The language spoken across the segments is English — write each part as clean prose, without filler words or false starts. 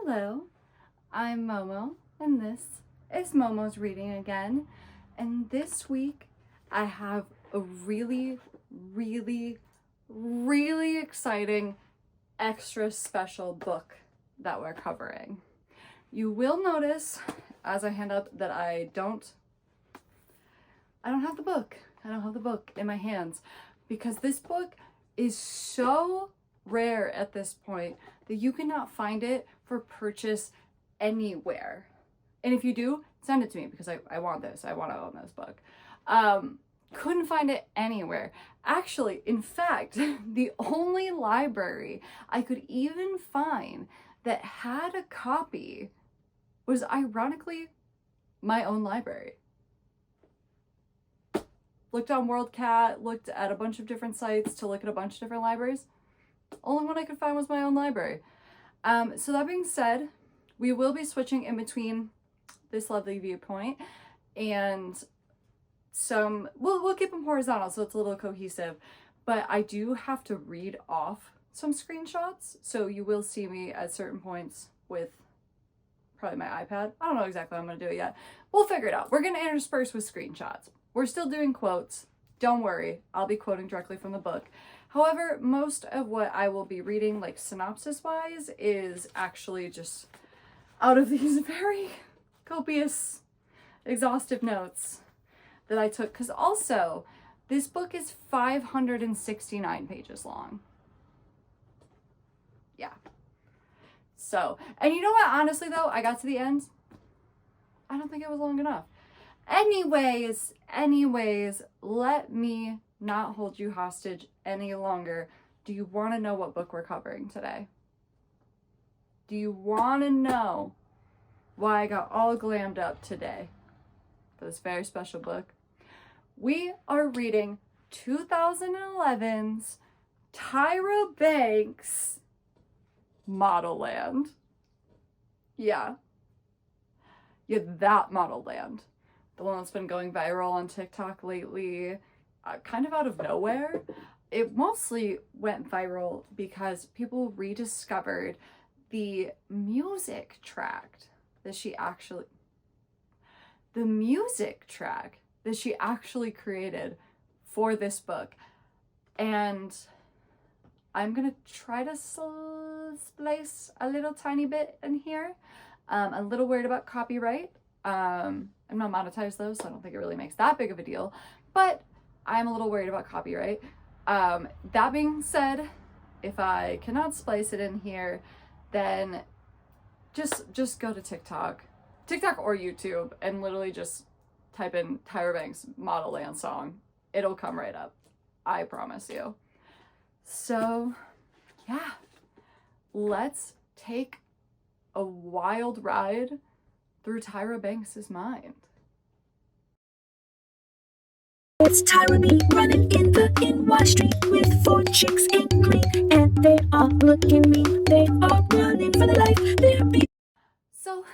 Hello, I'm Momo, and this is Momo's Reading Again. And this week, I have a really exciting, extra special book that we're covering. You will notice, as I hand up, that I don't have the book. I don't have the book in my hands, because this book is so rare at this point that you cannot find it for purchase anywhere. And if you do, send it to me, because I want this. I want to own this book. Couldn't find it anywhere. Actually, in fact, the only library I could even find that had a copy was ironically my own library. Looked on WorldCat, looked at a bunch of different sites to look at a bunch of different libraries. Only one I could find was my own library. So that being said, we will be switching in between this lovely viewpoint and some, we'll keep them horizontal so it's a little cohesive, but I do have to read off some screenshots, so you will see me at certain points with probably my iPad. I don't know exactly how I'm going to do it yet. We'll figure it out. We're going to intersperse with screenshots. We're still doing quotes. Don't worry, I'll be quoting directly from the book. However, most of what I will be reading, like synopsis-wise, is actually just out of these very copious, exhaustive notes that I took. Because also, this book is 569 pages long. Yeah. So, and you know what? Honestly, though, I got to the end. I don't think it was long enough. Anyways, let me not hold you hostage any longer. Do you want to know what book we're covering today? Do you want to know why I got all glammed up today for this very special book? We are reading 2011's Tyra Banks' Modelland. Yeah, that Modelland. The one that's been going viral on TikTok lately, kind of out of nowhere. It mostly went viral because people rediscovered the music track that she actually created for this book. And I'm gonna try to splice a little tiny bit in here. I'm a little worried about copyright. I'm not monetized though, so I don't think it really makes that big of a deal, but I'm a little worried about copyright. That being said, if I cannot splice it in here, then just go to TikTok or YouTube and literally just type in Tyra Banks Modelland song. It'll come right up. I promise you. So yeah, let's take a wild ride through Tyra Banks' mind. It's Tyra B running in the NY street with 4 chicks in green, and they all look at me. They are running for their life. They're So,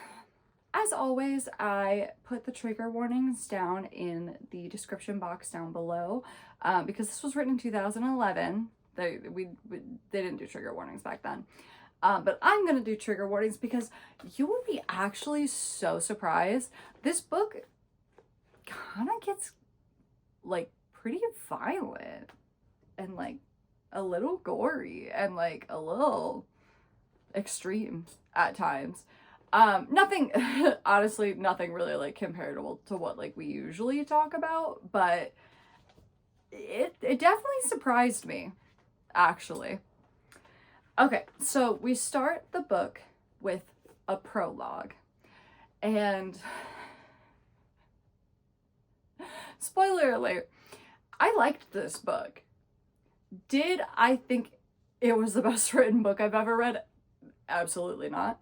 as always, I put the trigger warnings down in the description box down below, because this was written in 2011. They didn't do trigger warnings back then. But I'm going to do trigger warnings because you will be actually so surprised. This book kind of gets like pretty violent and like a little gory and like a little extreme at times. Nothing, honestly, nothing really like comparable to what like we usually talk about, but it definitely surprised me, actually. Okay, so we start the book with a prologue, and spoiler alert, I liked this book. Did I think it was the best written book I've ever read? Absolutely not.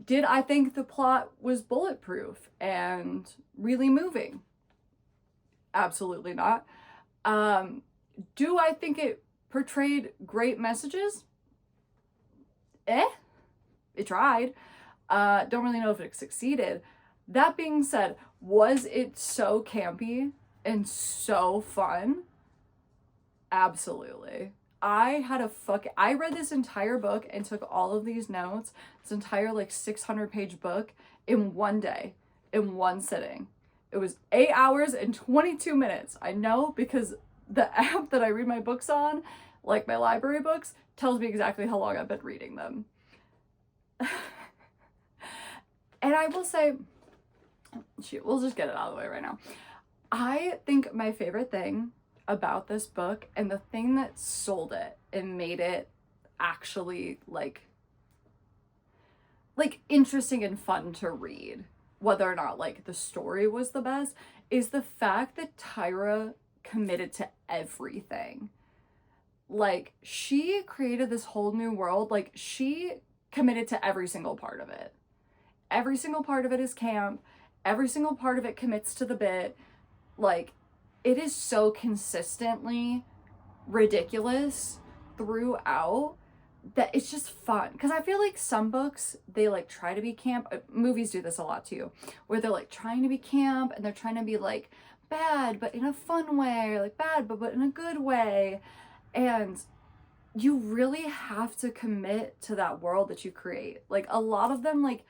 Did I think the plot was bulletproof and really moving? Absolutely not. Do I think it portrayed great messages? It tried. Don't really know if it succeeded. That being said, was it so campy and so fun? Absolutely. I read this entire book and took all of these notes, this entire like 600-page book in one day, in one sitting. It was 8 hours and 22 minutes. I know because the app that I read my books on, like my library books, tells me exactly how long I've been reading them. And I will say, shoot, we'll just get it out of the way right now. I think my favorite thing about this book, and the thing that sold it and made it actually like interesting and fun to read, whether or not like the story was the best, is the fact that Tyra committed to everything. Like, she created this whole new world. Like, she committed to every single part of it. Every single part of it is camp. Every single part of it commits to the bit. Like, it is so consistently ridiculous throughout that it's just fun. Because I feel like some books, they like try to be camp. Movies do this a lot too, where they're like trying to be camp and they're trying to be like bad but in a fun way, or like bad but in a good way. And you really have to commit to that world that you create. Like, a lot of them, like,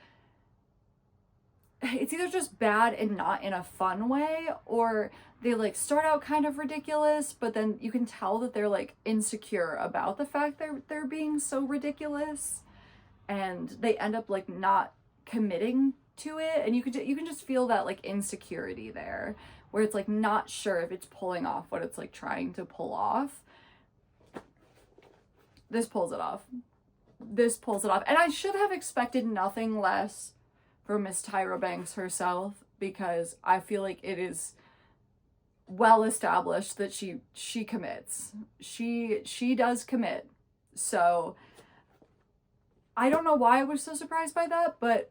it's either just bad and not in a fun way, or they like start out kind of ridiculous, but then you can tell that they're like insecure about the fact they're being so ridiculous, and they end up like not committing to it, and you can just feel that like insecurity there, where it's like not sure if it's pulling off what it's like trying to pull off. This pulls it off. This pulls it off. And I should have expected nothing less from Miss Tyra Banks herself, because I feel like it is well established that she commits. She does commit. So I don't know why I was so surprised by that, but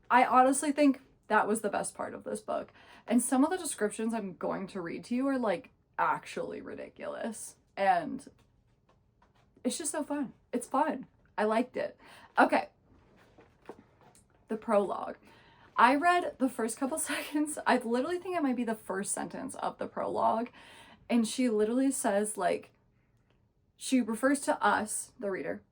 I honestly think that was the best part of this book. And some of the descriptions I'm going to read to you are like actually ridiculous. And it's just so fun. It's fun. I liked it. Okay. The prologue. I read the first couple seconds. I literally think it might be the first sentence of the prologue. And she literally says, like, she refers to us, the reader,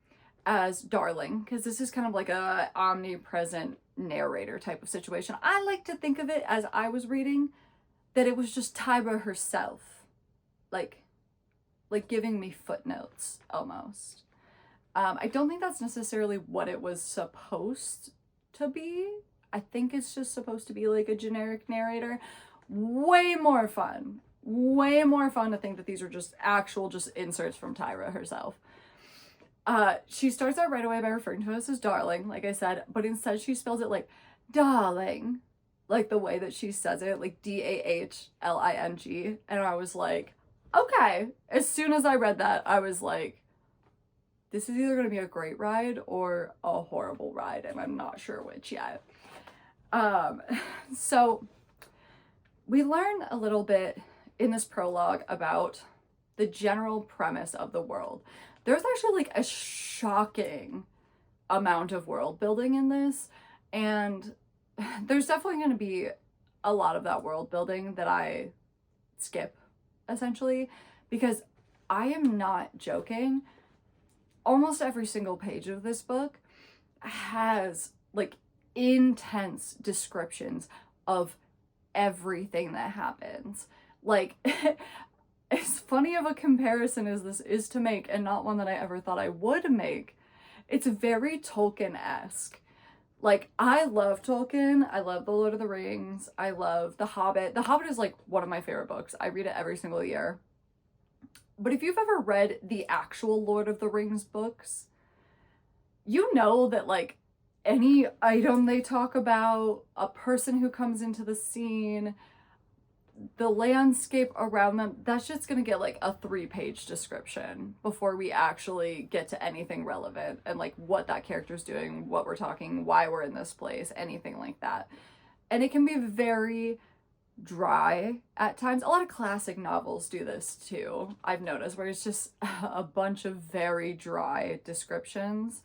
as darling, because this is kind of like a omnipresent narrator type of situation. I like to think of it, as I was reading, that it was just Tyra herself. Like giving me footnotes almost. I don't think that's necessarily what it was supposed to be. I think it's just supposed to be like a generic narrator. Way more fun to think that these are just inserts from Tyra herself. She starts out right away by referring to us as darling, like I said, but instead she spells it like darling, like the way that she says it, like DAHLING. And I was like, okay. As soon as I read that, I was like, this is either going to be a great ride or a horrible ride, and I'm not sure which yet. So we learn a little bit in this prologue about the general premise of the world. There's actually like a shocking amount of world building in this, and there's definitely going to be a lot of that world building that I skip, essentially, because I am not joking. Almost every single page of this book has like intense descriptions of everything that happens. Like, as funny of a comparison as this is to make, and not one that I ever thought I would make, it's very Tolkien-esque. Like, I love Tolkien. I love The Lord of the Rings. I love The Hobbit. The Hobbit is like one of my favorite books. I read it every single year. But if you've ever read the actual Lord of the Rings books, you know that like any item they talk about, a person who comes into the scene, the landscape around them, that's just gonna get like a 3-page description before we actually get to anything relevant and like what that character's doing, what we're talking, why we're in this place, anything like that. And it can be very dry at times. A lot of classic novels do this too, I've noticed, where it's just a bunch of very dry descriptions.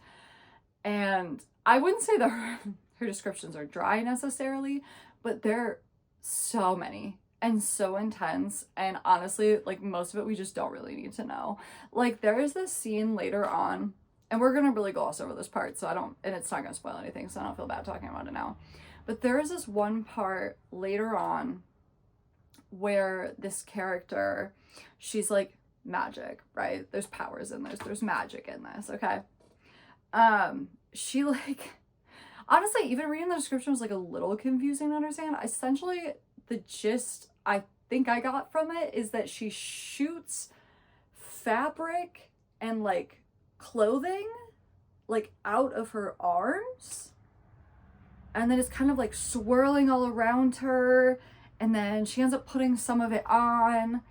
And I wouldn't say that her descriptions are dry necessarily, but they're so many and so intense, and honestly, like, most of it we just don't really need to know. Like, there is this scene later on, and we're gonna really gloss over this part, so I don't, and it's not gonna spoil anything, so I don't feel bad talking about it now. But there is this one part later on where this character, she's like, magic, right? There's powers in this, there's magic in this, okay? She like, honestly, even reading the description was like a little confusing to understand. Essentially, the gist I think I got from it is that she shoots fabric and like clothing like out of her arms, and then it's kind of like swirling all around her, and then she ends up putting some of it on,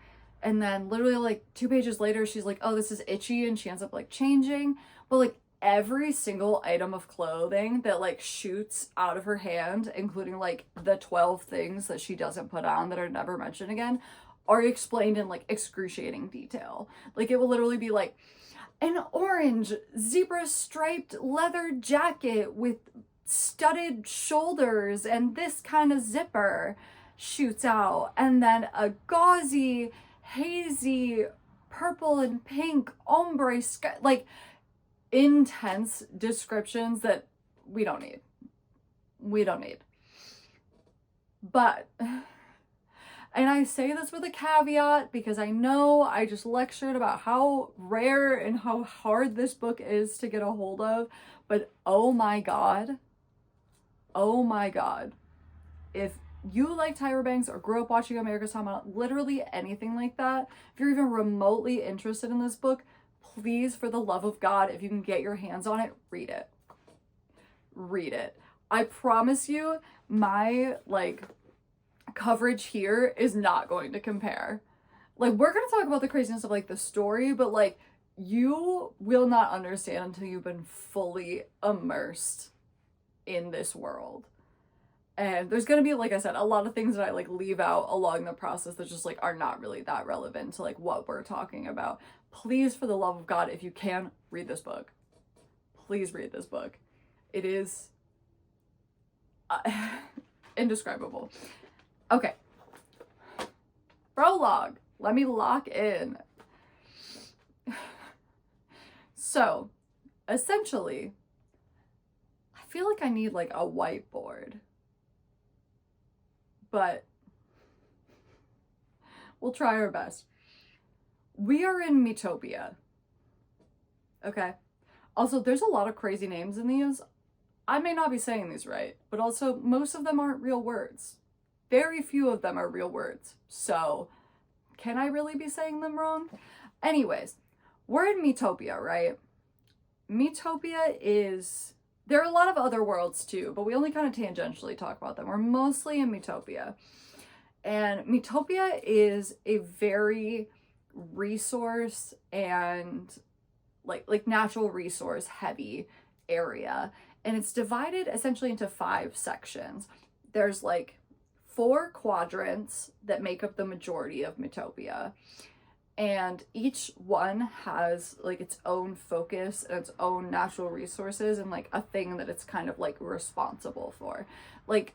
and then literally like 2 pages later she's like, oh, this is itchy, and she ends up like changing. But like every single item of clothing that like shoots out of her hand, including like the 12 things that she doesn't put on that are never mentioned again, are explained in like excruciating detail. Like, it will literally be like an orange zebra striped leather jacket with studded shoulders and this kind of zipper shoots out, and then a gauzy, hazy purple and pink ombre sky, like intense descriptions that we don't need. But, and I say this with a caveat because I know I just lectured about how rare and how hard this book is to get a hold of, but oh my god, if you like Tyra Banks or grew up watching America's Top Model, literally anything like that, if you're even remotely interested in this book, please, for the love of God, if you can get your hands on it, read it. I promise you, my like coverage here is not going to compare. Like, we're going to talk about the craziness of like the story, but like, you will not understand until you've been fully immersed in this world. And there's gonna be, like I said, a lot of things that I like leave out along the process that just like are not really that relevant to like what we're talking about. Please, for the love of God, if you can, read this book. Please read this book. It is indescribable. Okay. Prologue. Let me lock in. So, essentially, I feel like I need like a whiteboard. But we'll try our best. We are in Metopia. Okay? Also, there's a lot of crazy names in these. I may not be saying these right, but also most of them aren't real words. Very few of them are real words. So, can I really be saying them wrong? Anyways, we're in Metopia, right? Metopia is... There are a lot of other worlds too, but we only kind of tangentially talk about them. We're mostly in Metopia. And Metopia is a very resource and like natural resource heavy area. And it's divided essentially into 5 sections. There's like 4 quadrants that make up the majority of Metopia. And each one has like its own focus and its own natural resources and like a thing that it's kind of like responsible for. Like,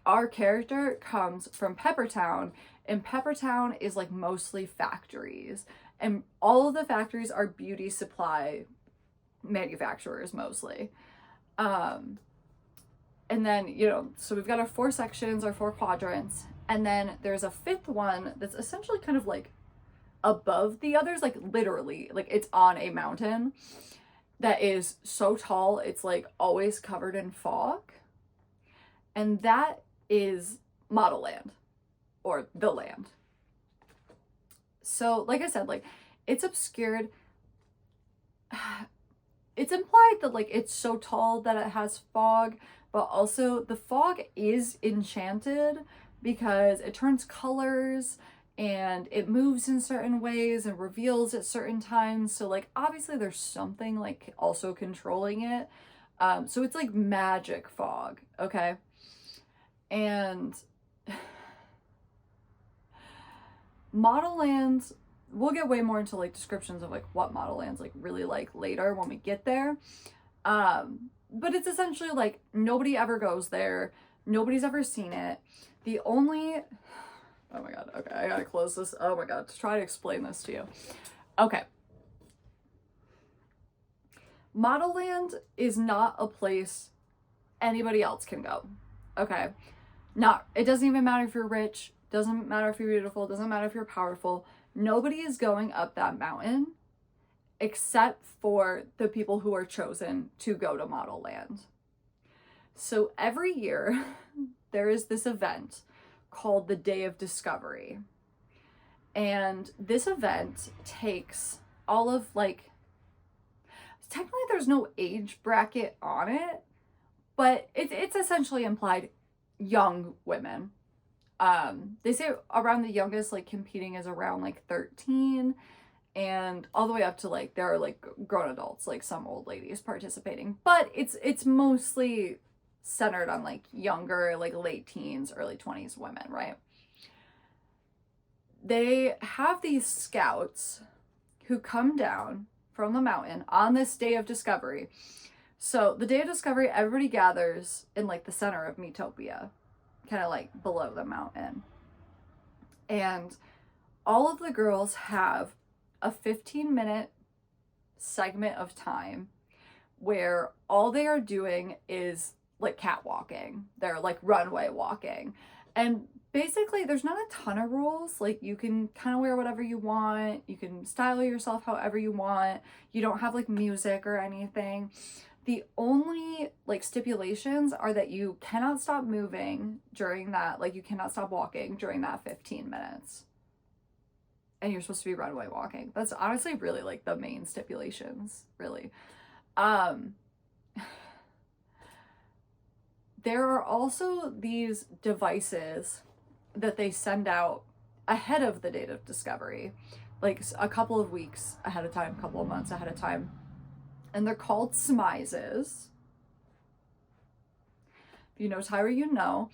our character comes from Peppertown, and Peppertown is like mostly factories, and all of the factories are beauty supply manufacturers mostly. And then, you know, so we've got our 4 sections, our 4 quadrants, and then there's a 5th one that's essentially kind of like above the others, like literally, like it's on a mountain that is so tall it's like always covered in fog, and that is Modelland, or the land. So like I said, like, it's obscured. It's implied that like it's so tall that it has fog, but also the fog is enchanted because it turns colors and it moves in certain ways and reveals at certain times. So like obviously there's something like also controlling it. So it's like magic fog, okay? And Modelland, we'll get way more into like descriptions of like what Modelland's like really like later when we get there. But it's essentially like nobody ever goes there. Nobody's ever seen it. The only Oh my god, okay, I gotta close this. Oh my god, to try to explain this to you. Okay. Modelland is not a place anybody else can go. Okay? Not, it doesn't even matter if you're rich, doesn't matter if you're beautiful, doesn't matter if you're powerful. Nobody is going up that mountain except for the people who are chosen to go to Modelland. So every year, there is this event called the Day of Discovery. And this event takes all of, like, technically there's no age bracket on it, but it's essentially implied young women. They say around the youngest, like, competing is around, like, 13, and all the way up to, like, there are, like, grown adults, like some old ladies participating, but it's mostly centered on, like, younger, like, late teens, early 20s women, right? They have these scouts who come down from the mountain on this Day of Discovery. So the Day of Discovery, everybody gathers in, like, the center of Metopia, kind of like below the mountain. And all of the girls have a 15-minute segment of time where all they are doing is, like, catwalking. They're, like, runway walking. And basically there's not a ton of rules. Like, you can kind of wear whatever you want. You can style yourself however you want. You don't have, like, music or anything. The only, like, stipulations are that you cannot stop moving during that, like, you cannot stop walking during that 15 minutes. And you're supposed to be runway walking. That's honestly really, like, the main stipulations, really. There are also these devices that they send out ahead of the Date of Discovery, like a couple of weeks ahead of time, a couple of months ahead of time. And they're called smizes. If you know Tyra, you know.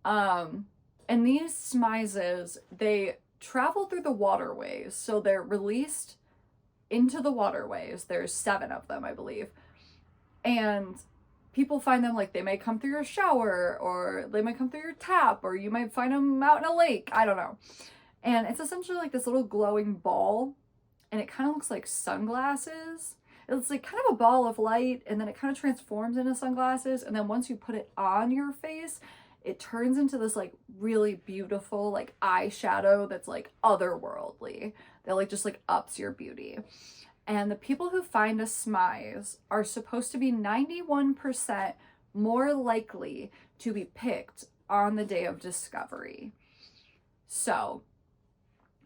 And these smizes, they travel through the waterways. So they're released into the waterways. There's 7 of them, I believe. And people find them, like, they may come through your shower, or they might come through your tap, or you might find them out in a lake. I don't know. And it's essentially like this little glowing ball, and it kind of looks like sunglasses. It's like kind of a ball of light, and then it kind of transforms into sunglasses, and then once you put it on your face, it turns into this, like, really beautiful, like, eyeshadow that's, like, otherworldly. That, like, just, like, ups your beauty. And the people who find a smize are supposed to be 91% more likely to be picked on the Day of Discovery. So,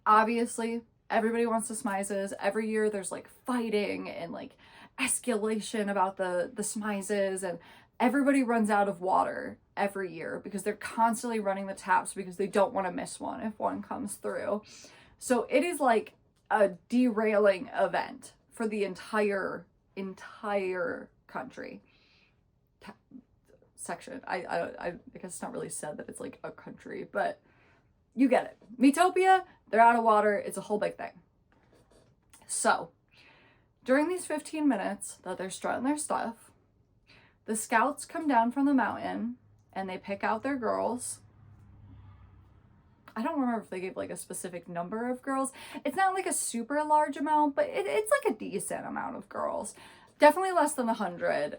obviously, everybody wants the smizes. Every year there's, like, fighting and, like, escalation about the smizes, and everybody runs out of water every year because they're constantly running the taps because they don't want to miss one if one comes through. So it is like a derailing event for the entire country. Section. I guess it's not really said that it's like a country, but you get it. Metopia, they're out of water. It's a whole big thing. So, during these 15 minutes that they're strutting their stuff, the scouts come down from the mountain and they pick out their girls. I don't remember if they gave, like, a specific number of girls. It's not like a super large amount, but it's like a decent amount of girls. Definitely less than 100.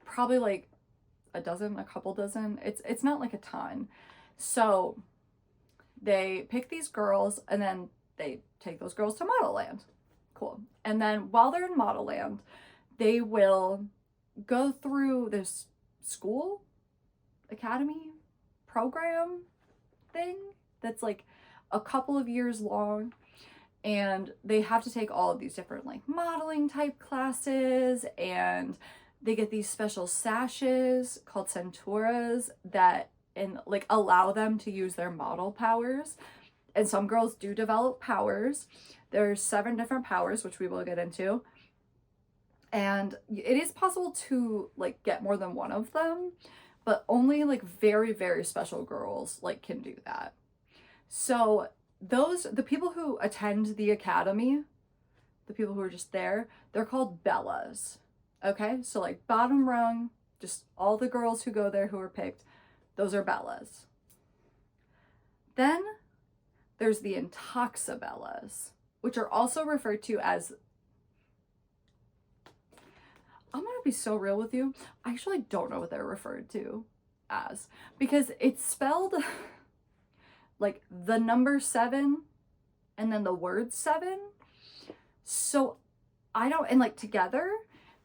Probably like a dozen, a couple dozen. It's not like a ton. So they pick these girls and then they take those girls to Modelland. Cool. And then while they're in Modelland, they will go through this school, academy, program thing that's like a couple of years long, and they have to take all of these different, like, modeling type classes, and they get these special sashes called centauras that like allow them to use their model powers. And some girls do develop powers. There's 7 different powers, which we will get into. And it is possible to, like, get more than one of them, but only, like, very, very special girls, like, can do that. So the people who attend the academy, the people who are just there, they're called Bellas. Okay? So, like, bottom rung, just all the girls who go there who are picked, those are Bellas. Then there's the Intoxibellas, which are also referred to as, I'm gonna be so real with you, I actually don't know what they're referred to as, because it's spelled like the number 7 and then the word 7. So I don't, and like together.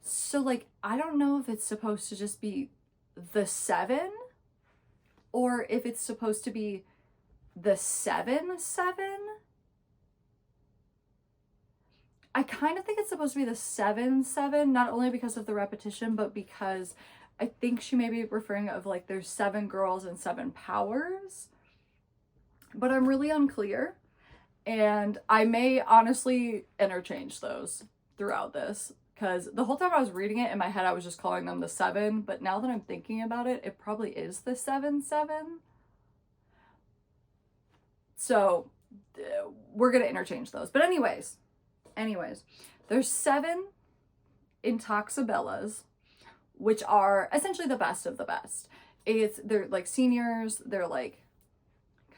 So like, I don't know if it's supposed to just be the 7 or if it's supposed to be the 7. I kind of think it's supposed to be the 7, not only because of the repetition, but because I think she may be referring of like there's 7 girls and 7 powers, but I'm really unclear. And I may honestly interchange those throughout this, because the whole time I was reading it in my head, I was just calling them the 7, but now that I'm thinking about it, it probably is the 7. So we're gonna interchange those. But anyways, there's 7 Intoxibellas, which are essentially the best of the best. They're like seniors, they're like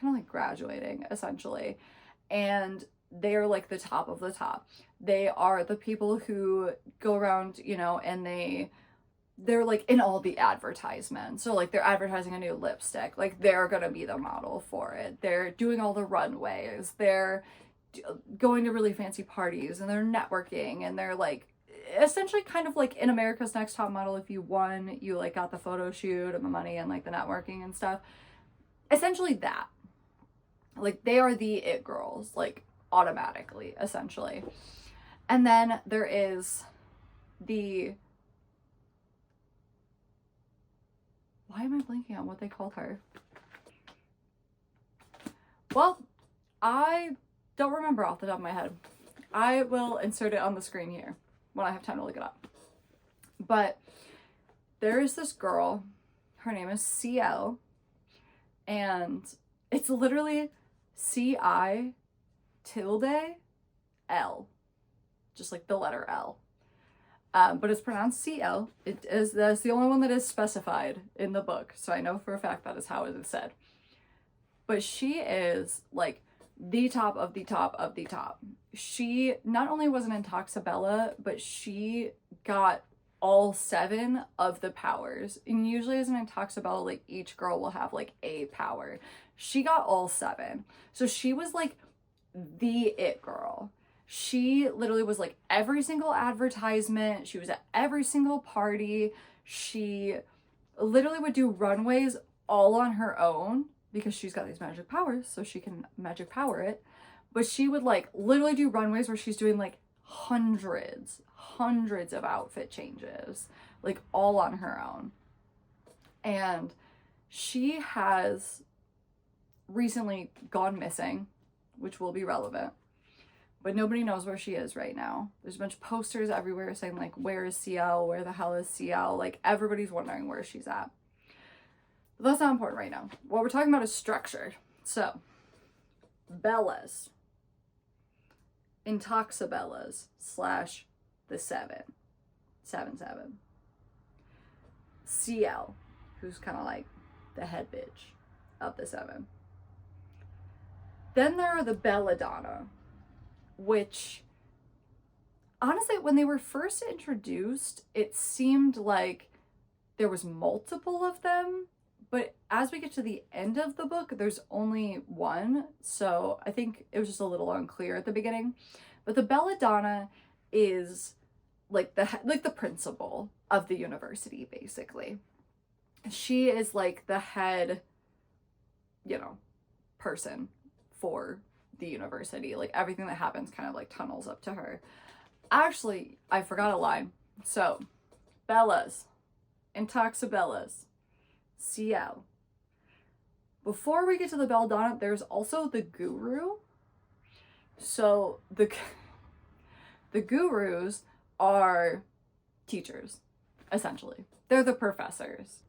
kind of like graduating essentially, and they're like the top of the top. They are the people who go around, you know, and they're like in all the advertisements. So like they're advertising a new lipstick, like they're gonna be the model for it. They're doing all the runways, they're going to really fancy parties, and they're networking, and they're like essentially kind of like in America's Next Top Model. If you won, you like got the photo shoot and the money and like the networking and stuff. Essentially that. Like they are the it girls, like automatically, essentially. And then there is the, why am I blanking on what they called her? Well, I don't remember off the top of my head. I will insert it on the screen here when I have time to look it up. But there is this girl, her name is CL, and it's literally CI tilde L, just like the letter L. But it's pronounced CL. That's the only one that is specified in the book, so I know for a fact that is how it is said. But she is like the top of the top of the top. She not only was an Intoxibella, but she got all 7 of the powers. And usually as an Intoxibella, like each girl will have like a power. She got all 7. So she was like the it girl. She literally was like every single advertisement. She was at every single party. She literally would do runways all on her own because she's got these magic powers, so she can magic power it. But she would like literally do runways where she's doing like hundreds of outfit changes, like all on her own. And she has recently gone missing, which will be relevant, but nobody knows where she is right now. There's a bunch of posters everywhere saying like, where is CL? Where the hell is CL? Like everybody's wondering where she's at. But that's not important right now. What we're talking about is structure. So, Bellas, Intoxibellas / the 7. CL, who's kind of like the head bitch of the 7. Then there are the Belladonna, which honestly, when they were first introduced, it seemed like there was multiple of them. But as we get to the end of the book, there's only one. So I think it was just a little unclear at the beginning. But the Belladonna is like the principal of the university, basically. She is like the head, you know, person for the university. Like everything that happens kind of like tunnels up to her. Actually, I forgot a line. So, Bellas, Intoxibellas, CL. Before we get to the Belladonna, there's also the Guru. So the Gurus are teachers, essentially. They're the professors.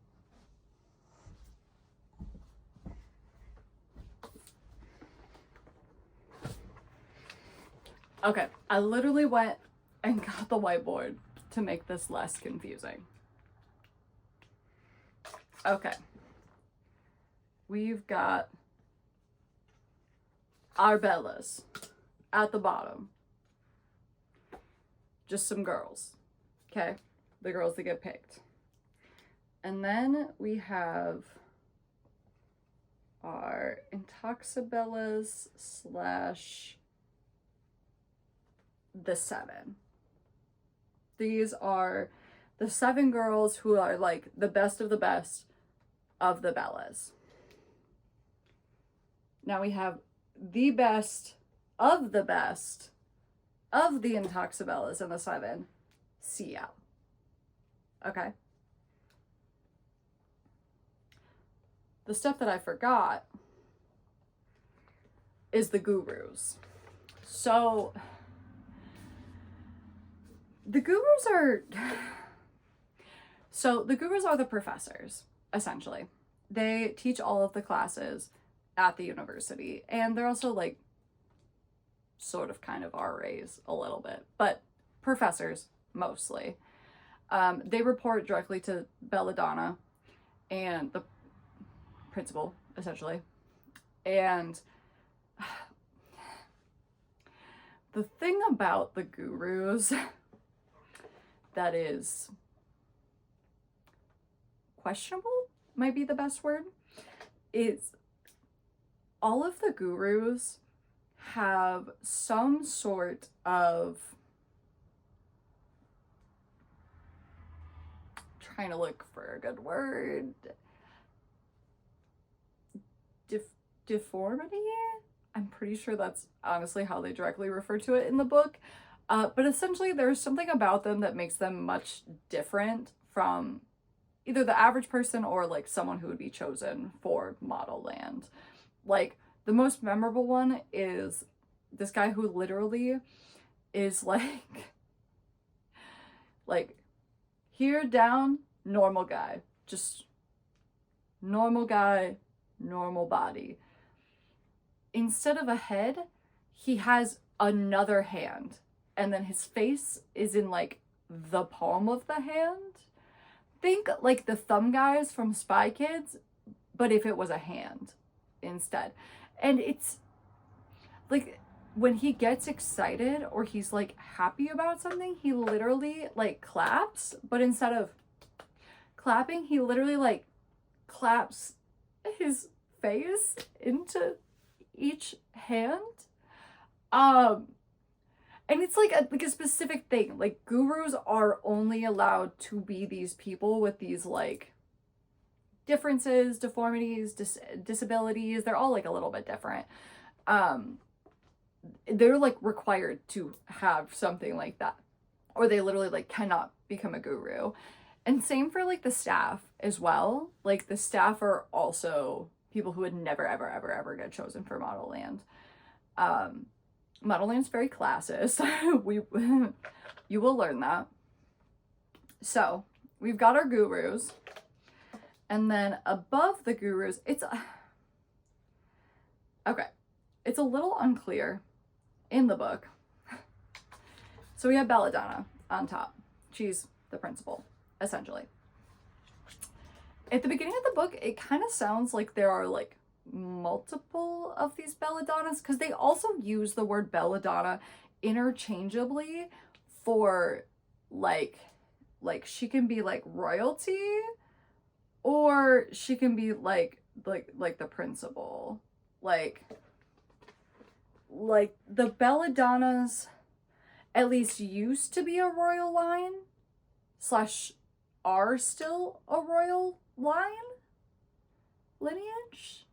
Okay, I literally went and got the whiteboard to make this less confusing. Okay. We've got our Bellas at the bottom. Just some girls. Okay? The girls that get picked. And then we have our Intoxibellas / the 7. These are the 7 girls who are like the best of the best of the Bellas. Now we have the best of the best of the Intoxibellas and the 7, CL. Okay? The stuff that I forgot is the gurus. So, the gurus are... So, the gurus are the professors, essentially. They teach all of the classes at the university. And they're also, like, sort of kind of RAs a little bit. But professors, mostly. They report directly to Belladonna and the principal, essentially. And the thing about the gurus that is questionable, might be the best word, is all of the gurus have some sort of, trying to look for a good word, deformity? I'm pretty sure that's honestly how they directly refer to it in the book. But essentially there's something about them that makes them much different from either the average person or like someone who would be chosen for Modelland. Like the most memorable one is this guy who literally is like here down, normal guy, just normal guy, normal body. Instead of a head, he has another hand, and then his face is in like the palm of the hand. Think like the thumb guys from Spy Kids, but if it was a hand instead. And it's like when he gets excited or he's like happy about something, he literally like claps, but instead of clapping, he literally like claps his face into each hand. And it's like a specific thing. Like gurus are only allowed to be these people with these like differences, deformities, disabilities. They're all like a little bit different. They're like required to have something like that, or they literally like cannot become a guru. And same for like the staff as well. Like the staff are also people who would never ever ever ever get chosen for Modelland. Modelland's very classist. You will learn that. So we've got our gurus, and then above the gurus, it's okay. It's a little unclear in the book. So we have Belladonna on top. She's the principal, essentially. At the beginning of the book, it kind of sounds like there are like multiple of these Belladonnas, because they also use the word Belladonna interchangeably for like she can be like royalty, or she can be like the principal. Like the Belladonnas at least used to be a royal line / are still a royal lineage,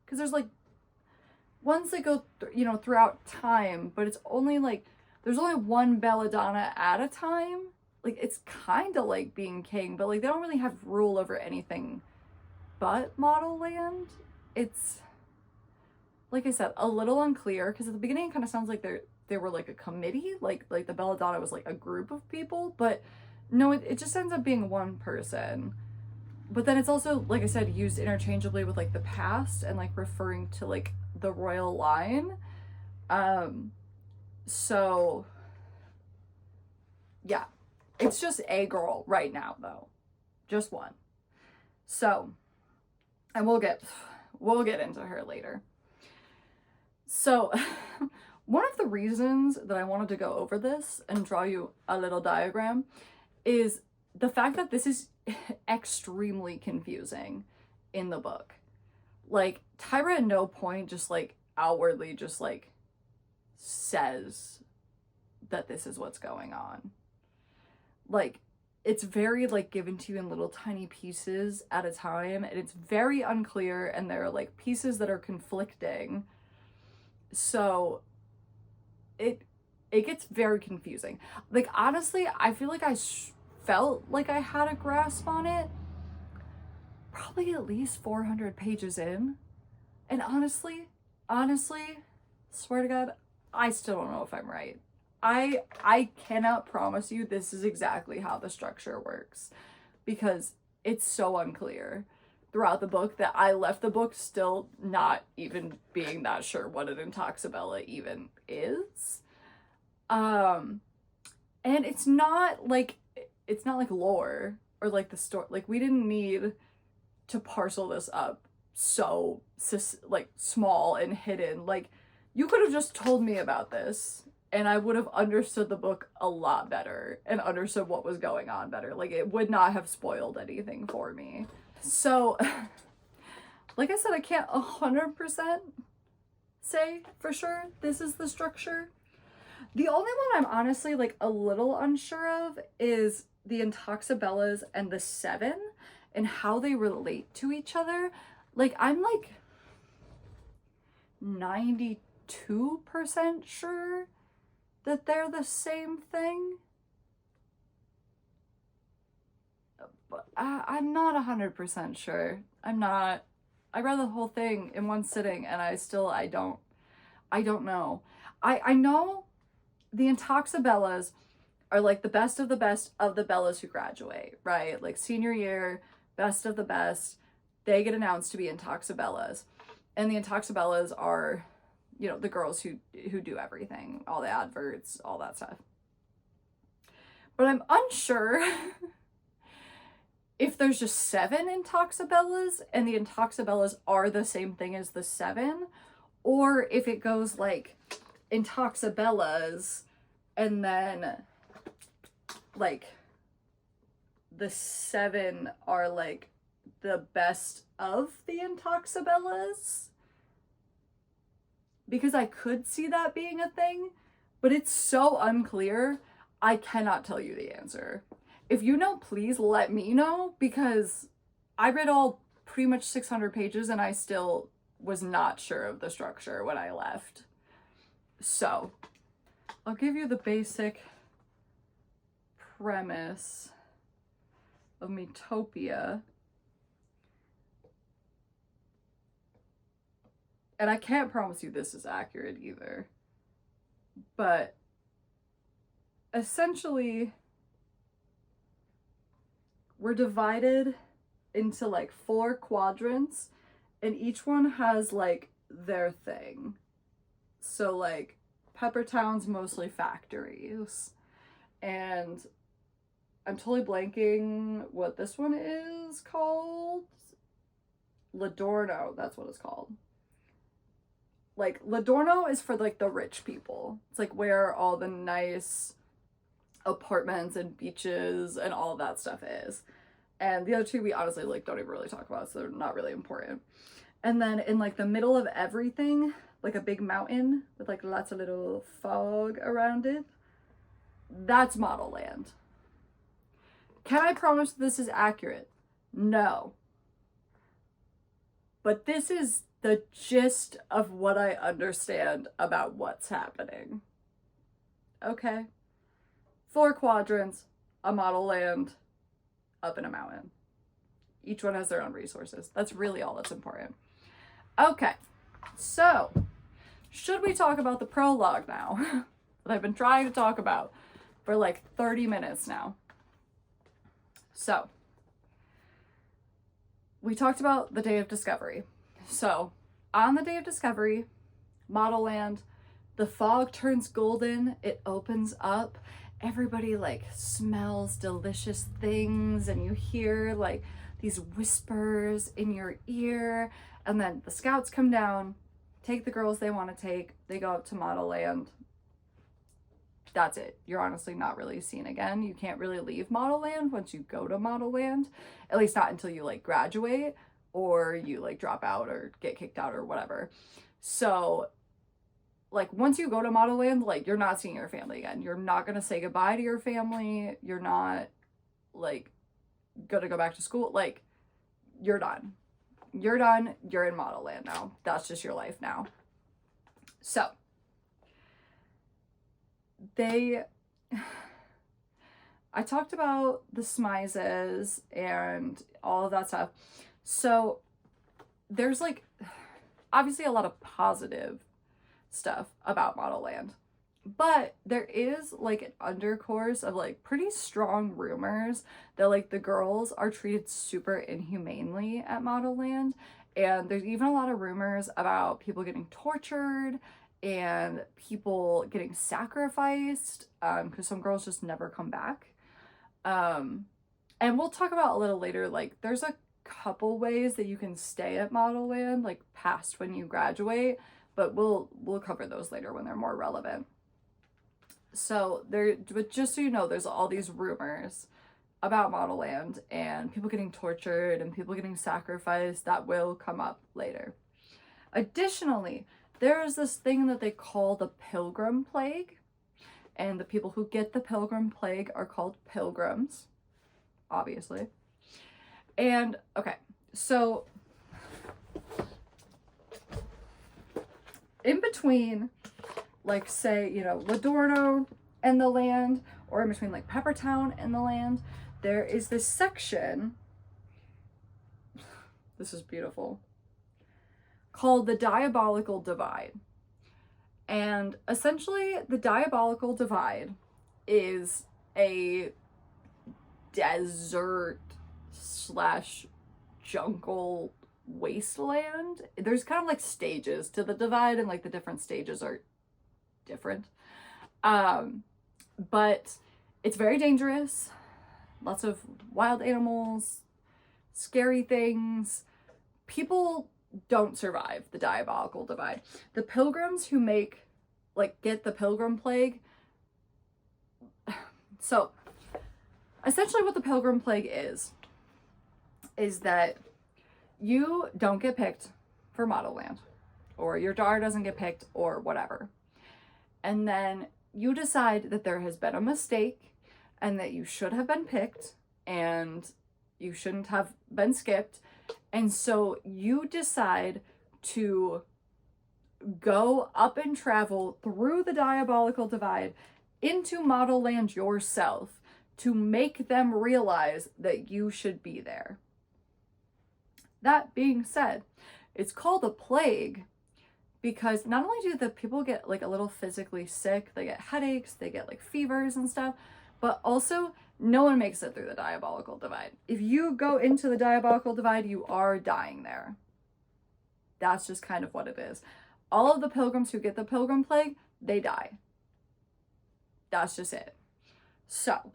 because there's like ones that go throughout time, but it's only like there's only one Belladonna at a time. Like it's kind of like being king, but like they don't really have rule over anything but Modelland. It's, like I said, a little unclear, because at the beginning it kind of sounds like they were like a committee, like the Belladonna was like a group of people, but no, it just ends up being one person. But then it's also, like I said, used interchangeably with like the past and like referring to like the royal line. So yeah, it's just a girl right now though, just one. So, and we'll get into her later. So one of the reasons that I wanted to go over this and draw you a little diagram is the fact that this is extremely confusing in the book. Like, Tyra at no point just like outwardly just like says that this is what's going on. Like, it's very like given to you in little tiny pieces at a time, and it's very unclear, and there are like pieces that are conflicting. So it gets very confusing. Like, honestly, I feel like I felt like I had a grasp on it probably at least 400 pages in. And honestly, swear to God, I still don't know if I'm right. I cannot promise you this is exactly how the structure works, because it's so unclear throughout the book that I left the book still not even being that sure what an intoxibella even is. And it's not like lore or like the story. Like, we didn't need to parcel this up so like small and hidden. Like, you could have just told me about this and I would have understood the book a lot better and understood what was going on better. Like, it would not have spoiled anything for me. So, like I said, I can't 100% say for sure this is the structure. The only one I'm honestly like a little unsure of is the Intoxibellas and the Seven and how they relate to each other. Like, I'm like 92% sure that they're the same thing. But I'm not 100% sure. I'm not. I read the whole thing in one sitting and I don't know. I know the Intoxibellas are like the best of the Bellas who graduate, right? Like, senior year, best of the best, they get announced to be Intoxibellas. And the Intoxibellas are, you know, the girls who do everything, all the adverts, all that stuff. But I'm unsure if there's just 7 Intoxibellas and the Intoxibellas are the same thing as the 7, or if it goes like Intoxibellas and then like the 7 are like the best of the Intoxibellas. Because I could see that being a thing, but it's so unclear, I cannot tell you the answer. If you know, please let me know, because I read all pretty much 600 pages and I still was not sure of the structure when I left. So, I'll give you the basic premise of Metopia. And I can't promise you this is accurate either. But essentially, we're divided into like 4 quadrants, and each one has like their thing. So like Peppertown's mostly factories, and I'm totally blanking what this one is called. Ladorno, that's what it's called. Like, Ladorno is for like the rich people. It's like where all the nice apartments and beaches and all of that stuff is. And the other 2 we honestly like don't even really talk about, so they're not really important. And then in like the middle of everything, like a big mountain with like lots of little fog around it, that's Modelland. Can I promise this is accurate? No. But this is the gist of what I understand about what's happening. Okay? 4 quadrants, a Modelland, up in a mountain. Each one has their own resources. That's really all that's important. Okay, so should we talk about the prologue now? That I've been trying to talk about for like 30 minutes now. So, we talked about the day of discovery. So, on the day of discovery, Modelland, the fog turns golden, it opens up, everybody like smells delicious things, and you hear like these whispers in your ear, and then the scouts come down, take the girls they want to take. They go up to Modelland. That's it. You're honestly not really seen again. You can't really leave Modelland once you go to Modelland, at least not until you like graduate or you like drop out or get kicked out or whatever. So like once you go to Modelland, like you're not seeing your family again. You're not going to say goodbye to your family. You're not like going to go back to school. Like you're done. You're done. You're in Modelland now. That's just your life now. So I talked about the smizes and all of that stuff. So there's like obviously a lot of positive stuff about Modelland, but there is like an undercourse of like pretty strong rumors that like the girls are treated super inhumanely at Modelland, and there's even a lot of rumors about people getting tortured and people getting sacrificed because some girls just never come back. And we'll talk about a little later, like there's a couple ways that you can stay at Modelland like past when you graduate, but we'll cover those later when they're more relevant. So but just so you know, there's all these rumors about Modelland and people getting tortured and people getting sacrificed that will come up later. Additionally, there is this thing that they call the Pilgrim Plague, and the people who get the Pilgrim Plague are called pilgrims, obviously. And okay, so in between, like say, you know, Ladorno and the land, or in between like Peppertown and the land, there is this section, this is beautiful, called the Diabolical Divide. And essentially the Diabolical Divide is a desert / jungle wasteland. There's kind of like stages to the divide, and like the different stages are different. But it's very dangerous. Lots of wild animals, scary things. People don't survive the Diabolical Divide. The pilgrims who get the Pilgrim Plague. So essentially what the Pilgrim Plague is that you don't get picked for Modelland, or your daughter doesn't get picked, or whatever. And then you decide that there has been a mistake and that you should have been picked and you shouldn't have been skipped. And so you decide to go up and travel through the Diabolical Divide into Modelland yourself to make them realize that you should be there. That being said, it's called a plague because not only do the people get like a little physically sick, they get headaches, they get like fevers and stuff, but also no one makes it through the Diabolical Divide. If you go into the Diabolical Divide, you are dying there. That's just kind of what it is. All of the pilgrims who get the Pilgrim Plague, they die. That's just it. So,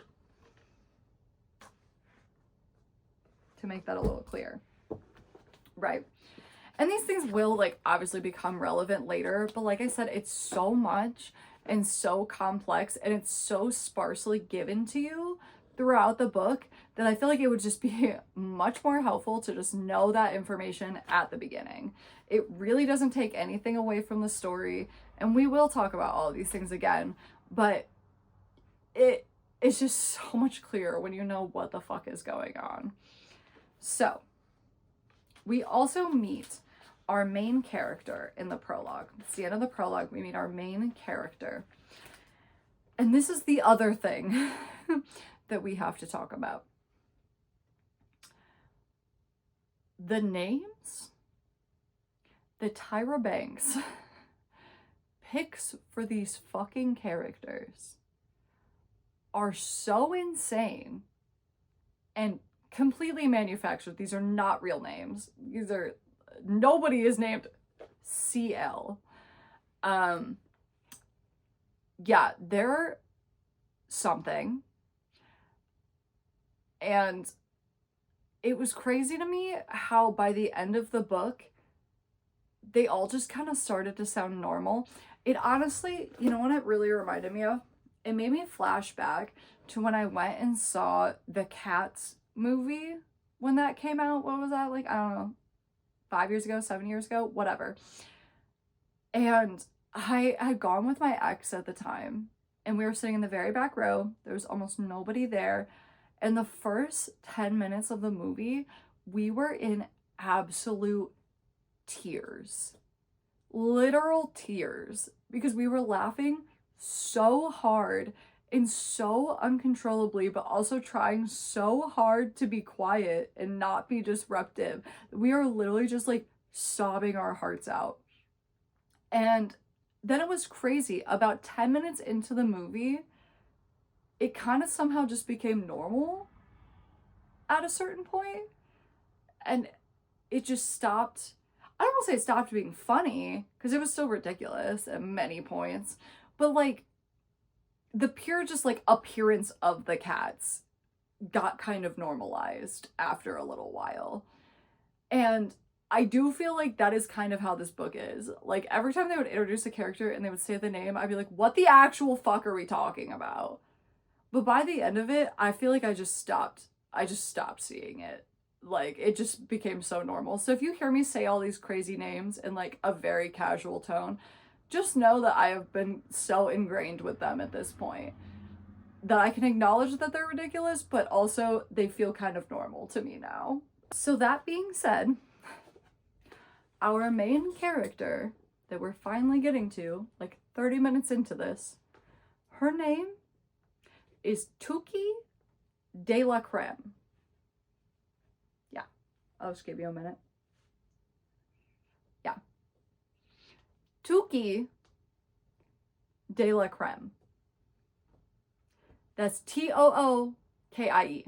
to make that a little clear. Right. And these things will like obviously become relevant later, but like I said, it's so much and so complex, and it's so sparsely given to you throughout the book that I feel like it would just be much more helpful to just know that information at the beginning. It really doesn't take anything away from the story, and we will talk about all of these things again, but it's just so much clearer when you know what the fuck is going on. So, we also meet our main character in the prologue. It's the end of the prologue. We meet our main character. And this is the other thing that we have to talk about. The names that Tyra Banks picks for these fucking characters are so insane and completely manufactured. These are not real names. Nobody is named CL. Yeah, they're something. And it was crazy to me how by the end of the book, they all just kind of started to sound normal. It honestly, you know what it really reminded me of? It made me flashback to when I went and saw the Cats movie when that came out. What was that, like, I don't know, 5 years ago, 7 years ago, whatever. And I had gone with my ex at the time, and we were sitting in the very back row. There was almost nobody there. And the first 10 minutes of the movie, we were in absolute tears. Literal tears. Because we were laughing so hard and so uncontrollably, but also trying so hard to be quiet and not be disruptive. We are literally just like sobbing our hearts out. And then it was crazy. About 10 minutes into the movie, it kind of somehow just became normal at a certain point. And it just stopped. I don't want to say it stopped being funny, because it was still ridiculous at many points. But like, the pure just like appearance of the cats got kind of normalized after a little while. And I do feel like that is kind of how this book is. Like, every time they would introduce a character and they would say the name, I'd be like, what the actual fuck are we talking about? But by the end of it, I feel like I just stopped seeing it. Like, it just became so normal. So if you hear me say all these crazy names in like a very casual tone, just know that I have been so ingrained with them at this point that I can acknowledge that they're ridiculous, but also they feel kind of normal to me now. So that being said, our main character that we're finally getting to, like 30 minutes into this, her name is Tuki de la Creme. Yeah, I'll just give you a minute. Yeah. Tuki de la Creme. That's Tookie.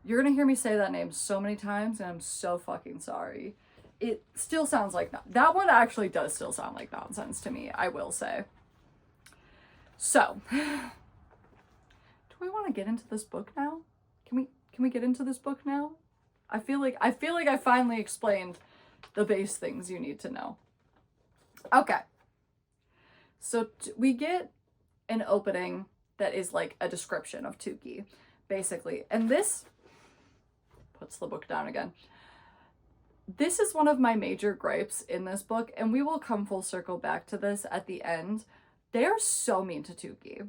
You're gonna hear me say that name so many times, and I'm so fucking sorry. It still sounds like that one actually does still sound like nonsense to me, I will say. So, do we want to get into this book now? Can we get into this book now? I feel like I finally explained the base things you need to know. Okay. So we get an opening that is like a description of Tuki, basically. And this puts the book down again. This is one of my major gripes in this book, and we will come full circle back to this at the end. They are so mean to Tuki.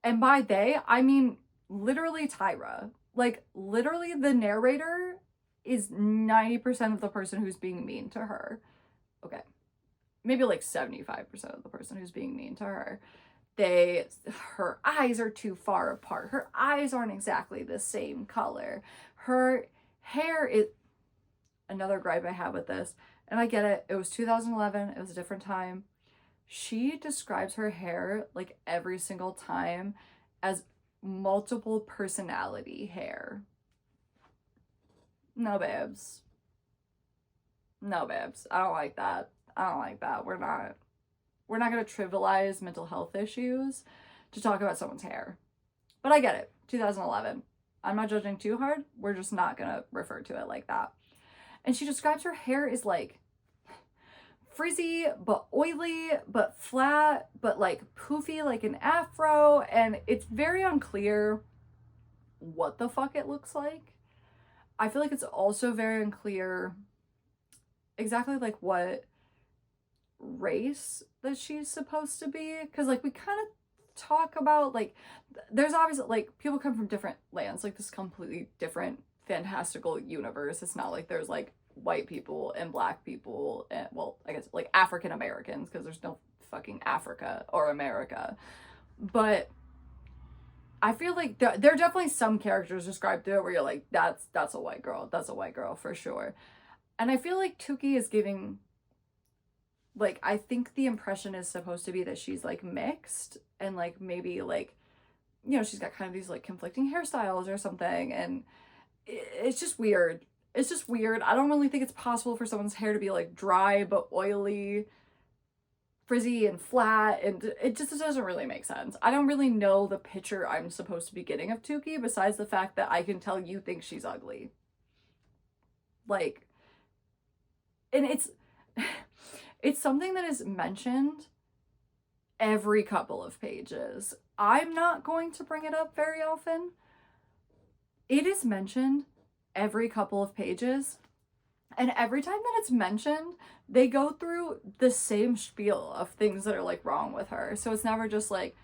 And by they, I mean literally Tyra. Like, literally the narrator is 90% of the person who's being mean to her. Okay. Maybe like 75% of the person who's being mean to her. Her eyes are too far apart. Her eyes aren't exactly the same color. Her hair is... Another gripe I have with this, and I get it, it was 2011, it was a different time. She describes her hair like every single time as multiple personality hair. No, babes. No, babes. I don't like that. We're not gonna trivialize mental health issues to talk about someone's hair. But I get it. 2011. I'm not judging too hard. We're just not gonna refer to it like that. And she describes her hair as like frizzy, but oily, but flat, but like poofy, like an afro. And it's very unclear what the fuck it looks like. I feel like it's also very unclear exactly like what race that she's supposed to be. Because like we kind of talk about like, there's obviously like people come from different lands, like this completely different fantastical universe. It's not like there's like white people and black people and, well, I guess like African Americans, because there's no fucking Africa or America. But I feel like there are definitely some characters described to it where you're like, that's a white girl. That's a white girl for sure. And I feel like Tuki is giving, like, I think the impression is supposed to be that she's like mixed and like maybe like, you know, she's got kind of these like conflicting hairstyles or something. And it's just weird. It's just weird. I don't really think it's possible for someone's hair to be like dry but oily, frizzy and flat, and it just doesn't really make sense. I don't really know the picture I'm supposed to be getting of Tuki besides the fact that I can tell you think she's ugly. Like, and it's something that is mentioned every couple of pages. I'm not going to bring it up very often. It is mentioned every couple of pages. And every time that it's mentioned, they go through the same spiel of things that are like wrong with her. So it's never just like,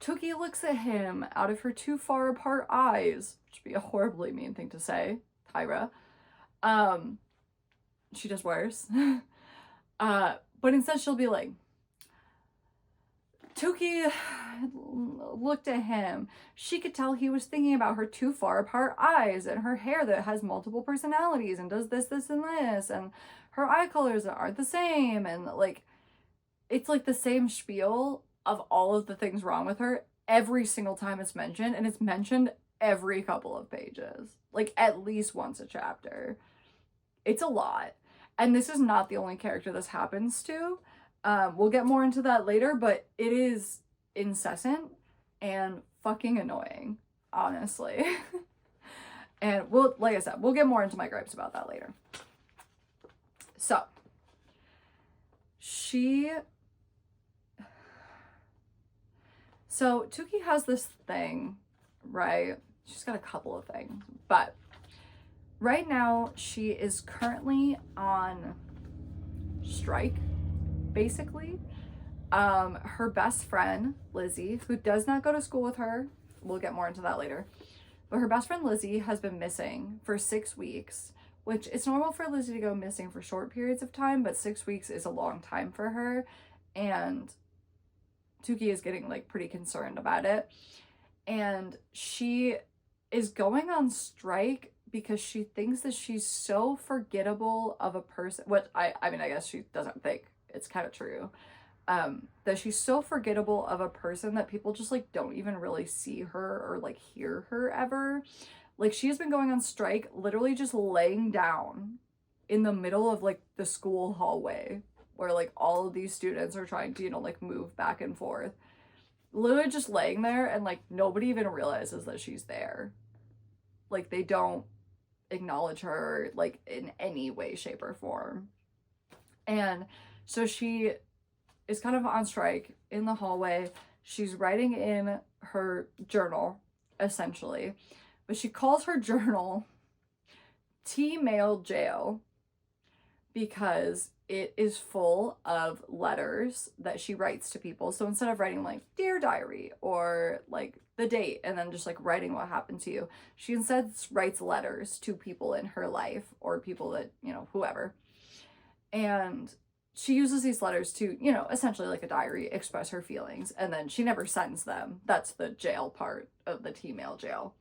Tookie looks at him out of her too far apart eyes, which would be a horribly mean thing to say, Tyra. She does worse. But instead she'll be like, Tookie looked at him. She could tell he was thinking about her too far apart eyes and her hair that has multiple personalities and does this, this, and this, and her eye colors aren't the same. And like, it's like the same spiel of all of the things wrong with her every single time it's mentioned, and it's mentioned every couple of pages, like at least once a chapter. It's a lot. And this is not the only character this happens to. We'll get more into that later, but it is incessant and fucking annoying, honestly. And like I said, we'll get more into my gripes about that later. So, Tookie has this thing, right? She's got a couple of things, but right now she is currently on strike, basically. Her best friend, Lizzie, who does not go to school with her, we'll get more into that later, but her best friend Lizzie has been missing for 6 weeks, which it's normal for Lizzie to go missing for short periods of time, but 6 weeks is a long time for her, and Tookie is getting like pretty concerned about it. And she is going on strike because she thinks that she's so forgettable of a person, which I mean, I guess she doesn't think, it's kind of true, that she's so forgettable of a person that people just like don't even really see her or like hear her ever. Like, she has been going on strike, literally just laying down in the middle of like the school hallway where like all of these students are trying to, you know, like move back and forth, literally just laying there, and like nobody even realizes that she's there. Like, they don't acknowledge her like in any way, shape, or form. And so she is kind of on strike in the hallway. She's writing in her journal, essentially, but she calls her journal T-Mail Jail because it is full of letters that she writes to people. So instead of writing like Dear Diary or like the date and then just like writing what happened to you, she instead writes letters to people in her life or people that, you know, whoever. And she uses these letters to, you know, essentially like a diary, express her feelings, and then she never sends them. That's the jail part of the T-Mail Jail.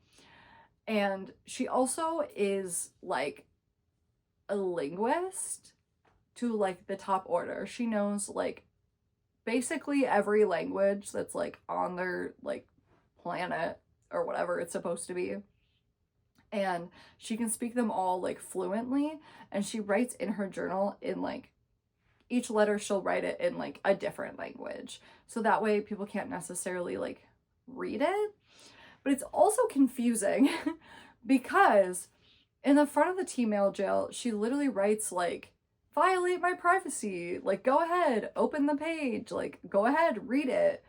And she also is like a linguist to like the top order. She knows like basically every language that's like on their like planet or whatever it's supposed to be. And she can speak them all like fluently, and she writes in her journal in like each letter she'll write it in like a different language, so that way people can't necessarily like read it. But it's also confusing because in the front of the T-Mail Jail she literally writes like, violate my privacy, like go ahead, open the page, like go ahead, read it,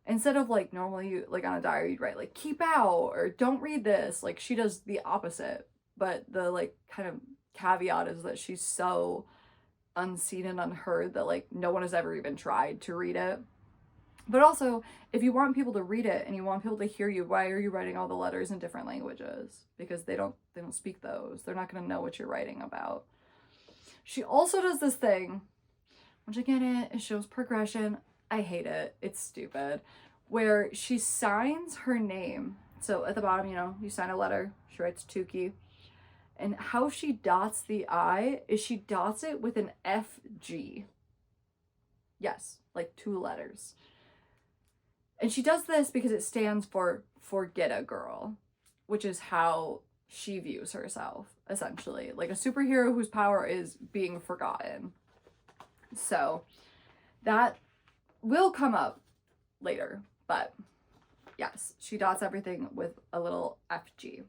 instead of like normally like on a diary you'd write like keep out or don't read this. Like, she does the opposite, but the like kind of caveat is that she's so unseen and unheard that like no one has ever even tried to read it. But also, if you want people to read it and you want people to hear you, why are you writing all the letters in different languages? Because they don't speak those. They're not going to know what you're writing about. She also does this thing, which I get it shows progression. I hate it. It's stupid. Where she signs her name. So at the bottom, you know, you sign a letter. She writes Tookie. And how she dots the I is she dots it with an FG. Yes, like 2 letters. And she does this because it stands for forget a girl, which is how she views herself, essentially. Like a superhero whose power is being forgotten. So that will come up later, but yes, she dots everything with a little FG.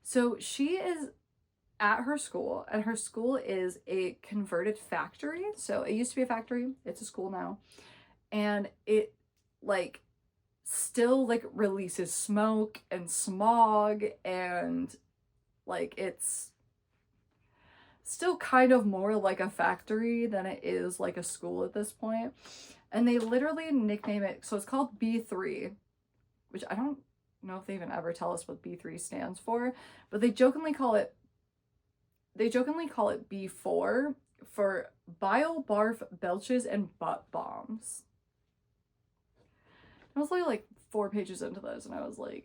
So she is at her school, and her school is a converted factory. So it used to be a factory, it's a school now. And it like still like releases smoke and smog, and like it's still kind of more like a factory than it is like a school at this point. And they literally nickname it, so it's called B3, which I don't know if they even ever tell us what B3 stands for, but they jokingly call it B4 for bile, barf, belches, and butt bombs. I was like 4 pages into this, and I was like,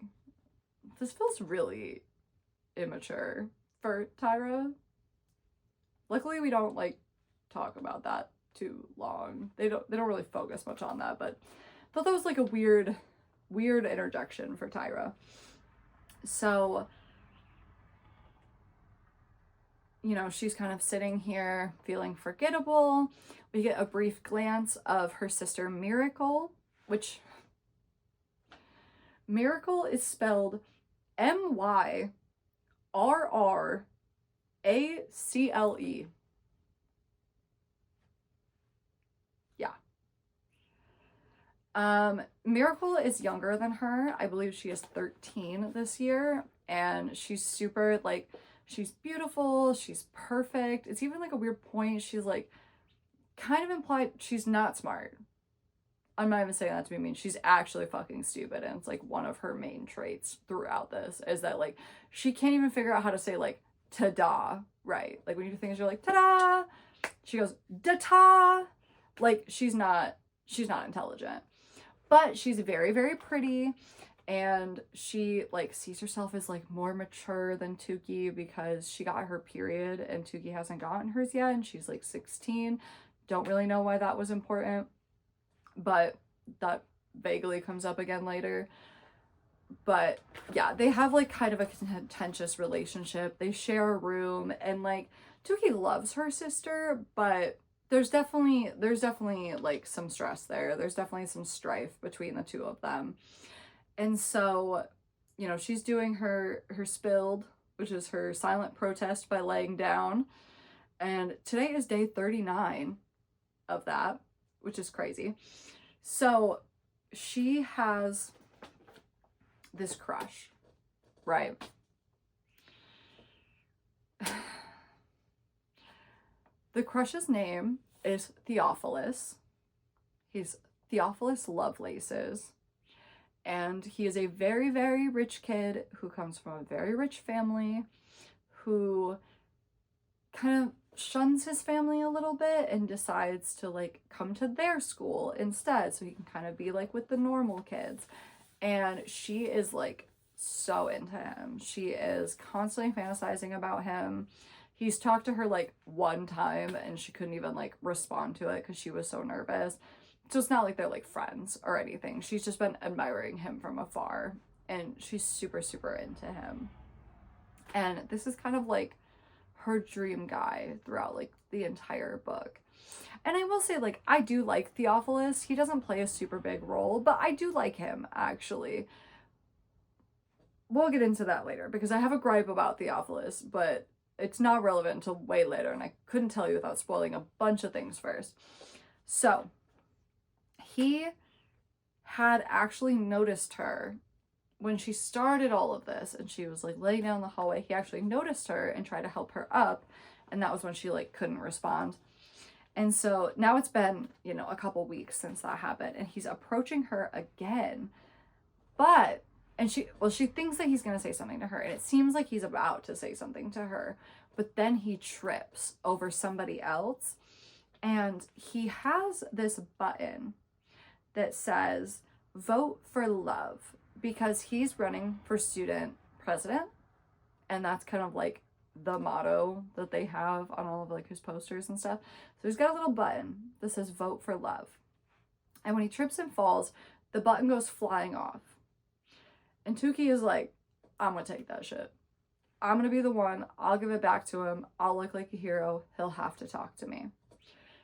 this feels really immature for Tyra. Luckily, we don't like talk about that too long. They don't really focus much on that, but I thought that was like a weird interjection for Tyra. So, you know, she's kind of sitting here feeling forgettable. We get a brief glance of her sister Miracle, which Miracle is spelled Myrrracle. Yeah. Miracle is younger than her. I believe she is 13 this year, and she's super, like, she's beautiful, she's perfect. It's even like a weird point. She's like kind of implied she's not smart. I'm not even saying that to be mean. She's actually fucking stupid, and it's like one of her main traits throughout this is that like she can't even figure out how to say like ta-da right. Like when you do things, you're like ta-da. She goes da-ta. Like she's not intelligent, but she's very, very pretty, and she like sees herself as like more mature than Tukey because she got her period and Tukey hasn't gotten hers yet, and she's like 16. Don't really know why that was important, but that vaguely comes up again later. But yeah, they have like kind of a contentious relationship. They share a room, and like Tukey loves her sister, but there's definitely like some stress there. There's definitely some strife between the two of them. And so, you know, she's doing her spilled, which is her silent protest by laying down. And today is day 39 of that, which is crazy. So she has this crush, right? The crush's name is Theophilus. He's Theophilus Lovelaces. And he is a very, very rich kid who comes from a very rich family, who kind of shuns his family a little bit and decides to like come to their school instead so he can kind of be like with the normal kids. And she is like so into him. She is constantly fantasizing about him. He's talked to her like one time and she couldn't even like respond to it because she was so nervous. So it's not like they're like friends or anything. She's just been admiring him from afar, and she's super, super into him. And this is kind of like her dream guy throughout like the entire book. And I will say, like, I do like Theophilus. He doesn't play a super big role, but I do like him, actually. We'll get into that later because I have a gripe about Theophilus, but it's not relevant until way later, and I couldn't tell you without spoiling a bunch of things first. So he had actually noticed her when she started all of this, and she was like laying down the hallway. He actually noticed her and tried to help her up, and that was when she like couldn't respond. And so now it's been, you know, a couple weeks since that happened, and he's approaching her again. But she thinks that he's going to say something to her, and it seems like he's about to say something to her, but then he trips over somebody else, and he has this button that says vote for love, because he's running for student president, and that's kind of like the motto that they have on all of like his posters and stuff. So he's got a little button that says vote for love, and when he trips and falls, the button goes flying off. And Tukey is like, I'm gonna take that shit. I'm gonna be the one. I'll give it back to him. I'll look like a hero. He'll have to talk to me.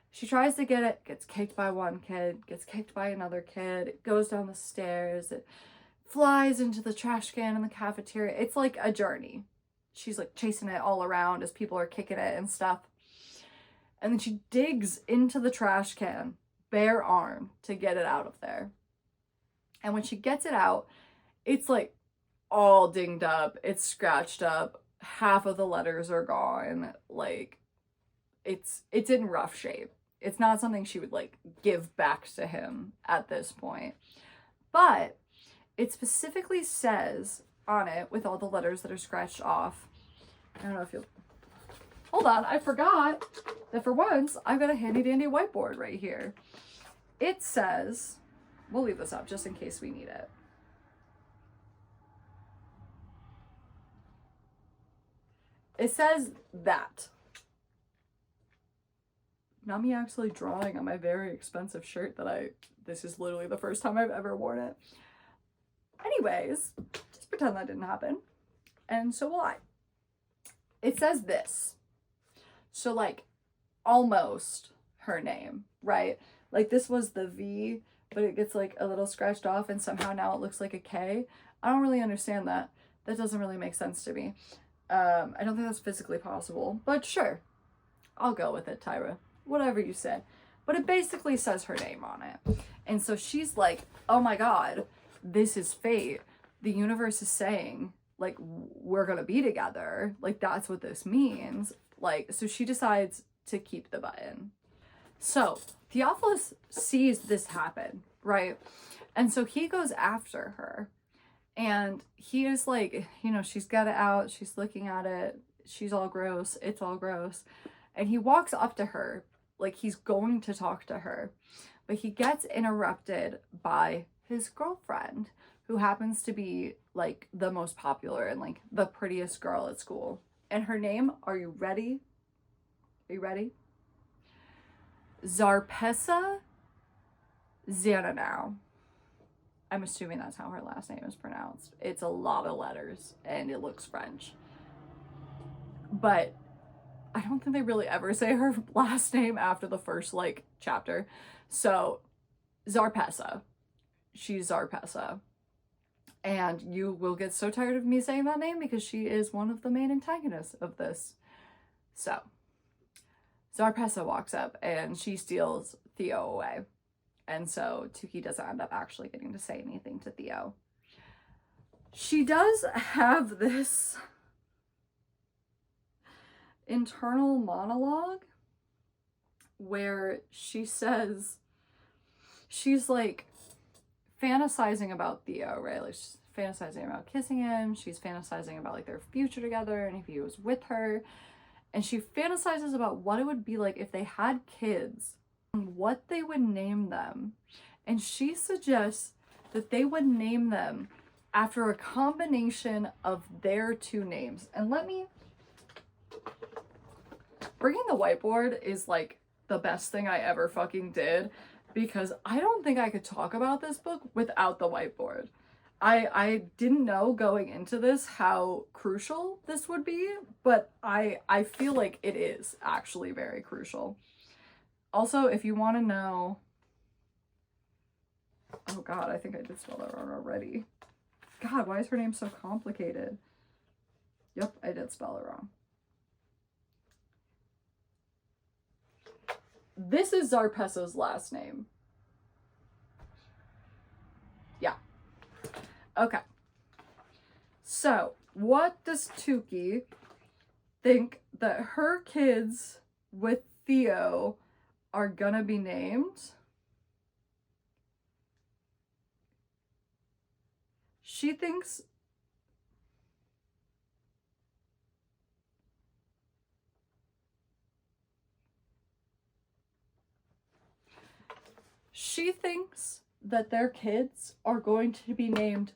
She tries to get it, gets kicked by one kid, gets kicked by another kid. It goes down the stairs. It flies into the trash can in the cafeteria. It's like a journey. she's like chasing it all around as people are kicking it and stuff. And then she digs into the trash can, bare arm, to get it out of there. And when she gets it out, it's like all dinged up. It's scratched up. Half of the letters are gone. Like, it's in rough shape. It's not something she would like give back to him at this point. But it specifically says on it, with all the letters that are scratched off, I don't know if you'll, hold on, I forgot that for once, I've got a handy dandy whiteboard right here. It says, we'll leave this up just in case we need it. It says that. Not me actually drawing on my very expensive shirt that this is literally the first time I've ever worn it. Anyways, just pretend that didn't happen. And so will I. It says this. So like, almost her name, right? Like this was the V, but it gets like a little scratched off and somehow now it looks like a K. I don't really understand that. That doesn't really make sense to me. I don't think that's physically possible, but sure. I'll go with it, Tyra. Whatever you said. But it basically says her name on it. And so she's like, oh my God, this is fate. The universe is saying, like, we're gonna be together. Like, that's what this means. Like, so she decides to keep the button. So Theophilus sees this happen, right? And so he goes after her. And he is like, you know, she's got it out. She's looking at it. She's all gross. It's all gross. And he walks up to her like he's going to talk to her. But he gets interrupted by his girlfriend, who happens to be like the most popular and like the prettiest girl at school. And her name, are you ready? Are you ready? Zarpessa Zananau. I'm assuming that's how her last name is pronounced. It's a lot of letters and it looks French. But I don't think they really ever say her last name after the first like chapter. So Zarpessa. She's Zarpessa. And you will get so tired of me saying that name because she is one of the main antagonists of this. So Zarpessa walks up and she steals Theo away. And so Tuki doesn't end up actually getting to say anything to Theo. She does have this internal monologue where she says, she's like fantasizing about Theo, right? Like she's fantasizing about kissing him. She's fantasizing about like their future together and if he was with her. And she fantasizes about what it would be like if they had kids and what they would name them. And she suggests that they would name them after a combination of their two names. And bringing the whiteboard is like the best thing I ever fucking did, because I don't think I could talk about this book without the whiteboard. I didn't know going into this how crucial this would be, but I feel like it is actually very crucial. Also, if you want to know, oh God, I think I did spell that wrong already. God, why is her name so complicated? Yep, I did spell it wrong. This is Zarpessa's last name. Yeah. Okay. So, what does Tuki think that her kids with Theo are gonna be named? She thinks that their kids are going to be named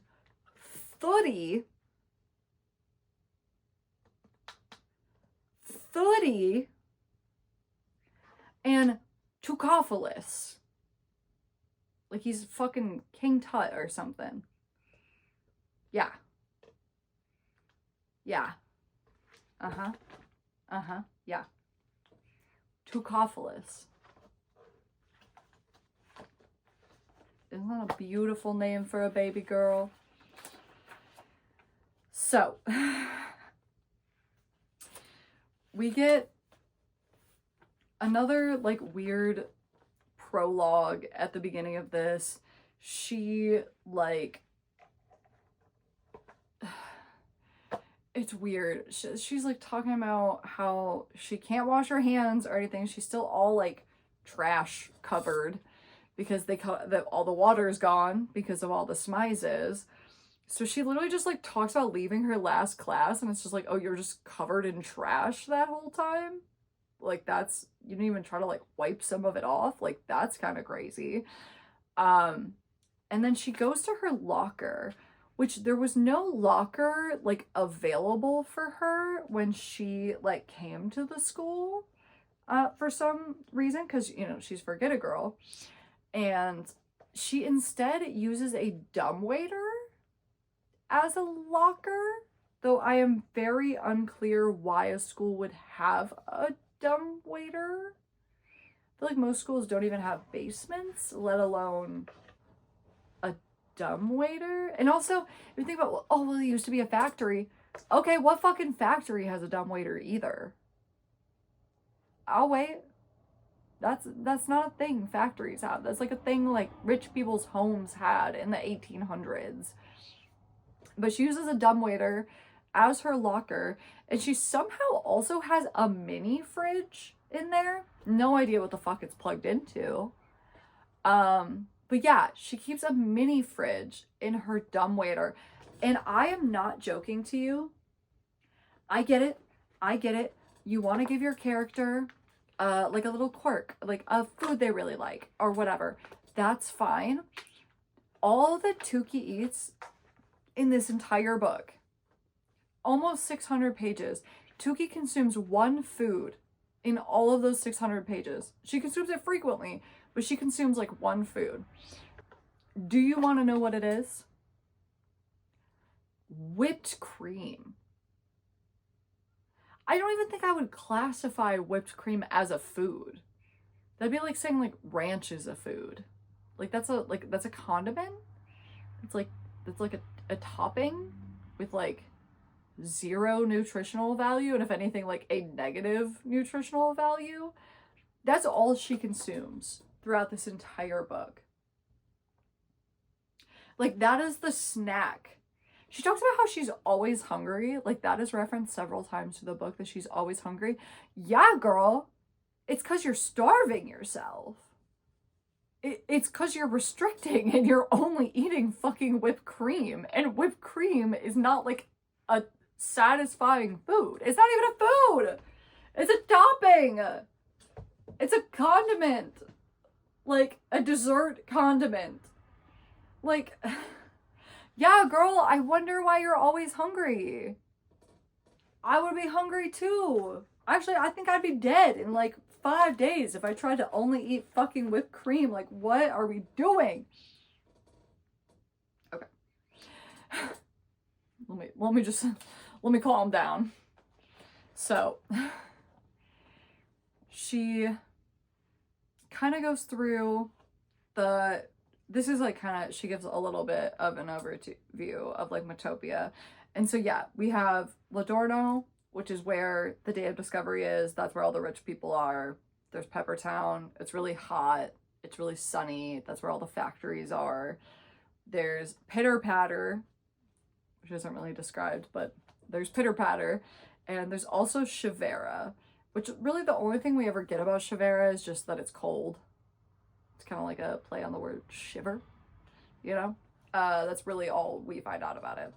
Thudi and Tukophilus. Like he's fucking King Tut or something. Yeah. Yeah. Uh-huh. Uh-huh. Yeah. Tukophilus. Isn't that a beautiful name for a baby girl? So, we get another like weird prologue at the beginning of this. She like it's weird. She's like talking about how she can't wash her hands or anything. She's still all like trash covered because all the water is gone because of all the smizes. So she literally just like talks about leaving her last class, and it's just like, oh, you're just covered in trash that whole time. Like that's, you didn't even try to like wipe some of it off. Like that's kind of crazy. And then she goes to her locker, which there was no locker like available for her when she like came to the school for some reason, because you know she's Forget a Girl, and she instead uses a dumbwaiter as a locker, though I am very unclear why a school would have a dumbwaiter. I feel like most schools don't even have basements, let alone a dumbwaiter. And also, if you think about, oh, well, it used to be a factory. Okay, what fucking factory has a dumbwaiter either? I'll wait. That's not a thing factories have. That's like a thing like rich people's homes had in the 1800s. But she uses a dumbwaiter as her locker, and she somehow also has a mini fridge in there. No idea what the fuck it's plugged into. But yeah, she keeps a mini fridge in her dumbwaiter. And I am not joking to you. I get it. You want to give your character like a little quirk, like a food they really like or whatever. That's fine. All that Tuki eats in this entire book, almost 600 pages, Tuki consumes one food in all of those 600 pages. She consumes it frequently, but she consumes like one food. Do you want to know what it is? Whipped cream. I don't even think I would classify whipped cream as a food. That'd be like saying like ranch is a food. Like that's a condiment. It's like a topping with like zero nutritional value, and if anything like a negative nutritional value. That's all she consumes throughout this entire book. Like that is the snack. She talks about how she's always hungry. Like that is referenced several times to the book, that she's always hungry. Yeah, girl. It's because you're starving yourself. It's because you're restricting and you're only eating fucking whipped cream. And whipped cream is not like a satisfying food. It's not even a food. It's a topping. It's a condiment. Like a dessert condiment. Like, yeah, girl, I wonder why you're always hungry. I would be hungry too. Actually, I think I'd be dead in like 5 days if I tried to only eat fucking whipped cream. Like, what are we doing? Okay. Let me calm down. So, she kind of goes through this is like kind of, she gives a little bit of an overview of like Metopia. And so yeah, we have Ladorno, which is where the Day of Discovery is. That's where all the rich people are. There's Peppertown. It's really hot. It's really sunny. That's where all the factories are. There's Pitter Patter, which isn't really described, but there's Pitter Patter. And there's also Shivera, which really the only thing we ever get about Shivera is just that it's cold. It's kind of like a play on the word shiver, you know? That's really all we find out about it.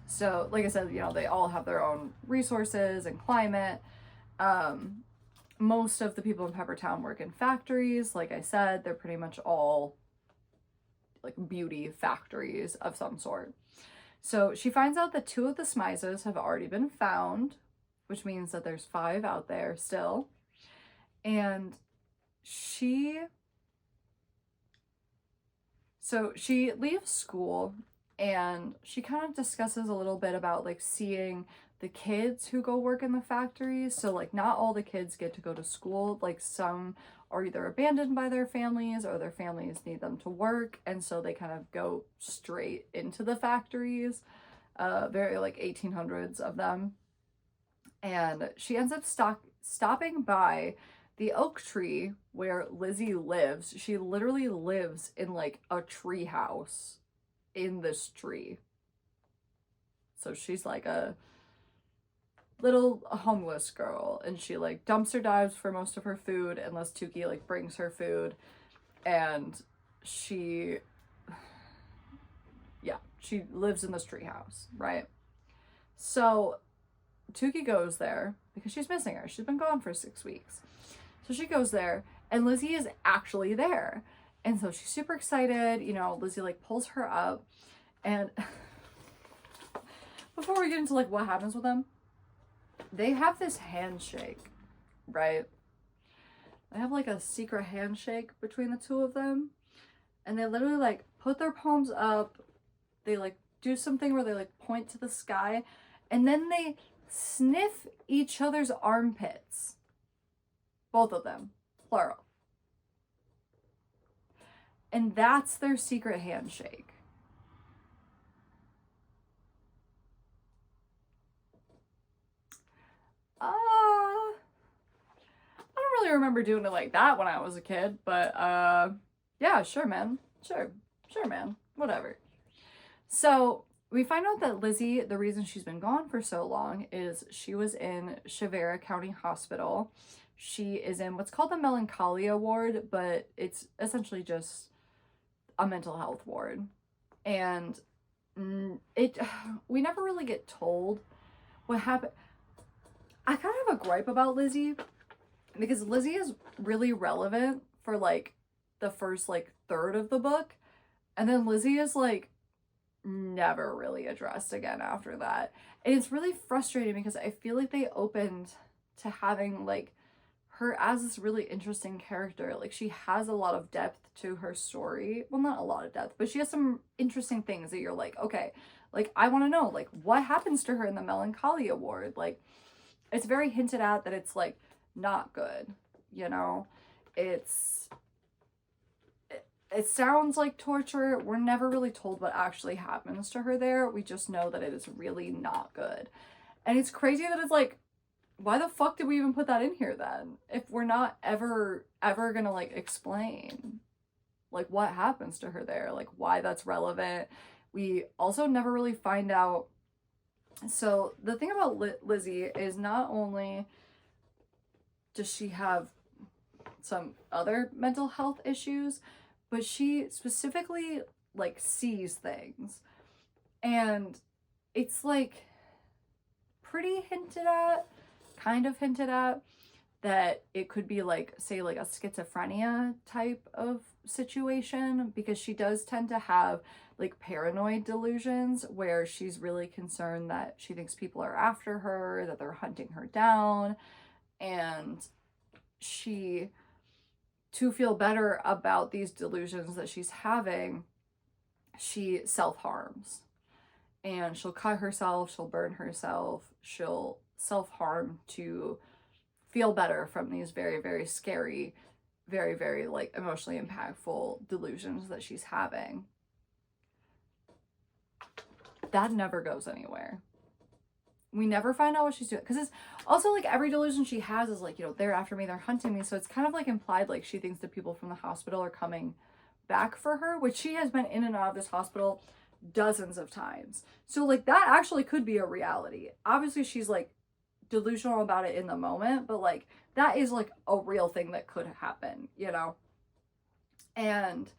So, like I said, you know, they all have their own resources and climate. Most of the people in Peppertown work in factories. Like I said, they're pretty much all like beauty factories of some sort. So she finds out that 2 of the smizes have already been found, which means that there's 5 out there still. And she leaves school, and she kind of discusses a little bit about like seeing the kids who go work in the factories. So like not all the kids get to go to school. Like some are either abandoned by their families or their families need them to work, and so they kind of go straight into the factories. Very like 1800s of them. And she ends up stopping by the oak tree where Lizzie lives. She literally lives in like a tree house in this tree. So she's like a little homeless girl, and she like dumpster dives for most of her food unless Tukey like brings her food. And she lives in this tree house, right? So Tukey goes there because she's missing her. She's been gone for 6 weeks. So she goes there, and Lizzie is actually there. And so she's super excited. You know, Lizzie like pulls her up. And before we get into like what happens with them, they have this handshake, right? They have like a secret handshake between the two of them. And they literally like put their palms up. They like do something where they like point to the sky. And then they sniff each other's armpits. Both of them, plural. And that's their secret handshake. I don't really remember doing it like that when I was a kid, but yeah, sure, man. Sure, man. Whatever. So we find out that Lizzie, the reason she's been gone for so long is she was in Shivera County Hospital. She is in what's called the Melancholia ward, but it's essentially just a mental health ward. And we never really get told what happened. I kind of have a gripe about Lizzie because Lizzie is really relevant for like the first like third of the book, and then Lizzie is like never really addressed again after that. And it's really frustrating because I feel like they opened to having like her as this really interesting character. Like she has a lot of depth to her story. Well, not a lot of depth, but she has some interesting things that you're like, okay, like I want to know like what happens to her in the Melancholia ward. Like it's very hinted at that it's like not good, you know? It sounds like torture. We're never really told what actually happens to her there. We just know that it is really not good. And it's crazy that it's like, why the fuck did we even put that in here then? If we're not ever gonna like explain like what happens to her there, like why that's relevant. We also never really find out. So the thing about Lizzie is not only does she have some other mental health issues, but she specifically like sees things. And it's like pretty kind of hinted at that it could be like, say like a schizophrenia type of situation, because she does tend to have like paranoid delusions where she's really concerned that she thinks people are after her, that they're hunting her down, and she, to feel better about these delusions that she's having, she self-harms. And she'll cut herself, she'll burn herself, she'll self-harm to feel better from these very, very scary, very, very like emotionally impactful delusions that she's having. That never goes anywhere. We never find out what she's doing, because it's also like every delusion she has is like, you know, they're after me, they're hunting me. So it's kind of like implied like she thinks the people from the hospital are coming back for her, which she has been in and out of this hospital dozens of times. So like that actually could be a reality. Obviously she's like delusional about it in the moment, but like that is like a real thing that could happen, you know? And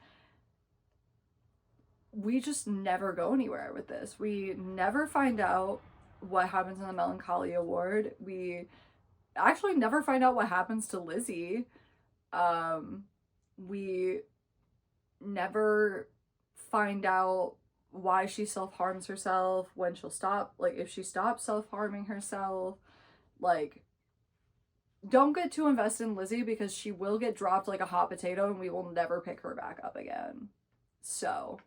we just never go anywhere with this. We never find out what happens in the Melancholia ward. We actually never find out what happens to Lizzie. We never find out why she self-harms herself, when she'll stop, like if she stops self-harming herself. Like, don't get too invested in Lizzie because she will get dropped like a hot potato and we will never pick her back up again. So,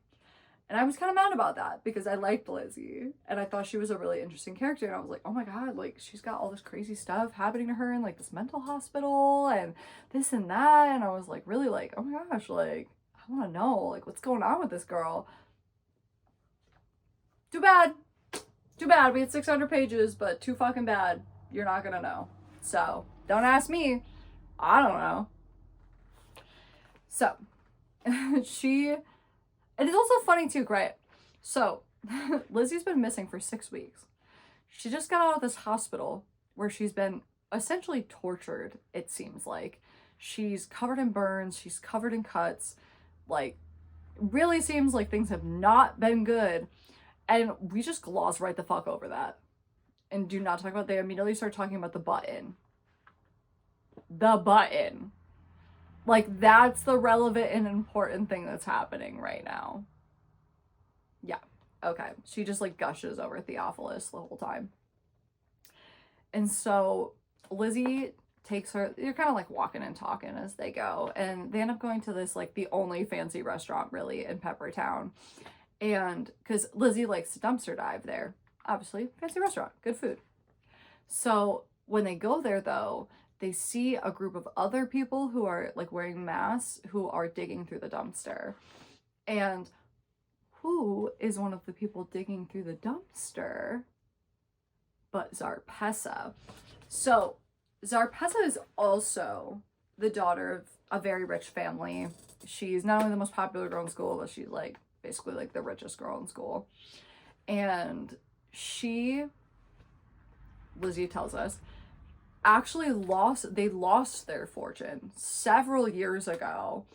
and I was kind of mad about that because I liked Lizzie and I thought she was a really interesting character, and I was like, oh my god, like she's got all this crazy stuff happening to her in like this mental hospital and this and that, and I was like really like, oh my gosh, like I want to know like what's going on with this girl. Too bad we had 600 pages, but too fucking bad, You're not gonna know. So don't ask me. I don't know. So it is also funny too, right? So Lizzie's been missing for 6 weeks. She just got out of this hospital where she's been essentially tortured, it seems like. She's covered in burns, she's covered in cuts. Like, really seems like things have not been good. And we just gloss right the fuck over that. And do not talk about, they immediately start talking about the button. The button. Like, that's the relevant and important thing that's happening right now. Yeah. Okay. She just like gushes over Theophilus the whole time. And so Lizzie takes her, you're kind of like walking and talking as they go. And they end up going to this, like, the only fancy restaurant really in Peppertown. And because Lizzie likes to dumpster dive there. Obviously, fancy restaurant, good food. So when they go there, though, they see a group of other people who are like wearing masks who are digging through the dumpster. And who is one of the people digging through the dumpster but Zarpessa? So Zarpessa is also the daughter of a very rich family. She's not only the most popular girl in school, but she's like basically like the richest girl in school. And Lizzie tells us, actually lost their fortune several years ago,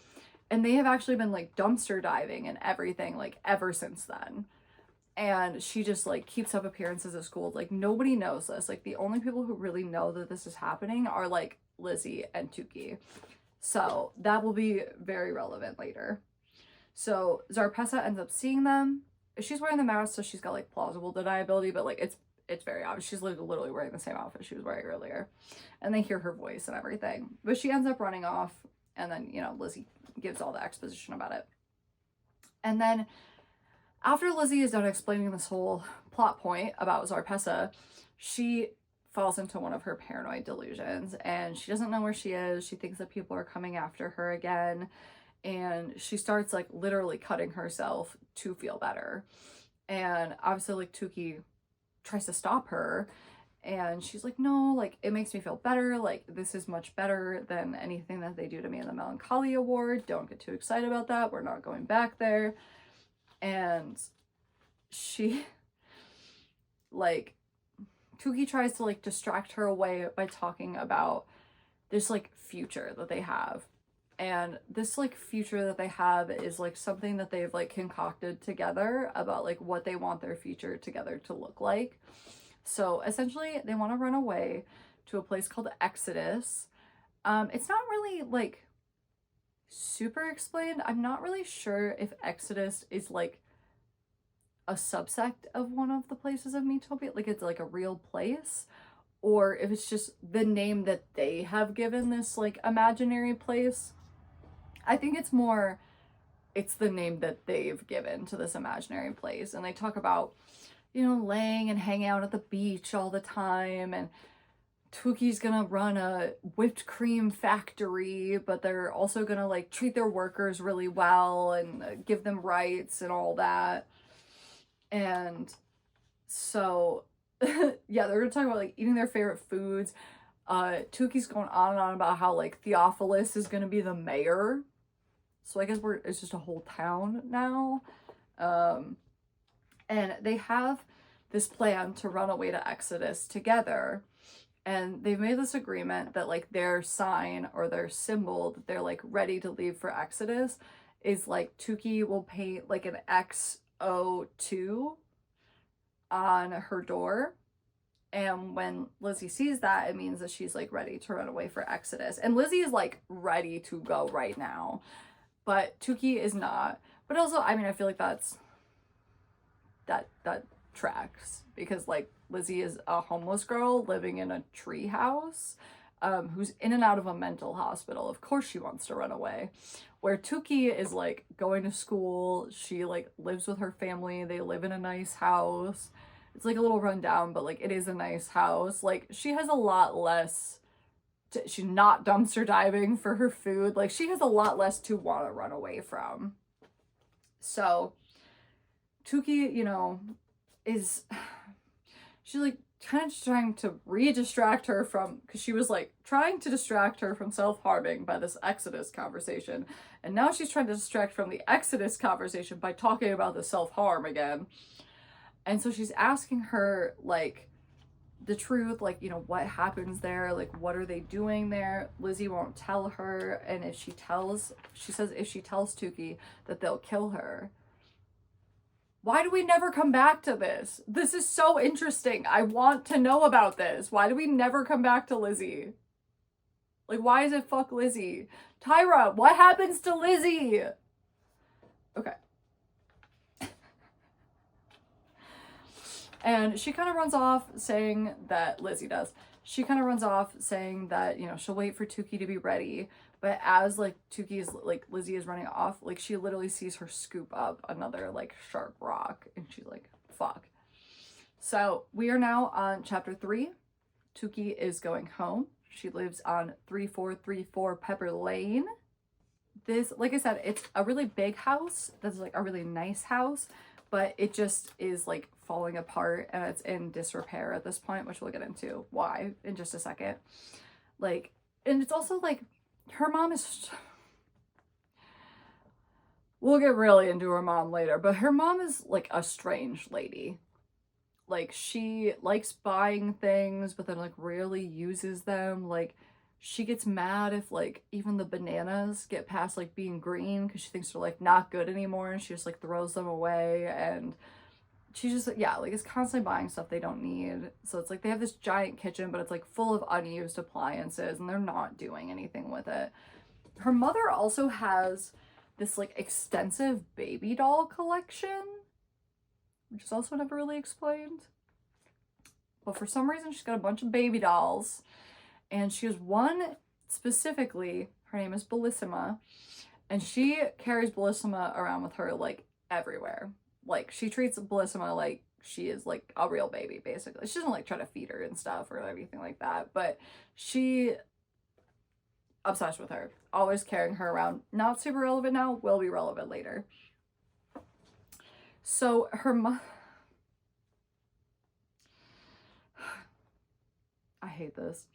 and they have actually been like dumpster diving and everything like ever since then. And she just like keeps up appearances at school. Like, nobody knows this. Like, the only people who really know that this is happening are like Lizzie and Tukey. So that will be very relevant later. So Zarpessa ends up seeing them. She's wearing the mask, so she's got like plausible deniability, but like it's very obvious. She's literally wearing the same outfit she was wearing earlier. And they hear her voice and everything. But she ends up running off, and then, you know, Lizzie gives all the exposition about it. And then after Lizzie is done explaining this whole plot point about Zarpessa, she falls into one of her paranoid delusions, and she doesn't know where she is. She thinks that people are coming after her again, and she starts like literally cutting herself to feel better. And obviously, like, Tukey tries to stop her, and she's like, no, like, it makes me feel better. Like, this is much better than anything that they do to me in the Melancholia Ward. Don't get too excited about that. We're not going back there. And she, like, Tukey tries to like distract her away by talking about this like future that they have. And this like future that they have is like something that they've like concocted together about like what they want their future together to look like. So essentially they want to run away to a place called Exodus. It's not really like super explained. I'm not really sure if Exodus is like a subsect of one of the places of Metopia, like it's like a real place, or if it's just the name that they have given this like imaginary place. I think it's the name that they've given to this imaginary place. And they talk about, you know, laying and hanging out at the beach all the time, and Tukey's gonna run a whipped cream factory, but they're also gonna like treat their workers really well and give them rights and all that. And so yeah, they're gonna talk about like eating their favorite foods. Tukey's going on and on about how like Theophilus is gonna be the mayor. So I guess it's just a whole town now. And they have this plan to run away to Exodus together. And they've made this agreement that like their sign or their symbol that they're like ready to leave for Exodus is like Tukey will paint like an XO2 on her door. And when Lizzie sees that, it means that she's like ready to run away for Exodus. And Lizzie is like ready to go right now, but Tukey is not. But also, I mean, I feel like that tracks, because like Lizzie is a homeless girl living in a tree house, who's in and out of a mental hospital. Of course she wants to run away. Where Tukey is like going to school, she like lives with her family, they live in a nice house. It's like a little rundown, but like it is a nice house. Like she has a lot less she's not dumpster diving for her food. Like she has a lot less to want to run away from. So Tukey, you know, she's like kind of trying to distract her from, because she was like trying to distract her from self-harming by this Exodus conversation, and now she's trying to distract from the Exodus conversation by talking about the self-harm again. And so she's asking her like the truth, like, you know, what happens there, like what are they doing there. Lizzie won't tell her, and if she tells, she says if she tells Tukey that they'll kill her. Why do we never come back to this? This is so interesting. I want to know about this. Why do we never come back to Lizzie? Like, why is it fuck Lizzie? Tyra, what happens to Lizzie? Okay. And she kind of runs off saying that, Lizzie does. She kind of runs off saying that, you know, she'll wait for Tukey to be ready. But as, like, Tukey's, like, Lizzie is running off, like, she literally sees her scoop up another, like, sharp rock. And she's like, fuck. So, we are now on chapter 3. Tukey is going home. She lives on 3434 Pepper Lane. This, like I said, it's a really big house. That's, like, a really nice house. But it just is, like, falling apart. And it's in disrepair at this point, which we'll get into why in just a second. Like, and it's also, like, her mom is, we'll get really into her mom later, but her mom is like a strange lady. Like, she likes buying things, but then like rarely uses them. Like, she gets mad if like even the bananas get past like being green because she thinks they're like not good anymore, and she just like throws them away. And she's just, yeah, like is constantly buying stuff they don't need. So it's like they have this giant kitchen, but it's like full of unused appliances and they're not doing anything with it. Her mother also has this like extensive baby doll collection, which is also never really explained. But for some reason she's got a bunch of baby dolls, and she has one specifically, her name is Bellissima, and she carries Bellissima around with her like everywhere. Like, she treats Bellissima like she is like a real baby, basically. She doesn't like try to feed her and stuff or anything like that, but she obsessed with her, always carrying her around. Not super relevant now, will be relevant later. So her I hate this.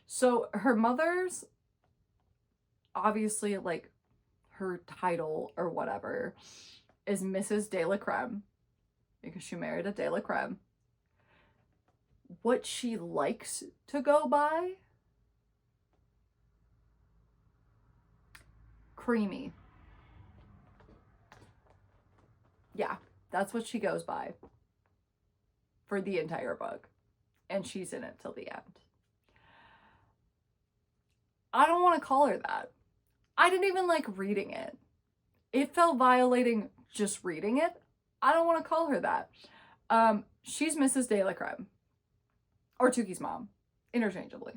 So her mother's obviously like her title or whatever is Mrs. De la Creme, because she married a De la Creme. What she likes to go by? Creamy. Yeah, that's what she goes by for the entire book. And she's in it till the end. I don't want to call her that. I didn't even like reading it. It felt violating just reading it. I don't want to call her that. She's Mrs. De la Creme. Or Tukey's mom. Interchangeably.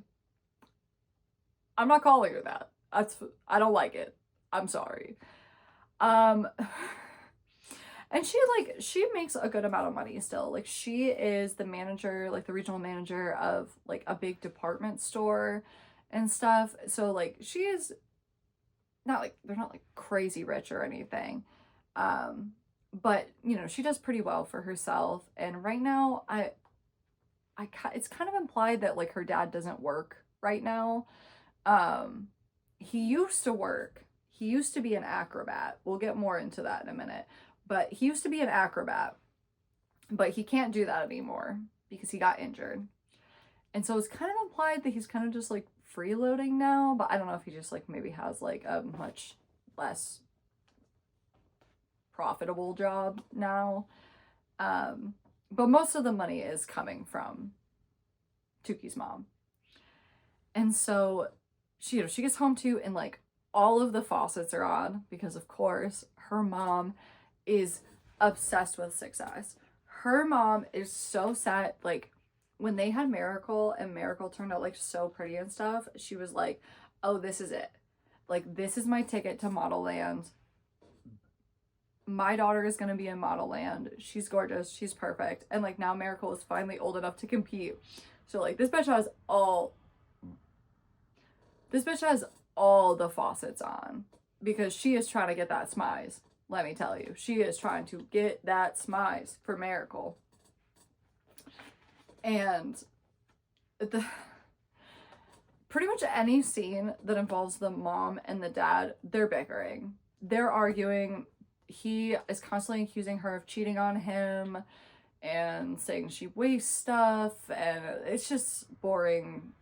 I'm not calling her that. I don't like it. I'm sorry. And she makes a good amount of money still. Like, she is the manager, like the regional manager of like a big department store and stuff. So like, she is not like, they're not like crazy rich or anything. But you know, she does pretty well for herself. And right now, it's kind of implied that like her dad doesn't work right now. He used to work. He used to be an acrobat. We'll get more into that in a minute. But he used to be an acrobat. But he can't do that anymore because he got injured. And so it's kind of implied that he's kind of just like freeloading now. But I don't know if he just like maybe has like a much less profitable job now. But most of the money is coming from Tukey's mom. And so she gets home too, and like all of the faucets are on because of course her mom is obsessed with 6 Eyes. Her mom is so set. Like, when they had Miracle and Miracle turned out like so pretty and stuff, she was like, oh, this is it. Like, this is my ticket to Modelland. My daughter is going to be in Modelland. She's gorgeous. She's perfect. And like, now Miracle is finally old enough to compete. So like, this bitch has all the faucets on because she is trying to get that smize. Let me tell you, she is trying to get that smize for Miracle. And pretty much any scene that involves the mom and the dad, they're bickering. They're arguing. He is constantly accusing her of cheating on him and saying she wastes stuff, and it's just boring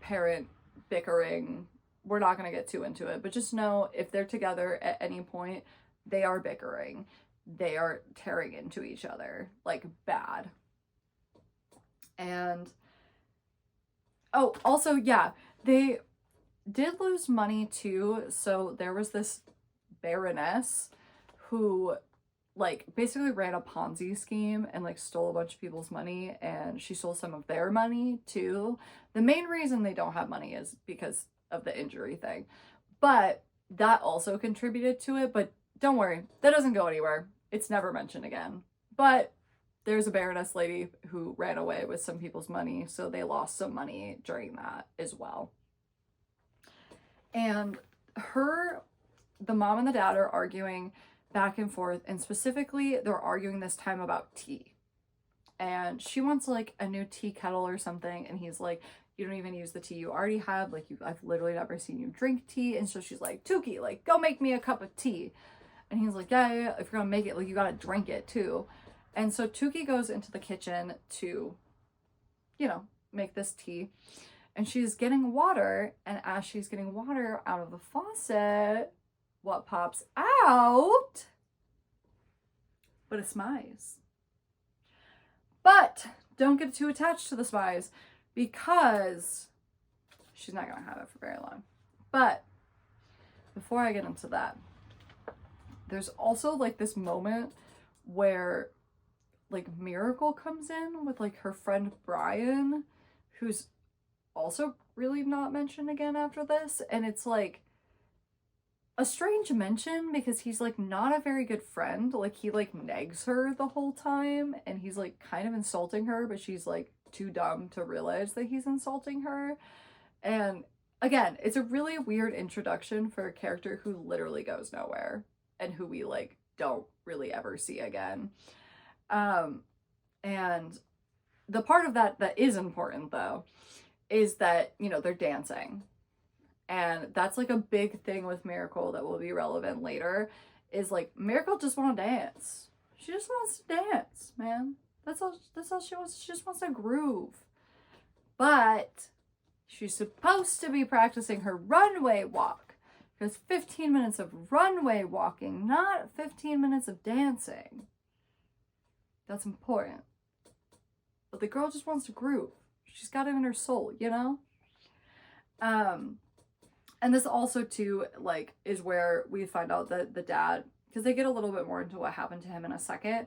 parent bickering. We're not going to get too into it, but just know if they're together at any point, they are bickering. They are tearing into each other, like bad. And oh, also, yeah, they did lose money too. So there was this baroness who like basically ran a Ponzi scheme and like stole a bunch of people's money, and she stole some of their money too. The main reason they don't have money is because of the injury thing, but that also contributed to it. But don't worry, that doesn't go anywhere. It's never mentioned again. But there's a baroness lady who ran away with some people's money, so they lost some money during that as well. And the mom and the dad are arguing back and forth, and specifically they're arguing this time about tea. And she wants like a new tea kettle or something, and he's like, you don't even use the tea you already have, like I've literally never seen you drink tea. And so she's like, Tukey, like go make me a cup of tea. And he's like, yeah, if you're gonna make it, like you gotta drink it too. And so Tukey goes into the kitchen to, make this tea. And she's getting water. And as she's getting water out of the faucet, what pops out? But a smize. But don't get too attached to the smize, because she's not going to have it for very long. But before I get into that, there's also like this moment where like Miracle comes in with like her friend Brian, who's also really not mentioned again after this. And it's like a strange mention because he's like not a very good friend. Like he like nags her the whole time, and he's like kind of insulting her, but she's like too dumb to realize that he's insulting her. And again, it's a really weird introduction for a character who literally goes nowhere and who we like don't really ever see again. And the part of that is important though is that, they're dancing. And that's like a big thing with Miracle that will be relevant later, is like Miracle just wants to dance. She just wants to dance, man. That's all she wants. She just wants to groove. But she's supposed to be practicing her runway walk, because 15 minutes of runway walking, not 15 minutes of dancing. That's important. But the girl just wants to groove. She's got it in her soul, And this also too, like, is where we find out that the dad, because they get a little bit more into what happened to him in a second,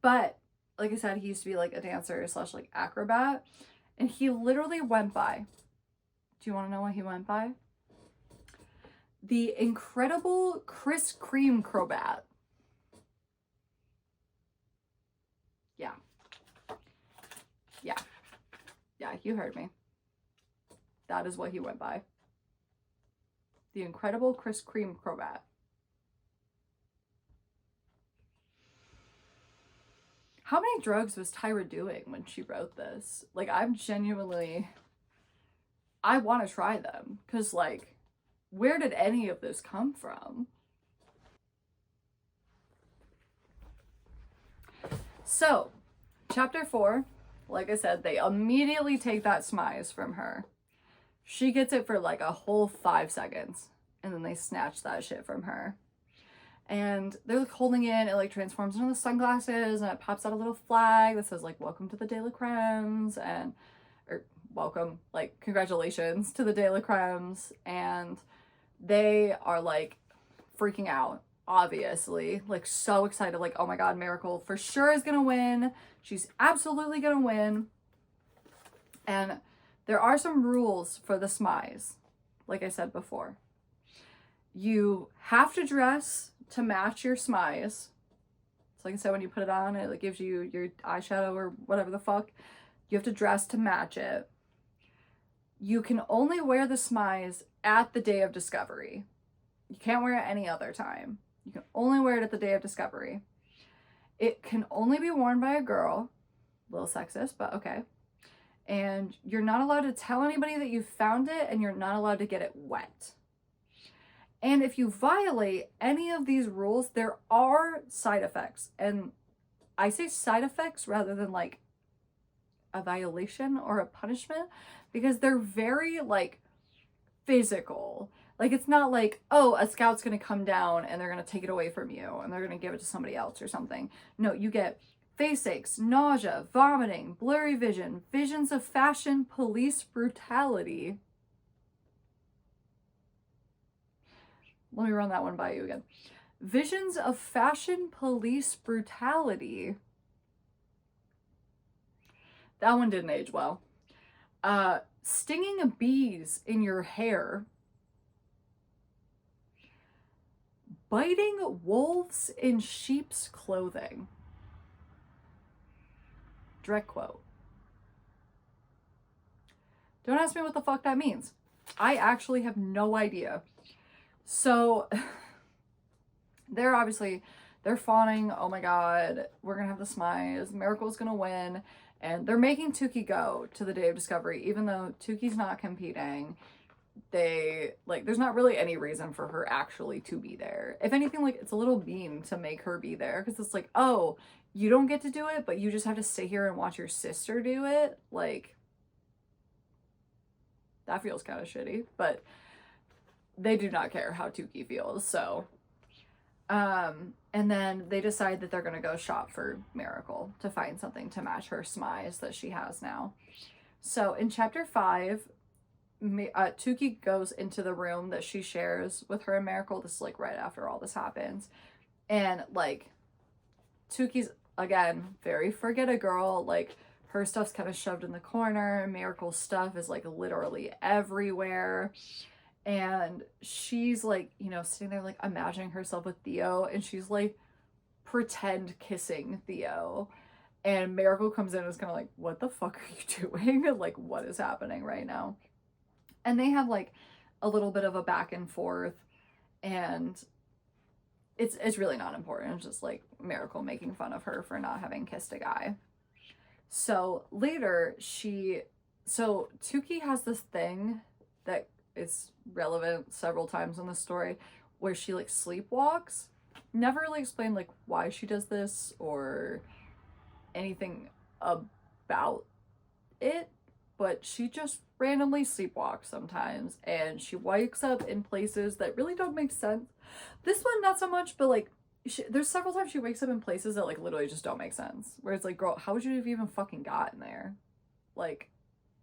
but like I said, he used to be like a dancer / like acrobat, and he literally went by. Do you want to know what he went by? The incredible Kris Cream Crobat. Yeah, you heard me. That is what he went by. The incredible Kris Cream Crobat. How many drugs was Tyra doing when she wrote this? Like, I want to try them. Because, like, where did any of this come from? So, chapter 4, like I said, they immediately take that smize from her. She gets it for like a whole 5 seconds, and then they snatch that shit from her. And they're like holding it like transforms into the sunglasses, and it pops out a little flag that says like, welcome to the De La Cremes, or welcome, like congratulations to the De La Cremes. And they are like freaking out, obviously, like so excited, like, oh my god, Miracle for sure is gonna win. She's absolutely gonna win. And there are some rules for the smize, like I said before. You have to dress to match your smize. So like I said, when you put it on, it like gives you your eyeshadow or whatever the fuck. You have to dress to match it. You can only wear the smize at the day of discovery. You can't wear it any other time. You can only wear it at the day of discovery. It can only be worn by a girl. A little sexist, but okay. and you're not allowed to tell anybody that you found it, and you're not allowed to get it wet. And if you violate any of these rules, there are side effects. And I say side effects rather than like a violation or a punishment, because they're very like physical. Like, it's not like, oh, a scout's gonna come down and they're gonna take it away from you and they're gonna give it to somebody else or something. No, you get face aches, nausea, vomiting, blurry vision, visions of fashion, police brutality. Let me run that one by you again. Visions of fashion, police brutality. That one didn't age well. Stinging bees in your hair. Biting wolves in sheep's clothing. Direct quote. Don't ask me what the fuck that means. I actually have no idea. So they're fawning, oh my god, we're gonna have the smize, Miracle's gonna win, and they're making Tukey go to the day of discovery, even though Tukey's not competing. There's not really any reason for her actually to be there. If anything, like, it's a little mean to make her be there, because it's like, oh, you don't get to do it, but you just have to sit here and watch your sister do it. Like, that feels kind of shitty, but they do not care how Tukey feels, so. And then they decide that they're gonna go shop for Miracle to find something to match her smize that she has now. So in chapter 5, Tukey goes into the room that she shares with her and Miracle. This is like right after all this happens. And like, Tukey's, again, very forget-a-girl. Like, her stuff's kind of shoved in the corner. Miracle's stuff is like literally everywhere. And she's like, you know, sitting there like imagining herself with Theo, and she's like pretend kissing Theo. And Miracle comes in and is kind of like, what the fuck are you doing? Like, what is happening right now? And they have like a little bit of a back and forth, and it's really not important. It's just like Miracle making fun of her for not having kissed a guy. So later Tukey has this thing that is relevant several times in the story where she like sleepwalks. Never really explained like why she does this or anything about it, but she just randomly sleepwalks sometimes, and she wakes up in places that really don't make sense. This one not so much, but like there's several times she wakes up in places that like literally just don't make sense, where it's like, girl, how would you have even fucking gotten there? Like,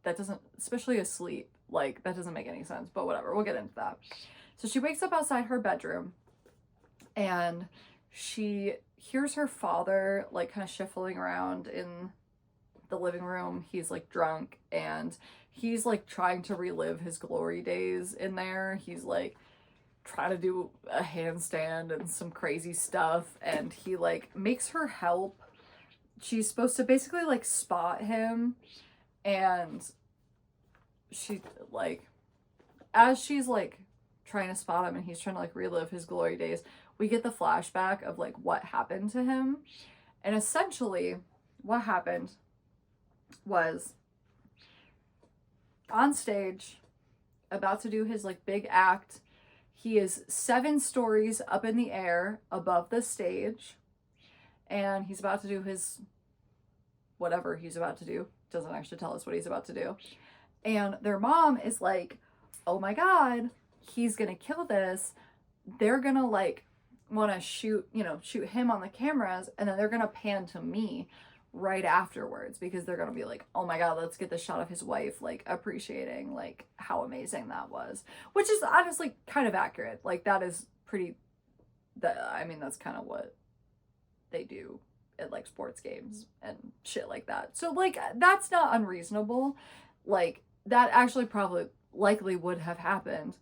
that doesn't, especially asleep, like that doesn't make any sense, but whatever, we'll get into that. So she wakes up outside her bedroom, and she hears her father like kind of shuffling around in the living room. He's like drunk, and he's like trying to relive his glory days in there. He's like trying to do a handstand and some crazy stuff, and he like makes her help. She's supposed to basically like spot him, and she like, as she's like trying to spot him and he's trying to like relive his glory days, we get the flashback of like what happened to him. And essentially what happened was, on stage, about to do his like big act, he is 7 stories up in the air above the stage, and he's about to do his whatever he's about to do. Doesn't actually tell us what he's about to do. And their mom is like, oh my god, he's gonna kill this. They're gonna like want to shoot him on the cameras, and then they're gonna pan to me right afterwards, because they're gonna be like, oh my god, let's get the shot of his wife like appreciating like how amazing that was, which is honestly kind of accurate. Like, that is pretty, that's kind of what they do at like sports games and shit like that. So like, that's not unreasonable. Like, that actually probably likely would have happened.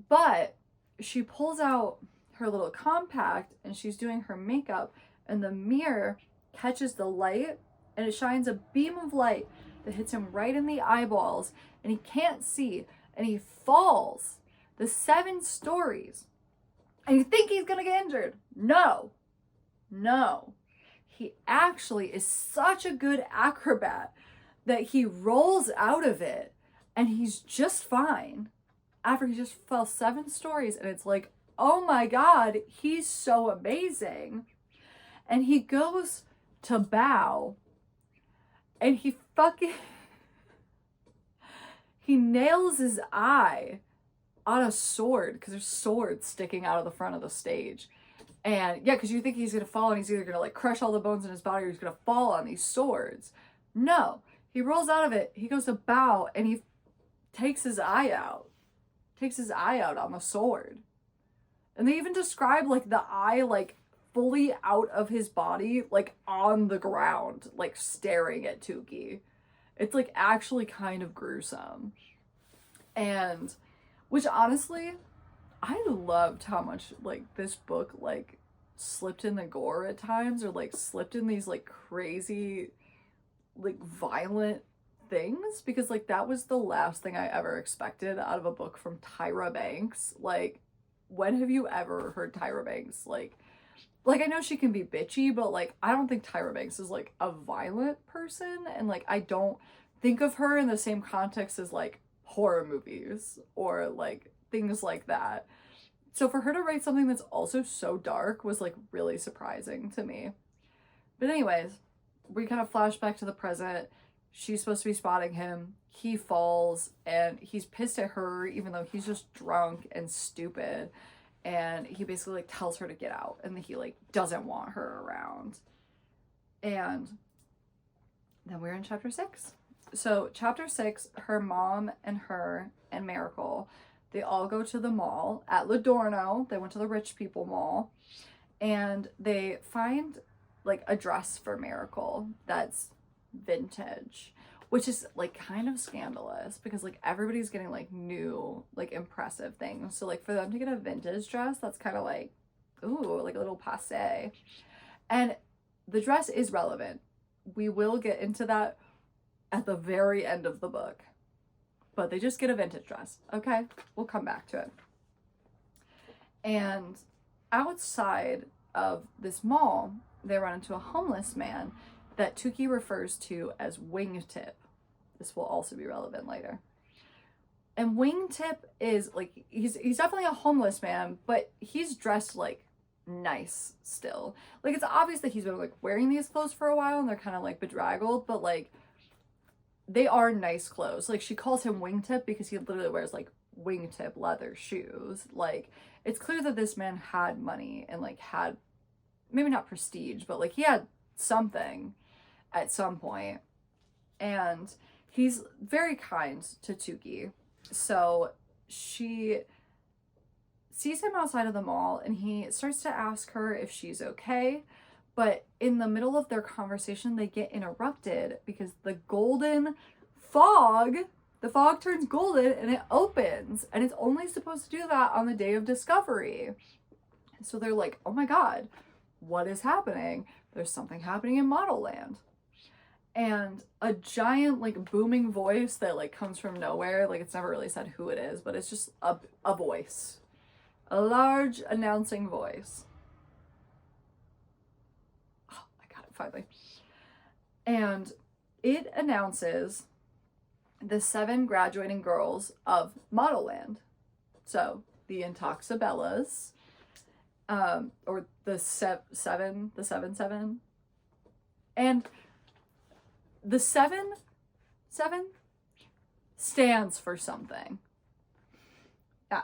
But she pulls out her little compact and she's doing her makeup, and the mirror catches the light, and it shines a beam of light that hits him right in the eyeballs, and he can't see, and he falls the 7 stories. And you think he's gonna get injured. No. He actually is such a good acrobat that he rolls out of it and he's just fine after he just fell 7 stories. And it's like, oh my God, he's so amazing. And he goes to bow and he nails his eye on a sword, because there's swords sticking out of the front of the stage. And yeah, because you think he's gonna fall and he's either gonna like crush all the bones in his body or he's gonna fall on these swords. No, he rolls out of it, he goes to bow, and he takes his eye out on the sword. And they even describe like the eye like fully out of his body, like on the ground, like staring at Tukey. It's like actually kind of gruesome. And which honestly, I loved how much like this book like slipped in the gore at times, or like slipped in these like crazy like violent things, because like that was the last thing I ever expected out of a book from Tyra Banks. Like, when have you ever heard Tyra Banks like I know she can be bitchy, but like I don't think Tyra Banks is like a violent person, and like I don't think of her in the same context as like horror movies or like things like that. So for her to write something that's also so dark was like really surprising to me. But anyways, we kind of flash back to the present. She's supposed to be spotting him. He falls and he's pissed at her, even though he's just drunk and stupid. And he basically like tells her to get out, and he like doesn't want her around. And then we're in chapter 6. So chapter 6, her mom and her and Miracle, they all go to the mall at Ladorno. They went to the rich people mall, and they find like a dress for Miracle that's vintage, which is like kind of scandalous, because like everybody's getting like new like impressive things. So like for them to get a vintage dress, that's kind of like, ooh, like a little passe. And the dress is relevant. We will get into that at the very end of the book, but they just get a vintage dress. Okay, we'll come back to it. And outside of this mall, they run into a homeless man that Tukey refers to as Wingtip. This will also be relevant later. And Wingtip is like, he's definitely a homeless man, but he's dressed like nice still. Like, it's obvious that he's been like wearing these clothes for a while and they're kind of like bedraggled, but like they are nice clothes. Like, she calls him Wingtip because he literally wears like wingtip leather shoes. Like, it's clear that this man had money and like had maybe not prestige, but like he had something at some point. And he's very kind to Tukey. So she sees him outside of the mall and he starts to ask her if she's okay. But in the middle of their conversation, they get interrupted because the fog turns golden and it opens. And it's only supposed to do that on the day of discovery. So they're like, oh my God, what is happening? There's something happening in Modelland. And a giant like booming voice that like comes from nowhere, like it's never really said who it is, but it's just a voice. A large announcing voice. Oh, I got it finally. And it announces the 7 graduating girls of Modelland. So the Intoxabellas, or the seven, and the 7 stands for something. Yeah,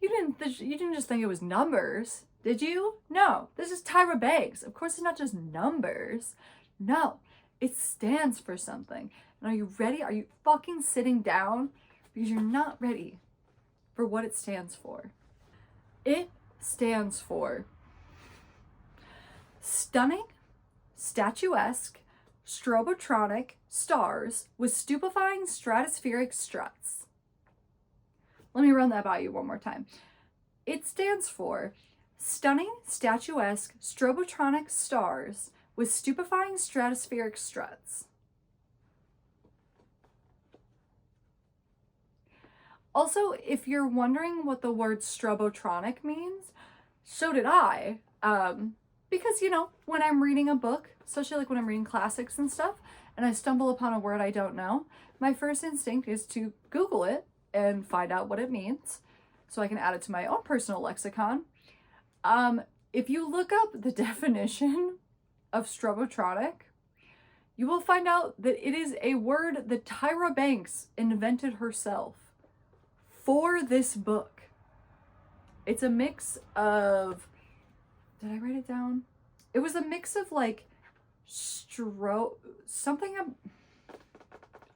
you didn't just think it was numbers, did you? No, this is Tyra Banks. Of course, it's not just numbers. No, it stands for something. And are you ready? Are you fucking sitting down? Because you're not ready for what it stands for. It stands for stunning, statuesque, strobotronic stars with stupefying stratospheric struts. Let me run that by you one more time. It stands for stunning, statuesque, strobotronic stars with stupefying stratospheric struts. Also, if you're wondering what the word strobotronic means, so did I. Because, you know, when I'm reading a book, especially like when I'm reading classics and stuff, and I stumble upon a word I don't know, my first instinct is to Google it and find out what it means so I can add it to my own personal lexicon. If you look up the definition of strobotronic, you will find out that it is a word that Tyra Banks invented herself for this book. It's a mix of, did I write it down? It was a mix of like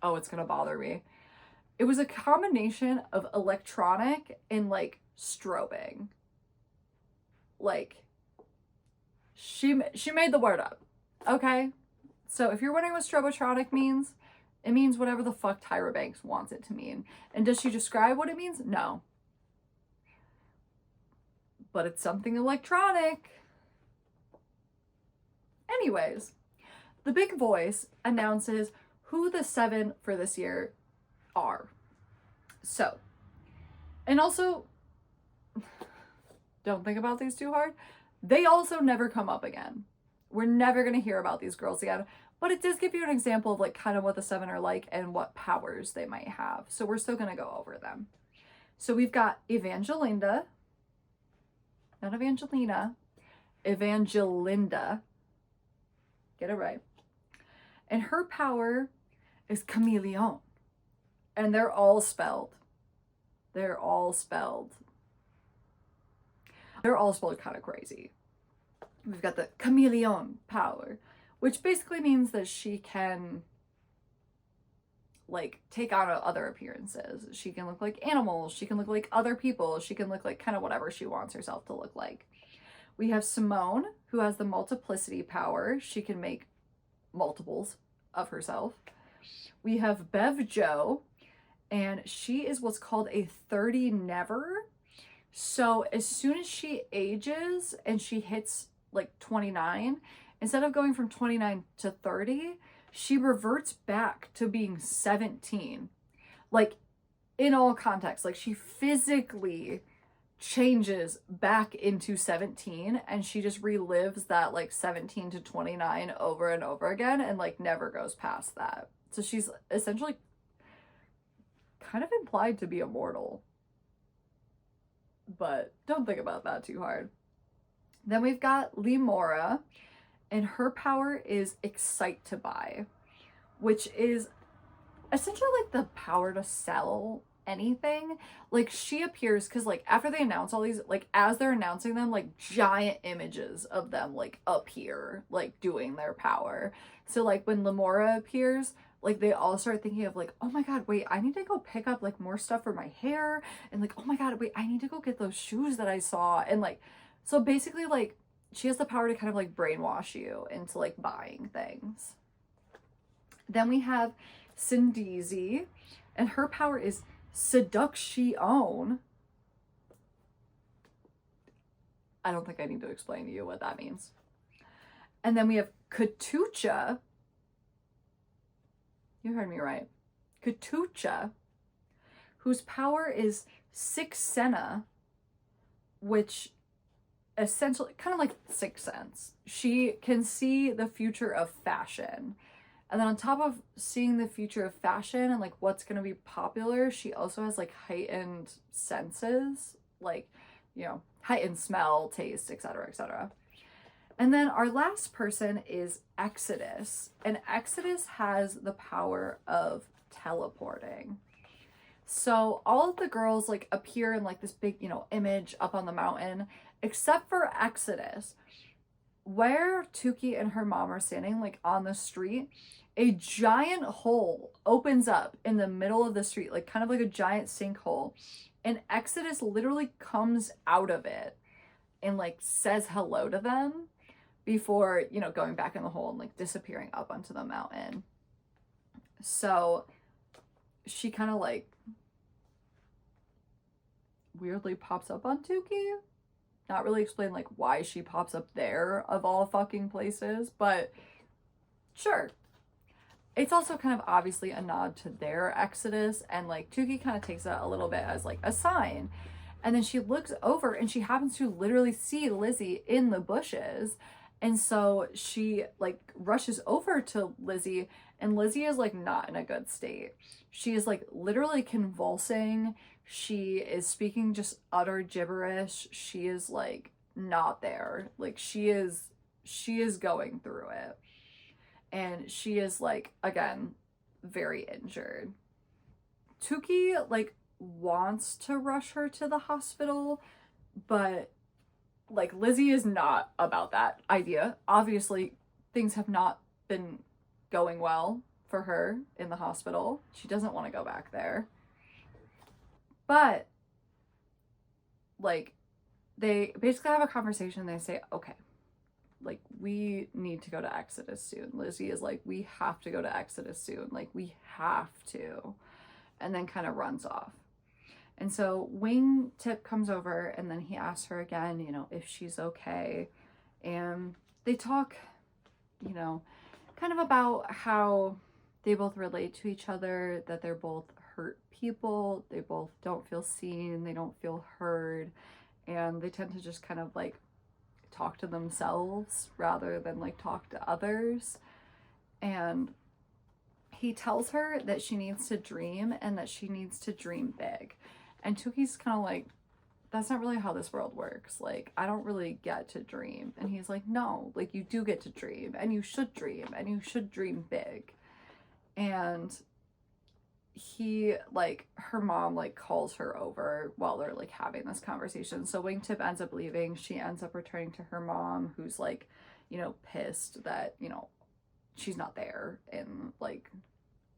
oh, it's gonna bother me. It was a combination of electronic and like strobing. Like, she made the word up, okay? So if you're wondering what strobotronic means, it means whatever the fuck Tyra Banks wants it to mean. And does she describe what it means? No. But it's something electronic. Anyways, the big voice announces who the 7 for this year are. So, and also, don't think about these too hard. They also never come up again. We're never going to hear about these girls again. But it does give you an example of like kind of what the 7 are like and what powers they might have. So we're still going to go over them. So we've got Evangelinda. Not Evangelina. Evangelinda. Get it right. And her power is chameleon. And they're all spelled. They're all spelled kind of crazy. We've got the chameleon power, which basically means that she can like take on other appearances. She can look like animals. She can look like other people. She can look like kind of whatever she wants herself to look like. We have Simone, who has the multiplicity power. She can make multiples of herself. We have Bev Jo, and she is what's called a 30 never. So as soon as she ages and she hits like 29, instead of going from 29 to 30, she reverts back to being 17. Like, in all contexts, like she physically changes back into 17, and she just relives that like 17 to 29 over and over again and like never goes past that. So she's essentially kind of implied to be immortal. But don't think about that too hard. Then we've got Limora, and her power is excite to buy, which is essentially like the power to sell anything. Like, she appears because like after they announce all these, like as they're announcing them, like giant images of them like appear like doing their power. So like when Limora appears, like they all start thinking of like, oh my god, wait, I need to go pick up like more stuff for my hair, and like, oh my god, wait, I need to go get those shoes that I saw. And like, so basically like she has the power to kind of like brainwash you into like buying things. Then we have Sindizi, and her power is seduction. I don't think I need to explain to you what that means. And then we have Katucha. You heard me right. Katucha, whose power is Sixena, which essentially kind of like Sixth Sense. She can see the future of fashion. And then on top of seeing the future of fashion and like what's going to be popular, she also has like heightened senses, like, you know, heightened smell, taste, etc., etc. And then our last person is Exodus. And Exodus has the power of teleporting. So all of the girls like appear in like this big, you know, image up on the mountain, except for Exodus. Where Tuki and her mom are standing, like on the street, a giant hole opens up in the middle of the street, like kind of like a giant sinkhole. And Exodus literally comes out of it and like says hello to them before, you know, going back in the hole and like disappearing up onto the mountain. So she kind of like weirdly pops up on Tuki. Not really explain like why she pops up there of all fucking places, but sure. It's also kind of obviously a nod to their exodus, and like Tuki kind of takes that a little bit as like a sign. And then she looks over and she happens to literally see Lizzie in the bushes. And so she like rushes over to Lizzie And Lizzie is like not in a good state. She is like literally convulsing. She is speaking just utter gibberish. She is like not there. Like she is going through it. And she is like, again, very injured. Tuki like wants to rush her to the hospital, but like Lizzie is not about that idea. Obviously, things have not been going well for her in the hospital. She doesn't want to go back there. But like they basically have a conversation. They say, okay, like we need to go to Exodus soon. Lizzie is like, we have to go to Exodus soon. Like we have to. And then kind of runs off. And so Wingtip comes over and then he asks her again, you know, if she's okay. And they talk, you know, kind of about how they both relate to each other, that they're both hurt people. They both don't feel seen. They don't feel heard. And they tend to just kind of like talk to themselves rather than like talk to others. And he tells her that she needs to dream and that she needs to dream big. And Tuki's kind of like, that's not really how this world works. Like, I don't really get to dream. And he's like, no, like you do get to dream and you should dream and you should dream big. And he like, her mom like calls her over while they're like having this conversation. So Wingtip ends up leaving. She ends up returning to her mom, who's like, you know, pissed that, you know, she's not there and like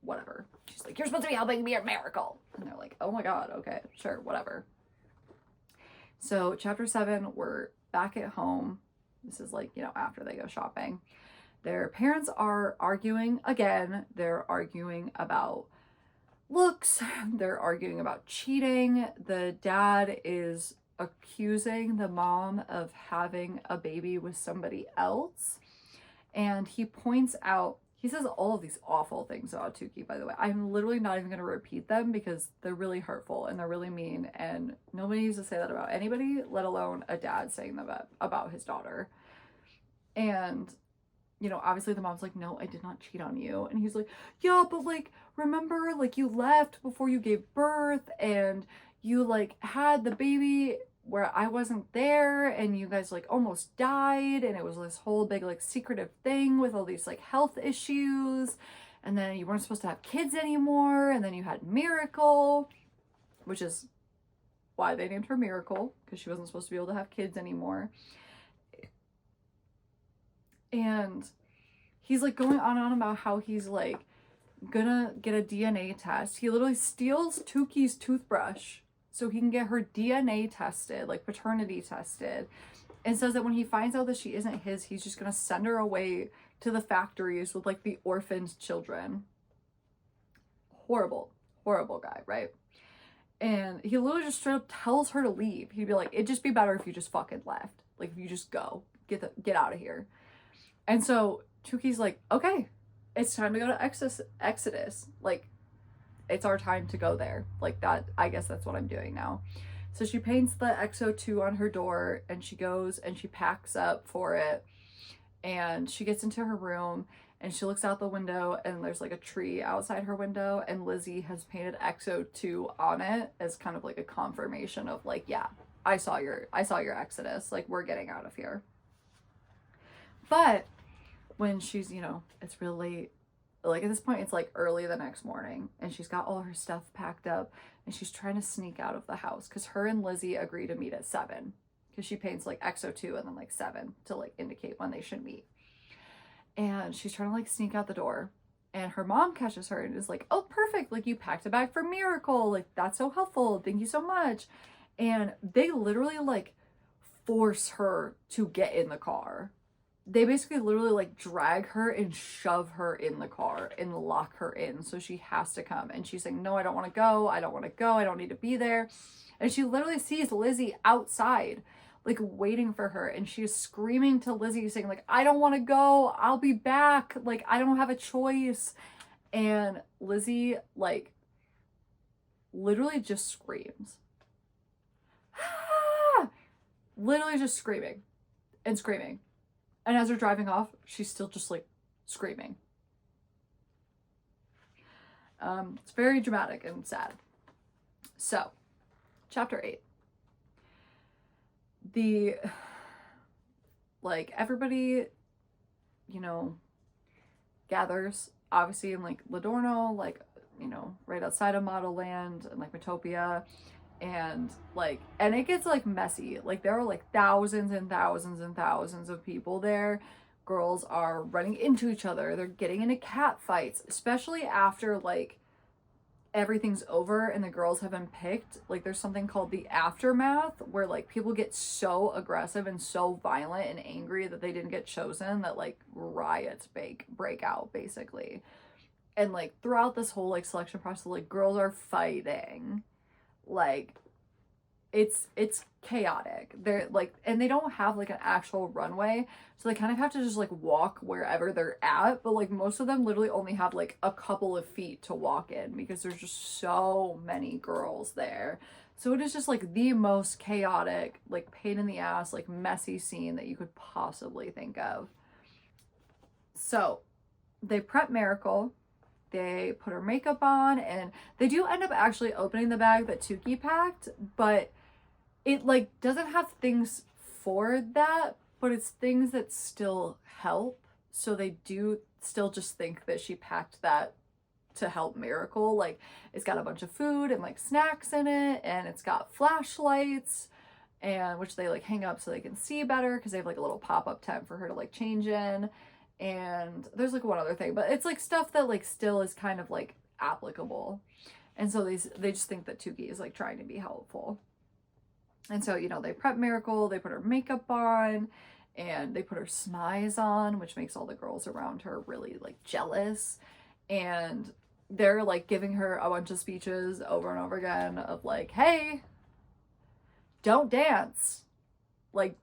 whatever. She's like, you're supposed to be helping me a miracle. And they're like, oh my god, okay, sure, whatever. So chapter 7, we're back at home. This is like, you know, after they go shopping. Their parents are arguing again. They're arguing about looks. They're arguing about cheating. The dad is accusing the mom of having a baby with somebody else. And he points out, he says all of these awful things about Tuki, by the way. I'm literally not even going to repeat them because they're really hurtful and they're really mean. And nobody needs to say that about anybody, let alone a dad saying them about his daughter. And, you know, obviously the mom's like, no, I did not cheat on you. And he's like, yeah, but like, remember, like you left before you gave birth and you like had the baby where I wasn't there and you guys like almost died and it was this whole big like secretive thing with all these like health issues, and then you weren't supposed to have kids anymore, and then you had Miracle, which is why they named her Miracle, because she wasn't supposed to be able to have kids anymore. And he's like going on and on about how he's like gonna get a DNA test. He literally steals Tuki's toothbrush so he can get her DNA tested, like paternity tested, and says that when he finds out that she isn't his, he's just gonna send her away to the factories with like the orphaned children. Horrible, horrible guy, right? And he literally just straight up tells her to leave. He'd be like, it'd just be better if you just fucking left. Like if you just go, get out of here. And so Tuki's like, okay, it's time to go to Exodus. Like, it's our time to go there. Like that, I guess that's what I'm doing now. So she paints the XO2 on her door and she goes and she packs up for it. And she gets into her room and she looks out the window and there's like a tree outside her window and Lizzie has painted XO2 on it as kind of like a confirmation of like, yeah, I saw your Exodus. Like, we're getting out of here. But when she's, you know, it's real late, like at this point it's like early the next morning and she's got all her stuff packed up and she's trying to sneak out of the house because her and Lizzie agree to meet at 7 because she paints like XO2 and then like 7 to like indicate when they should meet. And she's trying to like sneak out the door and her mom catches her and is like, oh perfect, like you packed a bag for Miracle, like that's so helpful, thank you so much. And they literally like force her to get in the car. They basically literally like drag her and shove her in the car and lock her in. So she has to come. And she's like, no, I don't want to go. I don't want to go. I don't need to be there. And she literally sees Lizzie outside, like waiting for her. And she is screaming to Lizzie saying like, I don't want to go. I'll be back. Like, I don't have a choice. And Lizzie like literally just screams. Ah! Literally just screaming and screaming. And as they're driving off, she's still just like screaming. It's very dramatic and sad. So, chapter 8. Everybody, gathers, obviously, in, Ladorno, right outside of Modelland, and, Metopia, and, it gets, messy. There are, thousands and thousands and thousands of people there. Girls are running into each other. They're getting into cat fights, especially after, everything's over and the girls have been picked. There's something called the aftermath, where people get so aggressive and so violent and angry that they didn't get chosen, that riots break out, basically. And throughout this whole selection process, girls are fighting. It's chaotic. They're and they don't have an actual runway, so they kind of have to just walk wherever they're at, but most of them literally only have a couple of feet to walk in, because there's just so many girls there. So it is just the most chaotic, pain in the ass, messy scene that you could possibly think of. So they prep Miracle, they put her makeup on, and they do end up actually opening the bag that Tukey packed, but it doesn't have things for that, but it's things that still help. So they do still just think that she packed that to help Miracle. It's got a bunch of food and snacks in it, and it's got flashlights, and which they hang up so they can see better, because they have a little pop-up tent for her to change in. And there's one other thing, but it's stuff that still is kind of applicable. And so they just think that Tukey is trying to be helpful. And so, they prep Miracle, they put her makeup on, and they put her smize on, which makes all the girls around her really jealous. And they're giving her a bunch of speeches over and over again of hey, don't dance.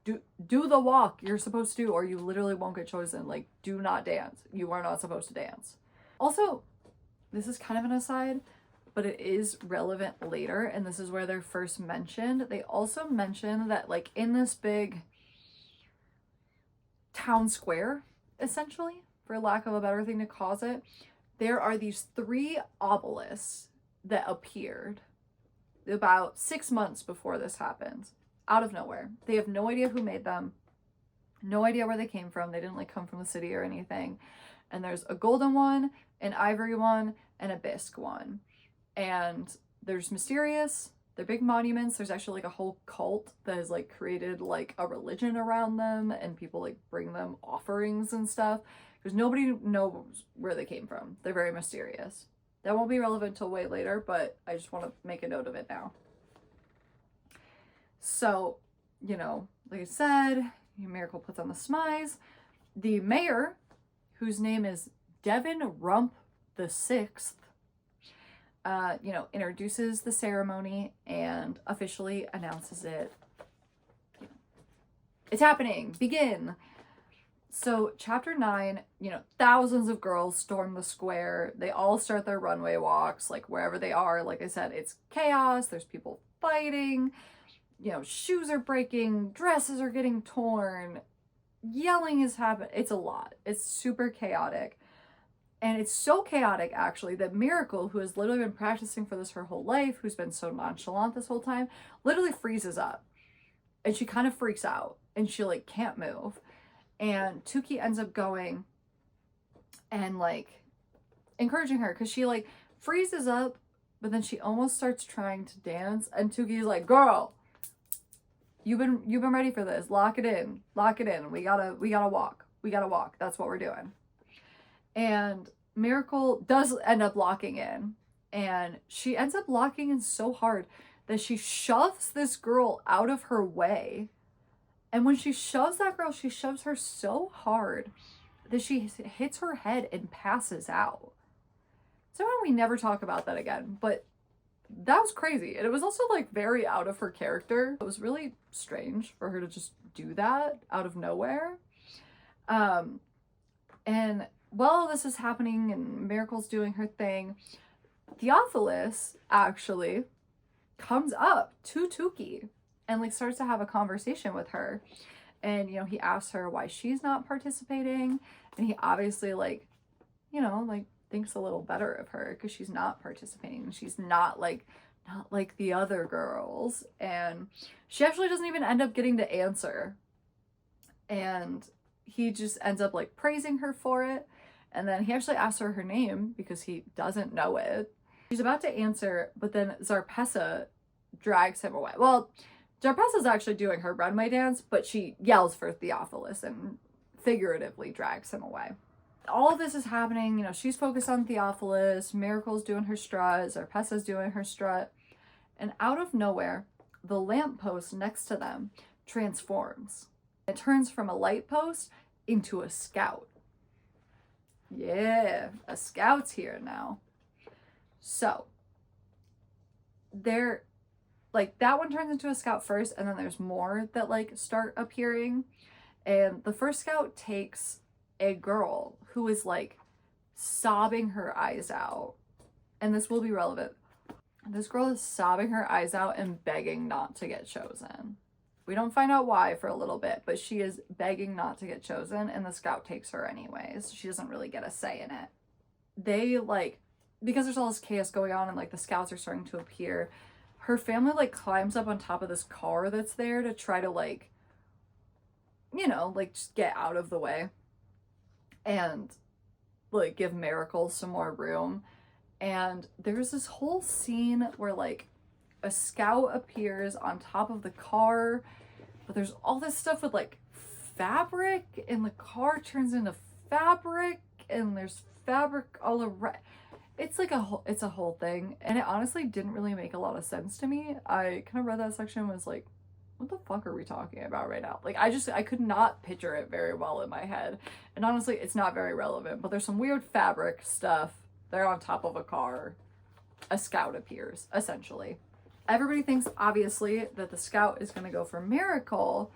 Do the walk you're supposed to, or you literally won't get chosen. Do not dance. You are not supposed to dance. Also, this is kind of an aside, but it is relevant later, and this is where they're first mentioned. They also mention that in this big town square, essentially, for lack of a better thing to call it, there are these 3 obelisks that appeared about 6 months before this happened, out of nowhere. They have no idea who made them, no idea where they came from. They didn't come from the city or anything. And there's a golden one, an ivory one, and a bisque one. And there's mysterious, they're big monuments. There's actually a whole cult that has created a religion around them, and people bring them offerings and stuff, because nobody knows where they came from. They're very mysterious. That won't be relevant till way later, but I just want to make a note of it now. So, like I said, Miracle puts on the smize. The mayor, whose name is Devin Rump the Sixth, introduces the ceremony and officially announces it. It's happening. Begin. So chapter 9, thousands of girls storm the square. They all start their runway walks, wherever they are. Like I said, it's chaos. There's people fighting. Shoes are breaking. Dresses are getting torn. Yelling is happening. It's a lot. It's super chaotic. And it's so chaotic, actually, that Miracle, who has literally been practicing for this her whole life, who's been so nonchalant this whole time, literally freezes up. And she kind of freaks out. And she, can't move. And Tukey ends up going and, encouraging her. Because she, freezes up, but then she almost starts trying to dance. And Tukey's like, girl, you've been ready for this. Lock it in. Lock it in. We gotta walk. We gotta walk. That's what we're doing. And Miracle does end up locking in, and she ends up locking in so hard that she shoves this girl out of her way. And when she shoves that girl, she shoves her so hard that she hits her head and passes out. Somehow we never talk about that again, but that was crazy. And it was also very out of her character. It was really strange for her to just do that out of nowhere. And while this is happening and Miracle's doing her thing, Theophilus actually comes up to Tukey and starts to have a conversation with her. And, he asks her why she's not participating. And he obviously thinks a little better of her because she's not participating. She's not like the other girls. And she actually doesn't even end up getting to answer. And he just ends up like praising her for it. And then he actually asks her name because he doesn't know it. She's about to answer, but then Zarpessa drags him away. Well, Zarpessa's actually doing her runway dance, but she yells for Theophilus and figuratively drags him away. All of this is happening, you know, she's focused on Theophilus, Miracle's doing her strut, Zarpessa's doing her strut, and out of nowhere, the lamppost next to them transforms. It turns from a light post into a scout. Yeah, a scout's here now. So, they're, like, that one turns into a scout first, and then there's more that, like, start appearing. And the first scout takes a girl who is, like, sobbing her eyes out. And this will be relevant. This girl is sobbing her eyes out and begging not to get chosen. We don't find out why for a little bit, but she is begging not to get chosen, and the scout takes her anyways. She doesn't really get a say in it. They, like, because there's all this chaos going on and, like, the scouts are starting to appear, her family, like, climbs up on top of this car that's there to try to, like, you know, like, just get out of the way and, like, give Miracle some more room. And there's this whole scene where, like, a scout appears on top of the car, but there's all this stuff with, like, fabric, and the car turns into fabric, and there's fabric all around. It's like it's a whole thing, and it honestly didn't really make a lot of sense to me. I kind of read that section and was like, what the fuck are we talking about right now? Like, I could not picture it very well in my head, and honestly, it's not very relevant, but there's some weird fabric stuff. They're on top of a car. A scout appears, essentially. Everybody thinks, obviously, that the scout is going to go for Miracle,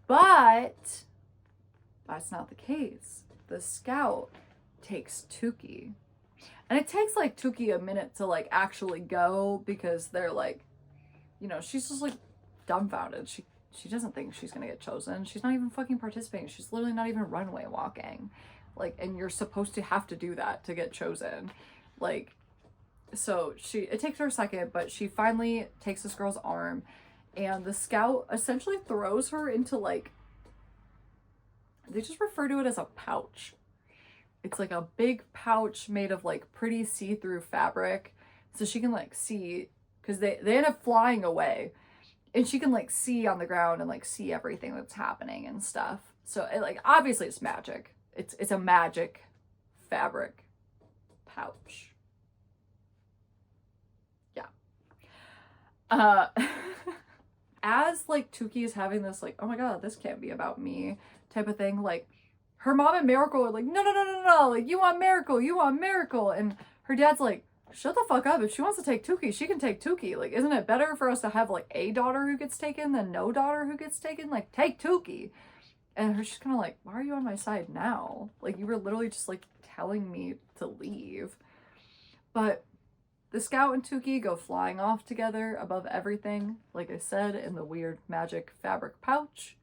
but that's not the case. The scout takes Tukey. And it takes, like, Tukey a minute to, like, actually go, because they're, like, you know, she's just, like, dumbfounded. She doesn't think she's going to get chosen. She's not even fucking participating. She's literally not even runway walking. Like, and you're supposed to have to do that to get chosen. Like, so it takes her a second, but she finally takes this girl's arm, and the scout essentially throws her into, like, they just refer to it as a pouch. It's like a big pouch made of, like, pretty see-through fabric, so she can, like, see, because they end up flying away, and she can, like, see on the ground and, like, see everything that's happening and stuff. So it, like, obviously it's magic. It's a magic fabric pouch. As, like, Tukey is having this, like, oh my god, this can't be about me type of thing, like, her mom and Miracle are like, no, like, you want Miracle, and her dad's like, shut the fuck up. If she wants to take Tukey, she can take Tukey. Like, isn't it better for us to have, like, a daughter who gets taken than no daughter who gets taken? Like, take Tukey. And she's kind of like, why are you on my side now? Like, you were literally just, like, telling me to leave. But the scout and Tukey go flying off together above everything, like I said, in the weird magic fabric pouch.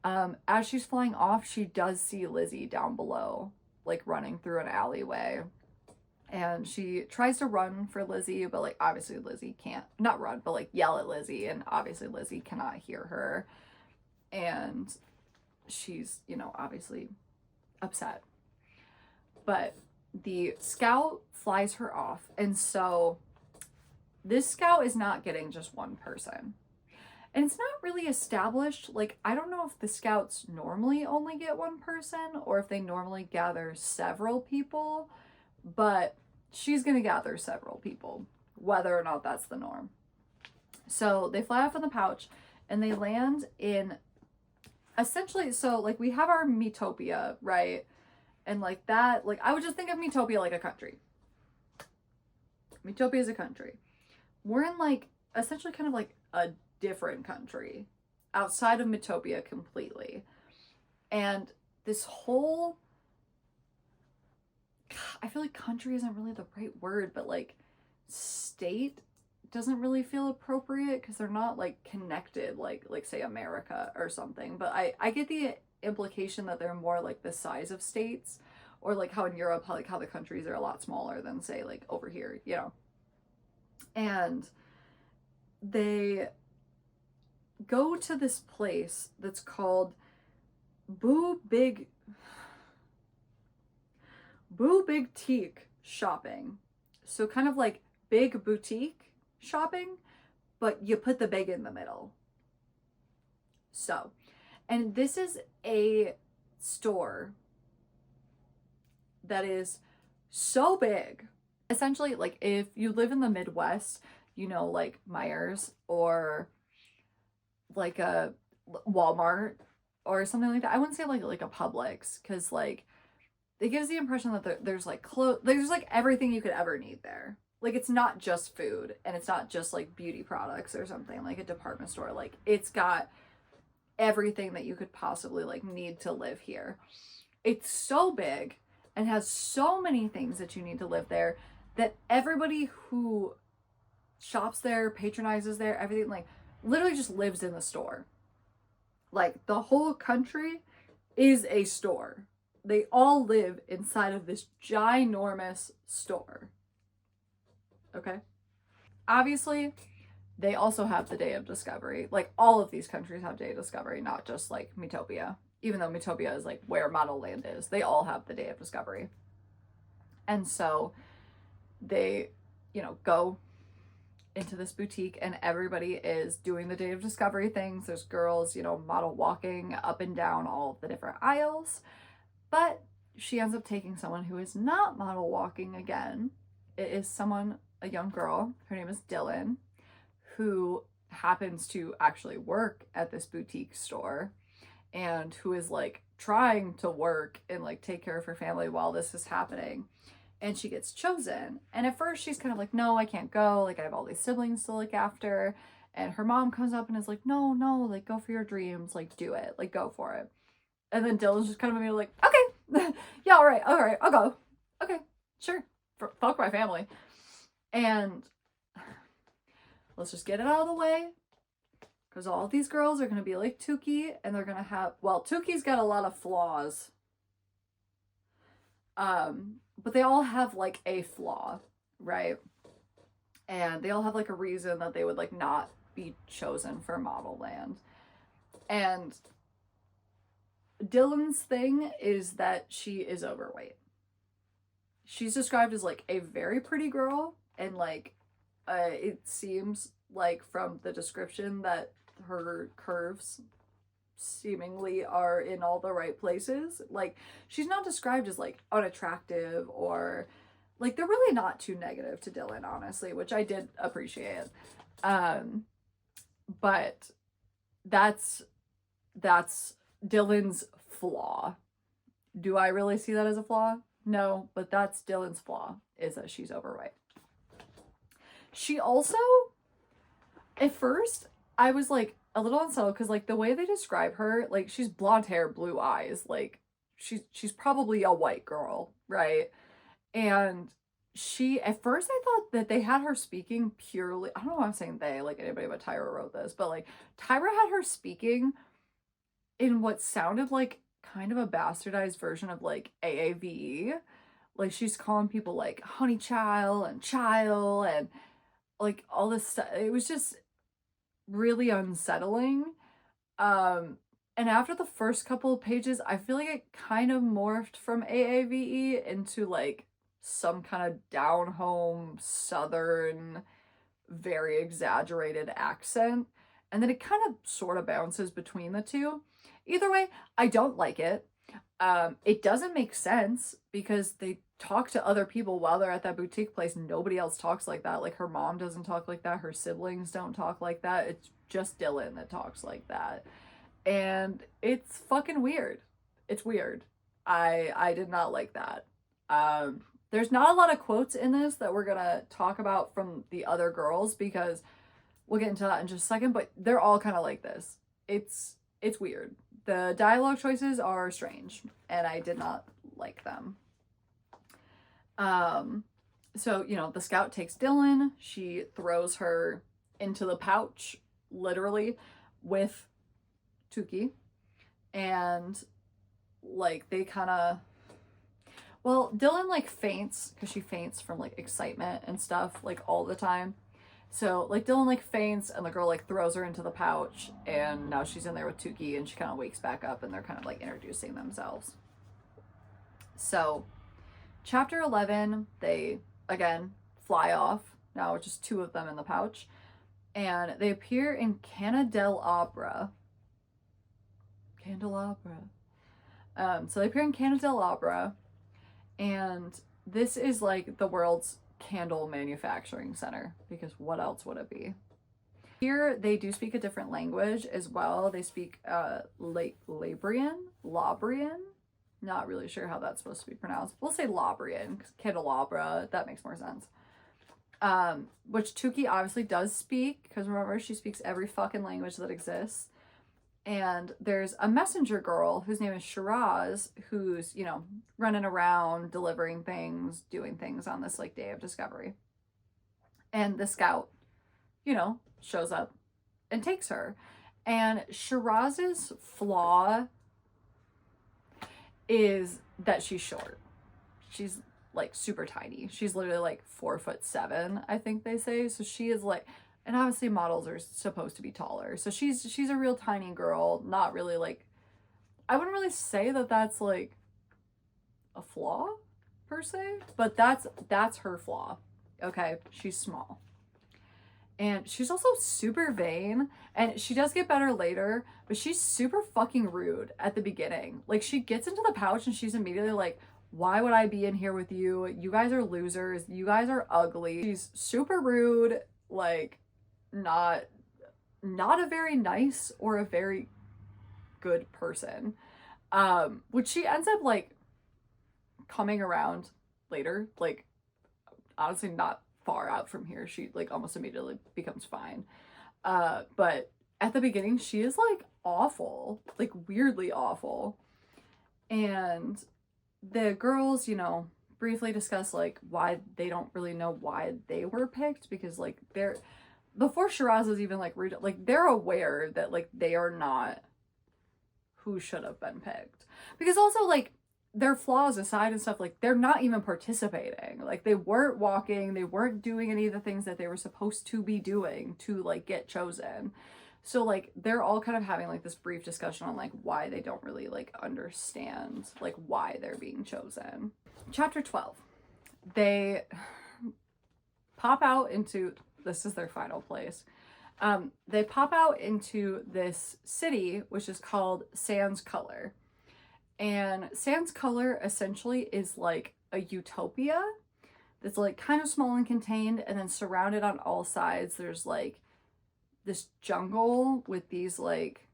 As she's flying off, she does see Lizzie down below, like, running through an alleyway. And she tries to run for Lizzie, but, like, obviously Lizzie can't, not run, but, like, yell at Lizzie, and obviously Lizzie cannot hear her. And she's, you know, obviously upset. But the scout flies her off, and so this scout is not getting just one person. And it's not really established, like, I don't know if the scouts normally only get one person or if they normally gather several people, but she's gonna gather several people, whether or not that's the norm. So they fly off in the pouch, and they land in, essentially, so, like, we have our Metopia, right? And, like, that, like, I would just think of Metopia like a country. Metopia is a country. We're in, like, essentially kind of like a different country outside of Metopia completely. And this whole, I feel like country isn't really the right word, but, like, state doesn't really feel appropriate because they're not, like, connected like say America or something. But I get the implication that they're more like the size of states, or like how in Europe, how the countries are a lot smaller than say like over here, you know. And they go to this place that's called Boo Big Teak Shopping. So kind of like big boutique shopping, but you put the big in the middle. So, and this is a store that is so big. Essentially, like if you live in the Midwest, you know, like Myers or like a Walmart or something like that. I wouldn't say like a Publix, because like it gives the impression that there's like there's like everything you could ever need there. Like it's not just food, and it's not just like beauty products or something, like a department store. Like it's got everything that you could possibly like need to live here. It's so big and has so many things that you need to live there that everybody who shops there, patronizes there, everything, like literally just lives in the store. Like the whole country is a store. They all live inside of this ginormous store. Okay? Obviously, they also have the Day of Discovery. Like all of these countries have Day of Discovery, not just like Metopia. Even though Metopia is like where Modelland is, they all have the Day of Discovery. And so they, you know, go into this boutique and everybody is doing the Day of Discovery things. There's girls, you know, model walking up and down all the different aisles. But she ends up taking someone who is not model walking again. It is someone, a young girl, her name is Dylan, who happens to actually work at this boutique store and who is like trying to work and like take care of her family while this is happening. And she gets chosen. And at first she's kind of like, no, I can't go. Like I have all these siblings to look after. And her mom comes up and is like, no, like go for your dreams. Like do it. Like go for it. And then Dylan's just kind of like, okay, yeah, all right, I'll go. Okay, sure, fuck my family. And let's just get it out of the way, because all of these girls are going to be like Tukey, and they're going to have, well, Tukey's got a lot of flaws. But they all have like a flaw, right? And they all have like a reason that they would like not be chosen for Modelland. And Dylan's thing is that she is overweight. She's described as like a very pretty girl, and like it seems like from the description that her curves seemingly are in all the right places. Like she's not described as like unattractive, or like they're really not too negative to Dylan, honestly, which I did appreciate. But that's Dylan's flaw. Do I really see that as a flaw? No, but that's Dylan's flaw, is that she's overweight. She also, at first, I was like a little unsettled because like the way they describe her, like she's blonde hair, blue eyes, like she's probably a white girl, right? And she, at first I thought that they had her speaking purely, I don't know why I'm saying they, like anybody but Tyra wrote this, but like Tyra had her speaking in what sounded like kind of a bastardized version of like AAVE. Like she's calling people like honey child and like all this stuff. It was just really unsettling. And after the first couple of pages, I feel like it kind of morphed from AAVE into like some kind of down home southern, very exaggerated accent. And then it kind of sort of bounces between the two. Either way, I don't like it. It doesn't make sense because they talk to other people while they're at that boutique place. Nobody else talks like that. Like her mom doesn't talk like that. Her siblings don't talk like that. It's just Dylan that talks like that. And it's fucking weird. It's weird. I did not like that. There's not a lot of quotes in this that we're gonna talk about from the other girls because we'll get into that in just a second, but they're all kind of like this. It's weird. The dialogue choices are strange, and I did not like them. So, you know, the scout takes Dylan. She throws her into the pouch, literally, with Tukey. And, like, they kind of... Well, Dylan like faints because she faints from like excitement and stuff like all the time. So like Dylan like faints and the girl like throws her into the pouch and now she's in there with Tukey and she kind of wakes back up and they're kind of like introducing themselves. So chapter 11, they again fly off. Now just two of them in the pouch. And they appear in Candelabra. So they appear in Candelabra. And this is like the world's candle manufacturing center, because what else would it be? Here they do speak a different language as well. They speak Labrian, not really sure how that's supposed to be pronounced. We'll say Labrian because candelabra, that makes more sense. Which Tukey obviously does speak, because remember, she speaks every fucking language that exists. And there's a messenger girl whose name is Shiraz, who's, you know, running around, delivering things, doing things on this, like, day of discovery. And the scout, you know, shows up and takes her. And Shiraz's flaw is that she's short. She's, like, super tiny. She's literally, like, 4'7", I think they say. So she is, like... And obviously models are supposed to be taller. So she's a real tiny girl, not really like, I wouldn't really say that that's like a flaw per se, but that's her flaw. Okay, she's small. And she's also super vain, and she does get better later, but she's super fucking rude at the beginning. Like, she gets into the pouch and she's immediately like, why would I be in here with you? You guys are losers. You guys are ugly. She's super rude, like, not a very nice or a very good person, which she ends up like coming around later, like honestly not far out from here. She like almost immediately becomes fine, but at the beginning she is like awful, like weirdly awful. And the girls, you know, briefly discuss like why they don't really know why they were picked, because like they're, before Shiraz is even like rude, like they're aware that like they are not who should have been picked, because also like their flaws aside and stuff, like they're not even participating. Like they weren't walking, they weren't doing any of the things that they were supposed to be doing to like get chosen. So like they're all kind of having like this brief discussion on like why they don't really like understand like why they're being chosen. Chapter 12, they pop out into, this is their final place. They pop out into this city, which is called Sans Color. And Sans Color essentially is like a utopia that's like kind of small and contained, and then surrounded on all sides. There's like this jungle with these like,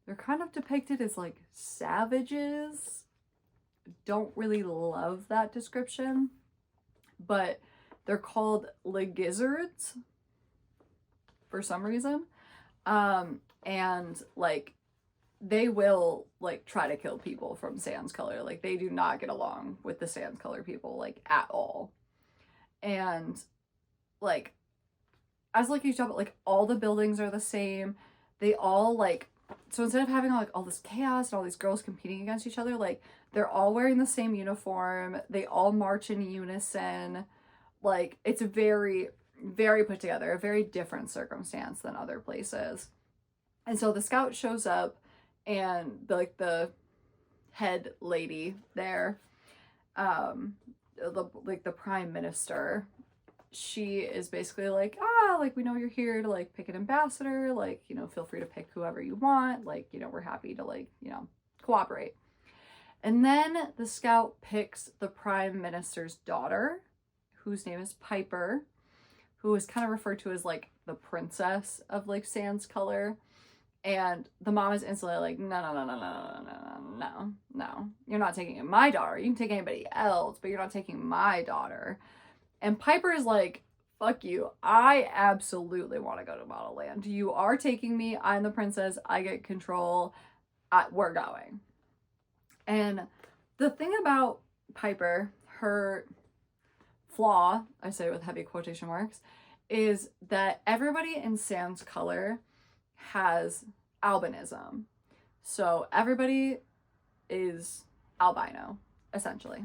they're kind of depicted as like savages. Don't really love that description, but they're called Le Gizzards for some reason. And like they will like try to kill people from Sans Color. Like they do not get along with the Sans Color people like at all. And like as like you talk about, like all the buildings are the same. They all like, so instead of having like all this chaos and all these girls competing against each other, like they're all wearing the same uniform. They all march in unison. Like it's very, very put together, a very different circumstance than other places. And so the scout shows up, and the head lady there, the prime minister, she is basically like, like we know you're here to like pick an ambassador, like, you know, feel free to pick whoever you want, like, you know, we're happy to like, you know, cooperate. And then the scout picks the prime minister's daughter, whose name is Piper, who is kind of referred to as like the princess of like Sans Color. And the mom is instantly like, no, you're not taking my daughter. You can take anybody else, but you're not taking my daughter. And Piper is like, fuck you. I absolutely want to go to Modelland. You are taking me. I'm the princess. I get control. We're going. And the thing about Piper, her flaw, I say with heavy quotation marks, is that everybody in Sans Color has albinism. So everybody is albino, essentially.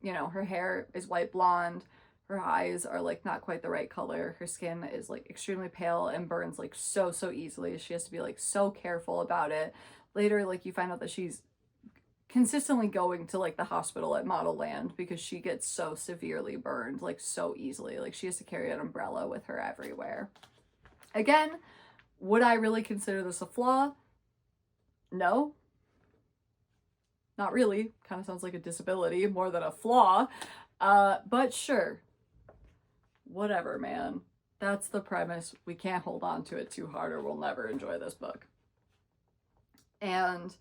You know, her hair is white blonde, her eyes are like not quite the right color, her skin is like extremely pale and burns like so easily. She has to be like so careful about it. Later, like you find out that she's consistently going to like the hospital at Modelland because she gets so severely burned like so easily. Like she has to carry an umbrella with her everywhere. Again, would I really consider this a flaw? No. Not really. Kind of sounds like a disability more than a flaw. But sure. Whatever, man. That's the premise. We can't hold on to it too hard or we'll never enjoy this book. And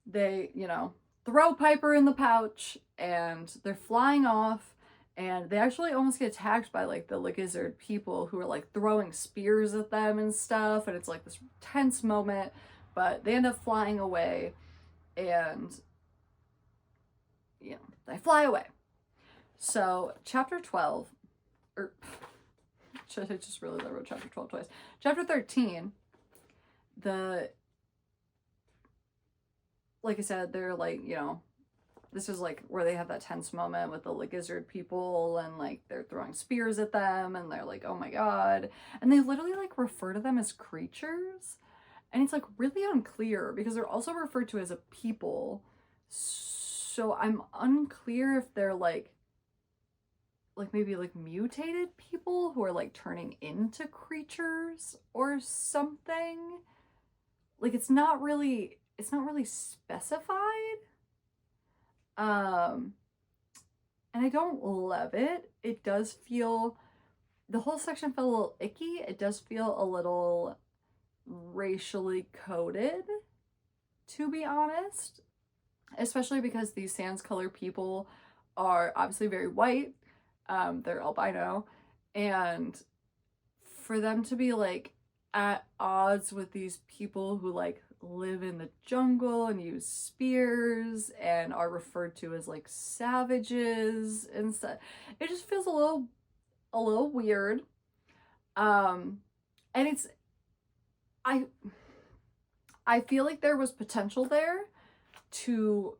they, you know, throw Piper in the pouch and they're flying off, and they actually almost get attacked by like the lizard people who are like throwing spears at them and stuff, and it's like this tense moment, but they end up flying away, and you know, they fly away. So chapter 12, or I just realized I wrote chapter 12 twice. Chapter 13, like I said, they're like, you know, this is like where they have that tense moment with the lizard people, and like they're throwing spears at them and they're like, oh my god. And they literally like refer to them as creatures. And it's like really unclear because they're also referred to as a people. So I'm unclear if they're like maybe like mutated people who are like turning into creatures or something. Like it's not really specified. And I don't love it. It does feel, the whole section felt a little icky. It does feel a little racially coded, to be honest. Especially because these sans color people are obviously very white. They're albino. And for them to be like at odds with these people who like live in the jungle and use spears and are referred to as like savages and stuff, it just feels a little weird. And it's, I feel like there was potential there to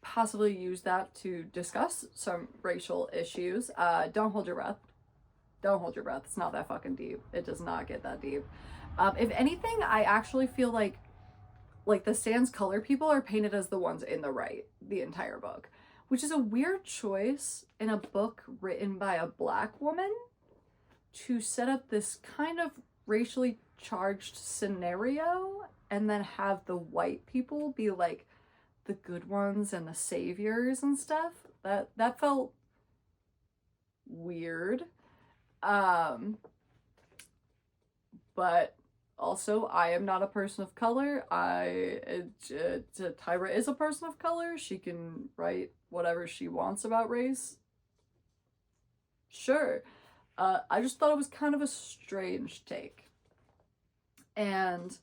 possibly use that to discuss some racial issues. Don't hold your breath. Don't hold your breath. It's not that fucking deep. It does not get that deep. If anything, I actually feel like the sans color people are painted as the ones in the right the entire book, which is a weird choice in a book written by a black woman to set up this kind of racially charged scenario and then have the white people be like the good ones and the saviors and stuff. That felt weird. But also, I am not a person of color. Tyra is a person of color. She can write whatever she wants about race. Sure. I just thought it was kind of a strange take. And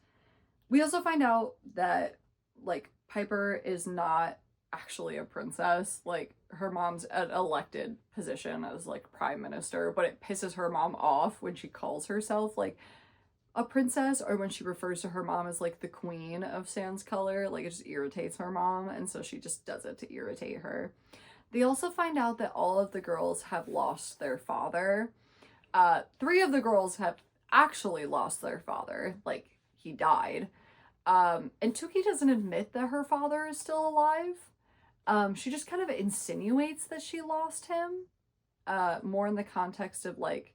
we also find out that, like, Piper is not actually a princess. Like, her mom's an elected position as, like, prime minister, but it pisses her mom off when she calls herself, like, a princess, or when she refers to her mom as like the queen of sans color. Like it just irritates her mom, and so she just does it to irritate her. They also find out that all of the girls have lost their father. 3 of the girls have actually lost their father, like he died. And Tuki doesn't admit that her father is still alive. She just kind of insinuates that she lost him, more in the context of like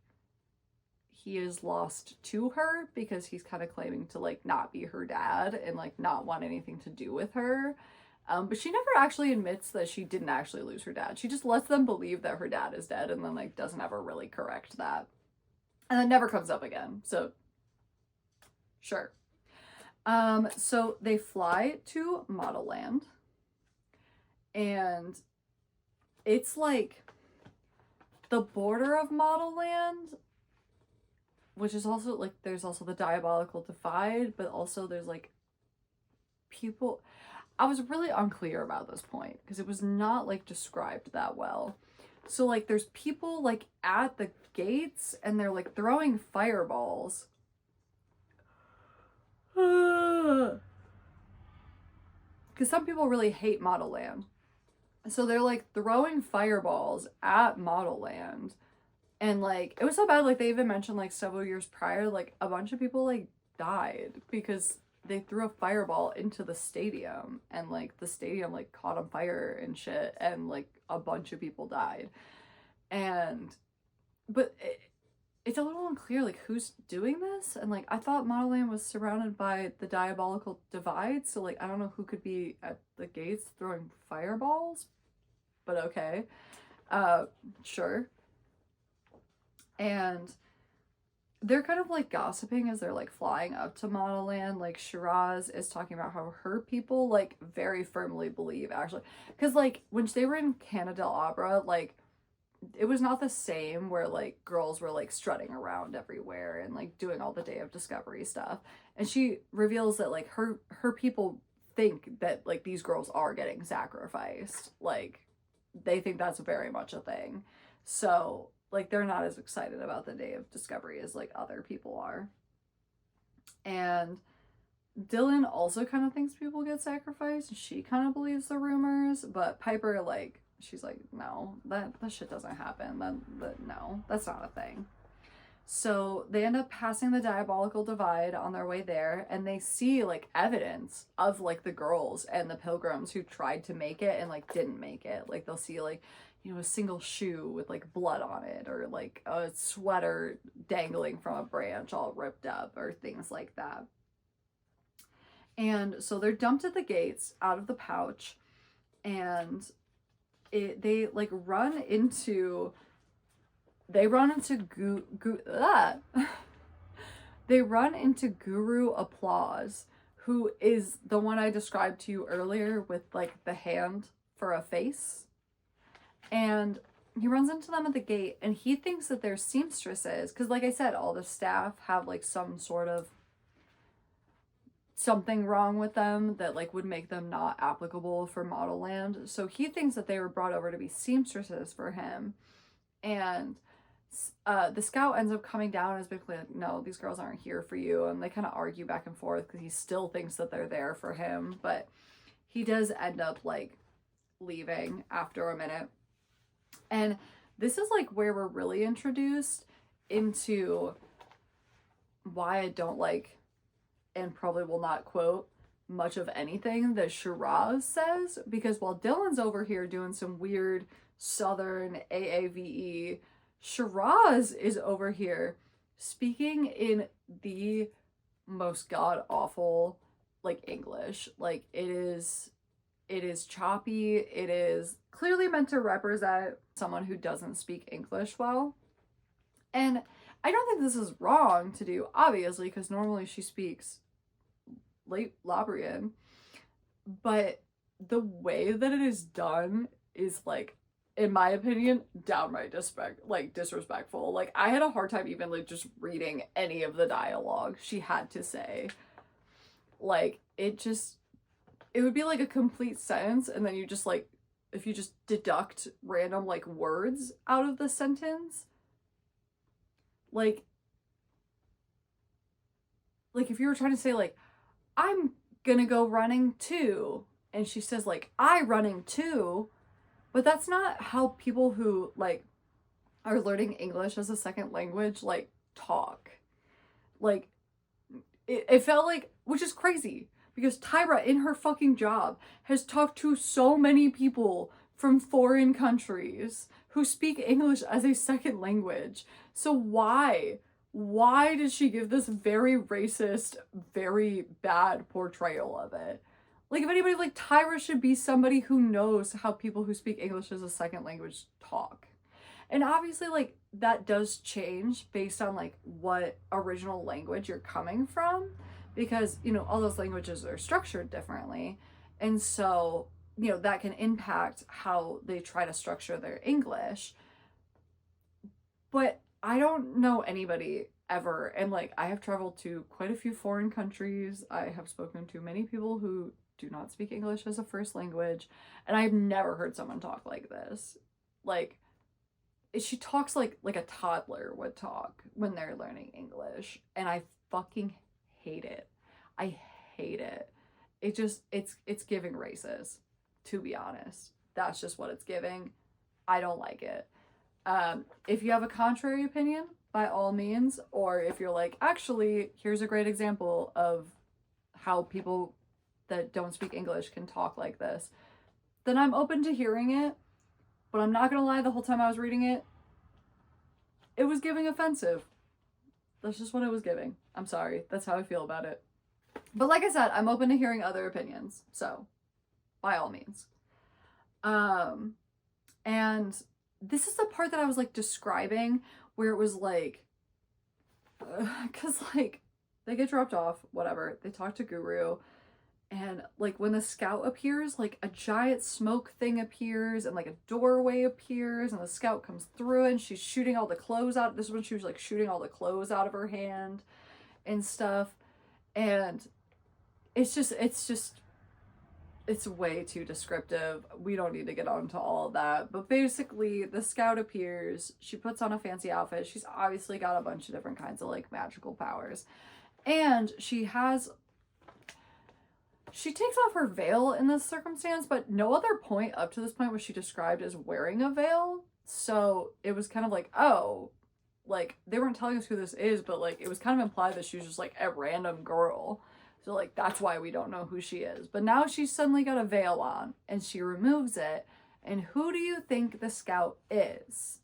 he is lost to her because he's kind of claiming to like not be her dad and like not want anything to do with her. But she never actually admits that she didn't actually lose her dad. She just lets them believe that her dad is dead and then like doesn't ever really correct that. And then never comes up again. So sure. So they fly to Modelland, and it's like the border of Modelland, which is also like, there's also the diabolical divide, but also there's like people. I was really unclear about this point because it was not like described that well. So like there's people like at the gates and they're like throwing fireballs. Because some people really hate Modelland. So they're like throwing fireballs at Modelland. And like it was so bad, like they even mentioned like several years prior, like a bunch of people like died because they threw a fireball into the stadium, and like the stadium like caught on fire and shit, and like a bunch of people died. And but it's a little unclear like who's doing this, and like I thought Modelland was surrounded by the diabolical divide, so like I don't know who could be at the gates throwing fireballs, but okay. Sure. And they're kind of like gossiping as they're like flying up to Modelland. Like Shiraz is talking about how her people like very firmly believe, actually, because like when they were in Canada del Abra, like it was not the same where like girls were like strutting around everywhere and like doing all the Day of Discovery stuff. And she reveals that like her people think that like these girls are getting sacrificed. Like they think that's very much a thing. So like they're not as excited about the Day of Discovery as like other people are. And Dylan also kind of thinks people get sacrificed. She kind of believes the rumors, but Piper like she's like, no, that shit doesn't happen. No, that's not a thing. So they end up passing the diabolical divide on their way there, and they see like evidence of like the girls and the pilgrims who tried to make it and like didn't make it. Like they'll see like, you know, a single shoe with like blood on it, or like a sweater dangling from a branch all ripped up, or things like that. And so they're dumped at the gates out of the pouch, and they like run into they run into they run into Guru Applause, who is the one I described to you earlier with like the hand for a face. And he runs into them at the gate, and he thinks that they're seamstresses because, like I said, all the staff have like some sort of something wrong with them that like would make them not applicable for Modelland. So he thinks that they were brought over to be seamstresses for him. And the scout ends up coming down and is basically like, no, these girls aren't here for you. And they kind of argue back and forth because he still thinks that they're there for him. But he does end up like leaving after a minute. And this is like where we're really introduced into why I don't like and probably will not quote much of anything that Shiraz says, because while Dylan's over here doing some weird Southern AAVE, Shiraz is over here speaking in the most god awful like English. Like it is choppy. It is clearly meant to represent someone who doesn't speak English well. And I don't think this is wrong to do, obviously, because normally she speaks late Labrian, but the way that it is done is like, in my opinion, downright disrespectful. Like I had a hard time even like just reading any of the dialogue she had to say. Like it would be like a complete sentence, and then you just like, if you just deduct random like words out of the sentence, like if you were trying to say like, I'm gonna go running too, and she says like, I running too, but that's not how people who like are learning English as a second language like talk. Like it felt like, which is crazy because Tyra in her fucking job has talked to so many people from foreign countries who speak English as a second language. So why did she give this very racist, very bad portrayal of it? Like if anybody, like Tyra should be somebody who knows how people who speak English as a second language talk. And obviously like that does change based on like what original language you're coming from, because you know all those languages are structured differently, and so you know that can impact how they try to structure their English. But I don't know anybody ever, and like I have traveled to quite a few foreign countries. I have spoken to many people who do not speak English as a first language, and I've never heard someone talk like this. Like she talks like a toddler would talk when they're learning English, and I fucking hate it. I hate it. It just it's giving racist, to be honest. that's just what it's giving. I don't like it. If you have a contrary opinion, by all means, or if you're like, actually, here's a great example of how people that don't speak English can talk like this, then I'm open to hearing it. But I'm not gonna lie, the whole time I was reading it, it was giving offensive. That's just what it was giving. I'm sorry. That's how I feel about it. But like I said, I'm open to hearing other opinions. So, by all means. And this is the part that I was like describing where it was like, because like they get dropped off, whatever. They talk to Guru. And like when the scout appears, like a giant smoke thing appears and like a doorway appears and the scout comes through and she's shooting all the clothes out. This is when she was like shooting all the clothes out of her hand and stuff. And it's way too descriptive. We don't need to get onto all of that. But basically the scout appears, she puts on a fancy outfit. She's obviously got a bunch of different kinds of like magical powers. And she takes off her veil in this circumstance, but no other point up to this point was she described as wearing a veil. So it was kind of like, oh, like they weren't telling us who this is, but like it was kind of implied that she was just like a random girl. So like that's why we don't know who she is. But now she's suddenly got a veil on and she removes it. And who do you think the scout is?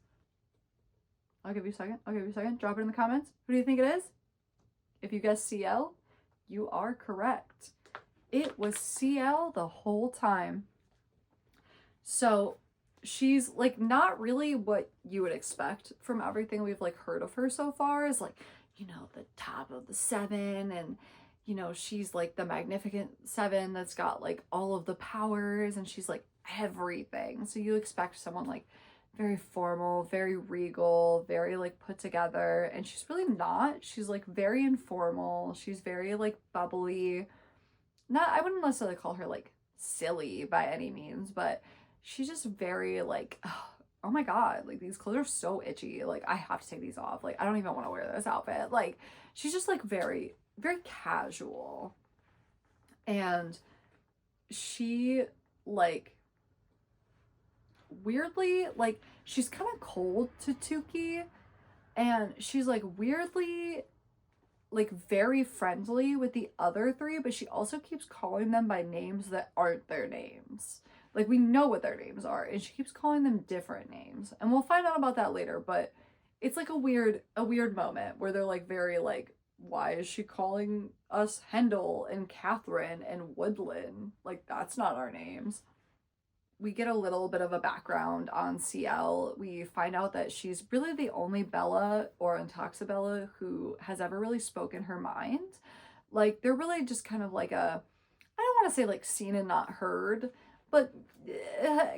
I'll give you a second. Drop it in the comments. Who do you think it is? If you guess CL, you are correct. It was CL the whole time. So she's like not really what you would expect from everything we've like heard of her so far, is like, you know, the top of the seven, and you know, she's like the magnificent seven that's got like all of the powers, and she's like everything. So you expect someone like very formal, very regal, very like put together, and she's really not. She's like very informal. She's very like bubbly. I wouldn't necessarily call her like silly by any means, but she's just very like, oh my god, like these clothes are so itchy, like I have to take these off, like I don't even want to wear this outfit. Like she's just like very, very casual. And she like weirdly, like she's kind of cold to Tuki, and she's like weirdly like very friendly with the other three, but she also keeps calling them by names that aren't their names. Like we know what their names are, and she keeps calling them different names. And we'll find out about that later, but it's like a weird moment where they're like very like, why is she calling us Hendel and Catherine and Woodland? Like that's not our names. We get a little bit of a background on CL. We find out that she's really the only Bella or Intoxabella who has ever really spoken her mind. Like, they're really just kind of like a, I don't want to say like seen and not heard, but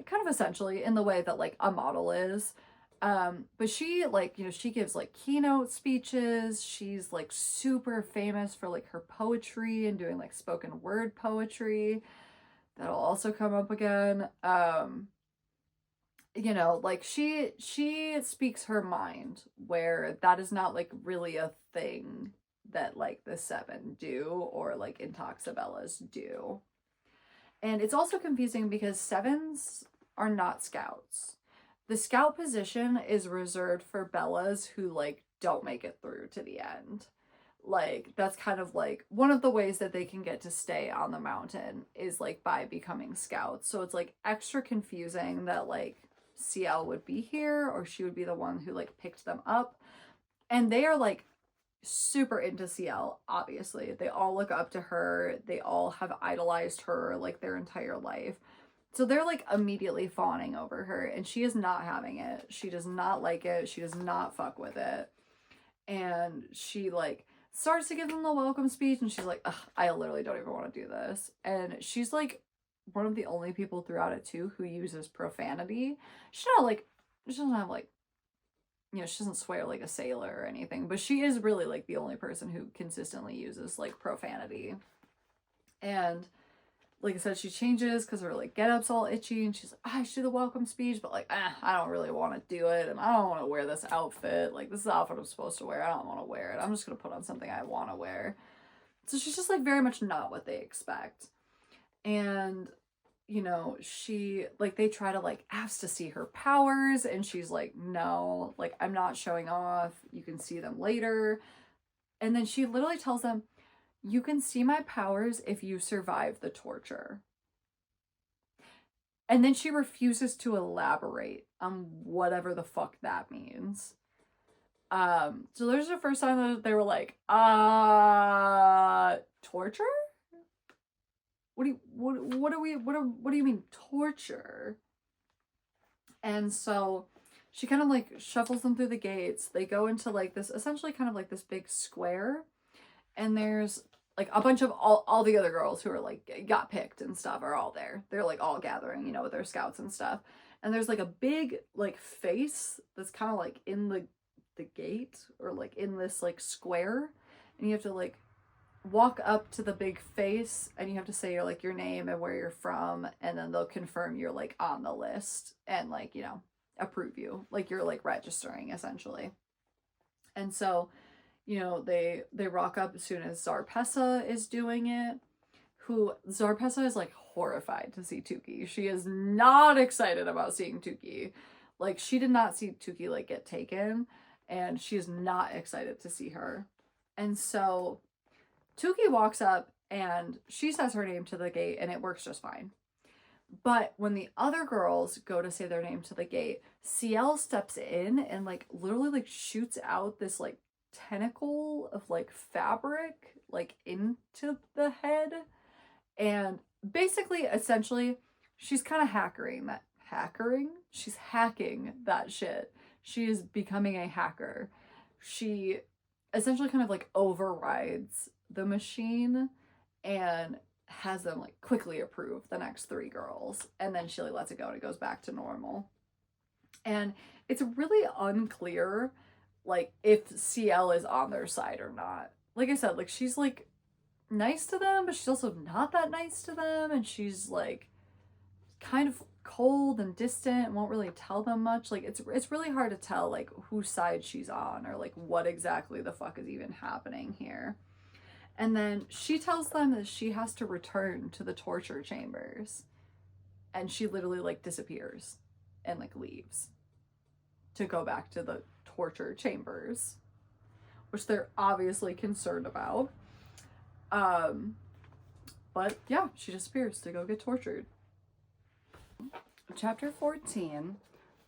kind of essentially in the way that like a model is. But she like, you know, she gives like keynote speeches. She's like super famous for like her poetry and doing like spoken word poetry. That'll also come up again. You know, like she speaks her mind, where that is not like really a thing that like the seven do or like Intoxabellas do. And it's also confusing because sevens are not scouts. The scout position is reserved for Bellas who like don't make it through to the end. Like that's kind of like one of the ways that they can get to stay on the mountain is like by becoming scouts. So it's like extra confusing that like CL would be here, or she would be the one who like picked them up. And they are like super into CL, obviously. They all look up to her. They all have idolized her like their entire life. So they're like immediately fawning over her, and she is not having it. She does not like it. She does not fuck with it. And she like starts to give them the welcome speech, and she's like, ugh, I literally don't even want to do this. And she's like one of the only people throughout it too who uses profanity. She's not like, she doesn't have like, you know, she doesn't swear like a sailor or anything, but she is really like the only person who consistently uses like profanity. And like I said, she changes because her like get-up's all itchy, and she's like, I should do the welcome speech, but like, I don't really want to do it, and I don't want to wear this outfit. Like, this is the outfit I'm supposed to wear. I don't want to wear it. I'm just gonna put on something I want to wear. So she's just like very much not what they expect. And you know, she, like, they try to, like, ask to see her powers, and she's like, no, like, I'm not showing off. You can see them later. And then she literally tells them, you can see my powers if you survive the torture. And then she refuses to elaborate on whatever the fuck that means. So there's the first time that they were like, torture? What do you mean torture? And so she kind of like shuffles them through the gates. They go into like this, essentially kind of like this big square, and there's like a bunch of all the other girls who are like got picked and stuff are all there. They're like all gathering, you know, with their scouts and stuff. And there's like a big like face that's kind of like in the gate, or like in this like square, and you have to like walk up to the big face, and you have to say like your name and where you're from, and then they'll confirm you're like on the list and like, you know, approve you, like you're like registering essentially. And so, you know, they rock up as soon as Zarpessa is doing it, who Zarpessa is like horrified to see Tuki. She is not excited about seeing Tuki. Like, she did not see Tuki like get taken, and she is not excited to see her. And so Tuki walks up and she says her name to the gate, and it works just fine. But when the other girls go to say their name to the gate, CL steps in and like literally like shoots out this like tentacle of like fabric like into the head, and basically essentially she's kind of she's hacking that shit. She is becoming a hacker. She essentially kind of like overrides the machine and has them like quickly approve the next 3 girls, and then she like lets it go and it goes back to normal. And it's really unclear like if CL is on their side or not. Like I said, like she's like nice to them, but she's also not that nice to them, and she's like kind of cold and distant and won't really tell them much. Like it's really hard to tell like whose side she's on, or like what exactly the fuck is even happening here. And then she tells them that she has to return to the torture chambers, and she literally like disappears and like leaves to go back to the torture chambers, which they're obviously concerned about. But yeah, she disappears to go get tortured. Chapter 14,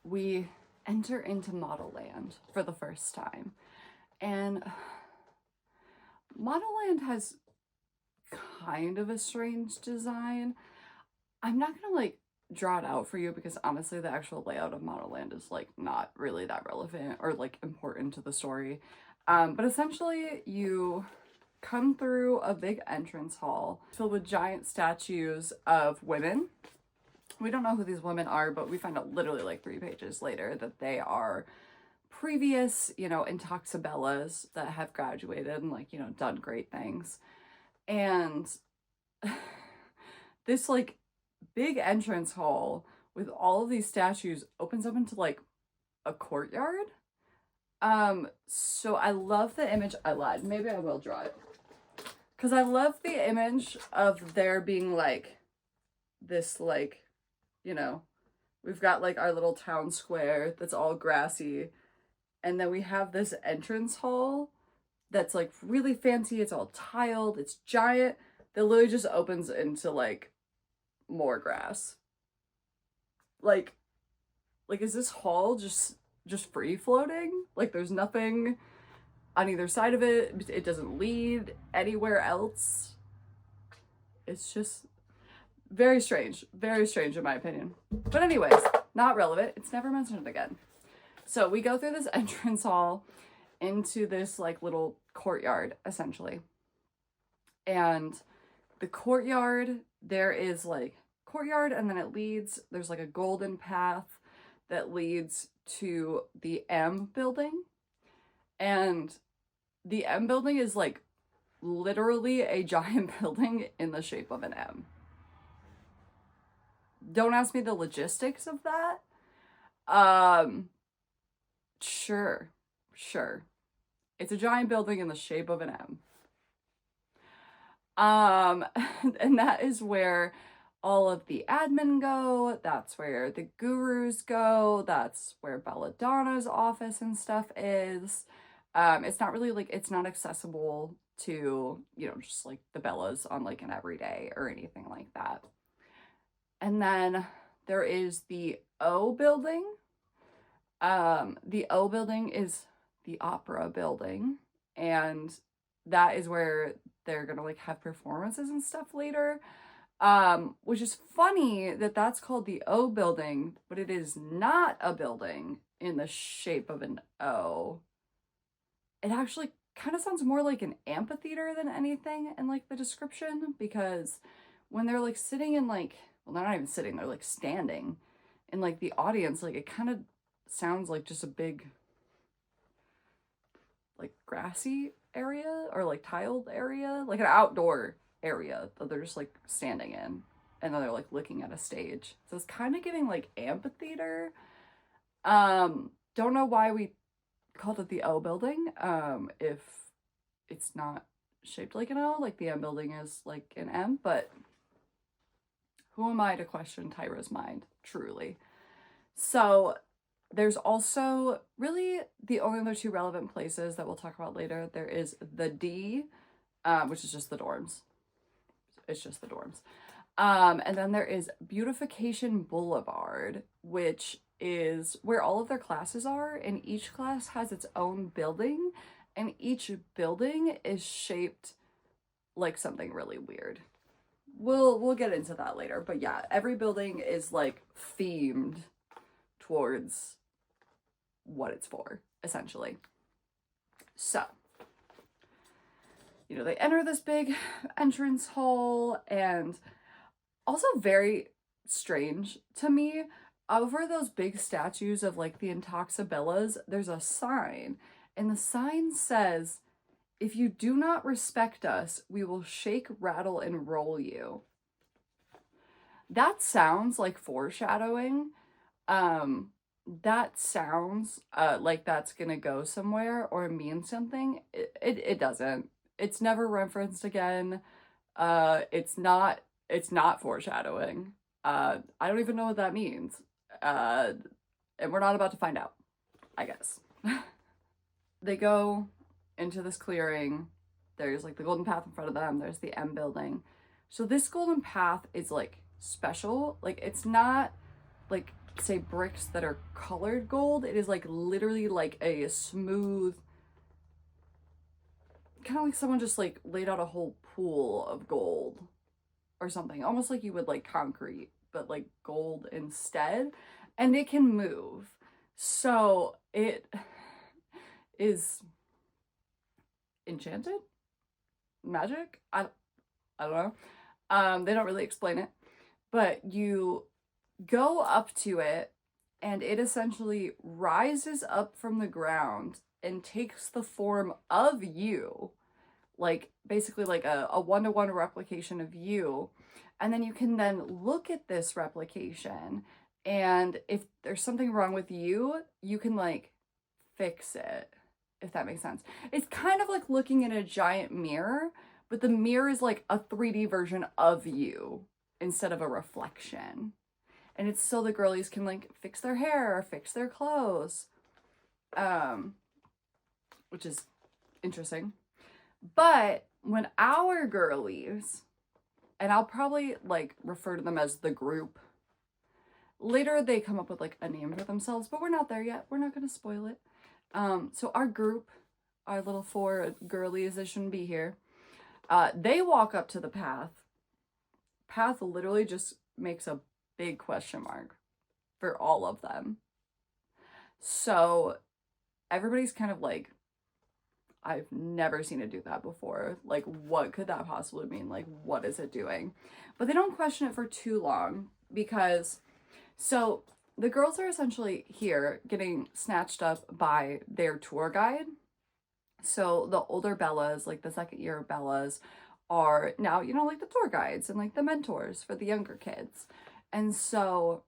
we enter into Modelland for the first time. And Modelland has kind of a strange design. I'm not gonna like draw it out for you, because honestly the actual layout of Modelland is like not really that relevant or like important to the story. But essentially you come through a big entrance hall filled with giant statues of women. We don't know who these women are, but we find out literally like 3 pages later that they are previous, you know, Intoxibellas that have graduated and like, you know, done great things. And this like big entrance hall with all of these statues opens up into like a courtyard. So I love the image. I lied. Maybe I will draw it. Because I love the image of there being like this like, you know, we've got like our little town square that's all grassy, and then we have this entrance hall that's like really fancy. It's all tiled, it's giant, that literally just opens into like more grass. Like is this hall just free floating? Like there's nothing on either side of it. It doesn't lead anywhere else. It's just very strange in my opinion. But anyways, not relevant. It's never mentioned again. So we go through this entrance hall into this like little courtyard essentially. And the courtyard, there is like courtyard, and then there's like a golden path that leads to the M building. And the M building is like literally a giant building in the shape of an M. Don't ask me the logistics of that. Sure. It's a giant building in the shape of an M. And that is where all of the admin go. That's where the gurus go. That's where Belladonna's office and stuff is. It's not really like, it's not accessible to, you know, just like the Bellas on like an everyday or anything like that. And then there is the O building. The O building is the opera building, and that is where they're gonna like have performances and stuff later. Which is funny that that's called the O building, but it is not a building in the shape of an O. It actually kind of sounds more like an amphitheater than anything in like the description, because when they're like sitting in like, well, they're not even sitting, they're like standing in like the audience, like it kind of sounds like just a big like grassy area or like tiled area, like an outdoor area that they're just like standing in, and then they're like looking at a stage. So it's kind of giving like amphitheater. Don't know why we called it the O building, if it's not shaped like an O, like the M building is like an M, but who am I to question Tyra's mind, truly? So there's also really the only other two relevant places that we'll talk about later. There is the D, which is just the dorms. It's just the dorms. And then there is Beautification Boulevard, which is where all of their classes are, and each class has its own building, and each building is shaped like something really weird. We'll get into that later, but yeah, every building is like themed towards what it's for, essentially. So, you know, they enter this big entrance hall, and also very strange to me, over those big statues of like the Intoxibellas, there's a sign, and the sign says, "If you do not respect us, we will shake, rattle, and roll you." That sounds like foreshadowing. That sounds like that's gonna go somewhere or mean something. It doesn't. It's never referenced again. It's not foreshadowing. I don't even know what that means. And we're not about to find out, I guess. They go into this clearing. There's like the golden path in front of them. There's the M building. So this golden path is like special. Like it's not like, say, bricks that are colored gold. It is like literally like a smooth, kind of like someone just like laid out a whole pool of gold or something, almost like you would like concrete, but like gold instead. And it can move. So it is enchanted? Magic? I don't know. They don't really explain it. But you go up to it, and it essentially rises up from the ground and takes the form of you. Like basically like a one-to-one replication of you. And then you can then look at this replication, and if there's something wrong with you, you can like fix it, if that makes sense. It's kind of like looking in a giant mirror, but the mirror is like a 3D version of you instead of a reflection. And it's so the girlies can like fix their hair or fix their clothes, which is interesting. But when our girlies, and I'll probably like refer to them as the group, later they come up with like a name for themselves, but we're not there yet. We're not going to spoil it. So our group, our little 4 girlies that shouldn't be here, they walk up to the path. Path literally just makes a big question mark for all of them. So everybody's kind of like, I've never seen it do that before. Like, what could that possibly mean? Like, what is it doing? But they don't question it for too long, because, so the girls are essentially here getting snatched up by their tour guide. So the older Bellas, like the second year Bellas, are now, you know, like the tour guides and like the mentors for the younger kids. And so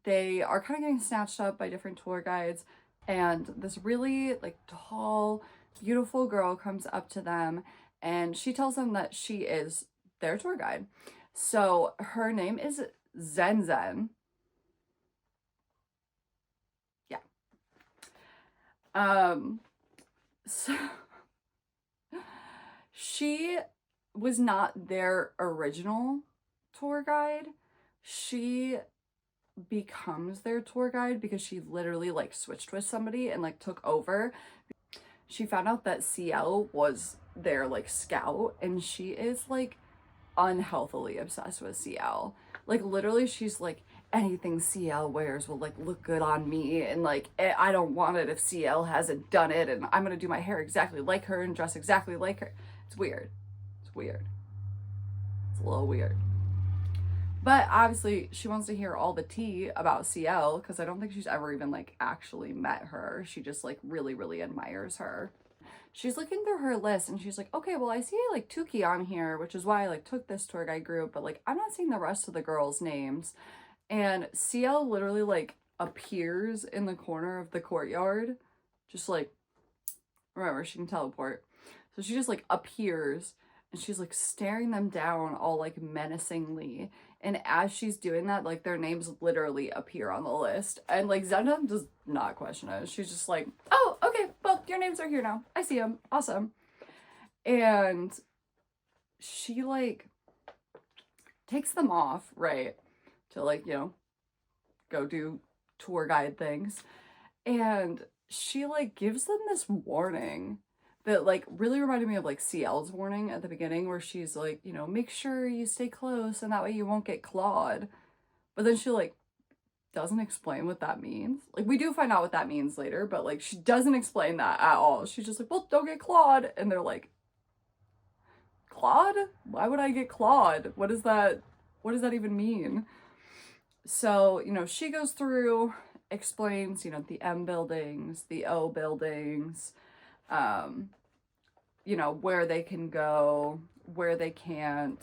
they are kind of getting snatched up by different tour guides, and this really like tall, beautiful girl comes up to them, and she tells them that she is their tour guide. So her name is Zen Zen. Yeah. So she was not their original tour guide. She becomes their tour guide because she literally like switched with somebody and like took over. She found out that CL was their like scout, and she is like unhealthily obsessed with CL. Like literally she's like, anything CL wears will like look good on me, and like I don't want it if CL hasn't done it, and I'm gonna do my hair exactly like her and dress exactly like her. It's weird. It's weird. It's a little weird. But obviously she wants to hear all the tea about CL because I don't think she's ever even like actually met her. She just like really, really admires her. She's looking through her list and she's like, okay, well, I see like Tuki on here, which is why I like took this tour guide group, but like I'm not seeing the rest of the girls' names. And CL literally like appears in the corner of the courtyard, just like, remember, she can teleport. So she just like appears and she's like staring them down all like menacingly. And as she's doing that, like their names literally appear on the list. And like Zenda does not question it. She's just like, oh, okay, well, your names are here now. I see them. Awesome. And she like takes them off, right? To like, you know, go do tour guide things. And she like gives them this warning that like really reminded me of like CL's warning at the beginning, where she's like, you know, make sure you stay close and that way you won't get clawed. But then she like doesn't explain what that means. Like we do find out what that means later, but like she doesn't explain that at all. She's just like, well, don't get clawed. And they're like, clawed? Why would I get clawed? What does that even mean? So, you know, she goes through, explains, you know, the M buildings, the O buildings, you know, where they can go, where they can't.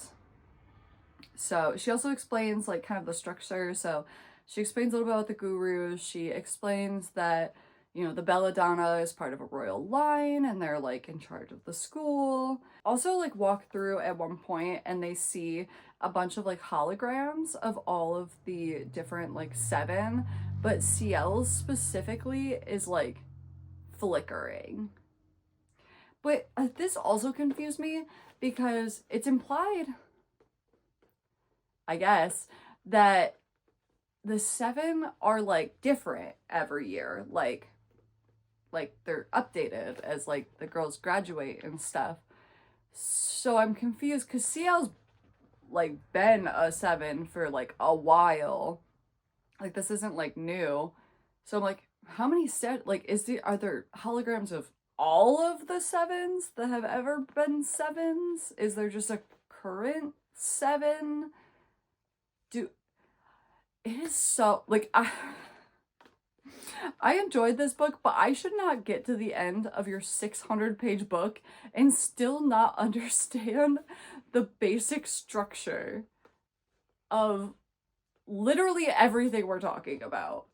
So she also explains like kind of the structure. So she explains a little bit about the gurus. She explains that, you know, the Belladonna is part of a royal line and they're like in charge of the school. Also like walk through at one point and they see a bunch of like holograms of all of the different like 7, but CL's specifically is like flickering. But this also confused me because it's implied, I guess, that the 7 are like different every year. Like they're updated as like the girls graduate and stuff. So I'm confused because CL's like been a 7 for like a while. Like this isn't like new. So I'm like, how many like are there holograms of all of the 7s that have ever been 7s? Is there just a current 7? It is so like I enjoyed this book, but I should not get to the end of your 600-page book and still not understand the basic structure of literally everything we're talking about.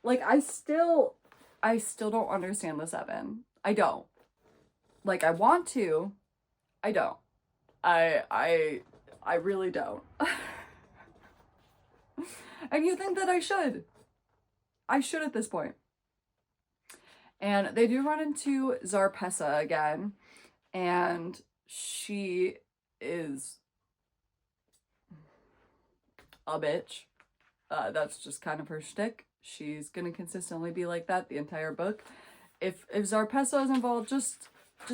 Like I still don't understand the 7. I don't. Like I want to. I don't. I really don't. And you think that I should. I should at this point. And they do run into Zarpessa again, and she is a bitch. That's just kind of her shtick. She's gonna consistently be like that the entire book. If Zarpessa is involved, just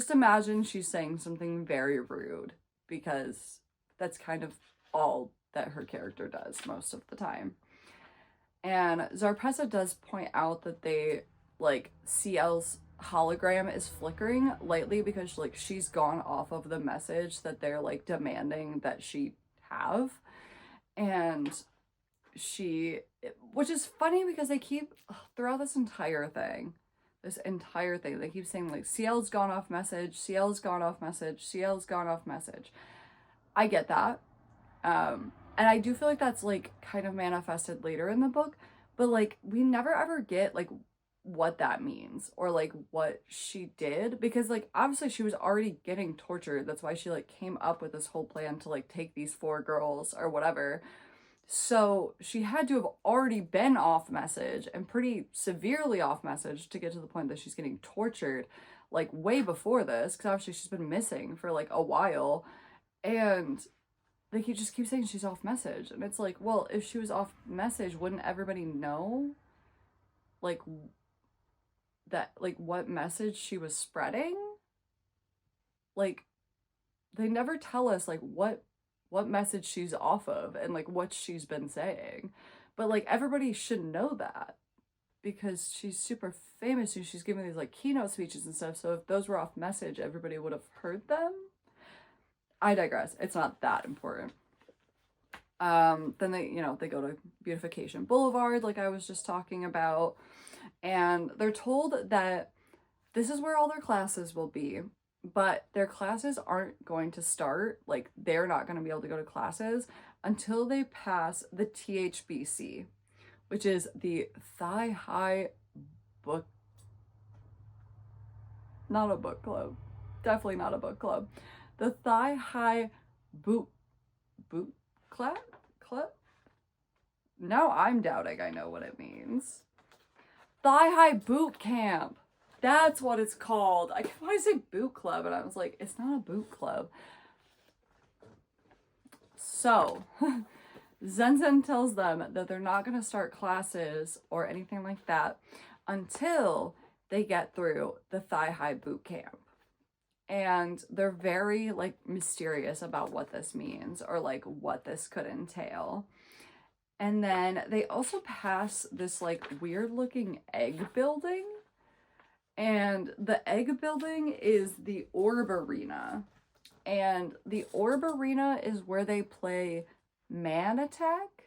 imagine she's saying something very rude, because that's kind of all that her character does most of the time. And Zarpessa does point out that they, like, CL's hologram is flickering lightly because, like, she's gone off of the message that they're, like, demanding that she have. And which is funny because they keep, throughout this entire thing, they keep saying, like, CL's gone off message, CL's gone off message, CL's gone off message. I get that. And I do feel like that's, like, kind of manifested later in the book, but, like, we never ever get, like, what that means or like what she did, because like obviously she was already getting tortured. That's why she like came up with this whole plan to like take these 4 girls or whatever. So she had to have already been off message and pretty severely off message to get to the point that she's getting tortured like way before this, because obviously she's been missing for like a while. And like he just keeps saying she's off message, and it's like, well, if she was off message, wouldn't everybody know like that, like what message she was spreading? Like they never tell us like what message she's off of and like what she's been saying. But like everybody should know that because she's super famous and she's giving these like keynote speeches and stuff. So if those were off message, everybody would have heard them. I digress. It's not that important. Then they go to Beautification Boulevard, like I was just talking about, and they're told that this is where all their classes will be, but their classes aren't going to start, like they're not going to be able to go to classes until they pass the THBC, which is the Thigh High Book, not a book club, definitely not a book club, the Thigh High Boot Club? Now I'm doubting I know what it means. Thigh High Boot Camp. That's what it's called. I want to say boot club, and I was like, it's not a boot club. So, Zen tells them that they're not going to start classes or anything like that until they get through the Thigh High Boot Camp. And they're very like mysterious about what this means or like what this could entail. And then they also pass this like weird looking egg building. And the egg building is the Orb Arena. And the Orb Arena is where they play Man Attack.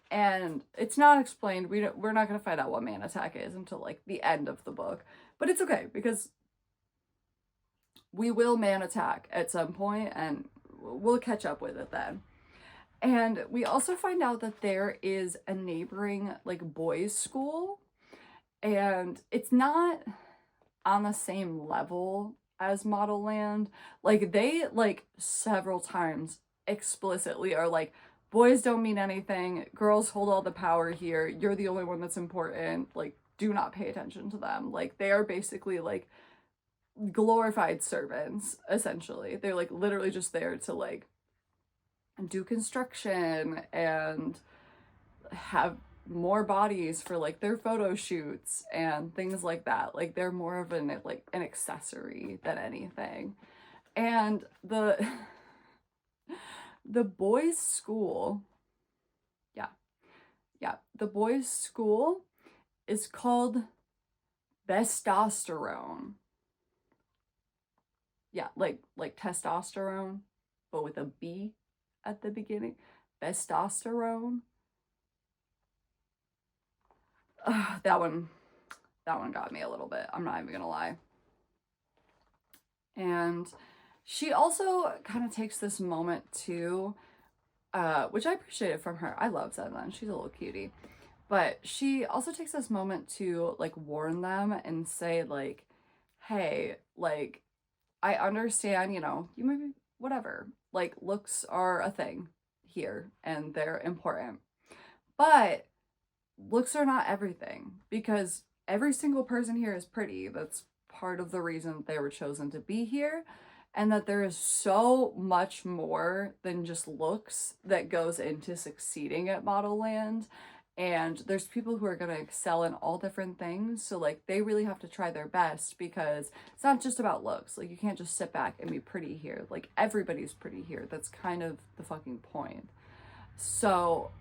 And it's not explained. We're not going to find out what Man Attack is until like the end of the book. But it's okay because we will Man Attack at some point and we'll catch up with it then. And we also find out that there is a neighboring like boys' school, and it's not on the same level as Modelland. Like they like several times explicitly are like, boys don't mean anything, girls hold all the power here, you're the only one that's important, like do not pay attention to them. Like they are basically like glorified servants, essentially. They're like literally just there to like do construction and have more bodies for like their photo shoots and things like that. Like they're more of an accessory than anything. And the boys' school, the boys' school is called Bestosterone. Yeah, like testosterone, but with a B at the beginning. Bestosterone. That one got me a little bit. I'm not even gonna lie. And she also kind of takes this moment too, which I appreciated from her. I love Zen. She's a little cutie. But she also takes this moment to like warn them and say like, hey, like, I understand, you know, you maybe whatever, like looks are a thing here and they're important, but looks are not everything, because every single person here is pretty. That's part of the reason they were chosen to be here, and that there is so much more than just looks that goes into succeeding at Modelland. And there's people who are going to excel in all different things. So like they really have to try their best, because it's not just about looks. Like you can't just sit back and be pretty here. Like everybody's pretty here. That's kind of the fucking point. So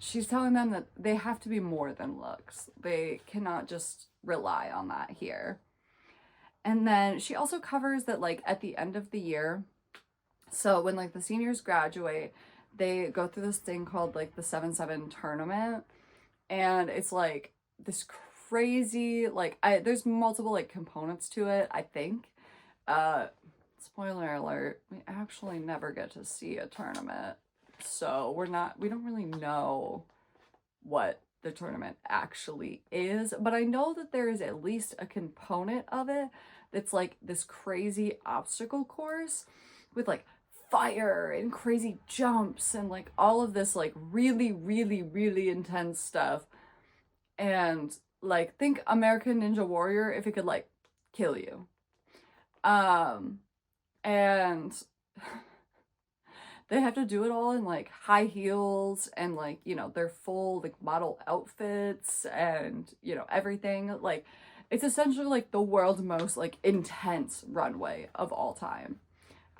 she's telling them that they have to be more than looks. They cannot just rely on that here. And then she also covers that like at the end of the year, so when like the seniors graduate, they go through this thing called like the 7-7 tournament, and it's like this crazy like there's multiple like components to it, I think. Spoiler alert, we actually never get to see a tournament, so we don't really know what the tournament actually is, but I know that there is at least a component of it that's like this crazy obstacle course with like fire and crazy jumps and like all of this like really, really, really intense stuff. And like, think American Ninja Warrior if it could like kill you. And they have to do it all in like high heels and like, you know, their full like model outfits and, you know, everything. Like, it's essentially like the world's most like intense runway of all time.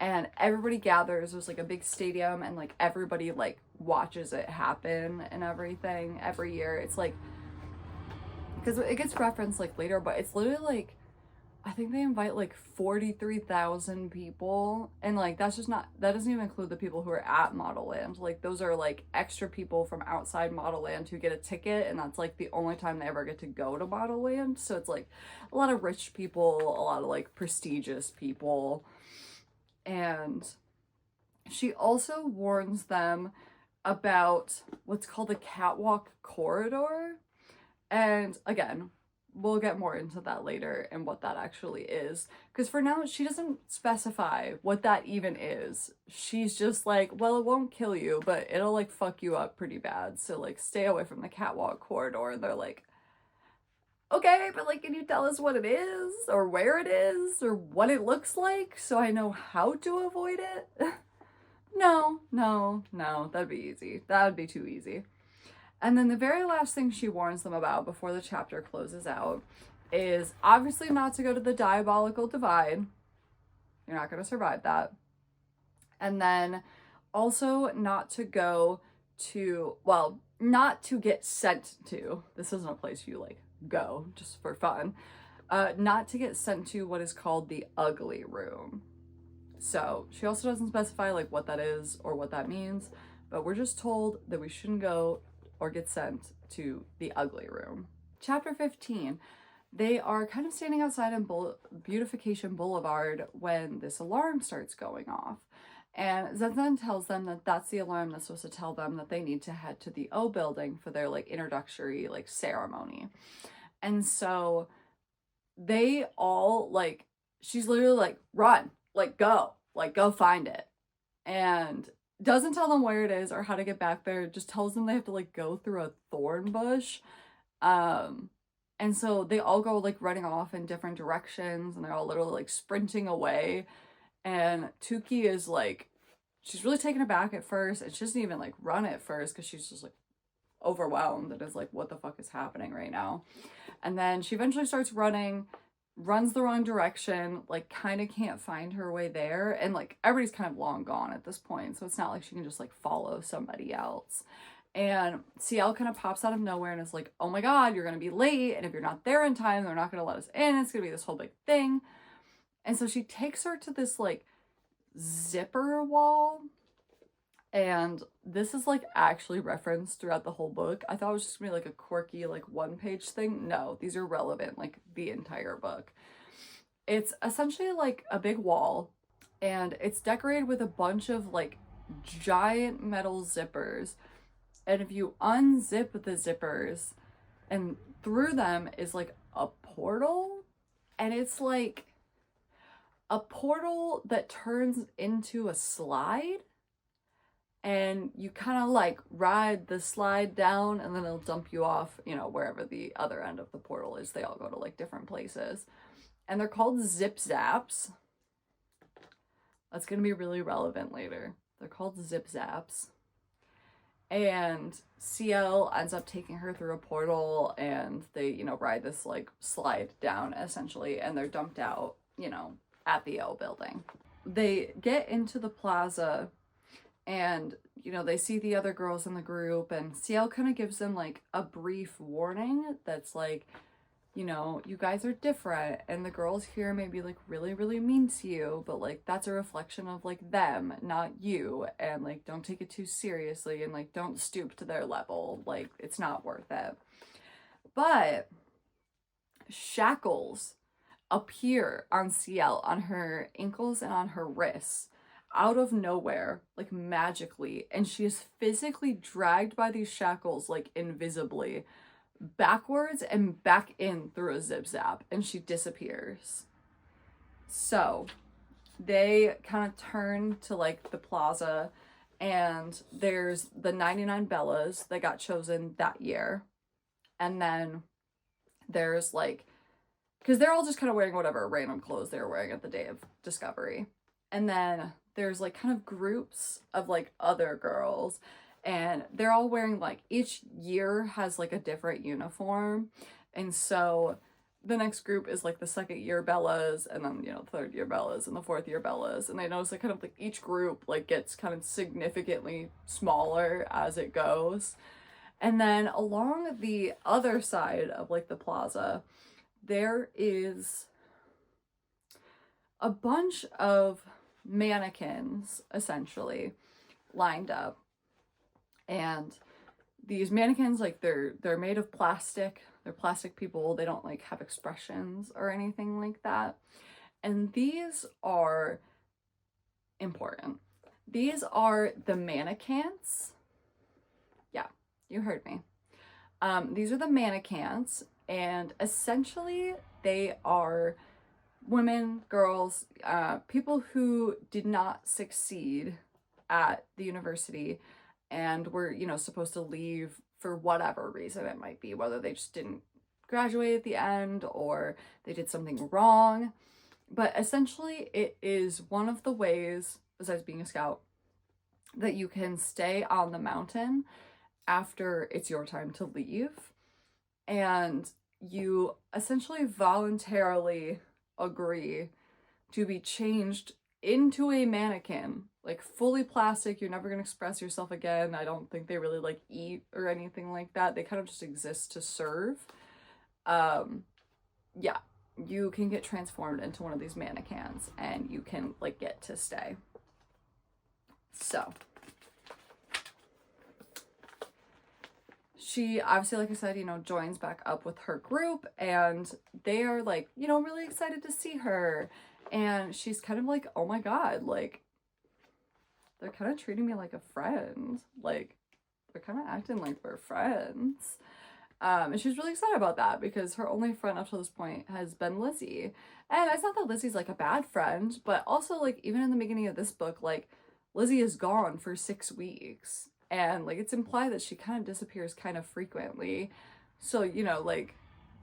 And everybody gathers. There's like a big stadium and like everybody like watches it happen and everything every year. It's like, because it gets referenced like later, but it's literally like, I think they invite like 43,000 people, and like that's just not, that doesn't even include the people who are at Modelland. Like those are like extra people from outside Modelland who get a ticket, and that's like the only time they ever get to go to Modelland. So it's like a lot of rich people, a lot of like prestigious people. And she also warns them about what's called the catwalk corridor. And again, we'll get more into that later and what that actually is. Because for now, she doesn't specify what that even is. She's just like, well, it won't kill you, but it'll like fuck you up pretty bad. So like stay away from the catwalk corridor. And they're like, okay, but like, can you tell us what it is or where it is or what it looks like so I know how to avoid it? No, that'd be easy. That would be too easy. And then the very last thing she warns them about before the chapter closes out is obviously not to go to the diabolical divide. You're not going to survive that. And then also not to go to, well, not to get sent to. This isn't a place you like go just for fun. Not to get sent to what is called the ugly room. So she also doesn't specify like what that is or what that means, but we're just told that we shouldn't go or get sent to the ugly room. Chapter 15, they are kind of standing outside on Beautification Boulevard when this alarm starts going off. And Zenzen tells them that that's the alarm that's supposed to tell them that they need to head to the O building for their like introductory like ceremony. And so they all like, she's literally like, run, like go find it. And doesn't tell them where it is or how to get back there, just tells them they have to like go through a thorn bush. And so they all go like running off in different directions and they're all literally like sprinting away. And Tuki is like, she's really taken aback at first, and she doesn't even like run at first because she's just like overwhelmed and is like, what the fuck is happening right now? And then she eventually starts running, runs the wrong direction, like kind of can't find her way there, and like everybody's kind of long gone at this point, so it's not like she can just like follow somebody else. And CL kind of pops out of nowhere and is like, oh my god, you're gonna be late, and if you're not there in time, they're not gonna let us in, it's gonna be this whole big thing. And so she takes her to this like zipper wall, and this is like actually referenced throughout the whole book. I thought it was just gonna be like a quirky like one-page thing. No, these are relevant like the entire book. It's essentially like a big wall, and it's decorated with a bunch of like giant metal zippers. And if you unzip the zippers, and through them is like a portal, and it's like a portal that turns into a slide. And you kind of like ride the slide down, and then it'll dump you off, you know, wherever the other end of the portal is. They all go to like different places. And they're called zip zaps. That's going to be really relevant later. They're called zip zaps. And CL ends up taking her through a portal, and they, you know, ride this like slide down essentially, and they're dumped out, you know, at the L building. They get into the plaza, and, you know, they see the other girls in the group, and CL kind of gives them like a brief warning that's like, you know, you guys are different, and the girls here may be like really, really mean to you, but like that's a reflection of like them, not you, and like don't take it too seriously, and like don't stoop to their level, like it's not worth it. But shackles appear on CL, on her ankles and on her wrists, out of nowhere, like magically, and she is physically dragged by these shackles, like invisibly, backwards and back in through a zip zap, and she disappears. So they kind of turn to like the plaza, and there's the 99 Bellas that got chosen that year. And then there's like, because they're all just kind of wearing whatever random clothes they were wearing at the day of discovery. And then there's like kind of groups of like other girls, and they're all wearing like, each year has like a different uniform. And so the next group is like the second year Bellas, and then, you know, third year Bellas and the fourth year Bellas. And I notice like kind of like each group like gets kind of significantly smaller as it goes. And then along the other side of like the plaza, there is a bunch of mannequins essentially lined up. And these mannequins, like they're made of plastic. They're plastic people. They don't like have expressions or anything like that. And these are important. These are the mannequins. Yeah, you heard me. These are the mannequins, and essentially they are women, girls, people who did not succeed at the university and were, you know, supposed to leave for whatever reason it might be, whether they just didn't graduate at the end or they did something wrong. But essentially it is one of the ways, besides being a scout, that you can stay on the mountain after it's your time to leave. And you essentially voluntarily agree to be changed into a mannequin, like fully plastic. You're never going to express yourself again. I don't think they really like eat or anything like that. They kind of just exist to serve. Yeah, you can get transformed into one of these mannequins and you can like get to stay. So she obviously, like I said, you know, joins back up with her group, and they are like, you know, really excited to see her. And she's kind of like, oh my God, like, they're kind of treating me like a friend. Like, they're kind of acting like we're friends. And she's really excited about that because her only friend up to this point has been Lizzie. And it's not that Lizzie's like a bad friend, but also like even in the beginning of this book, like Lizzie is gone for 6 weeks. And like it's implied that she kind of disappears kind of frequently. So, you know, like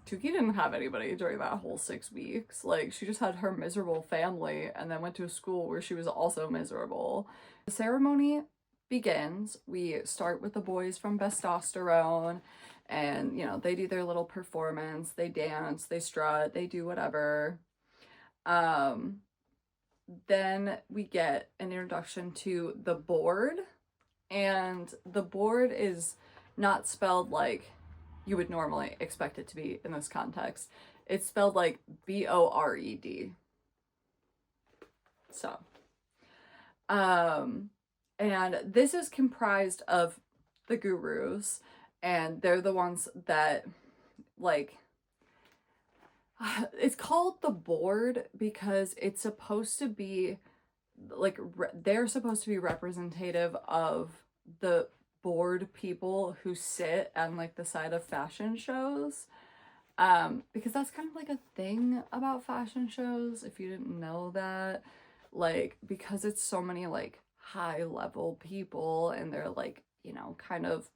Tuki didn't have anybody during that whole 6 weeks. Like she just had her miserable family and then went to a school where she was also miserable. The ceremony begins. We start with the boys from Bestosterone, and, you know, they do their little performance. They dance, they strut, they do whatever. Then we get an introduction to the board. And the board is not spelled like you would normally expect it to be in this context. It's spelled like B-O-R-E-D. So, and this is comprised of the gurus, and they're the ones that, like, it's called the board because it's supposed to be like they're supposed to be representative of the bored people who sit on like the side of fashion shows, because that's kind of like a thing about fashion shows, if you didn't know that. Like, because it's so many like high level people, and they're like, you know, kind of,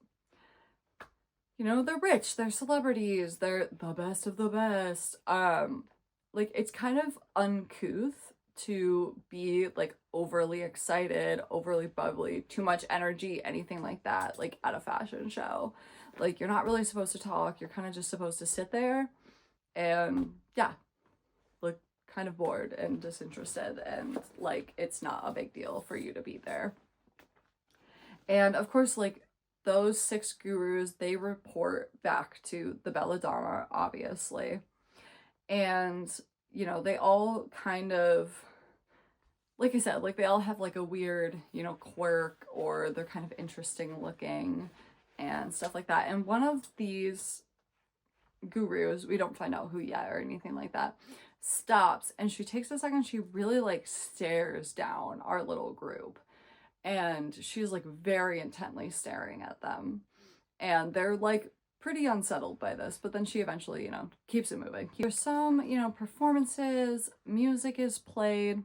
you know, they're rich, they're celebrities, they're the best of the best. Like it's kind of uncouth to be like overly excited, overly bubbly, too much energy, anything like that, like at a fashion show. Like you're not really supposed to talk, you're kind of just supposed to sit there and yeah, look kind of bored and disinterested, and like it's not a big deal for you to be there. And of course, like those 6 gurus, they report back to the Belladonna, obviously. And, you know, they all kind of, like I said, like they all have like a weird, you know, quirk, or they're kind of interesting looking and stuff like that. And one of these gurus, we don't find out who yet or anything like that, stops and she takes a second, she really like stares down our little group, and she's like very intently staring at them, and they're like pretty unsettled by this, but then she eventually, you know, keeps it moving. There's some, you know, performances, music is played,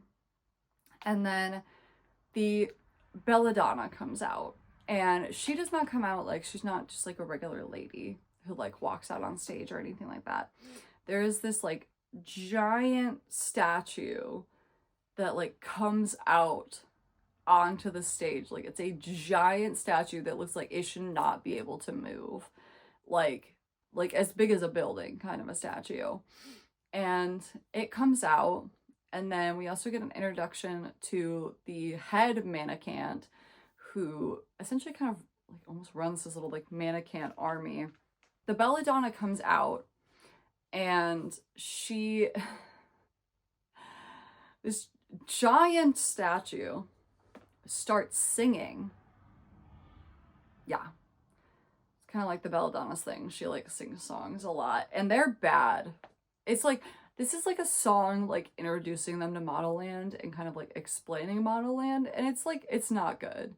and then the belladonna comes out, and she does not come out like, she's not just like a regular lady who like walks out on stage or anything like that. There is this like giant statue that like comes out onto the stage. Like it's a giant statue that looks like it should not be able to move, like as big as a building kind of a statue, and it comes out. And then we also get an introduction to the head mannequin, who essentially kind of like almost runs this little like mannequin army. The belladonna comes out, and she this giant statue starts singing. Yeah. It's kind of like the belladonna's thing. She like sings songs a lot, and they're bad. It's like, this is like a song like introducing them to Modelland and kind of like explaining Modelland, and it's like, it's not good.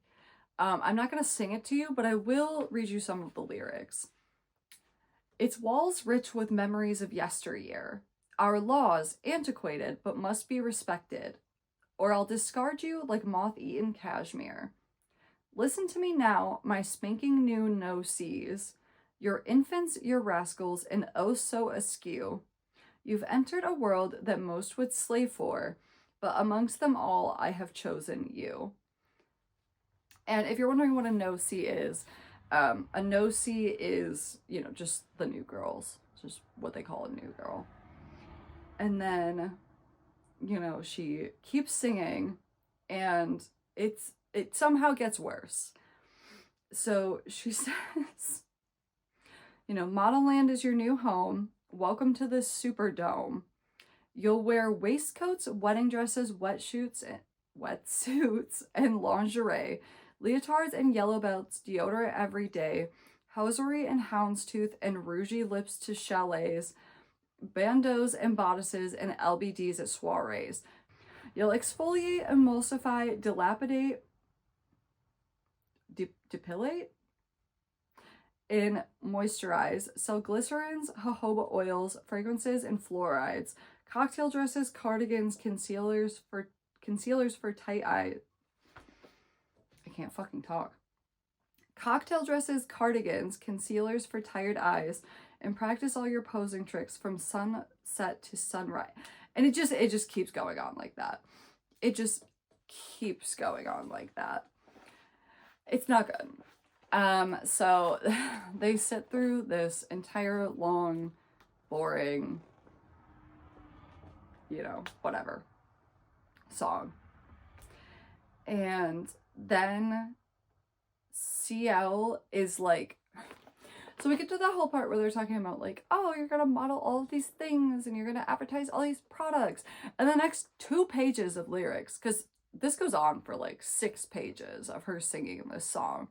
I'm not gonna sing it to you, but I will read you some of the lyrics. Its walls rich with memories of yesteryear. Our laws antiquated but must be respected, or I'll discard you like moth-eaten cashmere. Listen to me now, my spanking new no-sees. Your infants, your rascals, and oh so askew. You've entered a world that most would slave for, but amongst them all I have chosen you. And if you're wondering what a no-see is, a no-see is, you know, just the new girls. It's just what they call a new girl. And then, you know, she keeps singing, and it somehow gets worse. So she says, you know, Modelland is your new home. Welcome to this Superdome. You'll wear waistcoats, wedding dresses, wetsuits, and lingerie, leotards and yellow belts, deodorant every day, hosiery and houndstooth and rougy lips to chalets, bandeaus and bodices, and LBDs at soirees. You'll exfoliate, emulsify, dilapidate, depilate, and moisturize, sell glycerins, jojoba oils, fragrances, and fluorides, cocktail dresses, cardigans, concealers for tight eyes. I can't fucking talk. Cocktail dresses, cardigans, concealers for tired eyes, and practice all your posing tricks from sunset to sunrise. And it just keeps going on like that. It just keeps going on like that. It's not good. So they sit through this entire long, boring, you know, whatever song. And then CL is like, so we get to that whole part where they're talking about like, oh, you're gonna model all of these things and you're gonna advertise all these products. And the next 2 pages of lyrics, because this goes on for like 6 pages of her singing this song.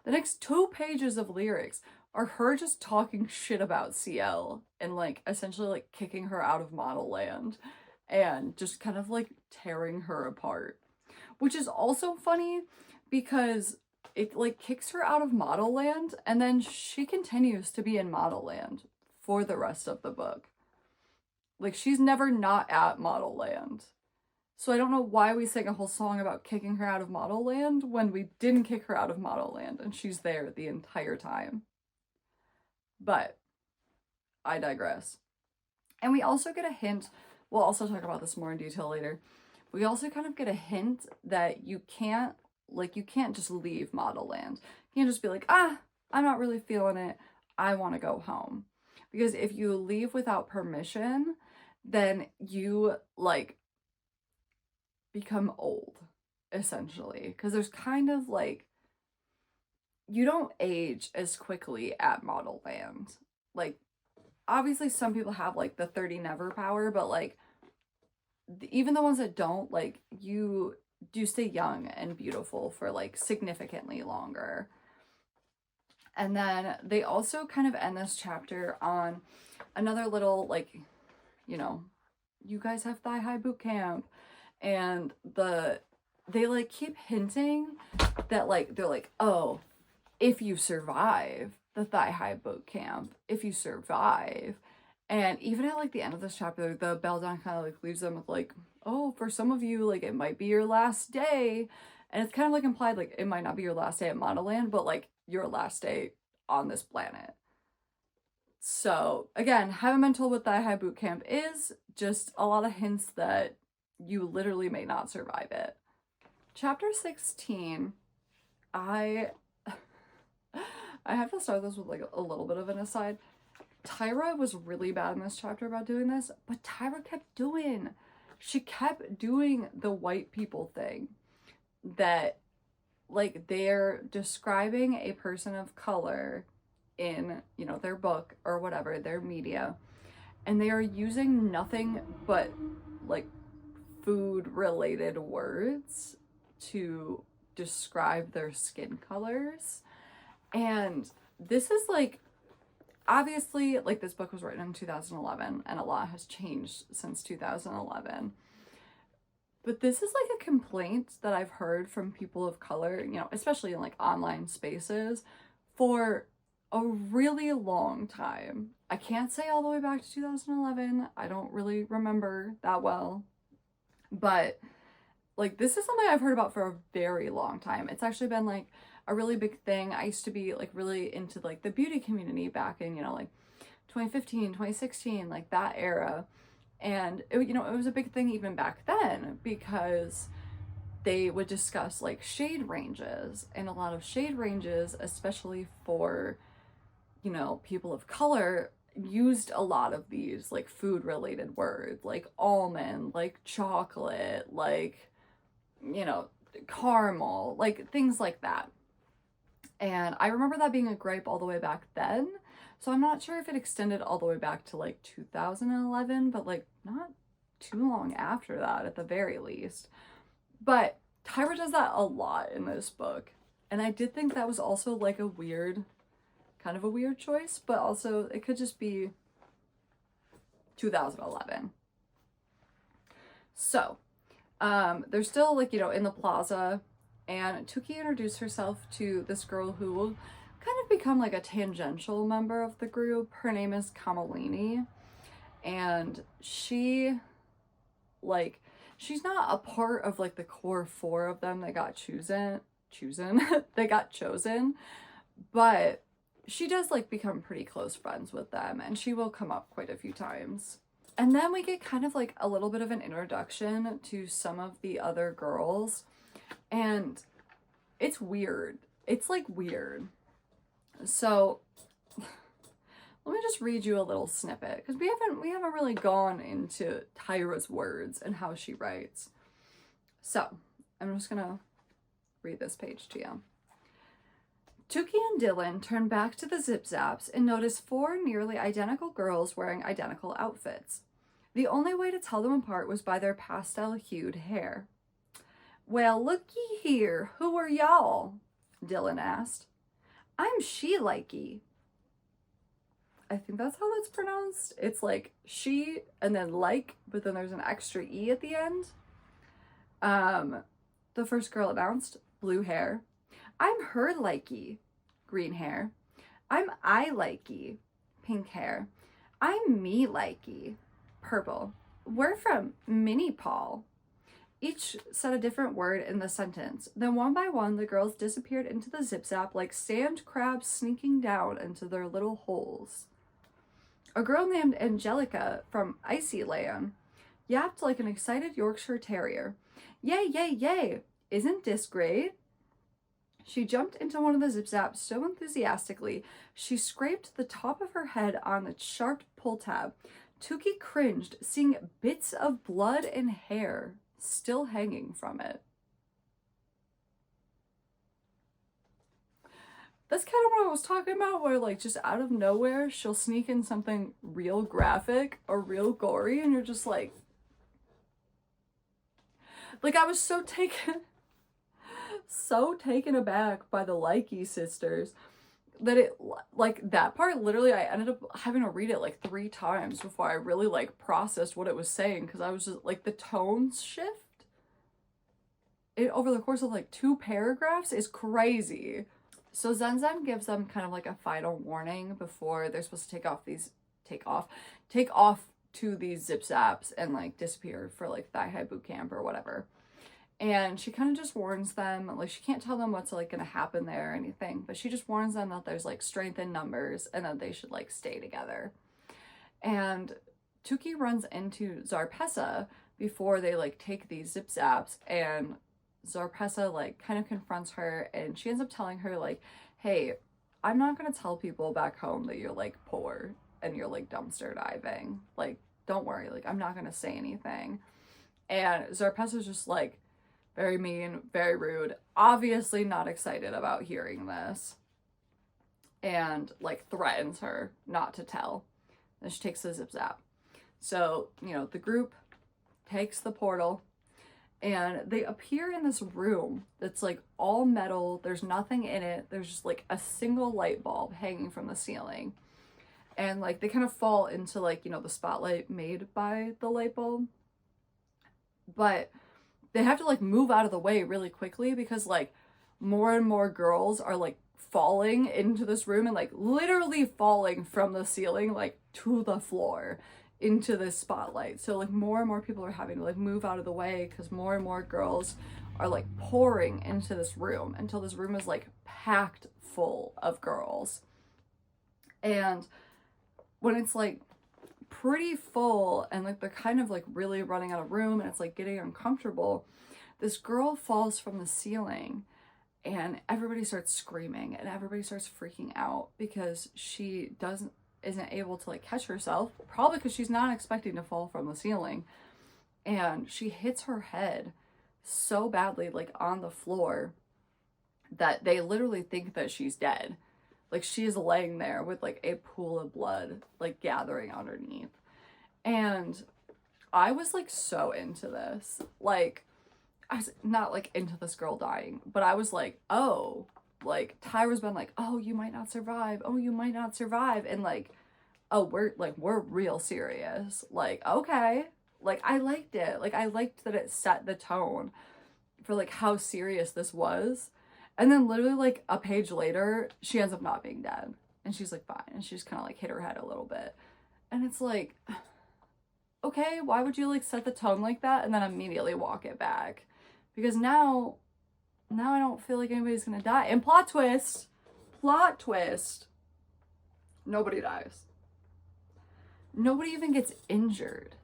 The next 2 pages of lyrics are her just talking shit about CL and like essentially like kicking her out of Modelland and just kind of like tearing her apart. Which is also funny because it like kicks her out of Modelland, and then she continues to be in Modelland for the rest of the book. Like, she's never not at Modelland. So I don't know why we sang a whole song about kicking her out of Modelland when we didn't kick her out of Modelland and she's there the entire time. But I digress. And we also get a hint, we'll also talk about this more in detail later. We also kind of get a hint that you can't just leave Modelland. You can't just be like, I'm not really feeling it. I want to go home. Because if you leave without permission, then you like become old, essentially. Because there's kind of like, you don't age as quickly at Modelland. Like, obviously some people have like the 30 never power, but like, even the ones that don't, like, you do stay young and beautiful for like significantly longer. And then they also kind of end this chapter on another little, like, you know, you guys have thigh high boot camp. And they like keep hinting that like, they're like, oh, if you survive the thigh high boot camp, if you survive. And even at like the end of this chapter, the Belladonna kind of like leaves them with like, oh, for some of you, like it might be your last day. And it's kind of like implied like it might not be your last day at Modelland, but like your last day on this planet. So again, haven't been told what thigh high boot camp is, just a lot of hints that you literally may not survive it. Chapter 16, I have to start this with like a little bit of an aside. Tyra was really bad in this chapter about doing this, but Tyra kept doing. She kept doing the white people thing that like they're describing a person of color in, you know, their book or whatever, their media, and they are using nothing but like food related words to describe their skin colors. And this is like, obviously, like this book was written in 2011 and a lot has changed since 2011. But this is like a complaint that I've heard from people of color, you know, especially in like online spaces for a really long time. I can't say all the way back to 2011. I don't really remember that well. But like this is something I've heard about for a very long time. It's actually been like a really big thing. I used to be like really into like the beauty community back in, you know, like 2015, 2016, like that era. And it, you know, it was a big thing even back then because they would discuss like shade ranges, and a lot of shade ranges, especially for, you know, people of color, used a lot of these like food related words like almond, like chocolate, like, you know, caramel, like things like that. And I remember that being a gripe all the way back then. So I'm not sure if it extended all the way back to like 2011, but like not too long after that at the very least. But Tyra does that a lot in this book. And I did think that was also like a weird, kind of a weird choice, but also it could just be 2011. So, they're still like, you know, in the plaza, and Tuki introduced herself to this girl who will kind of become like a tangential member of the group. Her name is Kamalini, and she, like, she's not a part of like the core four of them that got chosen, they got chosen, but she does like become pretty close friends with them, and she will come up quite a few times. And then we get kind of like a little bit of an introduction to some of the other girls, and it's weird. It's like weird. So let me just read you a little snippet, because we haven't really gone into Tyra's words and how she writes. So I'm just gonna read this page to you. Tuki and Dylan turn back to the Zip Zaps and notice four nearly identical girls wearing identical outfits. The only way to tell them apart was by their pastel-hued hair. "Well, looky here, who are y'all?" Dylan asked. "I'm she-likey." I think that's how that's pronounced. It's like she and then like, but then there's an extra E at the end. The first girl announced, blue hair. "I'm her likey," green hair. "I'm I likey," pink hair. "I'm me likey," purple. "We're from Mini Paul." Each said a different word in the sentence. Then one by one, the girls disappeared into the Zip Zap like sand crabs sneaking down into their little holes. A girl named Angelica from Icy Land yapped like an excited Yorkshire Terrier. "Yay, yay, yay! Isn't this great?" She jumped into one of the Zip Zaps so enthusiastically, she scraped the top of her head on its sharp pull tab. Tuki cringed, seeing bits of blood and hair still hanging from it. That's kind of what I was talking about, where like just out of nowhere, she'll sneak in something real graphic or real gory, and you're just like I was so taken aback by the Likey sisters, that it, like, that part, literally, I ended up having to read it like 3 times before I really like processed what it was saying, because I was just like, the tones shift it over the course of like 2 paragraphs is crazy. So Zenzen gives them kind of like a final warning before they're supposed to take off to these zip zaps and like disappear for like thigh high boot camp or whatever. And she kind of just warns them, like, she can't tell them what's like gonna happen there or anything, but she just warns them that there's like strength in numbers and that they should like stay together. And Tuki runs into Zarpessa before they like take these zip zaps, and Zarpessa like kind of confronts her, and she ends up telling her like, hey, I'm not gonna tell people back home that you're like poor and you're like dumpster diving. Like, don't worry, like, I'm not gonna say anything. And Zarpessa's just like very mean, very rude, obviously not excited about hearing this, and like threatens her not to tell. Then she takes the zip zap. So, you know, the group takes the portal and they appear in this room that's like all metal. There's nothing in it. There's just like a single light bulb hanging from the ceiling. And like they kind of fall into like, you know, the spotlight made by the light bulb. But they have to like move out of the way really quickly because like more and more girls are like falling into this room and like literally falling from the ceiling like to the floor into this spotlight. So like more and more people are having to like move out of the way because more and more girls are like pouring into this room until this room is like packed full of girls. And when it's like pretty full and like they're kind of like really running out of room and it's like getting uncomfortable, this girl falls from the ceiling and everybody starts screaming and everybody starts freaking out because she isn't able to like catch herself, probably because she's not expecting to fall from the ceiling, and she hits her head so badly like on the floor that they literally think that she's dead. Like, she's laying there with like a pool of blood like gathering underneath. And I was like so into this. Like, I was not like into this girl dying, but I was like, oh, like Tyra's been like, oh, you might not survive. Oh, you might not survive. And like, oh, we're real serious. Like, okay. Like, I liked it. Like, I liked that it set the tone for like how serious this was. And then literally like a page later, she ends up not being dead. And she's like fine. And she just kind of like hit her head a little bit. And it's like, okay, why would you like set the tone like that and then immediately walk it back? Because now I don't feel like anybody's gonna die. And plot twist, nobody dies. Nobody even gets injured.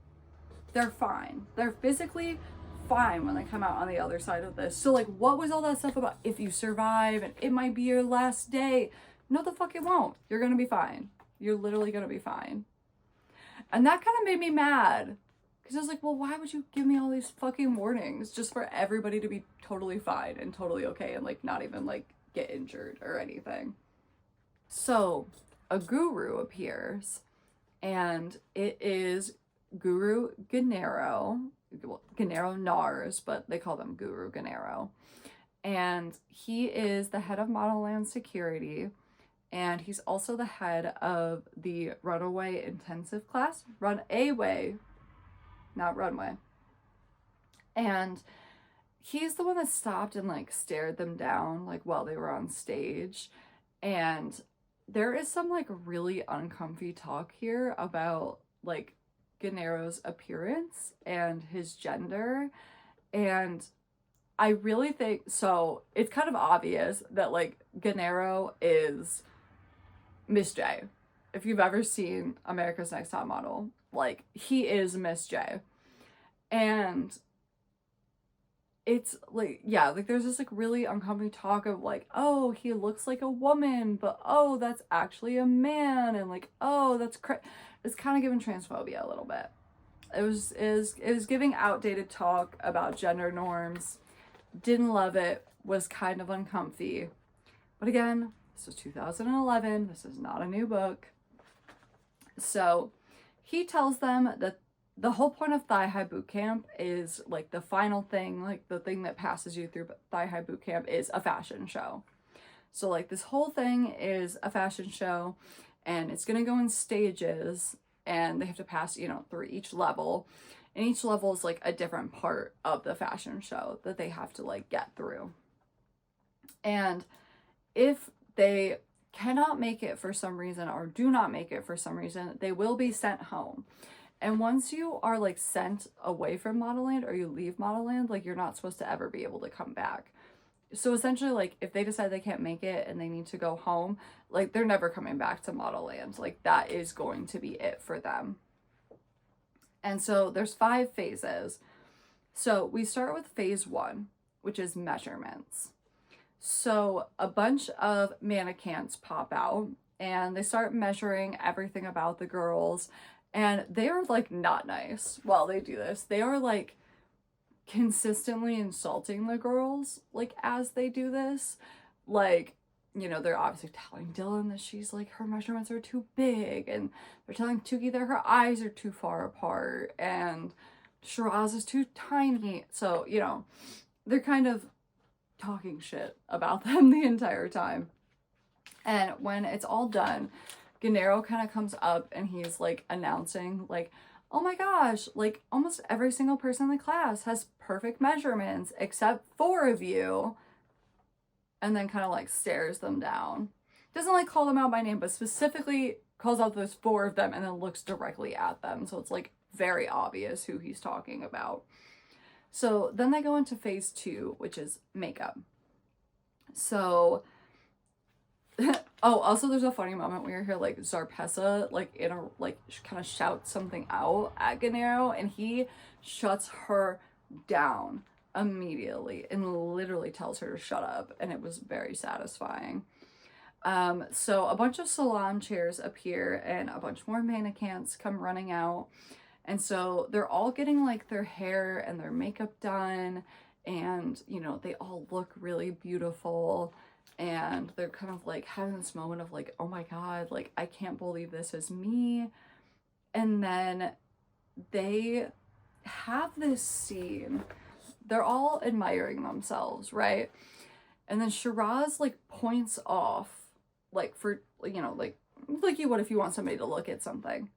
They're fine. They're physically fine when they come out on the other side of this. So like, what was all that stuff about if you survive and it might be your last day? No, the fuck it won't. You're gonna be fine. You're literally gonna be fine. And that kind of made me mad. Because I was like, well, why would you give me all these fucking warnings just for everybody to be totally fine and totally okay and like not even like get injured or anything? So a guru appears, and it is Guru Gennaro. Well, Gennaro Nars, but they call them Guru Gennaro. And he is the head of Modelland security, and he's also the head of the runaway intensive class. Runaway, not runway. And he's the one that stopped and like stared them down like while they were on stage. And there is some like really uncomfy talk here about like Gennaro's appearance and his gender. And I really think, so it's kind of obvious that like Gennaro is Miss J. If you've ever seen America's Next Top Model, like he is Miss J. And it's like, yeah, like there's this like really uncomfortable talk of like, oh, he looks like a woman, but oh, that's actually a man, and like, oh, it's kind of giving transphobia a little bit. It was giving outdated talk about gender norms. Didn't love it. Was kind of uncomfy. But again, this was 2011. This is not a new book. So he tells them that the whole point of Thigh High Boot Camp is like the final thing, like the thing that passes you through Thigh High Boot Camp is a fashion show. So like this whole thing is a fashion show, and it's gonna go in stages, and they have to pass, you know, through each level. And each level is like a different part of the fashion show that they have to like get through. And if they cannot make it for some reason or do not make it for some reason, they will be sent home. And once you are like sent away from Modelland or you leave Modelland, like you're not supposed to ever be able to come back. So essentially, like if they decide they can't make it and they need to go home, like they're never coming back to Modelland. Like that is going to be it for them. And so there's 5 phases. So we start with phase 1, which is measurements. So a bunch of mannequins pop out and they start measuring everything about the girls, and they are like not nice while they do this. They are like consistently insulting the girls like as they do this. Like, you know, they're obviously telling Dylan that she's like, her measurements are too big, and they're telling Tukey that her eyes are too far apart, and Shiraz is too tiny. So, you know, they're kind of talking shit about them the entire time. And when it's all done, Gennaro kind of comes up and he's like announcing like, oh my gosh, like almost every single person in the class has perfect measurements except 4 of you. And then kind of like stares them down. Doesn't like call them out by name, but specifically calls out those 4 of them and then looks directly at them. So it's like very obvious who he's talking about. So then they go into phase 2, which is makeup. So, oh, also there's a funny moment where you hear like Zarpessa like in a like kind of shouts something out at Gennaro, and he shuts her down immediately and literally tells her to shut up, and it was very satisfying. So a bunch of salon chairs appear and a bunch more mannequins come running out, and so they're all getting like their hair and their makeup done, and you know, they all look really beautiful, and they're kind of like having this moment of like, oh my god, like I can't believe this is me. And then they have this scene. They're all admiring themselves, right? And then Shiraz like points off, like for, you know, like you would if you want somebody to look at something.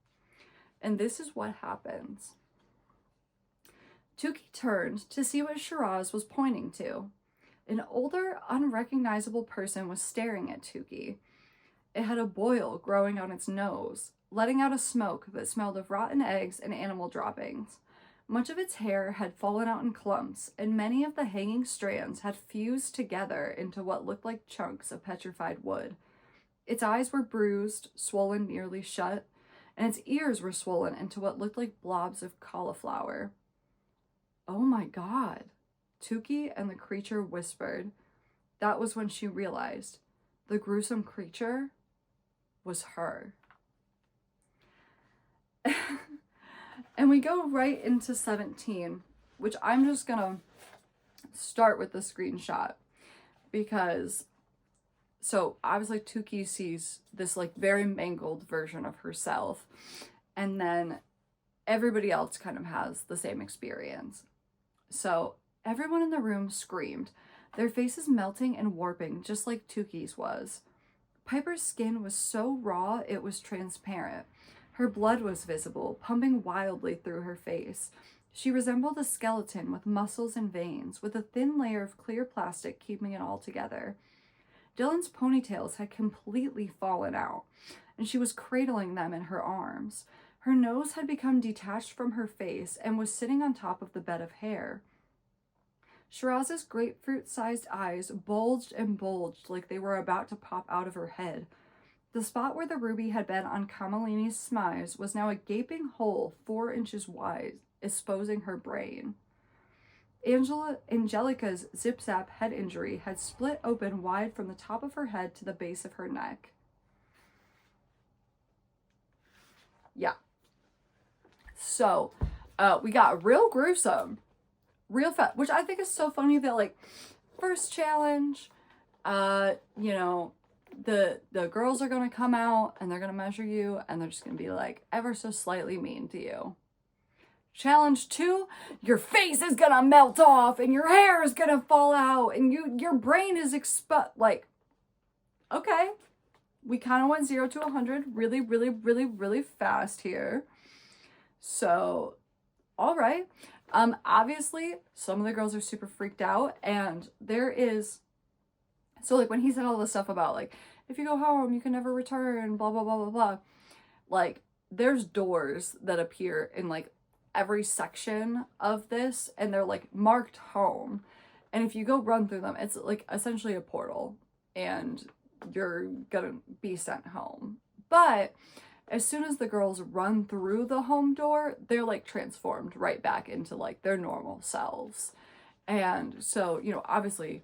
And this is what happens. Tukey turned to see what Shiraz was pointing to. An older, unrecognizable person was staring at Tukey. It had a boil growing on its nose, letting out a smoke that smelled of rotten eggs and animal droppings. Much of its hair had fallen out in clumps, and many of the hanging strands had fused together into what looked like chunks of petrified wood. Its eyes were bruised, swollen nearly shut, and its ears were swollen into what looked like blobs of cauliflower. Oh my god, Tukey and the creature whispered. That was when she realized the gruesome creature was her. And we go right into 17, which I'm just gonna start with the screenshot because, so obviously Tukey sees this like very mangled version of herself, and then everybody else kind of has the same experience. So everyone in the room screamed, their faces melting and warping just like Tukey's was. Piper's skin was so raw it was transparent. Her blood was visible, pumping wildly through her face. She resembled a skeleton with muscles and veins, with a thin layer of clear plastic keeping it all together. Dylan's ponytails had completely fallen out, and she was cradling them in her arms. Her nose had become detached from her face and was sitting on top of the bed of hair. Shiraz's grapefruit-sized eyes bulged and bulged like they were about to pop out of her head. The spot where the ruby had been on Kamalini's smize was now a gaping hole 4 inches wide, exposing her brain. Angelica's zip-zap head injury had split open wide from the top of her head to the base of her neck. Yeah. So, we got real gruesome, real fat, which I think is so funny that, like, first challenge, you know, the girls are gonna come out and they're gonna measure you and they're just gonna be like ever so slightly mean to you. Challenge 2, your face is gonna melt off and your hair is gonna fall out and your brain is exposed. Like, Okay, we kind of went 0 to 100 really, really, really, really fast here. So, all right. Obviously, some of the girls are super freaked out, and there is, so like when he said all this stuff about like, if you go home, you can never return, blah, blah, blah, blah, blah. Like, there's doors that appear in like every section of this, and they're like marked home. And if you go run through them, it's like essentially a portal, and you're gonna be sent home. But as soon as the girls run through the home door, they're like transformed right back into like their normal selves. And so, you know, obviously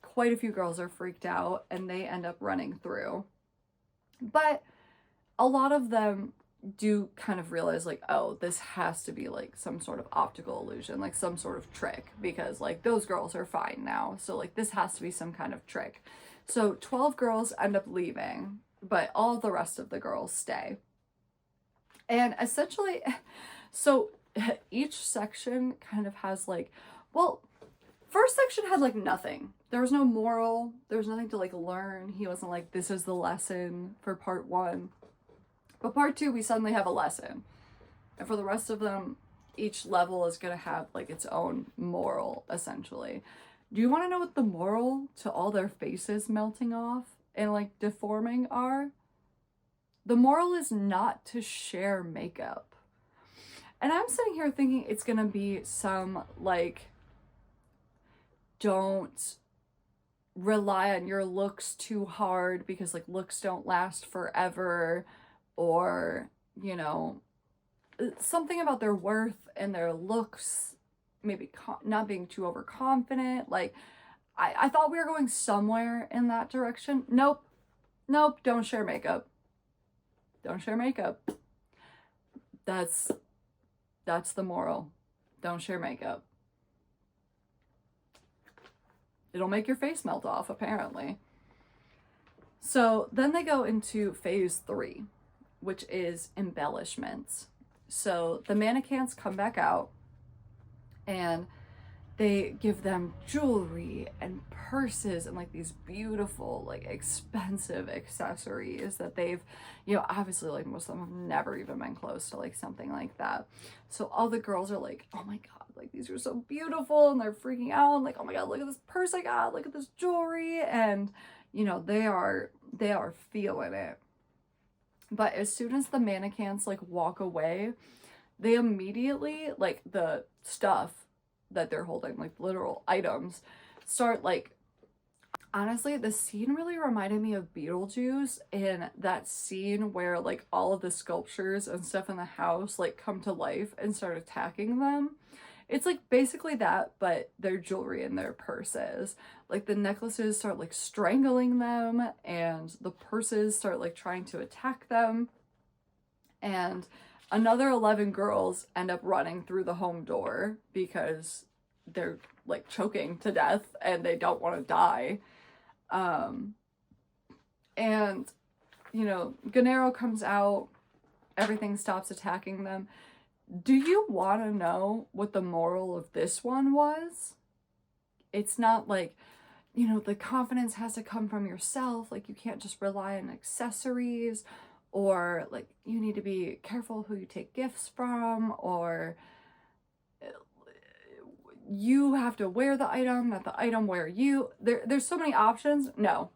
quite a few girls are freaked out and they end up running through. But a lot of them do kind of realize like, oh, this has to be like some sort of optical illusion, like some sort of trick, because like those girls are fine now. So like this has to be some kind of trick. So 12 girls end up leaving, but all the rest of the girls stay. And essentially, so each section kind of has like, well, first section had like nothing. There was no moral. There was nothing to like learn. He wasn't like, this is the lesson for part 1. But part 2, we suddenly have a lesson. And for the rest of them, each level is going to have like its own moral, essentially. Do you want to know what the moral to all their faces melting off and like deforming are? The moral is not to share makeup. And I'm sitting here thinking it's going to be some like, don't rely on your looks too hard because like looks don't last forever, or, you know, something about their worth and their looks, maybe not being too overconfident. Like, I thought we were going somewhere in that direction. Nope. Don't share makeup. Don't share makeup. That's the moral. Don't share makeup. It'll make your face melt off, apparently. So then they go into phase 3, which is embellishments. So the mannequins come back out and they give them jewelry and purses and like these beautiful, like expensive accessories that they've, you know, obviously like most of them have never even been close to like something like that. So all the girls are like, oh my God, like these are so beautiful, and they're freaking out and like, oh my God, look at this purse I got, look at this jewelry. And, you know, they are feeling it. But as soon as the mannequins like walk away, they immediately, like the stuff that they're holding, like literal items, start like, honestly, the scene really reminded me of Beetlejuice, in that scene where like all of the sculptures and stuff in the house like come to life and start attacking them. It's like basically that, but their jewelry and their purses. Like the necklaces start like strangling them, and the purses start like trying to attack them. And another 11 girls end up running through the home door because they're like choking to death and they don't want to die. And, you know, Gennaro comes out, everything stops attacking them. Do you want to know what the moral of this one was? It's not like, you know, the confidence has to come from yourself. Like, you can't just rely on accessories, or like you need to be careful who you take gifts from, or you have to wear the item, not the item wear you. There's so many options. No.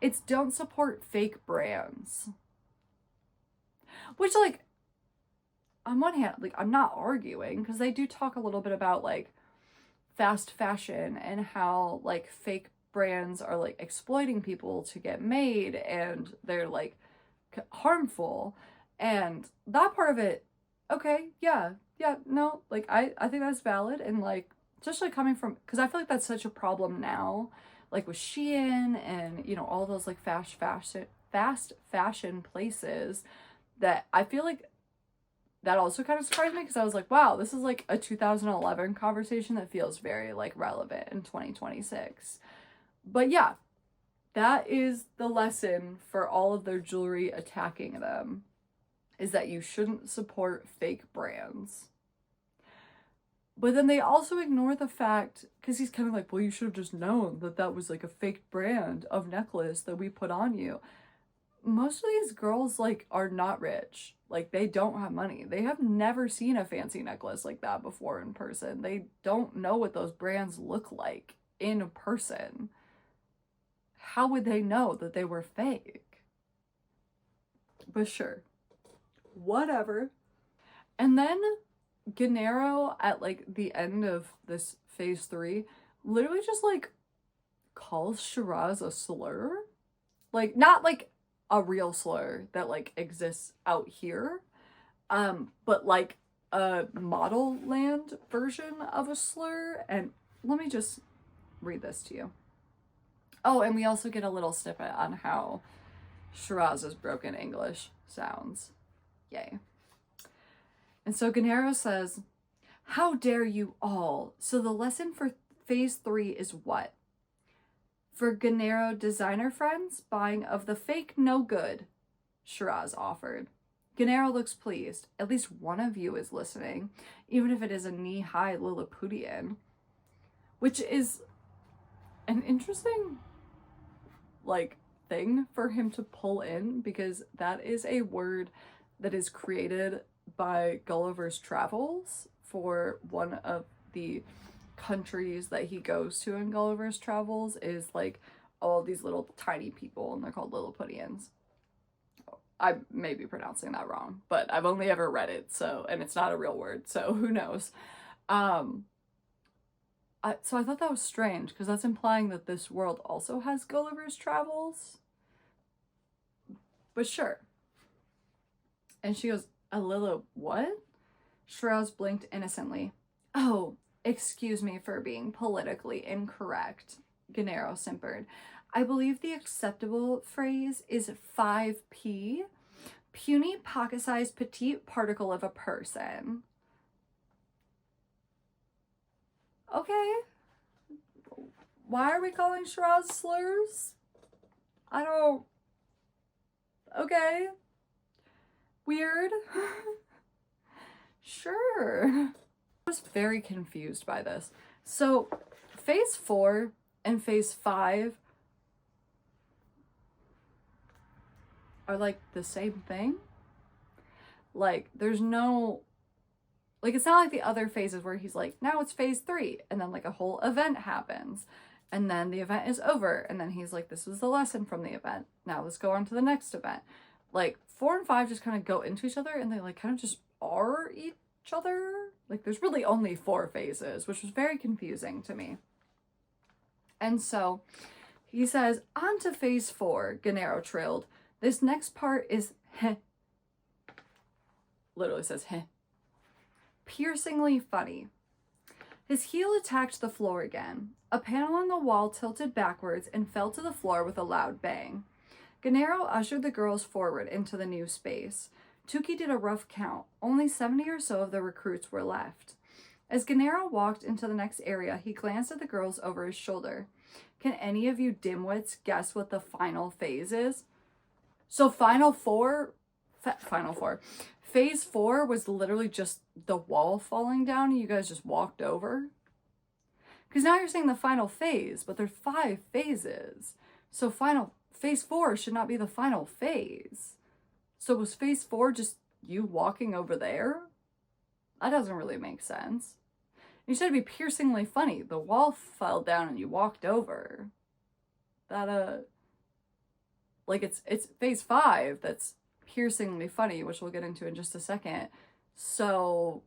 It's don't support fake brands. Which, like, on one hand, like, I'm not arguing, because they do talk a little bit about like fast fashion and how like fake brands are like exploiting people to get made, and they're like harmful, and that part of it, okay, yeah, no, like I think that's valid. And like, especially coming from, because I feel like that's such a problem now, like with Shein and, you know, all those like fast fashion places, that I feel like that also kind of surprised me, because I was like, wow, this is like a 2011 conversation that feels very like relevant in 2026. But yeah, that is the lesson for all of their jewelry attacking them, is that you shouldn't support fake brands. But then they also ignore the fact, because he's kind of like, well, you should have just known that that was like a fake brand of necklace that we put on you. Most of these girls, like, are not rich. Like, they don't have money. They have never seen a fancy necklace like that before in person. They don't know what those brands look like in person. How would they know that they were fake? But sure. Whatever. And then Gennaro, at like the end of this phase 3, literally just like calls Shiraz a slur. Like, not like a real slur that like exists out here, but like a Modelland version of a slur. And let me just read this to you. Oh, and we also get a little snippet on how Shiraz's broken English sounds. Yay. And so Gennaro says, "How dare you all? So the lesson for phase 3 is what? For Gennaro designer friends, buying of the fake no good," Shiraz offered. Gennaro looks pleased. At least one of you is listening, even if it is a knee-high Lilliputian. Which is an interesting, like, thing for him to pull in, because that is a word that is created by Gulliver's Travels for one of the countries that he goes to in Gulliver's Travels, is like all these little tiny people, and they're called Lilliputians. I may be pronouncing that wrong, but I've only ever read it, so, and it's not a real word, so who knows. So I thought that was strange, because that's implying that this world also has Gulliver's Travels. But sure. And she goes, "A Lilla what?" Shiraz blinked innocently. "Oh, excuse me for being politically incorrect," Gennaro simpered. "I believe the acceptable phrase is 5p, puny pocket-sized petite particle of a person." Okay. Why are we calling Shiraz slurs? I don't... Okay. Weird. Sure. I was very confused by this. So, phase 4 and phase 5 are like the same thing. Like, there's no... Like, it's not like the other phases where he's like, now it's phase 3, and then like a whole event happens, and then the event is over, and then he's like, this was the lesson from the event. Now let's go on to the next event. Like, 4 and 5 just kind of go into each other, and they like kind of just are each other. Like, there's really only 4 phases, which was very confusing to me. And so he says, on to phase 4, Gennaro trilled. This next part is heh. Literally says heh. Piercingly funny. His heel attacked the floor again. A panel on the wall tilted backwards and fell to the floor with a loud bang. Gennaro ushered the girls forward into the new space. Tuki did a rough count. Only 70 or so of the recruits were left. As Gennaro walked into the next area, he glanced at the girls over his shoulder. Can any of you dimwits guess what the final phase is? So Final Four, phase 4 was literally just the wall falling down and you guys just walked over. Because now you're saying the final phase, but there's 5 phases. So phase 4 should not be the final phase. So was phase 4 just you walking over there? That doesn't really make sense. You said it'd be piercingly funny. The wall fell down and you walked over. That, like, it's phase 5 that's piercingly funny, which we'll get into in just a second. So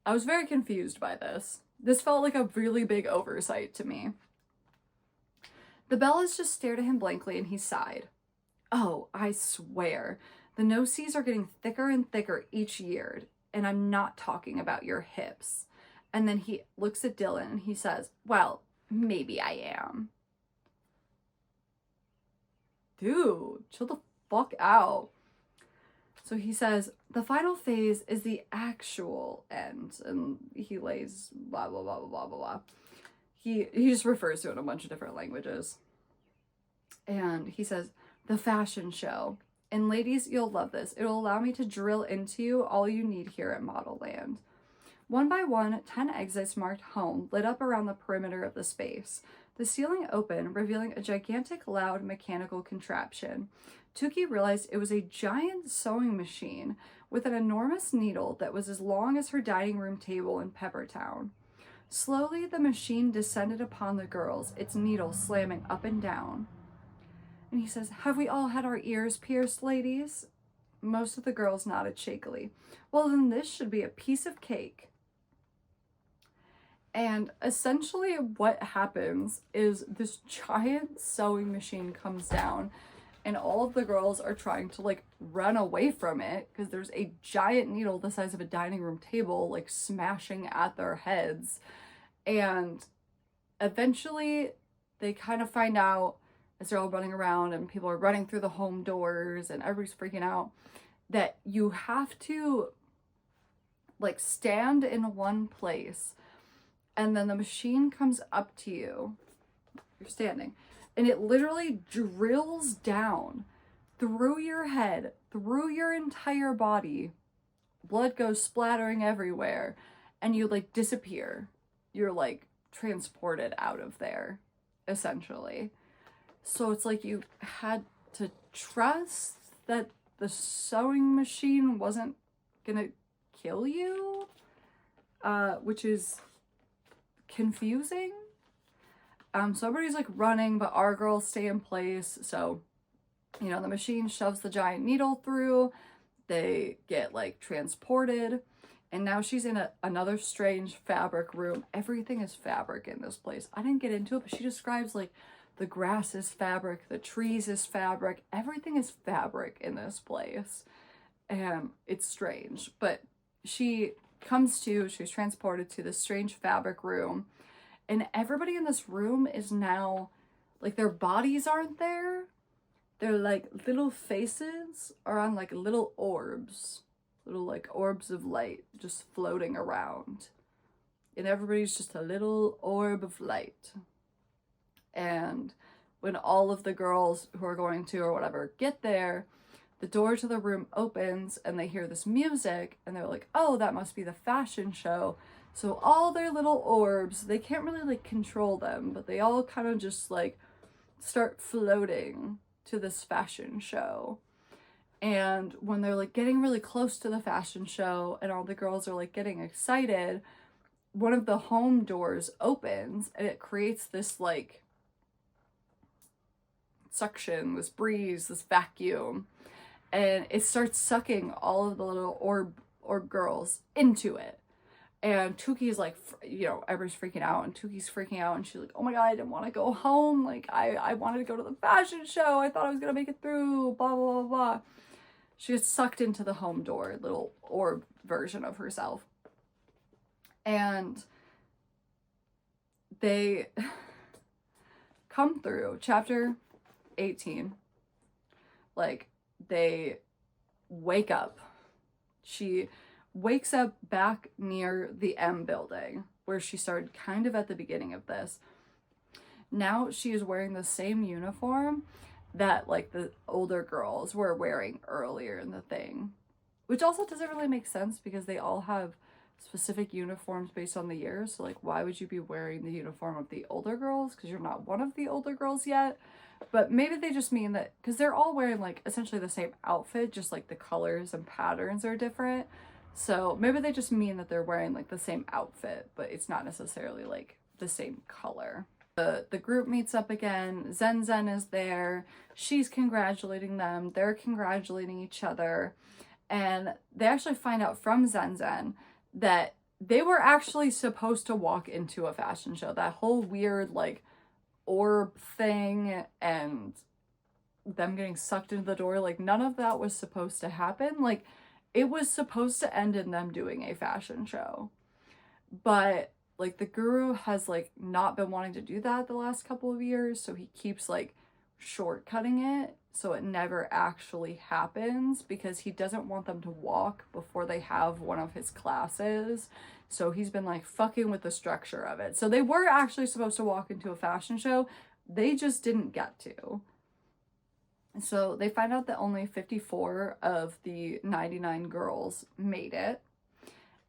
I was very confused by this. This felt like a really big oversight to me. The Bellas just stared at him blankly and he sighed. Oh, I swear, the no-sees are getting thicker and thicker each year, and I'm not talking about your hips. And then he looks at Dylan and he says, well, maybe I am. Dude, chill the fuck out. So he says, the final phase is the actual end. And he lays blah, blah, blah, blah, blah, blah, blah. He just refers to it in a bunch of different languages. And he says, the fashion show. And ladies, you'll love this. It'll allow me to drill into you all you need here at Modelland. One by one, 10 exits marked home lit up around the perimeter of the space. The ceiling opened, revealing a gigantic, loud mechanical contraption. Tukey realized it was a giant sewing machine with an enormous needle that was as long as her dining room table in Peppertown. Slowly, the machine descended upon the girls, its needle slamming up and down. And he says, "Have we all had our ears pierced, ladies?" Most of the girls nodded shakily. "Well, then this should be a piece of cake." And essentially what happens is this giant sewing machine comes down and all of the girls are trying to like run away from it because there's a giant needle the size of a dining room table like smashing at their heads. And eventually they kind of find out as they're all running around and people are running through the home doors and everybody's freaking out that you have to like stand in one place and then the machine comes up to you. You're standing. And it literally drills down through your head, through your entire body. Blood goes splattering everywhere. And you like disappear. You're like transported out of there, essentially. So it's like you had to trust that the sewing machine wasn't gonna kill you, which is confusing. So everybody's like running, but our girls stay in place. So, you know, the machine shoves the giant needle through, they get like transported, and now she's in another strange fabric room. Everything is fabric in this place. I didn't get into it, but she describes like the grass is fabric, the trees is fabric, everything is fabric in this place. And it's strange, but she's transported to this strange fabric room. And everybody in this room is now, like, their bodies aren't there. Their, like, little faces are on, like, little orbs. Little, like, orbs of light just floating around. And everybody's just a little orb of light. And when all of the girls who are going to, or whatever, get there, the door to the room opens and they hear this music. And they're like, oh, that must be the fashion show. So all their little orbs, they can't really like control them, but they all kind of just like start floating to this fashion show. And when they're like getting really close to the fashion show and all the girls are like getting excited, one of the home doors opens and it creates this like suction, this breeze, this vacuum, and it starts sucking all of the little orb girls into it. And Tukey's like, you know, everybody's freaking out and Tukey's freaking out and she's like, oh my God, I didn't want to go home. Like, I wanted to go to the fashion show. I thought I was going to make it through, blah, blah, blah, blah. She gets sucked into the home door, little orb version of herself. And they come through chapter 18. Like, they wake up. She wakes up back near the M building where she started kind of at the beginning of this. Now she is wearing the same uniform that like the older girls were wearing earlier in the thing, which also doesn't really make sense because they all have specific uniforms based on the year. So like, why would you be wearing the uniform of the older girls? Because you're not one of the older girls yet. But maybe they just mean that because they're all wearing like essentially the same outfit, just like the colors and patterns are different. So maybe they just mean that they're wearing like the same outfit, but it's not necessarily like the same color. The group meets up again. Zen Zen is there. She's congratulating them. They're congratulating each other. And they actually find out from Zen Zen that they were actually supposed to walk into a fashion show. That whole weird like orb thing and them getting sucked into the door, like none of that was supposed to happen. Like, it was supposed to end in them doing a fashion show. But like the guru has like not been wanting to do that the last couple of years, so he keeps like shortcutting it so it never actually happens because he doesn't want them to walk before they have one of his classes. So he's been like fucking with the structure of it. So they were actually supposed to walk into a fashion show. They just didn't get to. So they find out that only 54 of the 99 girls made it.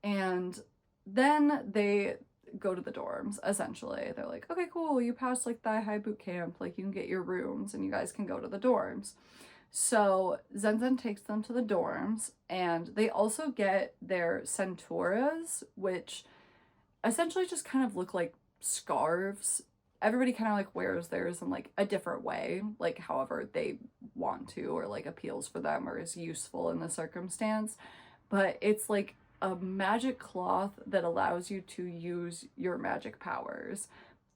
And then they go to the dorms, essentially. They're like, okay, cool, you passed like Thigh High boot camp, like you can get your rooms and you guys can go to the dorms. So Zen Zen takes them to the dorms, and they also get their centauras, which essentially just kind of look like scarves. Everybody kind of like wears theirs in like a different way, like however they want to, or like appeals for them or is useful in the circumstance. But it's like a magic cloth that allows you to use your magic powers.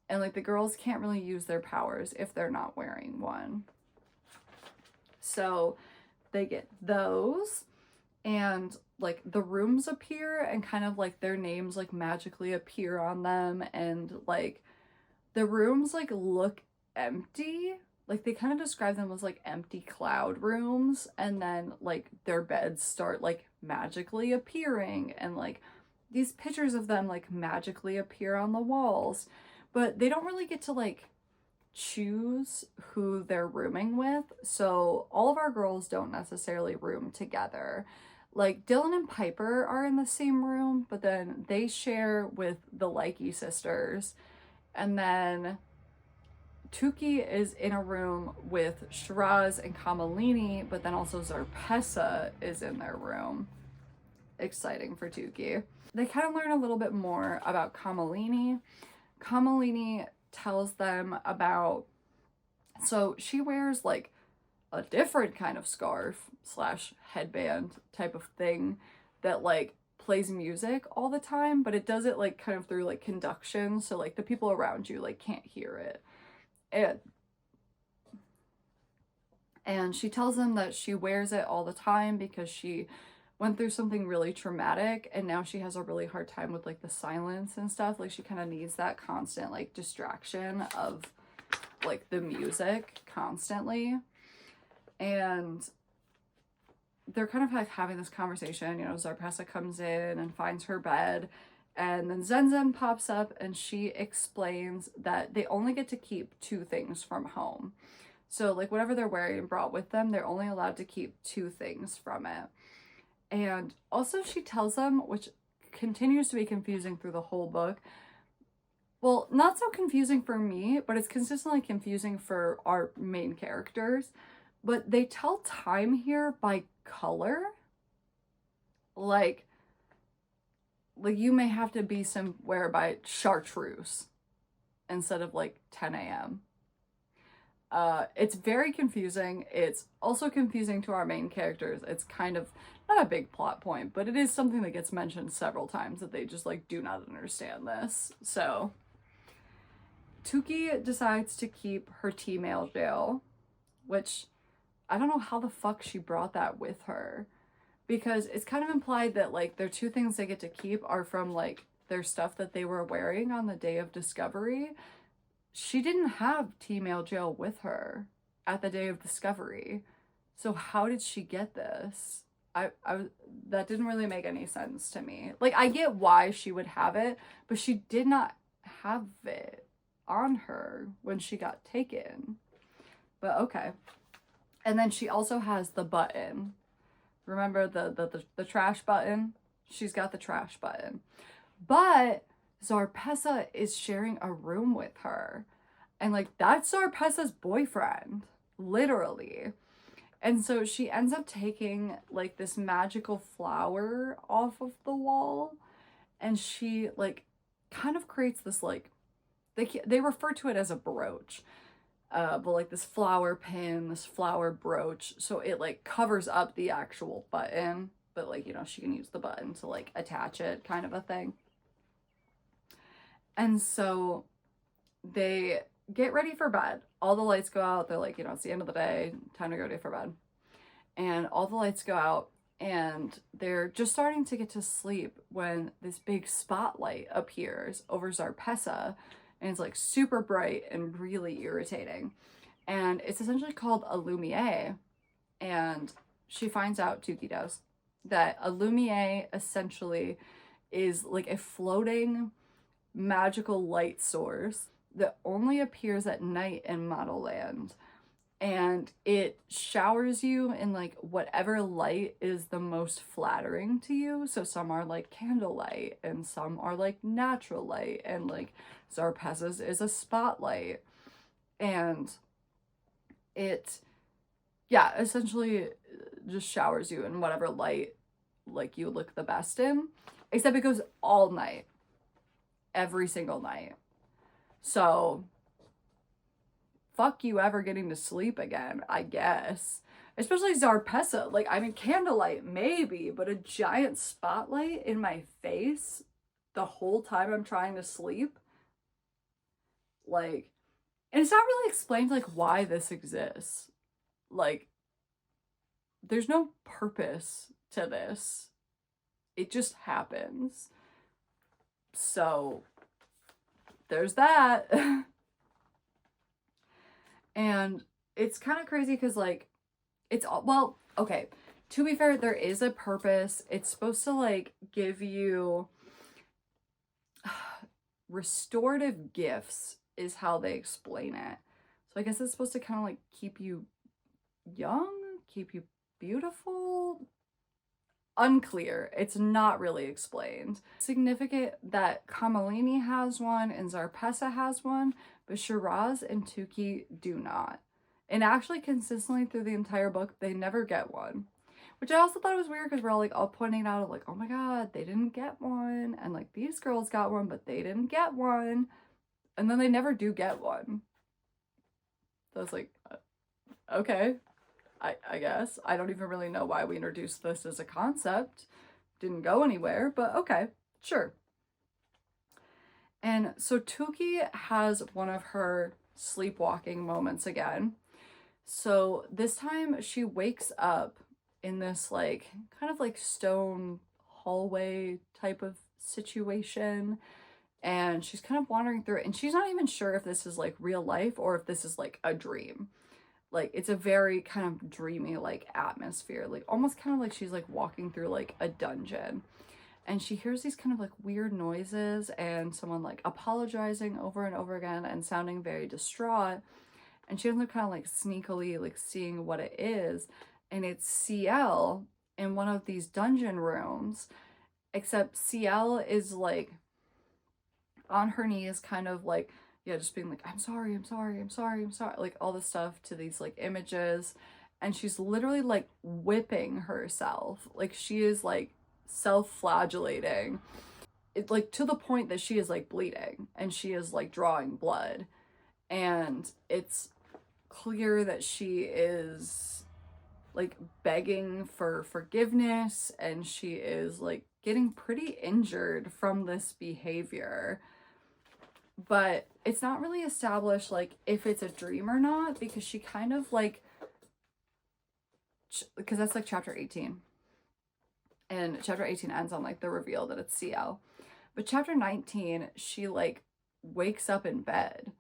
And like the girls can't really use their powers if they're not wearing one. So they get those, and like the rooms appear and kind of like their names like magically appear on them, and like the rooms like look empty. Like they kind of describe them as like empty cloud rooms, and then like their beds start like magically appearing, and like these pictures of them like magically appear on the walls. But they don't really get to like choose who they're rooming with. So all of our girls don't necessarily room together. Like Dylan and Piper are in the same room, but then they share with the Likey sisters. And then Tuki is in a room with Shiraz and Kamalini, but then also Zarpessa is in their room. Exciting for Tuki. They kind of learn a little bit more about Kamalini. Kamalini tells them about, so she wears like a different kind of scarf slash headband type of thing that like plays music all the time, but it does it like kind of through like conduction, so like the people around you like can't hear it. And she tells them that she wears it all the time because she went through something really traumatic, and now she has a really hard time with like the silence and stuff. Like she kind of needs that constant like distraction of like the music constantly. And they're kind of like having this conversation, you know, Zarpessa comes in and finds her bed, and then Zen Zen pops up and she explains that they only get to keep 2 things from home. So like whatever they're wearing and brought with them, they're only allowed to keep 2 things from it. And also she tells them, which continues to be confusing through the whole book, well, not so confusing for me, but it's consistently confusing for our main characters, but they tell time here by color. Like you may have to be somewhere by chartreuse instead of like 10 a.m. It's very confusing. It's also confusing to our main characters. It's kind of not a big plot point, but it is something that gets mentioned several times that they just like do not understand this. So Tuki decides to keep her T-mail gel, which I don't know how the fuck she brought that with her, because it's kind of implied that like their 2 things they get to keep are from like their stuff that they were wearing on the day of discovery. She didn't have T-mail gel with her at the day of discovery. So how did she get this? I that didn't really make any sense to me. Like I get why she would have it, but she did not have it on her when she got taken. But okay. And then she also has the button. Remember the trash button? She's got the trash button. But Zarpessa is sharing a room with her. And like that's Zarpessa's boyfriend, literally. And so she ends up taking like this magical flower off of the wall, and she like kind of creates this like, they refer to it as a brooch. But like this flower pin, this flower brooch, so it like covers up the actual button, but like, you know, she can use the button to like attach it, kind of a thing. And so they get ready for bed. All the lights go out. They're like, you know, it's the end of the day, time to go ready for bed. And all the lights go out, and they're just starting to get to sleep when this big spotlight appears over Zarpessa, and it's like super bright and really irritating. And it's essentially called a lumiere. And she finds out, Tuki does, that a lumiere essentially is like a floating magical light source that only appears at night in Modelland. and it showers you in like whatever light is the most flattering to you. So some are like candlelight and some are like natural light, and like Zarpessa's is a spotlight. And it, yeah, essentially just showers you in whatever light like you look the best in, except it goes all night, every single night. So fuck you ever getting to sleep again, I guess. Especially Zarpessa. Like, I mean, candlelight, maybe, but a giant spotlight in my face the whole time I'm trying to sleep? Like, and it's not really explained, like, why this exists. Like, there's no purpose to this. It just happens. So, there's that. And it's kind of crazy because, like, it's all, well, okay, to be fair, there is a purpose. It's supposed to, like, give you restorative gifts, is how they explain it. So I guess it's supposed to kind of, like, keep you young, keep you beautiful. Unclear. It's not really explained. Significant that Kamalini has one and Zarpessa has one, but Shiraz and Tuki do not. And actually, consistently through the entire book, they never get one. Which I also thought was weird because we're all like all pointing out of like, oh my god, they didn't get one. And like these girls got one, but they didn't get one. And then they never do get one. So I was like, okay. I guess. I don't even really know why we introduced this as a concept. Didn't go anywhere, but okay, sure. And so Tuki has one of her sleepwalking moments again. So this time she wakes up in this like kind of like stone hallway type of situation, and she's kind of wandering through it, and she's not even sure if this is like real life or if this is like a dream. Like, it's a very kind of dreamy, like, atmosphere. Like, almost kind of like she's, like, walking through, like, a dungeon. And she hears these kind of, like, weird noises and someone, like, apologizing over and over again and sounding very distraught. And she ends up kind of, like, sneakily, like, seeing what it is. And it's CL in one of these dungeon rooms. Except CL is, like, on her knees, kind of, like, yeah, just being like, I'm sorry, like all this stuff to these like images. And she's literally like whipping herself. Like she is like self-flagellating. It like to the point that she is like bleeding and she is like drawing blood. And it's clear that she is like begging for forgiveness, and she is like getting pretty injured from this behavior. But it's not really established like if it's a dream or not, because she kind of like, because that's like chapter 18, and chapter 18 ends on like the reveal that it's CL. But chapter 19, she like wakes up in bed,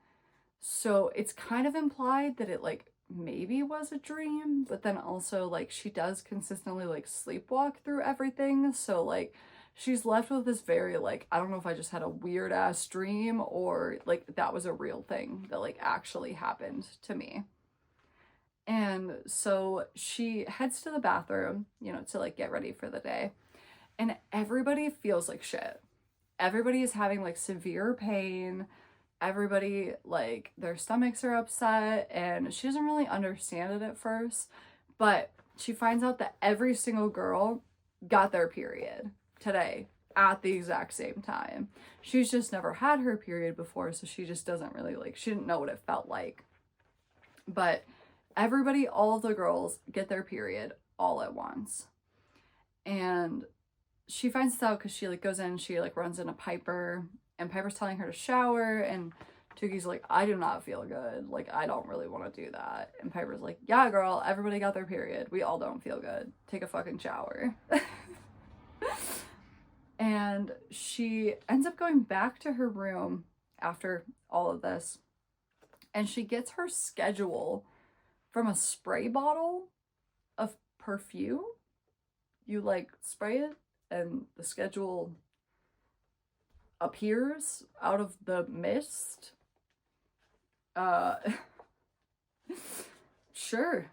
so it's kind of implied that it like maybe was a dream, but then also like she does consistently like sleepwalk through everything. So like she's left with this very like, I don't know if I just had a weird ass dream or like that was a real thing that like actually happened to me. And so she heads to the bathroom, you know, to like get ready for the day. And everybody feels like shit. Everybody is having like severe pain. Everybody, like, their stomachs are upset, and she doesn't really understand it at first, but she finds out that every single girl got their period today at the exact same time. She's just never had her period before, so she just doesn't really like, she didn't know what it felt like. But everybody, all of the girls get their period all at once. And she finds this out because she like goes in, she like runs into Piper, and Piper's telling her to shower, and Tuki's like, I do not feel good. Like, I don't really want to do that. And Piper's like, yeah, girl, everybody got their period. We all don't feel good. Take a fucking shower. And she ends up going back to her room after all of this, and she gets her schedule from a spray bottle of perfume. You like spray it, and the schedule appears out of the mist. Sure.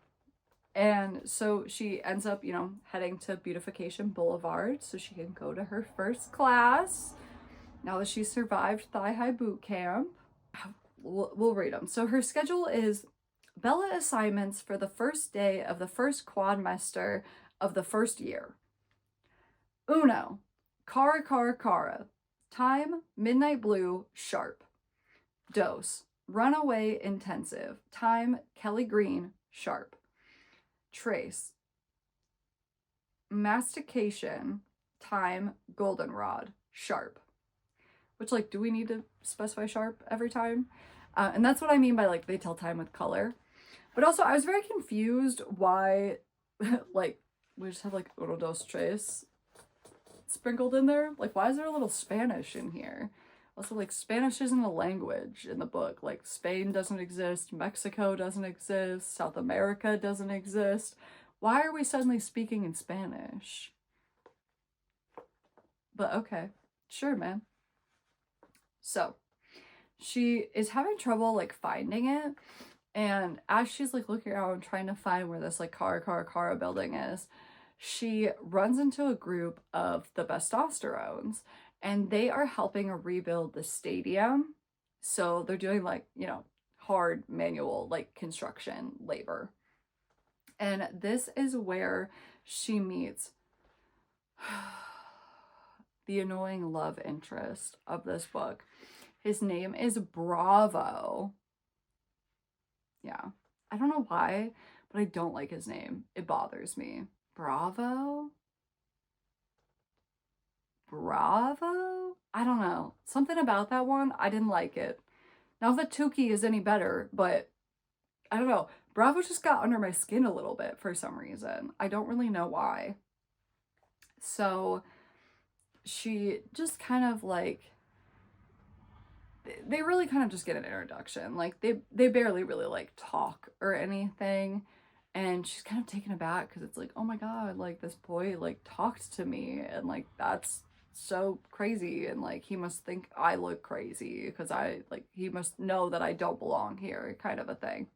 And so she ends up, heading to Beautification Boulevard so she can go to her first class now that she survived Thigh High Boot Camp. We'll read them. So her schedule is Bella assignments for the first day of the first quadmester of the first year. Uno, Cara. Time, midnight blue, sharp. Dos, runaway intensive. Time, Kelly green, sharp. Trace, mastication. Time, goldenrod, sharp. Which, like, do we need to specify sharp every time? And that's what I mean by, like, they tell time with color. But also, I was very confused why, like, we just have, like, uno, dos, tres sprinkled in there. Like, why is there a little Spanish in here? Also, like, Spanish isn't a language in the book. Like, Spain doesn't exist, Mexico doesn't exist, South America doesn't exist. Why are we suddenly speaking in Spanish? But okay, sure, man. So, she is having trouble, like, finding it. And as she's, like, looking around trying to find where this, like, Cara building is, she runs into a group of the Bestosterones. And they are helping rebuild the stadium. So they're doing, like, hard manual, like, construction labor. And this is where she meets the annoying love interest of this book. His name is Bravo. Yeah. I don't know why, but I don't like his name. It bothers me. Bravo? I don't know. Something about that one, I didn't like it. Not that Tukey is any better, but I don't know. Bravo just got under my skin a little bit for some reason. I don't really know why. So she just kind of, like, they really kind of just get an introduction. Like, they barely really, like, talk or anything. And she's kind of taken aback because it's like, oh my God, like, this boy, like, talked to me. And, like, that's so crazy. And, like, he must think I look crazy because he must know that I don't belong here, kind of a thing.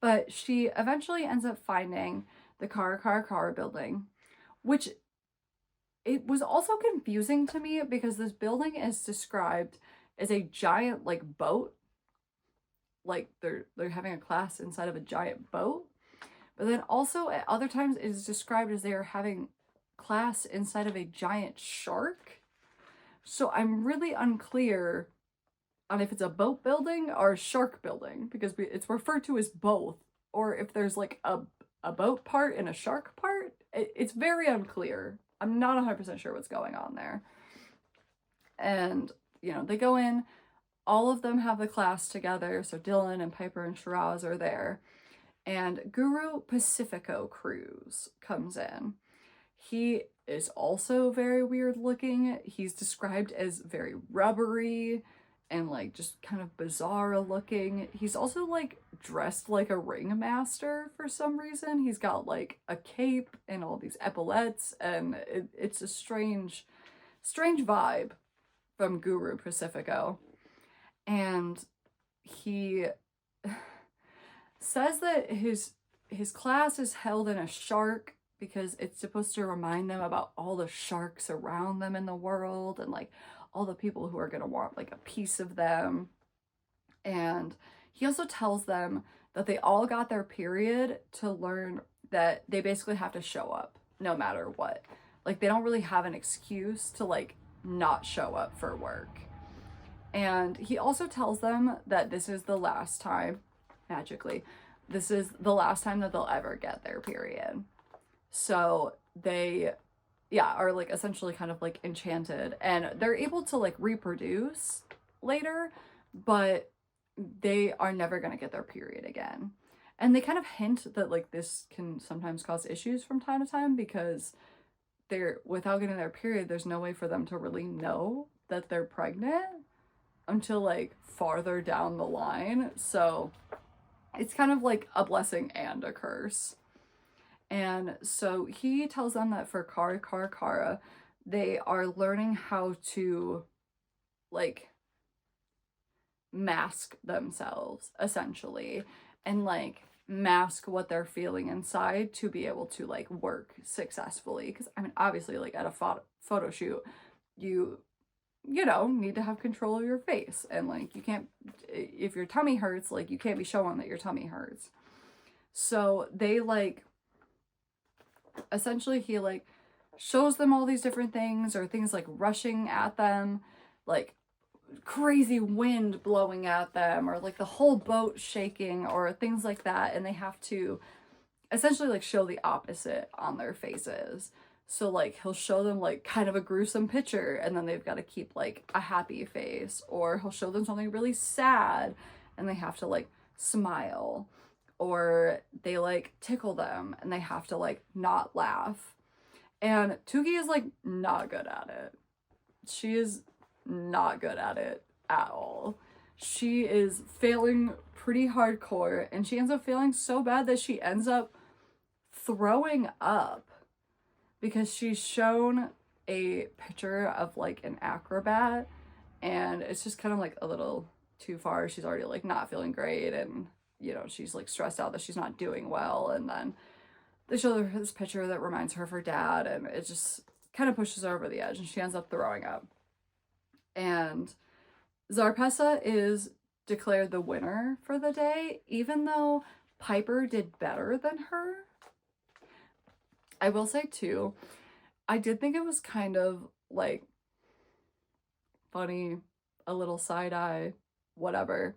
But she eventually ends up finding the Cara building, which it was also confusing to me because this building is described as a giant, like, boat. Like, they're having a class inside of a giant boat. But then also at other times it is described as they are having class inside of a giant shark. So I'm really unclear on if it's a boat building or a shark building because it's referred to as both, or if there's, like, a boat part and a shark part. It's very unclear. I'm not 100% sure what's going on there. And, they go in, all of them have the class together. So Dylan and Piper and Shiraz are there. And Guru Pacifico Cruz comes in. He is also very weird looking. He's described as very rubbery and, like, just kind of bizarre looking. He's also, like, dressed like a ringmaster for some reason. He's got, like, a cape and all these epaulets, and it's a strange vibe from Guru Pacifico. And he says that his class is held in a shark because it's supposed to remind them about all the sharks around them in the world and, like, all the people who are going to want, like, a piece of them. And he also tells them that they all got their period to learn that they basically have to show up no matter what. Like, they don't really have an excuse to, like, not show up for work. And he also tells them that this is the last time, magically, this is the last time that they'll ever get their period. So they, are, like, essentially kind of, like, enchanted, and they're able to, like, reproduce later, but they are never going to get their period again. And they kind of hint that, like, this can sometimes cause issues from time to time because without getting their period, there's no way for them to really know that they're pregnant until, like, farther down the line. So it's kind of like a blessing and a curse. And so he tells them that for Cara, they are learning how to, like, mask themselves, essentially, and, like, mask what they're feeling inside to be able to like work successfully. Because I mean, obviously, like at a photo shoot, you know, need to have control of your face, and like you can't, if your tummy hurts, like you can't be showing that your tummy hurts. So they like, essentially he like shows them all these different things, or things like rushing at them, like crazy wind blowing at them, or like the whole boat shaking, or things like that, and they have to essentially like show the opposite on their faces. So like he'll show them like kind of a gruesome picture, and then they've got to keep like a happy face, or he'll show them something really sad and they have to like smile, or they like tickle them and they have to like not laugh. And Tuki is like not good at it. She is not good at it at all. She is failing pretty hardcore, and she ends up failing so bad that she ends up throwing up, because she's shown a picture of like an acrobat, and it's just kind of like a little too far. She's already like not feeling great, and you know, she's like stressed out that she's not doing well, and then they show her this picture that reminds her of her dad, and it just kind of pushes her over the edge, and she ends up throwing up. And Zarpessa is declared the winner for the day, even though Piper did better than her. I will say too, I did think it was kind of like funny, a little side eye, whatever.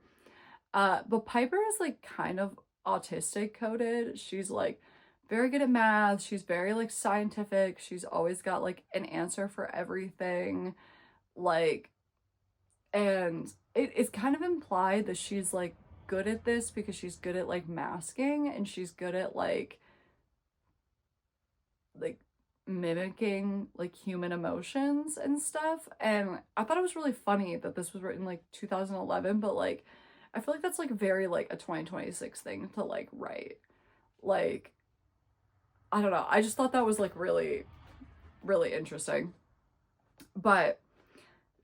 But Piper is like kind of autistic coded. She's like very good at math. She's very like scientific. She's always got like an answer for everything. Like, and it's kind of implied that she's like good at this because she's good at like masking, and she's good at like mimicking like human emotions and stuff. And I thought it was really funny that this was written like 2011, but like I feel like that's like very like a 2026 thing to like write. Like, I don't know, I just thought that was like really, really interesting. But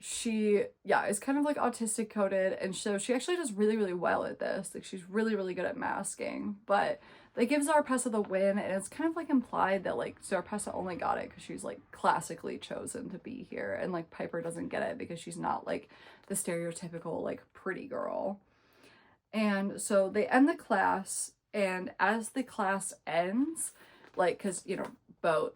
she, yeah, is kind of like autistic coded, and so she actually does really, really well at this. Like, she's really, really good at masking. But they give Zarpessa the win, and it's kind of like implied that like Zarpessa only got it because she's like classically chosen to be here, and like Piper doesn't get it because she's not like the stereotypical like pretty girl. And so they end the class, and as the class ends, like, because you know, boat,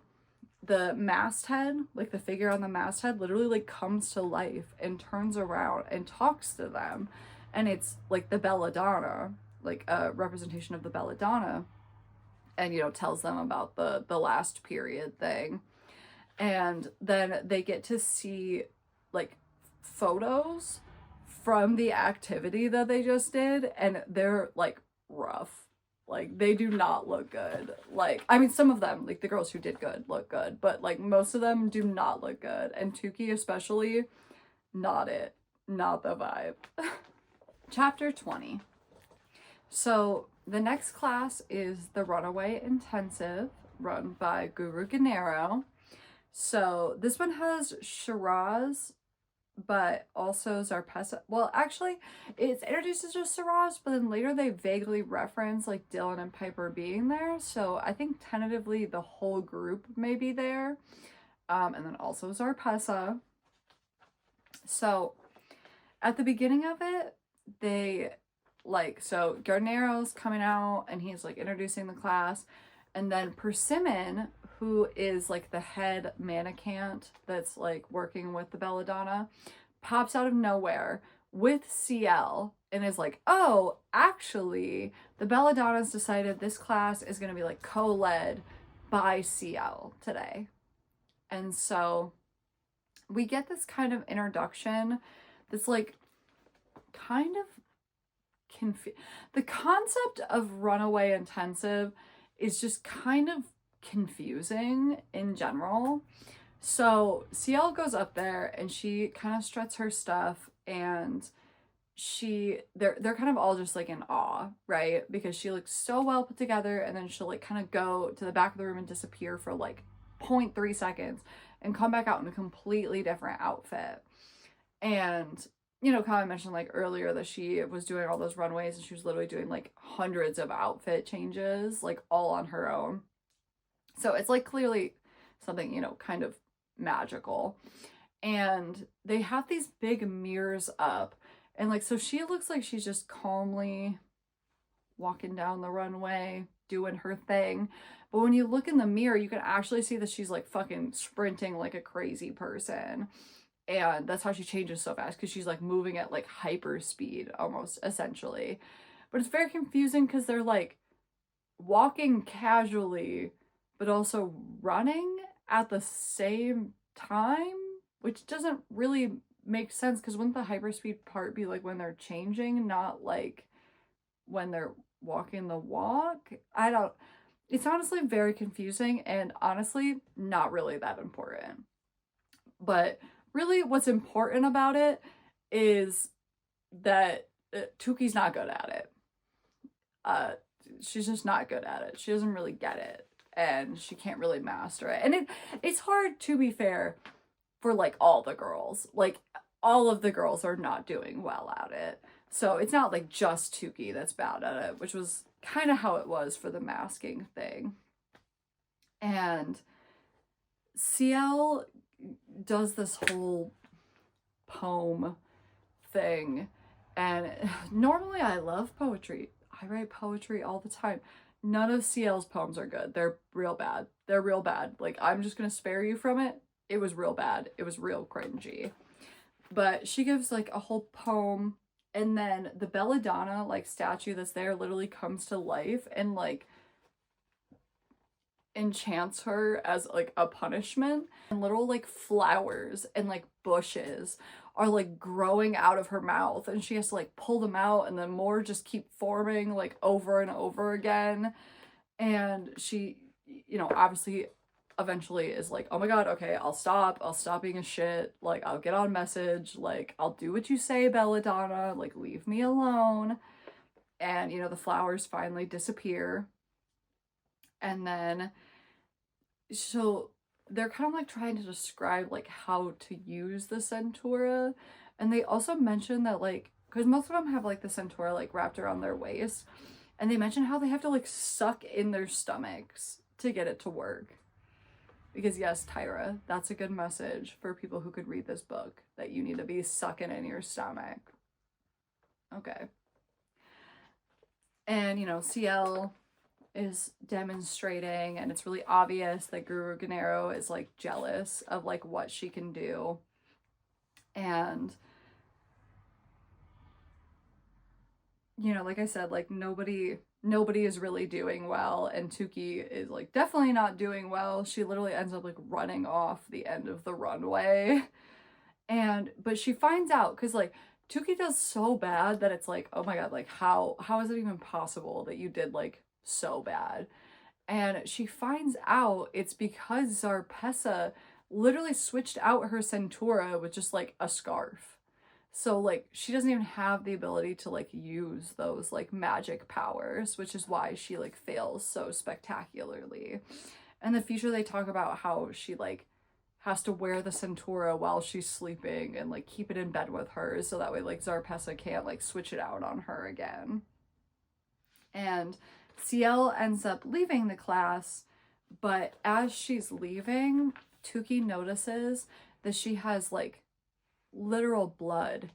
the masthead, like the figure on the masthead, literally like comes to life and turns around and talks to them, and it's like the belladonna, like a representation of the belladonna, and you know, tells them about the last period thing. And then they get to see like photos from the activity that they just did, and they're like rough. Like, they do not look good. Like, I mean, some of them, like the girls who did good, look good, but like most of them do not look good. And Tuki especially, not it. Not the vibe. Chapter 20. So the next class is the Runaway Intensive, run by Guru Gennaro. So this one has Shiraz, but also Zarpessa. Well, actually, it's introduced as just Shiraz, but then later they vaguely reference like Dylan and Piper being there. So I think tentatively the whole group may be there. And then also Zarpessa. So at the beginning of it, they like, so Garnero's coming out and he's like introducing the class, and then Persimmon, who is like the head mannequin that's like working with the belladonna, pops out of nowhere with CL and is like, oh, actually the belladonna's decided this class is going to be like co-led by CL today. And so we get this kind of introduction that's like kind of the concept of Runaway Intensive is just kind of confusing in general. So CL goes up there and she kind of struts her stuff, and they're kind of all just like in awe, right? Because she looks so well put together, and then she'll like kind of go to the back of the room and disappear for like 0.3 seconds and come back out in a completely different outfit. And you know, Kyle mentioned like earlier that she was doing all those runways and she was literally doing like hundreds of outfit changes, like all on her own. So it's like clearly something, you know, kind of magical. And they have these big mirrors up, and like, so she looks like she's just calmly walking down the runway, doing her thing. But when you look in the mirror, you can actually see that she's like fucking sprinting like a crazy person. And that's how she changes so fast, because she's like moving at like hyper speed almost, essentially. But it's very confusing because they're like walking casually but also running at the same time, which doesn't really make sense, because wouldn't the hyperspeed part be like when they're changing, not like when they're walking the walk? I don't, it's honestly very confusing, and honestly not really that important. But really what's important about it is that Tuki's not good at it. She's just not good at it. She doesn't really get it, and she can't really master it. And it's hard, to be fair, for like all the girls. Like all of the girls are not doing well at it. So it's not like just Tuki that's bad at it, which was kind of how it was for the masking thing. And CL does this whole poem thing, and normally I love poetry. I write poetry all the time. None of CL's poems are good. They're real bad. They're real bad. Like, I'm just gonna spare you from it. It was real bad. It was real cringy. But she gives like a whole poem, and then the belladonna like statue that's there literally comes to life and like enchants her as like a punishment, and little like flowers and like bushes are like growing out of her mouth, and she has to like pull them out, and then more just keep forming like over and over again. And she, you know, obviously eventually is like, oh my god, okay, I'll stop being a shit, like I'll get on message, like I'll do what you say, belladonna, like leave me alone. And you know, the flowers finally disappear. And then so they're kind of like trying to describe like how to use the Centaura. And they also mention that like, because most of them have like the Centaura like wrapped around their waist, and they mention how they have to like suck in their stomachs to get it to work. Because yes, Tyra, that's a good message for people who could read this book, that you need to be sucking in your stomach. Okay. And you know, CL is demonstrating, and it's really obvious that Guru Gennaro is like jealous of like what she can do. And you know, like I said, like nobody is really doing well, and Tuki is like definitely not doing well. She literally ends up like running off the end of the runway. And but she finds out, because like Tuki does so bad that it's like, oh my god, like how is it even possible that you did like so bad? And she finds out it's because Zarpessa literally switched out her Centaura with just like a scarf. So like she doesn't even have the ability to like use those like magic powers, which is why she like fails so spectacularly. In the future they talk about how she like has to wear the Centaura while she's sleeping and like keep it in bed with her, so that way like Zarpessa can't like switch it out on her again. And CL ends up leaving the class, but as she's leaving, Tuki notices that she has like literal blood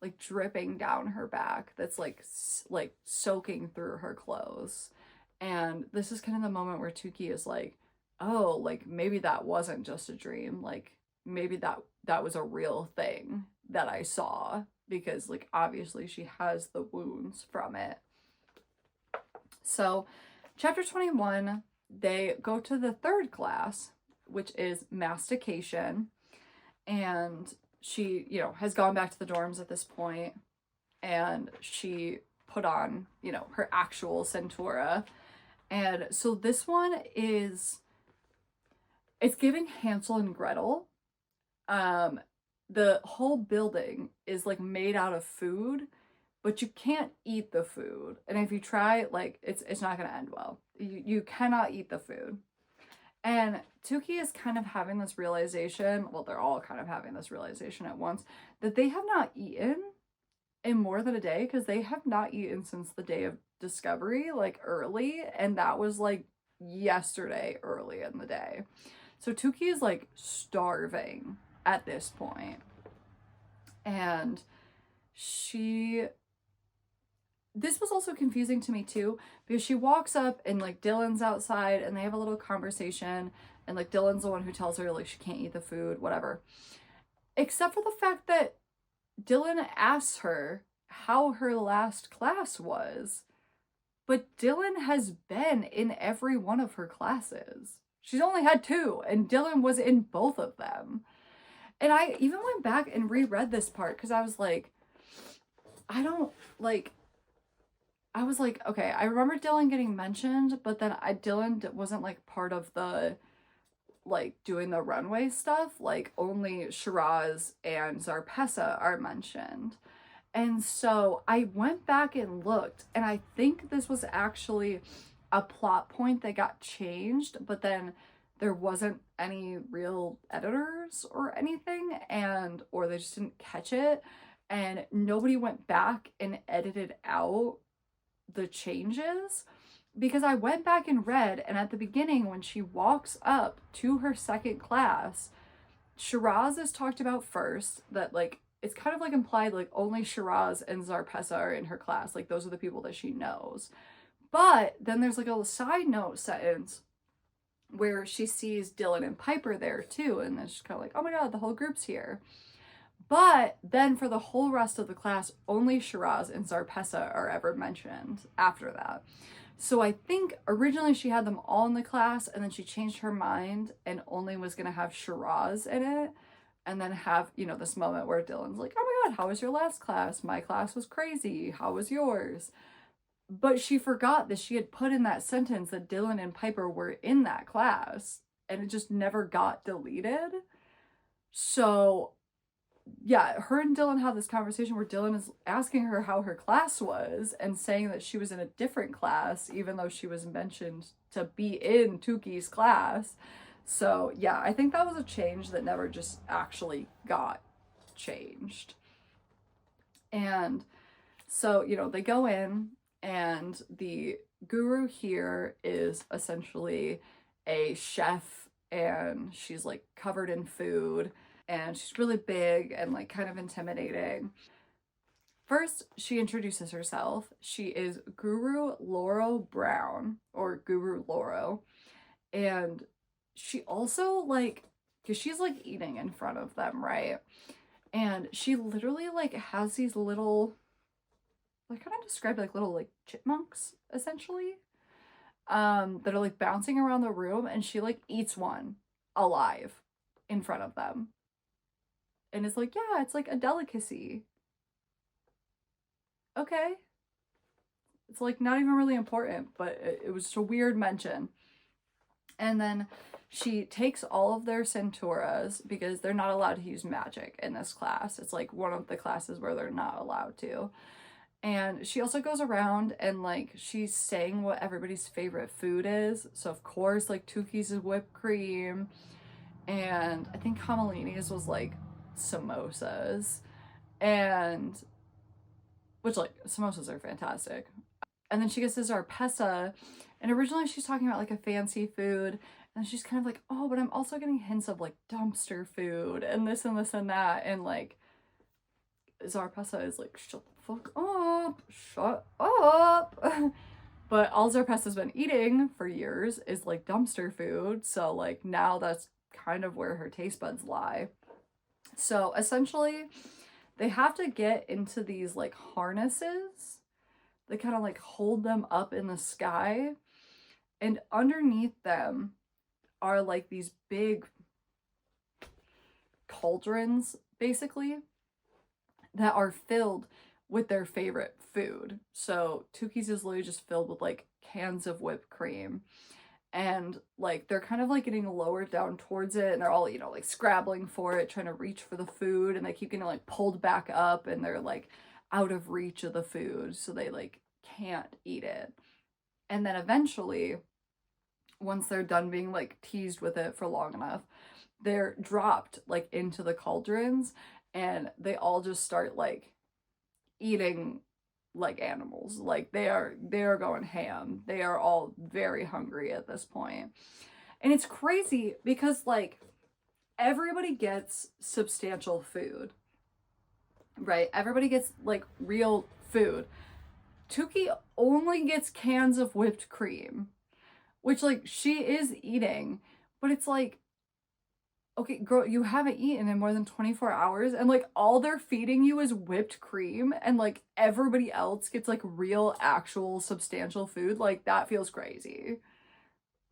like dripping down her back that's like soaking through her clothes. And this is kind of the moment where Tuki is like, oh, like maybe that wasn't just a dream, like maybe that was a real thing that I saw, because like obviously she has the wounds from it. So chapter 21, they go to the third class, which is mastication. And she, you know, has gone back to the dorms at this point, and she put on, you know, her actual Centaura. And so this one is, it's giving Hansel and Gretel. The whole building is like made out of food, but you can't eat the food. And if you try, like it's not gonna end well. You cannot eat the food. And Tuki is kind of having this realization, well, they're all kind of having this realization at once, that they have not eaten in more than a day, because they have not eaten since the day of discovery, like early, and that was like yesterday early in the day. So Tuki is like starving at this point. And this was also confusing to me too, because she walks up and like Dylan's outside and they have a little conversation, and like Dylan's the one who tells her like she can't eat the food, whatever. Except for the fact that Dylan asks her how her last class was. But Dylan has been in every one of her classes. She's only had 2, and Dylan was in both of them. And I even went back and reread this part because I was like, okay, I remember Dylan getting mentioned, but then Dylan wasn't like part of the like doing the runway stuff. Like only Shiraz and Zarpessa are mentioned. And so I went back and looked, and I think this was actually a plot point that got changed, but then there wasn't any real editors or anything, or they just didn't catch it, and nobody went back and edited out the changes, because I went back and read, and at the beginning when she walks up to her second class, Shiraz is talked about first, that like it's kind of like implied like only Shiraz and Zarpessa are in her class, like those are the people that she knows. But then there's like a side note sentence where she sees Dylan and Piper there too, and then she's kind of like, oh my god, the whole group's here. But then for the whole rest of the class, only Shiraz and Zarpessa are ever mentioned after that. So I think originally she had them all in the class, and then she changed her mind and only was going to have Shiraz in it. And then have, you know, this moment where Dylan's like, oh my god, how was your last class? My class was crazy. How was yours? But she forgot that she had put in that sentence that Dylan and Piper were in that class, and it just never got deleted. So yeah, her and Dylan have this conversation where Dylan is asking her how her class was and saying that she was in a different class, even though she was mentioned to be in Tuki's class. So yeah, I think that was a change that never just actually got changed. And so, you know, they go in, and the guru here is essentially a chef, and she's like covered in food, and she's really big and like kind of intimidating. First, she introduces herself. She is Guru Lauro Brown, or Guru Lauro. And she also like, because she's like eating in front of them, right? And she literally like has these little, like kind of described like little like chipmunks essentially, that are like bouncing around the room, and she like eats one alive in front of them. And it's like, yeah, it's like a delicacy. Okay. It's like not even really important, but it was just a weird mention. And then she takes all of their centauras, because they're not allowed to use magic in this class. It's like one of the classes where they're not allowed to. And she also goes around and like she's saying what everybody's favorite food is. So of course like Tuki's is whipped cream, and I think Kamalini's was like samosas, and which like samosas are fantastic. And then she gets to Zarpessa, and originally she's talking about like a fancy food, and she's kind of like, oh, but I'm also getting hints of like dumpster food and this and this and that, and like Zarpessa is like, shut the fuck up, shut up. But all Zarpessa's been eating for years is like dumpster food, so like now that's kind of where her taste buds lie. So essentially they have to get into these like harnesses that kind of like hold them up in the sky, and underneath them are like these big cauldrons basically that are filled with their favorite food. So Tuki's is literally just filled with like cans of whipped cream, and like they're kind of like getting lowered down towards it, and they're all, you know, like scrabbling for it, trying to reach for the food, and they keep getting like pulled back up, and they're like out of reach of the food, so they like can't eat it. And then eventually once they're done being like teased with it for long enough, they're dropped like into the cauldrons, and they all just start like eating like animals. Like they are going ham. They are all very hungry at this point. And it's crazy because like everybody gets substantial food, right? Everybody gets like real food. Tuki only gets cans of whipped cream, which like she is eating, but it's like, okay, girl, you haven't eaten in more than 24 hours, and like all they're feeding you is whipped cream, and like everybody else gets like real, actual, substantial food. Like that feels crazy.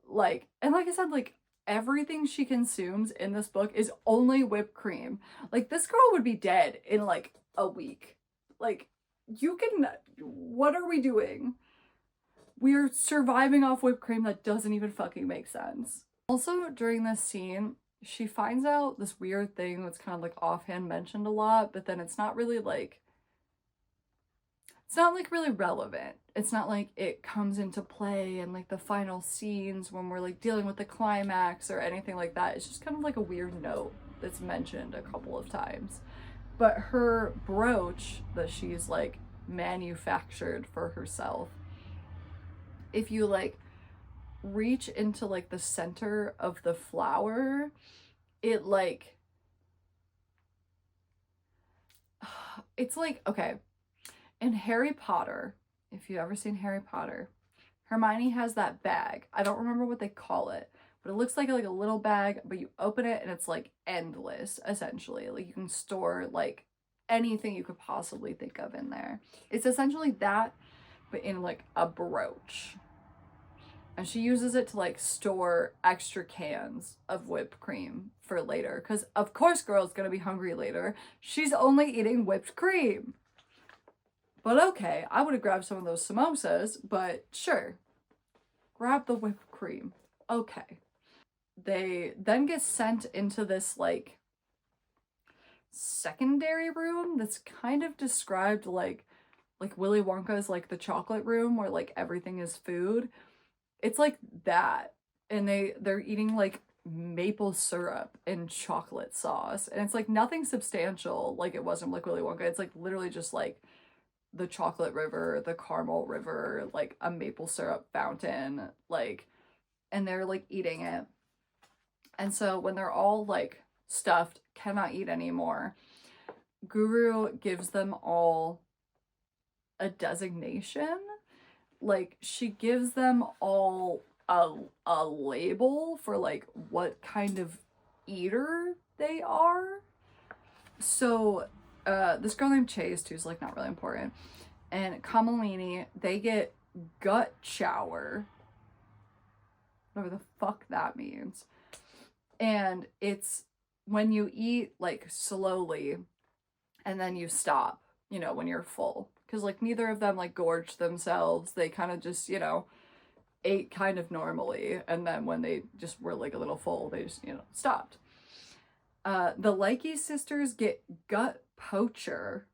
Like, and like I said, like everything she consumes in this book is only whipped cream. Like this girl would be dead in like a week. Like, you can, what are we doing? We are surviving off whipped cream that doesn't even fucking make sense. Also, during this scene, she finds out this weird thing that's kind of like offhand mentioned a lot, but then it's not really like, it's not like really relevant. It's not like it comes into play in like the final scenes when we're like dealing with the climax or anything like that. It's just kind of like a weird note that's mentioned a couple of times. But her brooch that she's like manufactured for herself, if you like reach into like the center of the flower, it like, it's like, okay, in Harry Potter, if you've ever seen Harry Potter, Hermione has that bag. I don't remember what they call it, but it looks like a little bag, but you open it and it's like endless, essentially. Like you can store like anything you could possibly think of in there. It's essentially that, but in like a brooch. And she uses it to like store extra cans of whipped cream for later. Because of course girl's gonna be hungry later. She's only eating whipped cream. But okay, I would have grabbed some of those samosas, but sure. Grab the whipped cream. Okay. They then get sent into this like secondary room that's kind of described like Willy Wonka's like the chocolate room where like everything is food. It's like that. And they're eating like maple syrup and chocolate sauce. And it's like nothing substantial like it wasn't like Willy Wonka. It's like literally just like the chocolate river, the caramel river, like a maple syrup fountain, like, and they're like eating it. And so when they're all like stuffed, cannot eat anymore, Guru gives them all a designation. Like she gives them all a label for like what kind of eater they are. So this girl named Chase, who's like not really important, and Kamalini, they get gut chower, whatever the fuck that means. And it's when you eat like slowly and then you stop, you know, when you're full. Because like neither of them like gorged themselves. They kind of just, you know, ate kind of normally. And then when they just were like a little full, they just, you know, stopped. The Likey sisters get gut poacher,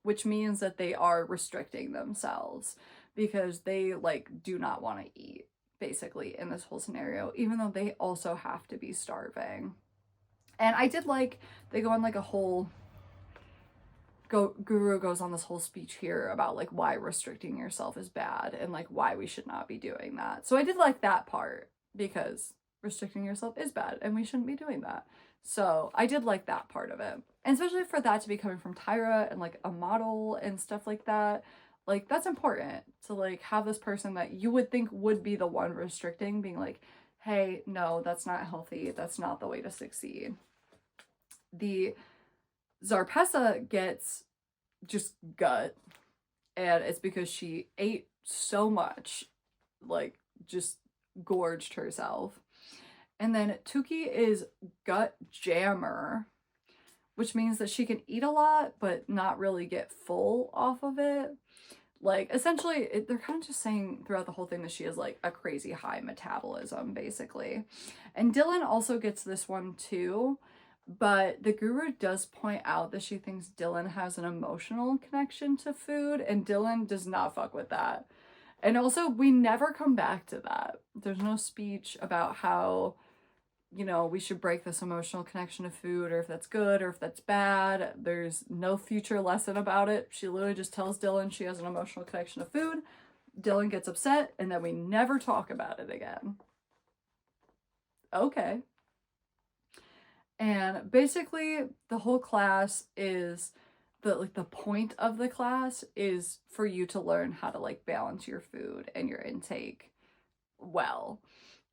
which means that they are restricting themselves because they like do not want to eat basically in this whole scenario, even though they also have to be starving. And I did like, they go on like a whole, Guru goes on this whole speech here about like why restricting yourself is bad and like why we should not be doing that. So I did like that part because restricting yourself is bad and we shouldn't be doing that. So I did like that part of it. And especially for that to be coming from Tyra and like a model and stuff like that. Like that's important to like have this person that you would think would be the one restricting being like, hey, no, that's not healthy. That's not the way to succeed. The Zarpessa gets just gut, and it's because she ate so much, like just gorged herself. And then Tuki is gut jammer, which means that she can eat a lot but not really get full off of it. Like essentially they're kind of just saying throughout the whole thing that she has like a crazy high metabolism basically. And Dylan also gets this one too, but the guru does point out that she thinks Dylan has an emotional connection to food, and Dylan does not fuck with that. And also, we never come back to that. There's no speech about how, you know, we should break this emotional connection to food, or if that's good or if that's bad. There's no future lesson about it. She literally just tells Dylan she has an emotional connection to food. Dylan gets upset, and then we never talk about it again. Okay. And basically, the whole class is the point of the class is for you to learn how to like balance your food and your intake well,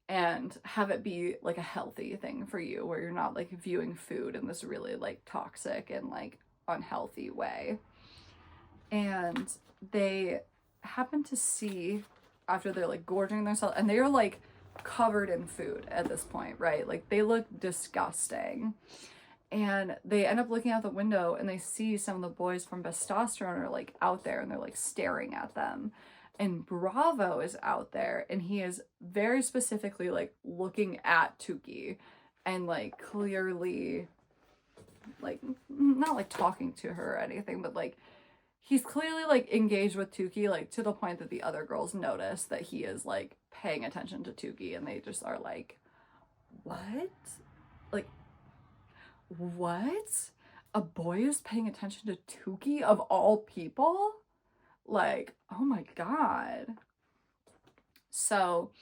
and have it be like a healthy thing for you, where you're not like viewing food in this really like toxic and like unhealthy way. And they happen to see, after they're like gorging themselves, and they're like covered in food at this point, right? Like they look disgusting. And they end up looking out the window, and they see some of the boys from Testosterone are like out there, and they're like staring at them. And Bravo is out there, and he is very specifically like looking at Tukey and like clearly like not like talking to her or anything, but like he's clearly like engaged with Tukey, like to the point that the other girls notice that he is like paying attention to Tukey, and they just are like, what? Like, what? A boy is paying attention to Tukey of all people? Like, oh my god. So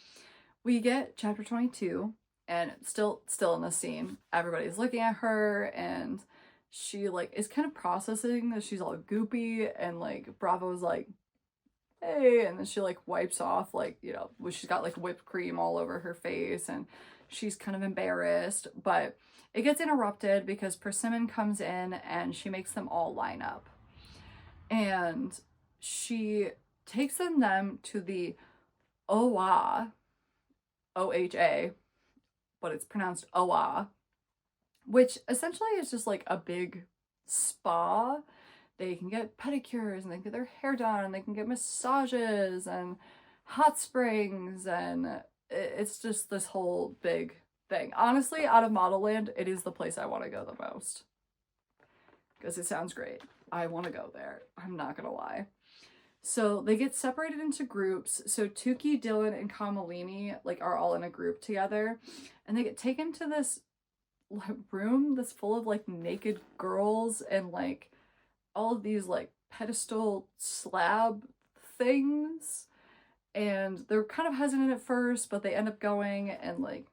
we get chapter 22, and still in the scene, everybody's looking at her, and she like is kind of processing that she's all goopy, and like Bravo's like, hey, and then she like wipes off like, you know, she's got like whipped cream all over her face, and she's kind of embarrassed. But it gets interrupted because Persimmon comes in, and she makes them all line up, and she takes them to the OA, OHA, but it's pronounced OA, which essentially is just like a big spa. They can get pedicures, and they can get their hair done, and they can get massages and hot springs, and it's just this whole big thing. Honestly, out of Modelland, it is the place I want to go the most, because it sounds great. I want to go there. I'm not gonna lie. So they get separated into groups. So Tukey, Dylan, and Kamalini like are all in a group together, and they get taken to this room that's full of like naked girls and like all of these like pedestal slab things. And they're kind of hesitant at first, but they end up going and like,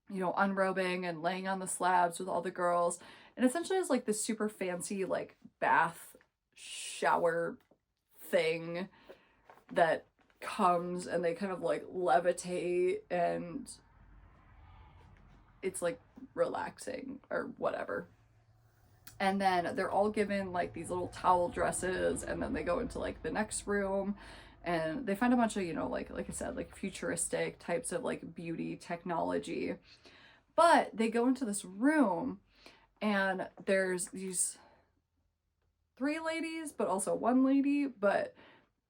you know, unrobing and laying on the slabs with all the girls. And essentially it's like this super fancy like bath shower thing that comes, and they kind of like levitate, and it's like relaxing or whatever. And then they're all given like these little towel dresses, and then they go into like the next room, and they find a bunch of, you know, like I said, like futuristic types of like beauty technology. But they go into this room, and there's these 3 ladies, but also 1 lady, but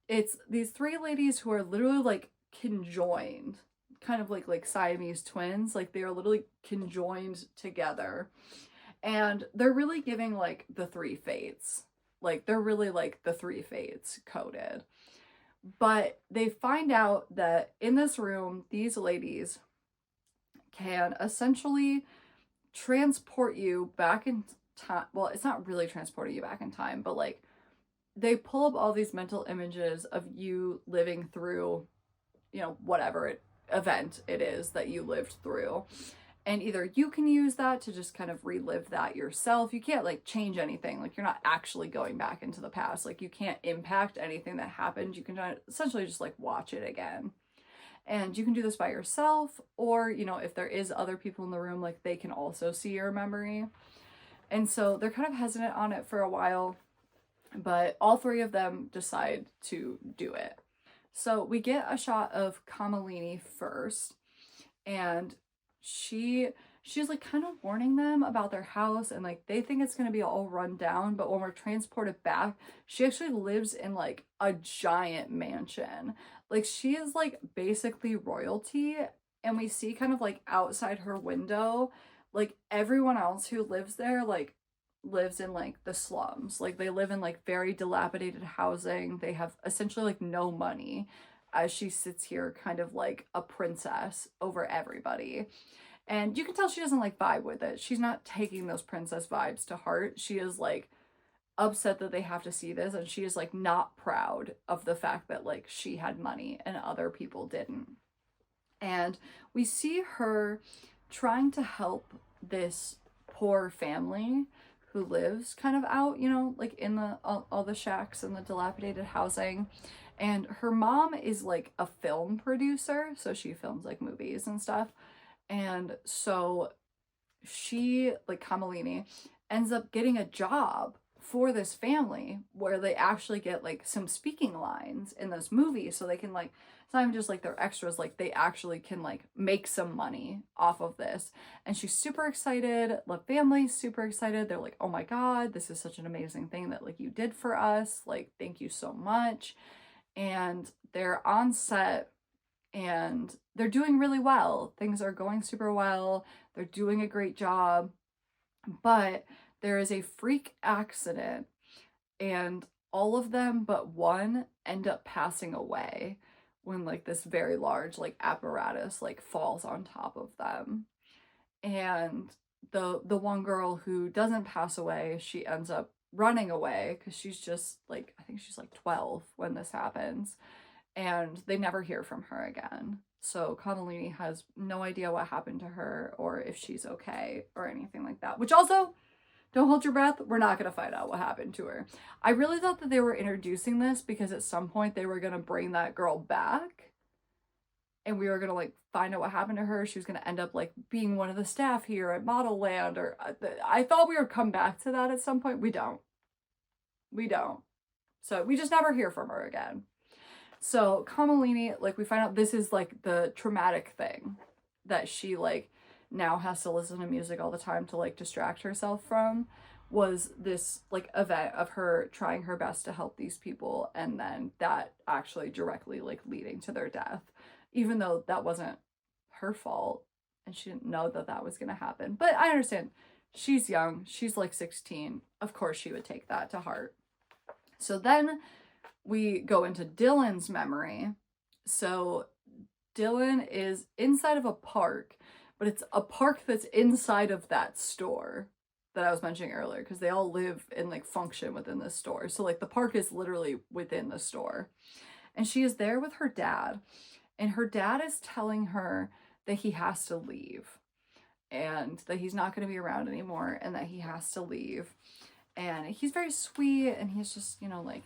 it's these 3 ladies who are literally like conjoined, kind of like Siamese twins. Like they are literally conjoined together, and they're really giving like the 3 fates. Like they're really like the 3 fates coded. But they find out that in this room, these ladies can essentially transport you back in time. Well, it's not really transporting you back in time, but like they pull up all these mental images of you living through, you know, whatever event it is that you lived through. And either you can use that to just kind of relive that yourself. You can't like change anything. Like you're not actually going back into the past. Like you can't impact anything that happened. You can essentially just like watch it again. And you can do this by yourself, or, you know, if there is other people in the room, like they can also see your memory. And so they're kind of hesitant on it for a while, but all 3 of them decide to do it. So we get a shot of Kamalini first, and she's like kind of warning them about their house, and like they think it's going to be all run down, but when we're transported back, she actually lives in like a giant mansion. Like she is like basically royalty, and we see kind of like outside her window, like everyone else who lives there like lives in like the slums. Like they live in like very dilapidated housing. They have essentially like no money. as she sits here kind of like a princess over everybody. And you can tell she doesn't like vibe with it. She's not taking those princess vibes to heart. She is like upset that they have to see this, and she is like not proud of the fact that like she had money and other people didn't. And we see her trying to help this poor family who lives kind of out, you know, like in the all the shacks and the dilapidated housing. And her mom is like a film producer, so she films like movies and stuff. And so she, like Kamalini, ends up getting a job for this family where they actually get like some speaking lines in this movie, so they can like, it's not even just like they're extras, like they actually can like make some money off of this. And she's super excited, the family's super excited. They're like, oh my god, this is such an amazing thing that like you did for us, like thank you so much. And they're on set and they're doing really well. Things are going super well. They're doing a great job. But there is a freak accident, and all of them but one end up passing away when like this very large like apparatus like falls on top of them. And the one girl who doesn't pass away, she ends up running away because she's just like, I think she's like 12 when this happens, and they never hear from her again. So Connellini has no idea what happened to her or if she's okay or anything like that. Which also, don't hold your breath, we're not going to find out what happened to her. I really thought that they were introducing this because at some point they were going to bring that girl back and we were going to like find out what happened to her. She was going to end up like being one of the staff here at Modelland, or I thought we would come back to that at some point. We don't. So we just never hear from her again. So Kamalini, like we find out this is like the traumatic thing that she like now has to listen to music all the time to like distract herself from, was this like event of her trying her best to help these people, and then that actually directly like leading to their death, even though that wasn't her fault and she didn't know that that was going to happen. But I understand, she's young, she's like 16, of course she would take that to heart. So then we go into Dylan's memory. So Dylan is inside of a park, but it's a park that's inside of that store that I was mentioning earlier, because they all live and like function within this store. So like the park is literally within the store. And she is there with her dad, and her dad is telling her that he has to leave and that he's not going to be around anymore and that he has to leave. And he's very sweet, and he's just, you know, like,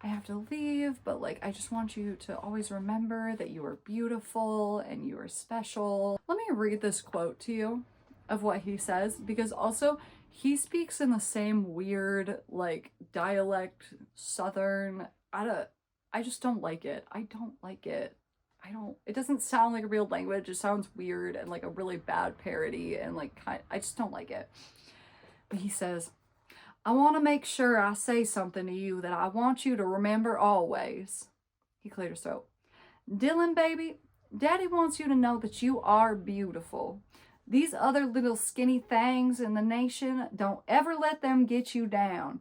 I have to leave, but like, I just want you to always remember that you are beautiful and you are special. Let me read this quote to you of what he says, because also he speaks in the same weird, like, dialect, Southern, I just don't like it. I don't like it. It doesn't sound like a real language. It sounds weird and like a really bad parody, and like, I just don't like it. But he says, I want to make sure I say something to you that I want you to remember always. He cleared his throat. Dylan, baby, Daddy wants you to know that you are beautiful. These other little skinny things in the nation, don't ever let them get you down.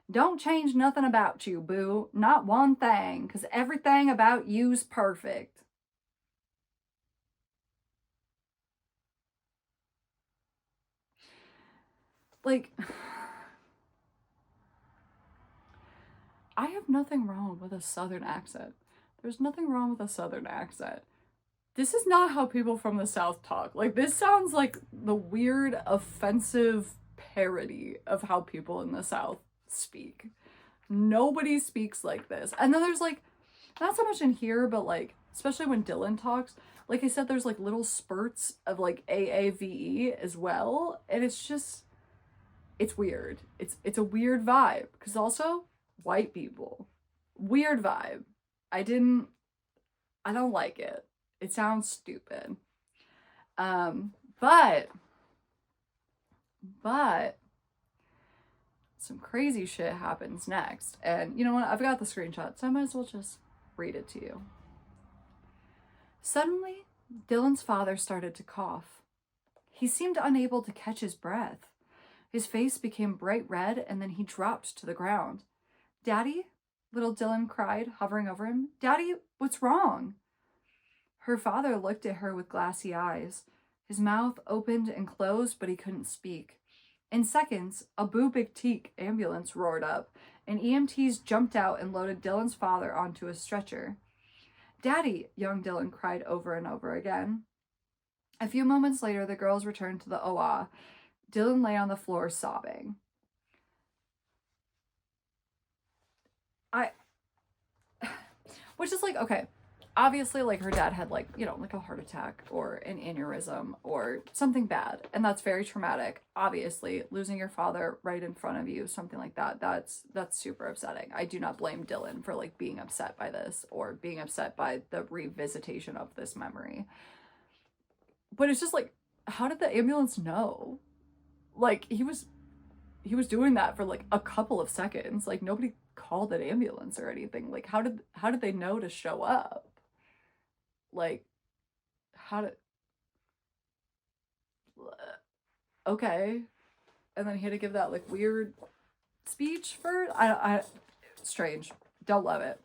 Don't change nothing about you, boo. Not one thing, because everything about you's perfect. Like, I have nothing wrong with a Southern accent. There's nothing wrong with a Southern accent. This is not how people from the South talk. Like, this sounds like the weird, offensive parody of how people in the South speak. Nobody speaks like this. And then there's like, not so much in here, but like, especially when Dylan talks, like I said, there's like little spurts of like AAVE as well. And it's just, it's weird. It's a weird vibe. Because also, white people. Weird vibe. I don't like it. It sounds stupid. But some crazy shit happens next. And you know what? I've got the screenshot, so I might as well just read it to you. Suddenly, Dylan's father started to cough. He seemed unable to catch his breath. His face became bright red, and then he dropped to the ground. Daddy, little Dylan cried, hovering over him. Daddy, what's wrong? Her father looked at her with glassy eyes. His mouth opened and closed, but he couldn't speak. In seconds, a Boo Big Teak ambulance roared up, and EMTs jumped out and loaded Dylan's father onto a stretcher. Daddy, young Dylan cried over and over again. A few moments later, the girls returned to the OR. Dylan lay on the floor sobbing. Which is like, okay, obviously, like, her dad had, like, you know, like a heart attack or an aneurysm or something bad, and that's very traumatic. Obviously, losing your father right in front of you, something like that, that's super upsetting. I do not blame Dylan for, like, being upset by this or being upset by the revisitation of this memory. But it's just like, how did the ambulance know? Like, he was doing that for, like, a couple of seconds. Like, nobody called an ambulance or anything. Like, how did they know to show up? Like, okay. And then he had to give that, like, weird speech for, strange. Don't love it.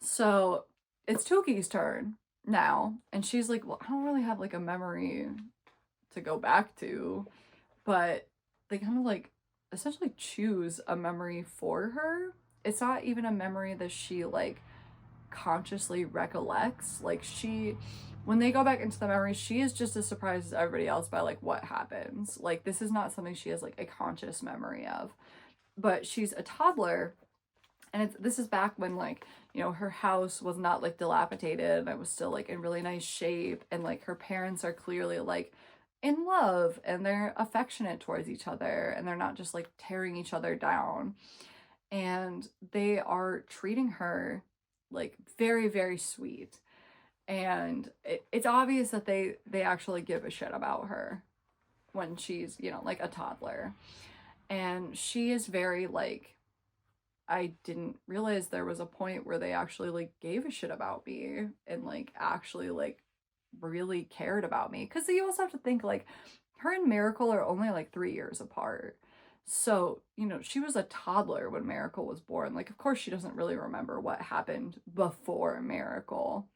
So, it's Tuki's turn now, and she's like, well, I don't really have, like, a memory to go back to, but they kind of, like, essentially choose a memory for her. It's not even a memory that she, like, consciously recollects. Like, when they go back into the memory, she is just as surprised as everybody else by, like, what happens. Like, this is not something she has, like, a conscious memory of. But she's a toddler, and this is back when, like, you know, her house was not, like, dilapidated, and it was still, like, in really nice shape, and, like, her parents are clearly, like, in love, and they're affectionate towards each other, and they're not just, like, tearing each other down. And they are treating her, like, very, very sweet. And it's obvious that they actually give a shit about her when she's, you know, like, a toddler. And she is very, like, I didn't realize there was a point where they actually, like, gave a shit about me and, like, actually, like, really cared about me. Because you also have to think, like, her and Miracle are only, like, 3 years apart. So, you know, she was a toddler when Miracle was born. Like, of course, she doesn't really remember what happened before Miracle.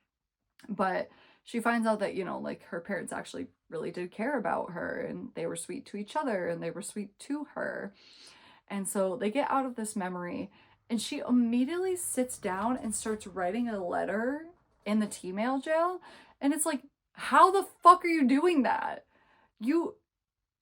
But she finds out that, you know, like, her parents actually really did care about her, and they were sweet to each other, and they were sweet to her. And so they get out of this memory, and she immediately sits down and starts writing a letter in the T-mail jail. And it's like, how the fuck are you doing that? You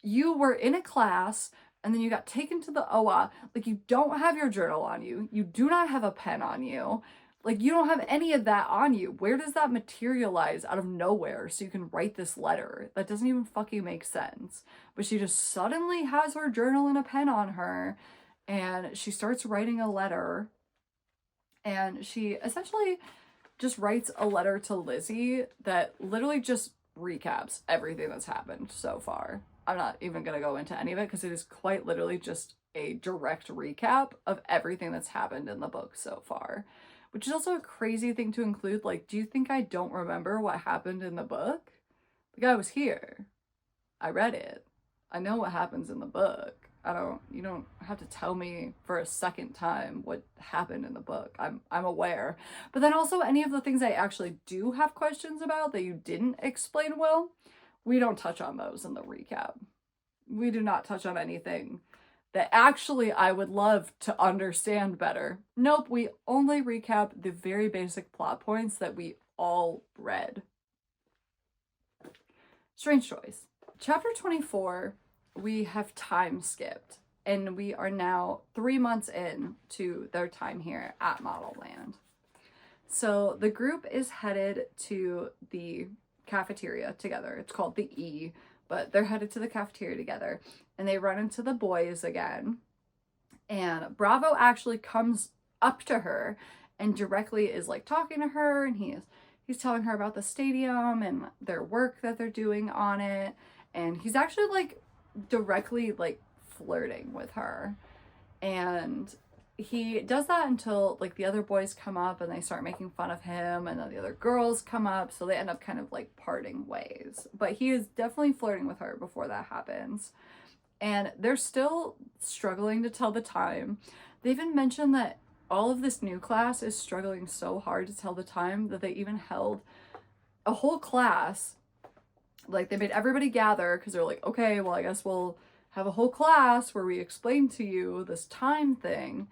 were in a class, and then you got taken to the OA. Like, you don't have your journal on you. You do not have a pen on you. Like, you don't have any of that on you. Where does that materialize out of nowhere so you can write this letter? That doesn't even fucking make sense. But she just suddenly has her journal and a pen on her, and she starts writing a letter. And she essentially just writes a letter to Lizzie that literally just recaps everything that's happened so far. I'm not even going to go into any of it because it is quite literally just a direct recap of everything that's happened in the book so far. Which is also a crazy thing to include. Like, do you think I don't remember what happened in the book? Like, I was here. I read it. I know what happens in the book. You don't have to tell me for a second time what happened in the book. I'm aware. But then also any of the things I actually do have questions about that you didn't explain well, we don't touch on those in the recap. We do not touch on anything that actually I would love to understand better. Nope, we only recap the very basic plot points that we all read. Strange choice. Chapter 24, we have time skipped, and we are now 3 months in to their time here at Modelland. So the group is headed to the cafeteria together. It's called the E, but they're headed to the cafeteria together, and they run into the boys again. And Bravo actually comes up to her and directly is, like, talking to her, and he's telling her about the stadium and their work that they're doing on it. And he's actually, like, directly, like, flirting with her. And he does that until, like, the other boys come up and they start making fun of him, and then the other girls come up, so they end up kind of, like, parting ways. But he is definitely flirting with her before that happens. And they're still struggling to tell the time. They even mentioned that all of this new class is struggling so hard to tell the time that they even held a whole class. Like, they made everybody gather because they're like, okay, well, I guess we'll have a whole class where we explain to you this time thing.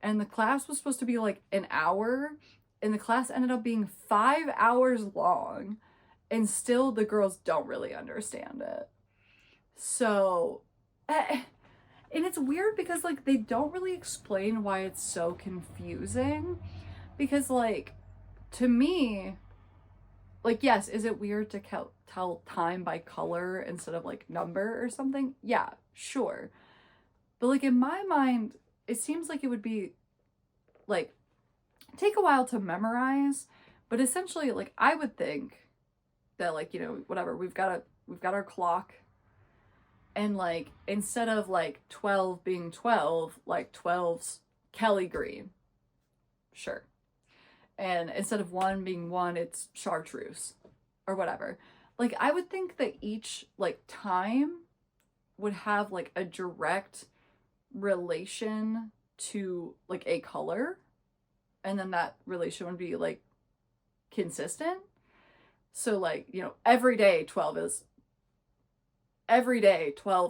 And the class was supposed to be like an hour, and the class ended up being 5 hours long, and still the girls don't really understand it. So, and it's weird because, like, they don't really explain why it's so confusing. Because, like, to me, like, yes, is it weird to tell time by color instead of, like, number or something? Yeah, sure. But, like, in my mind, it seems like it would be, like, take a while to memorize, but essentially, like, I would think that, like, you know, whatever, we've got our clock, and, like, instead of, like, 12 being 12, like, 12's Kelly Green. Sure. And instead of 1 being 1, it's chartreuse or whatever. Like, I would think that each, like, time would have, like, a direct relation to, like, a color, and then that relation would be, like, consistent. So, like, you know, every day 12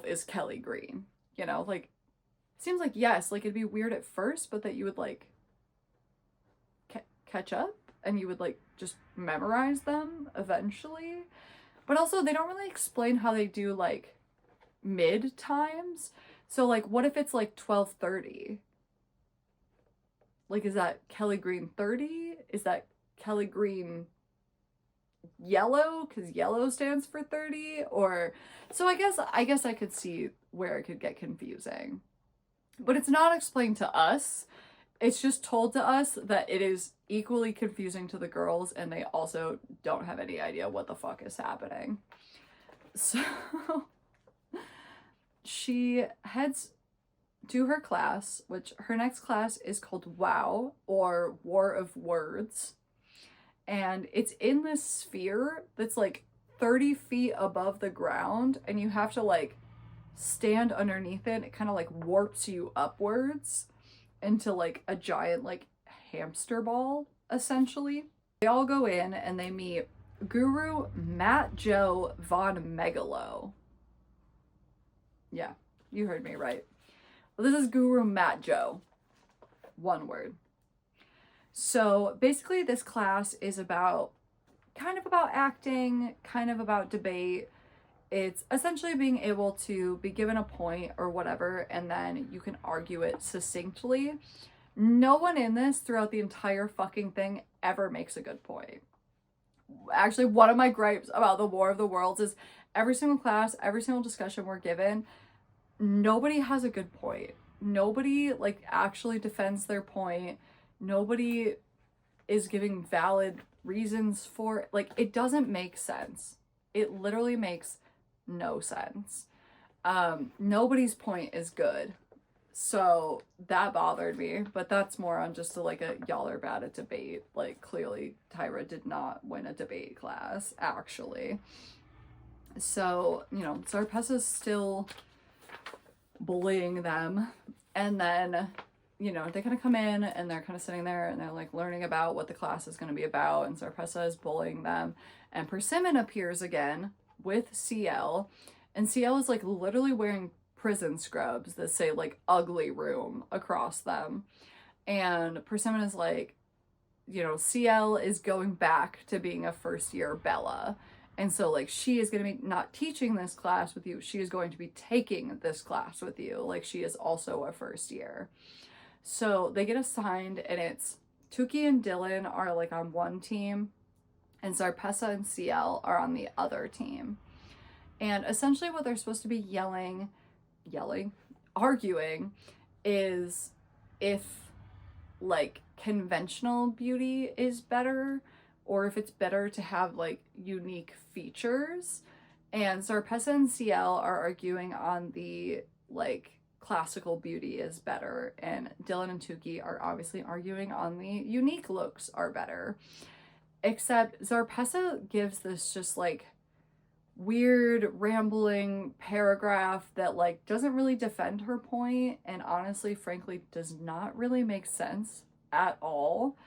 is Kelly Green, you know? Like, seems like, yes, like, it'd be weird at first, but that you would, like, catch up, and you would, like, just memorize them eventually. But also, they don't really explain how they do, like, mid times. So, like, what if it's, like, 12:30? Like, is that Kelly Green 30? Is that Kelly Green yellow? Because yellow stands for 30? Or, so I guess I could see where it could get confusing. But it's not explained to us. It's just told to us that it is equally confusing to the girls, and they also don't have any idea what the fuck is happening. So she heads to her class, which her next class is called WOW, or War of Words. And it's in this sphere that's like 30 feet above the ground, and you have to, like, stand underneath it. It kind of, like, warps you upwards into, like, a giant, like, hamster ball, essentially. They all go in and they meet Guru Matt Joe von Megalo. Yeah, you heard me right. Well, this is Guru Matt Joe. One word. So basically this class is kind of about acting, kind of about debate. It's essentially being able to be given a point or whatever, and then you can argue it succinctly. No one in this throughout the entire fucking thing ever makes a good point. Actually, one of my gripes about the War of the Worlds is every single class, every single discussion we're given, nobody has a good point. Nobody, like, actually defends their point. Nobody is giving valid reasons for it. Like, it doesn't make sense. It literally makes no sense. Nobody's point is good. So that bothered me, but that's more on just like a y'all are bad at debate. Like, clearly Tyra did not win a debate class, actually. So, you know, Zarpessa's still bullying them. And then, you know, they kind of come in and they're kind of sitting there and they're, like, learning about what the class is going to be about. And Zarpessa is bullying them. And Persimmon appears again with CL. And CL is, like, literally wearing prison scrubs that say, like, ugly room across them. And Persimmon is like, you know, CL is going back to being a first year Bella. And so, like, she is going to be not teaching this class with you. She is going to be taking this class with you. Like, she is also a first year. So they get assigned, and it's Tuki and Dylan are, like, on one team, and Zarpessa and CL are on the other team. And essentially what they're supposed to be arguing is if, like, conventional beauty is better, or if it's better to have, like, unique features. And Zarpessa and CL are arguing on the, like, classical beauty is better, and Dylan and Tuki are obviously arguing on the unique looks are better. Except Zarpessa gives this just, like, weird rambling paragraph that, like, doesn't really defend her point, and honestly, frankly, does not really make sense at all.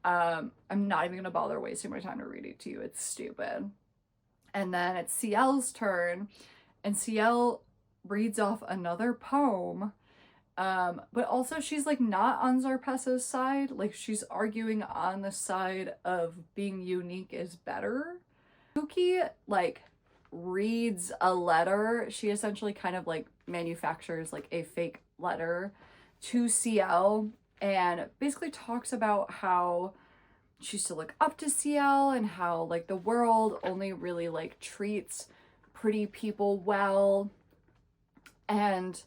I'm not even gonna bother wasting my time to read it to you. It's stupid. And then it's CL's turn, and CL reads off another poem. But also she's like not on Zarpessa's side. Like she's arguing on the side of being unique is better. Suki like reads a letter. She essentially kind of like manufactures like a fake letter to CL and basically talks about how she used to look up to CL and how like the world only really like treats pretty people well. And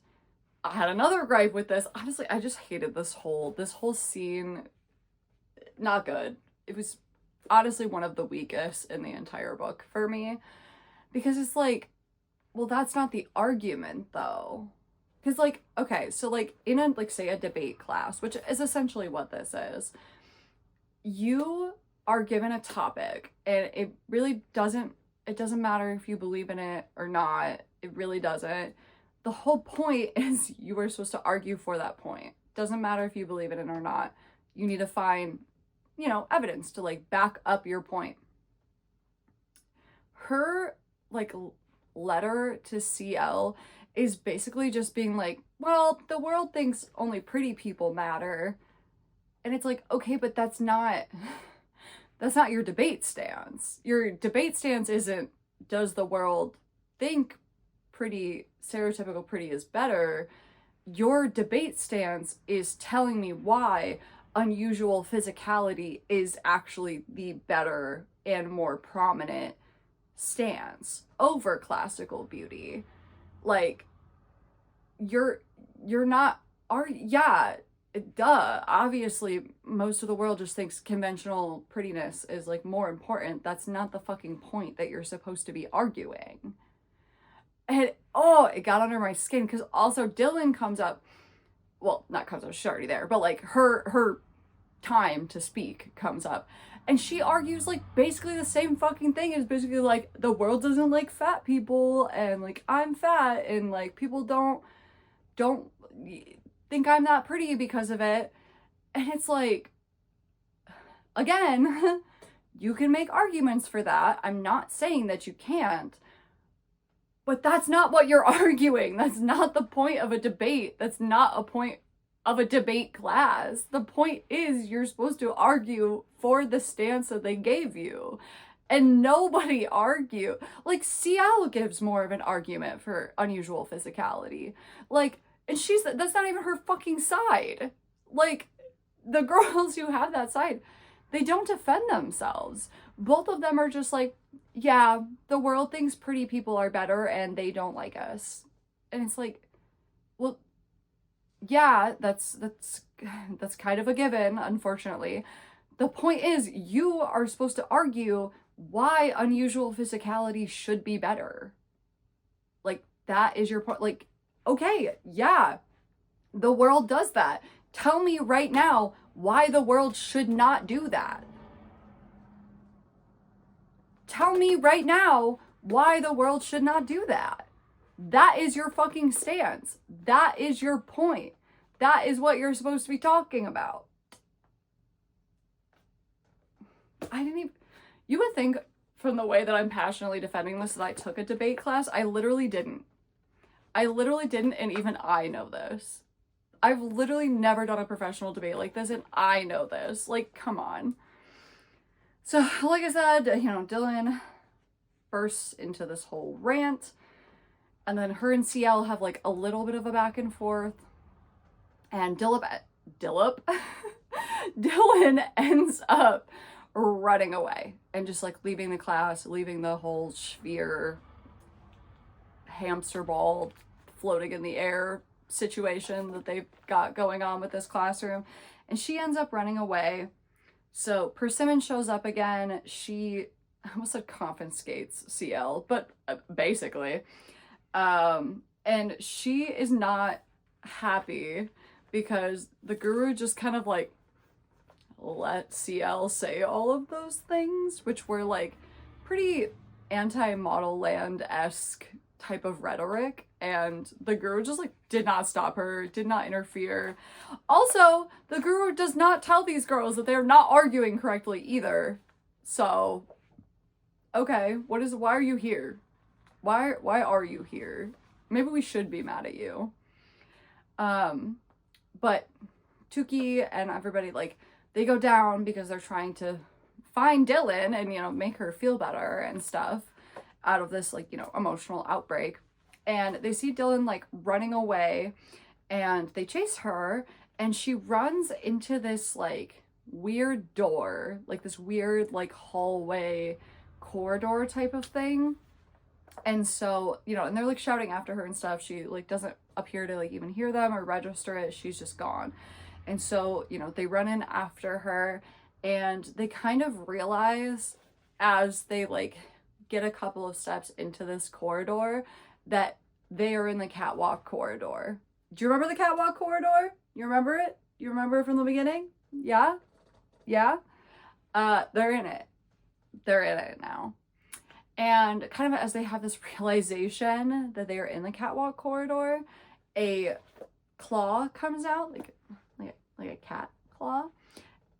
I had another gripe with this. Honestly, I just hated this whole scene. Not good. It was honestly one of the weakest in the entire book for me, because it's like, well, that's not the argument though. Because like, okay, so like in a like say a debate class, which is essentially what this is, you are given a topic and it doesn't matter if you believe in it or not. It really doesn't. The whole point is you are supposed to argue for that point. Doesn't matter if you believe in it or not. You need to find, you know, evidence to like back up your point. Her like letter to CL is basically just being like, well, the world thinks only pretty people matter. And it's like, okay, but that's not your debate stance. Your debate stance isn't, does the world think stereotypical pretty is better? Your debate stance is telling me why unusual physicality is actually the better and more prominent stance over classical beauty. Like, you're not, yeah, duh, obviously most of the world just thinks conventional prettiness is like more important. That's not the fucking point that you're supposed to be arguing. And oh, it got under my skin because also Dylan comes up, well, not comes up, she's already there, but like her time to speak comes up, and she argues like basically the same fucking thing. Is basically like the world doesn't like fat people, and like I'm fat, and like people don't think I'm not pretty because of it. And it's like, again, you can make arguments for that. I'm not saying that you can't. But that's not what you're arguing. That's not the point of a debate. That's not a point of a debate class. The point is you're supposed to argue for the stance that they gave you. And nobody argue. Like, CL gives more of an argument for unusual physicality. Like, and that's not even her fucking side. Like, the girls who have that side, they don't defend themselves. Both of them are just like, yeah, the world thinks pretty people are better and they don't like us. And it's like, well, yeah, that's kind of a given, unfortunately. The point is you are supposed to argue why unusual physicality should be better. Like, that is your point. Like, okay, yeah, the world does that. Tell me right now why the world should not do that. Tell me right now why the world should not do that. That is your fucking stance. That is your point. That is what you're supposed to be talking about. You would think from the way that I'm passionately defending this that I took a debate class. I literally didn't. And even I know this. I've literally never done a professional debate like this, and I know this. Like, come on. So, like I said, you know, Dylan bursts into this whole rant, and then her and CL have like a little bit of a back and forth, and Dylan ends up running away and just like leaving the class, leaving the whole sphere hamster ball floating in the air situation that they've got going on with this classroom, and she ends up running away. So Persimmon shows up again. She almost said confiscates CL, but basically. And she is not happy because the guru just kind of like let CL say all of those things, which were like pretty anti-Modelland-esque type of rhetoric. and the guru just like did not stop her, did not interfere. Also, the guru does not tell these girls that they're not arguing correctly either. So, okay, why are you here? Why are you here? Maybe we should be mad at you. But Tuki and everybody, like, they go down because they're trying to find Dylan and, you know, make her feel better and stuff out of this, like, you know, emotional outbreak. And they see Dylan, like, running away, and they chase her, and she runs into this, like, weird door, like this weird, like, hallway corridor type of thing. And so, you know, and they're like shouting after her and stuff. She like doesn't appear to like even hear them or register it. She's just gone. And so, you know, they run in after her, and they kind of realize as they like get a couple of steps into this corridor that they are in the catwalk corridor. Do you remember the catwalk corridor? You remember it? You remember it from the beginning? Yeah? Yeah? They're in it. They're in it now. And kind of as they have this realization that they are in the catwalk corridor, a claw comes out, like a cat claw,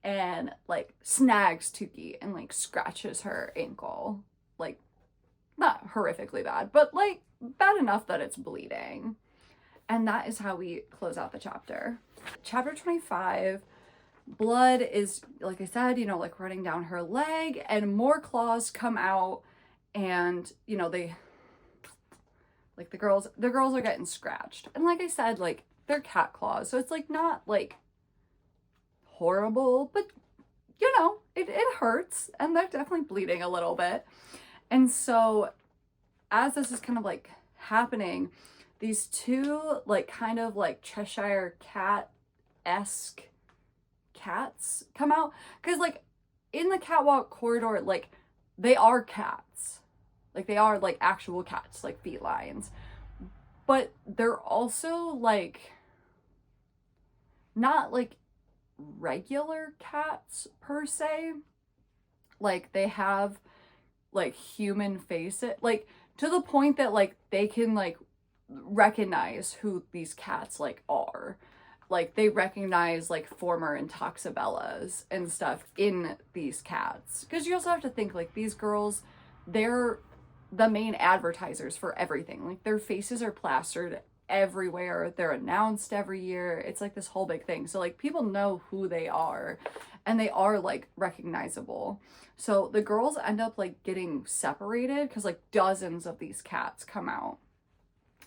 and like snags Tuki and like scratches her ankle. Like, not horrifically bad, but like bad enough that it's bleeding. And that is how we close out the chapter. Chapter 25, blood is, like I said, you know, like running down her leg, and more claws come out. And, you know, they, like, the girls are getting scratched. And like I said, like, they're cat claws. So it's, like, not, like, horrible. But, you know, it hurts. And they're definitely bleeding a little bit. And so, as this is kind of, like, happening, these two, like, kind of, like, Cheshire cat-esque cats come out. Because, like, in the catwalk corridor, like, they are cats. Like, they are, like, actual cats, like, felines. But they're also, like, not, like, regular cats, per se. Like, they have, like, human faces. Like, to the point that, like, they can, like, recognize who these cats, like, are. Like, they recognize, like, former Intoxibellas and stuff in these cats. Because you also have to think, like, these girls, they're the main advertisers for everything. Like, their faces are plastered everywhere. They're announced every year. It's, like, this whole big thing. So, like, people know who they are. And they are, like, recognizable. So, the girls end up, like, getting separated because, like, dozens of these cats come out.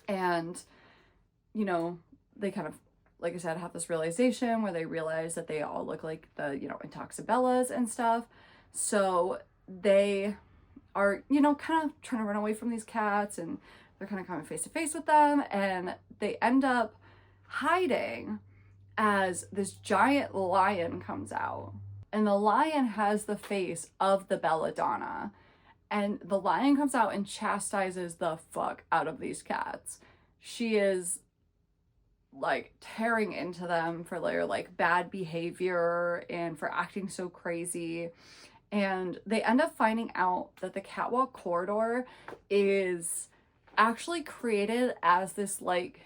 And, you know, they kind of, like I said, have this realization where they realize that they all look like the, you know, Intoxibellas and stuff. So they are, you know, kind of trying to run away from these cats, and they're kind of coming face to face with them, and they end up hiding as this giant lion comes out. And the lion has the face of the belladonna. And the lion comes out and chastises the fuck out of these cats. She is like tearing into them for their like bad behavior and for acting so crazy. And they end up finding out that the catwalk corridor is actually created as this like,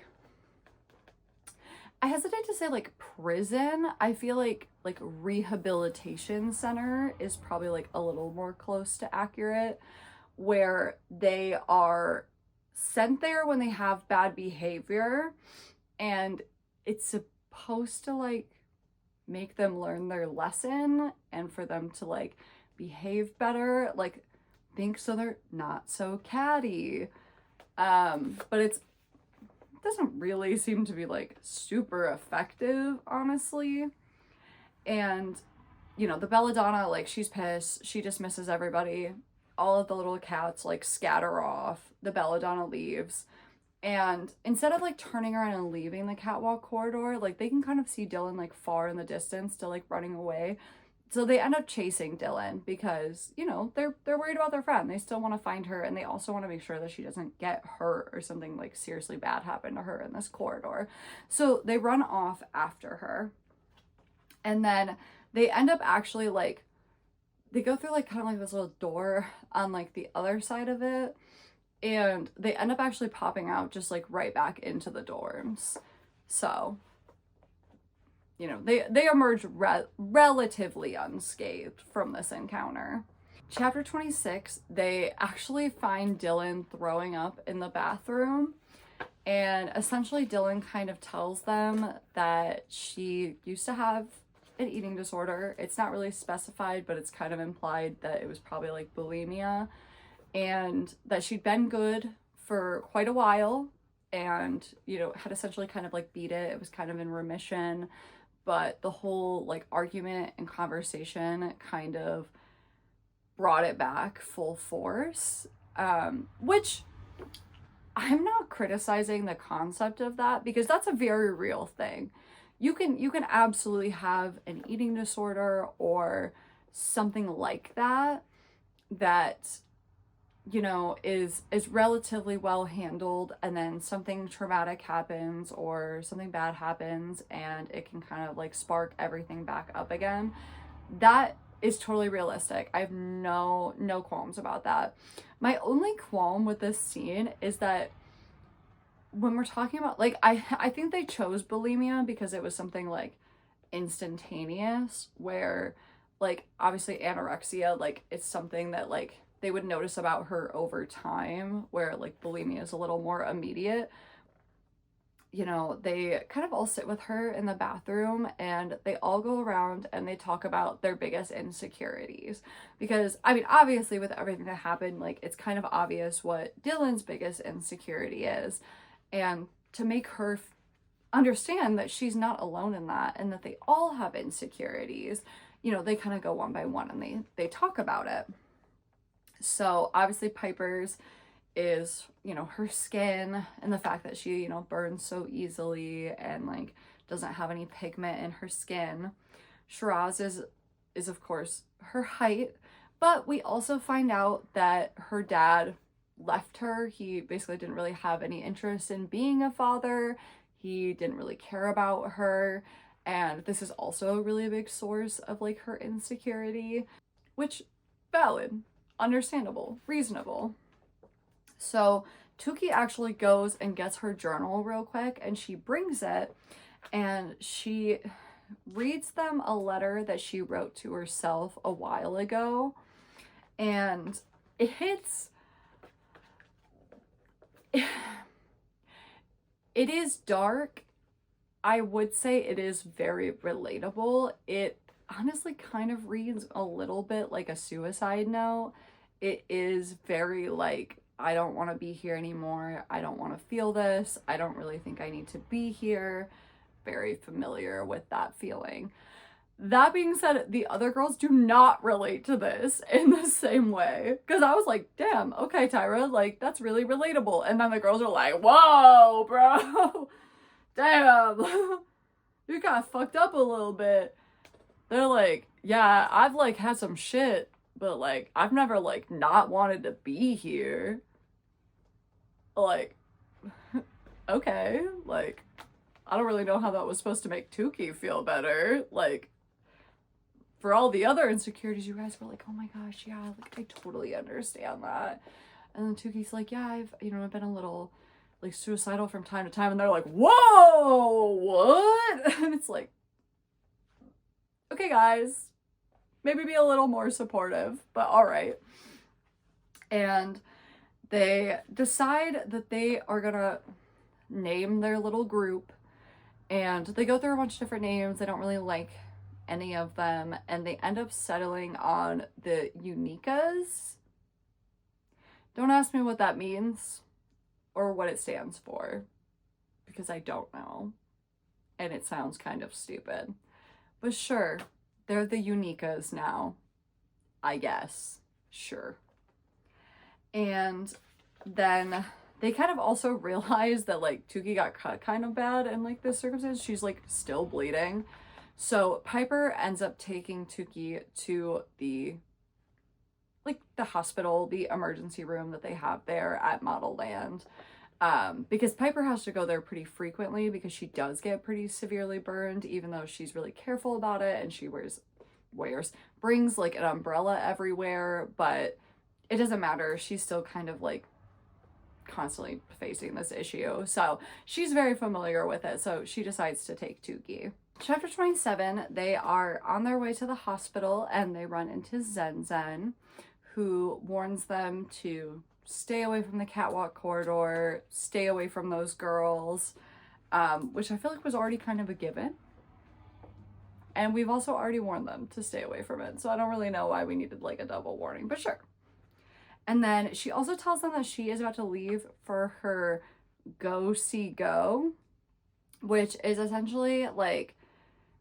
I hesitate to say like prison. I feel like rehabilitation center is probably like a little more close to accurate, where they are sent there when they have bad behavior, and it's supposed to like make them learn their lesson and for them to like behave better, like think so they're not so catty. But it doesn't really seem to be like super effective, honestly. And you know, the belladonna, like, she's pissed, she dismisses everybody, all of the little cats like scatter off, the belladonna leaves, and instead of like turning around and leaving the catwalk corridor, like they can kind of see Dylan like far in the distance, still like running away. So they end up chasing Dylan because, you know, they're worried about their friend. They still want to find her, and they also want to make sure that she doesn't get hurt or something like seriously bad happen to her in this corridor. So they run off after her. And then they end up actually like, they go through like kind of like this little door on like the other side of it. and they end up actually popping out just like right back into the dorms. So, you know, they emerge relatively unscathed from this encounter. Chapter 26, they actually find Dylan throwing up in the bathroom, and essentially Dylan kind of tells them that she used to have an eating disorder. It's not really specified, but it's kind of implied that it was probably like bulimia, and that she'd been good for quite a while and, you know, had essentially kind of like beat it. It was kind of in remission, but the whole like argument and conversation kind of brought it back full force, which I'm not criticizing the concept of that, because that's a very real thing. You can absolutely have an eating disorder or something like that you know is relatively well handled, and then something traumatic happens or something bad happens and it can kind of like spark everything back up again. That is totally realistic. I have no qualms about that. My only qualm with this scene is that when we're talking about, like, I think they chose bulimia because it was something like instantaneous, where like obviously anorexia, like it's something that like they would notice about her over time, where like bulimia is a little more immediate. You know, they kind of all sit with her in the bathroom and they all go around and they talk about their biggest insecurities. Because, I mean, obviously with everything that happened, like, it's kind of obvious what Dylan's biggest insecurity is. And to make her understand that she's not alone in that and that they all have insecurities, you know, they kind of go one by one and they talk about it. So, obviously, Piper's is, you know, her skin and the fact that she, you know, burns so easily and like doesn't have any pigment in her skin. Shiraz is of course her height, but we also find out that her dad left her. He basically didn't really have any interest in being a father. He didn't really care about her, and this is also a really big source of like her insecurity, which valid, understandable, reasonable. So Tuki actually goes and gets her journal real quick, and she brings it and she reads them a letter that she wrote to herself a while ago, and it is dark. I would say it is very relatable. It honestly kind of reads a little bit like a suicide note. It is very like, I don't want to be here anymore. I don't want to feel this. I don't really think I need to be here. Very familiar with that feeling. That being said, the other girls do not relate to this in the same way. Because I was like, damn, okay, Tyra, like, that's really relatable. And then the girls are like, whoa, bro. Damn. You got fucked up a little bit. They're like, yeah, I've like had some shit, but like I've never like not wanted to be here. Like, okay, like I don't really know how that was supposed to make Tuki feel better. Like, for all the other insecurities, you guys were like, oh my gosh, yeah, like I totally understand that. And then Tuki's like, yeah, I've been a little like suicidal from time to time. And they're like, whoa, what? And it's like, okay, guys, maybe be a little more supportive, but all right. And they decide that they are gonna name their little group, and they go through a bunch of different names. They don't really like any of them, and they end up settling on the Unikas. Don't ask me what that means or what it stands for, because I don't know, and it sounds kind of stupid. But sure, they're the Unikas now, I guess. Sure. And then they kind of also realize that like Tuki got cut kind of bad in like this circumstance. She's like still bleeding. So Piper ends up taking Tuki to the hospital, the emergency room that they have there at Modelland. Because Piper has to go there pretty frequently because she does get pretty severely burned, even though she's really careful about it, and she brings like an umbrella everywhere, but it doesn't matter. She's still kind of like constantly facing this issue. So she's very familiar with it. So she decides to take Tukey. Chapter 27, they are on their way to the hospital and they run into Zen Zen, who warns them to stay away from the catwalk corridor, stay away from those girls, which I feel like was already kind of a given. And we've also already warned them to stay away from it. So I don't really know why we needed like a double warning, but sure. And then she also tells them that she is about to leave for her go see go, which is essentially like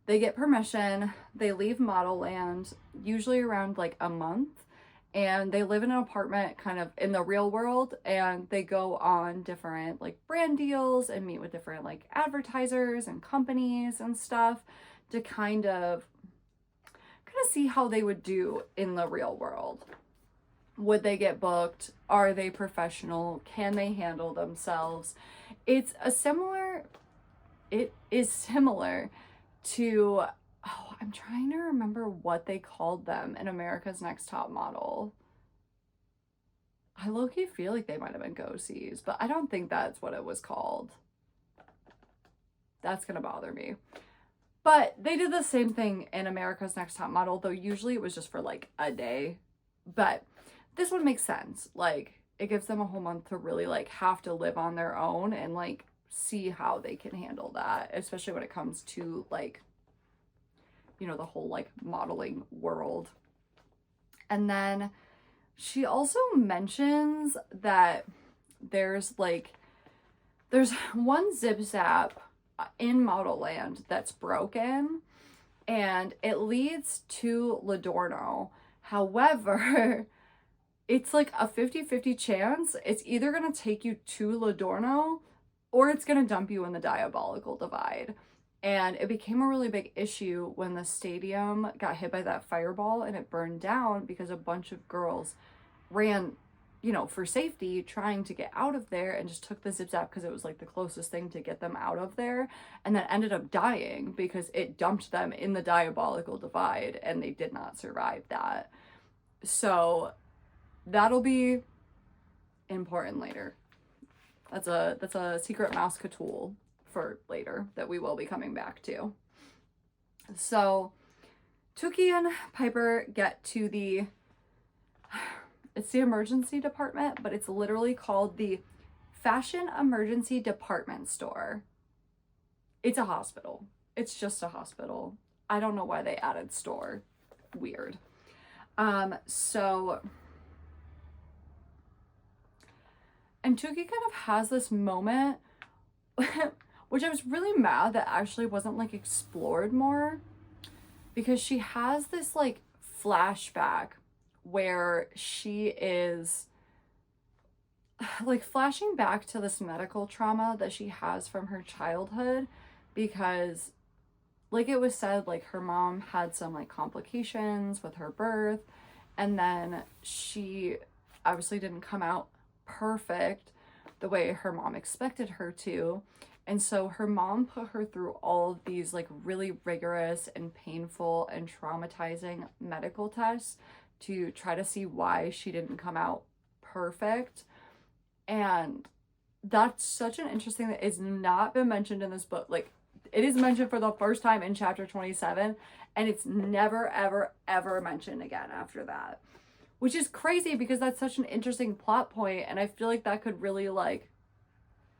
they get permission, they leave Modelland, usually around like a month, and they live in an apartment kind of in the real world, and they go on different like brand deals and meet with different like advertisers and companies and stuff to kind of see how they would do in the real world. Would they get booked? Are they professional? Can they handle themselves? It is similar to, oh, I'm trying to remember what they called them in America's Next Top Model. I low-key feel like they might have been go-sees, but I don't think that's what it was called. That's gonna bother me. But they did the same thing in America's Next Top Model, though usually it was just for like a day. But this one makes sense. Like, it gives them a whole month to really like have to live on their own and like see how they can handle that, especially when it comes to like, you know, the whole like modeling world. And then she also mentions that there's one zip zap in Modelland that's broken and it leads to Ladorno. However, it's like a 50-50 chance. It's either going to take you to Ladorno or it's going to dump you in the Diabolical Divide. And it became a really big issue when the stadium got hit by that fireball and it burned down because a bunch of girls ran, you know, for safety, trying to get out of there and just took the zip zap because it was like the closest thing to get them out of there, and then ended up dying because it dumped them in the Diabolical Divide and they did not survive that. So that'll be important later. That's a secret mouse tool for later that we will be coming back to. So Tukey and Piper get to it's the emergency department, but it's literally called the Fashion Emergency Department Store. It's a hospital. It's just a hospital. I don't know why they added store. Weird. And Tukey kind of has this moment, which I was really mad that actually wasn't like explored more, because she has this like flashback where she is like flashing back to this medical trauma that she has from her childhood, because like it was said, like her mom had some like complications with her birth, and then she obviously didn't come out perfect the way her mom expected her to. And so her mom put her through all of these like really rigorous and painful and traumatizing medical tests to try to see why she didn't come out perfect. And that's such an interesting that is not been mentioned in this book. Like, it is mentioned for the first time in chapter 27, and it's never, ever, ever mentioned again after that. Which is crazy because that's such an interesting plot point, and I feel like that could really like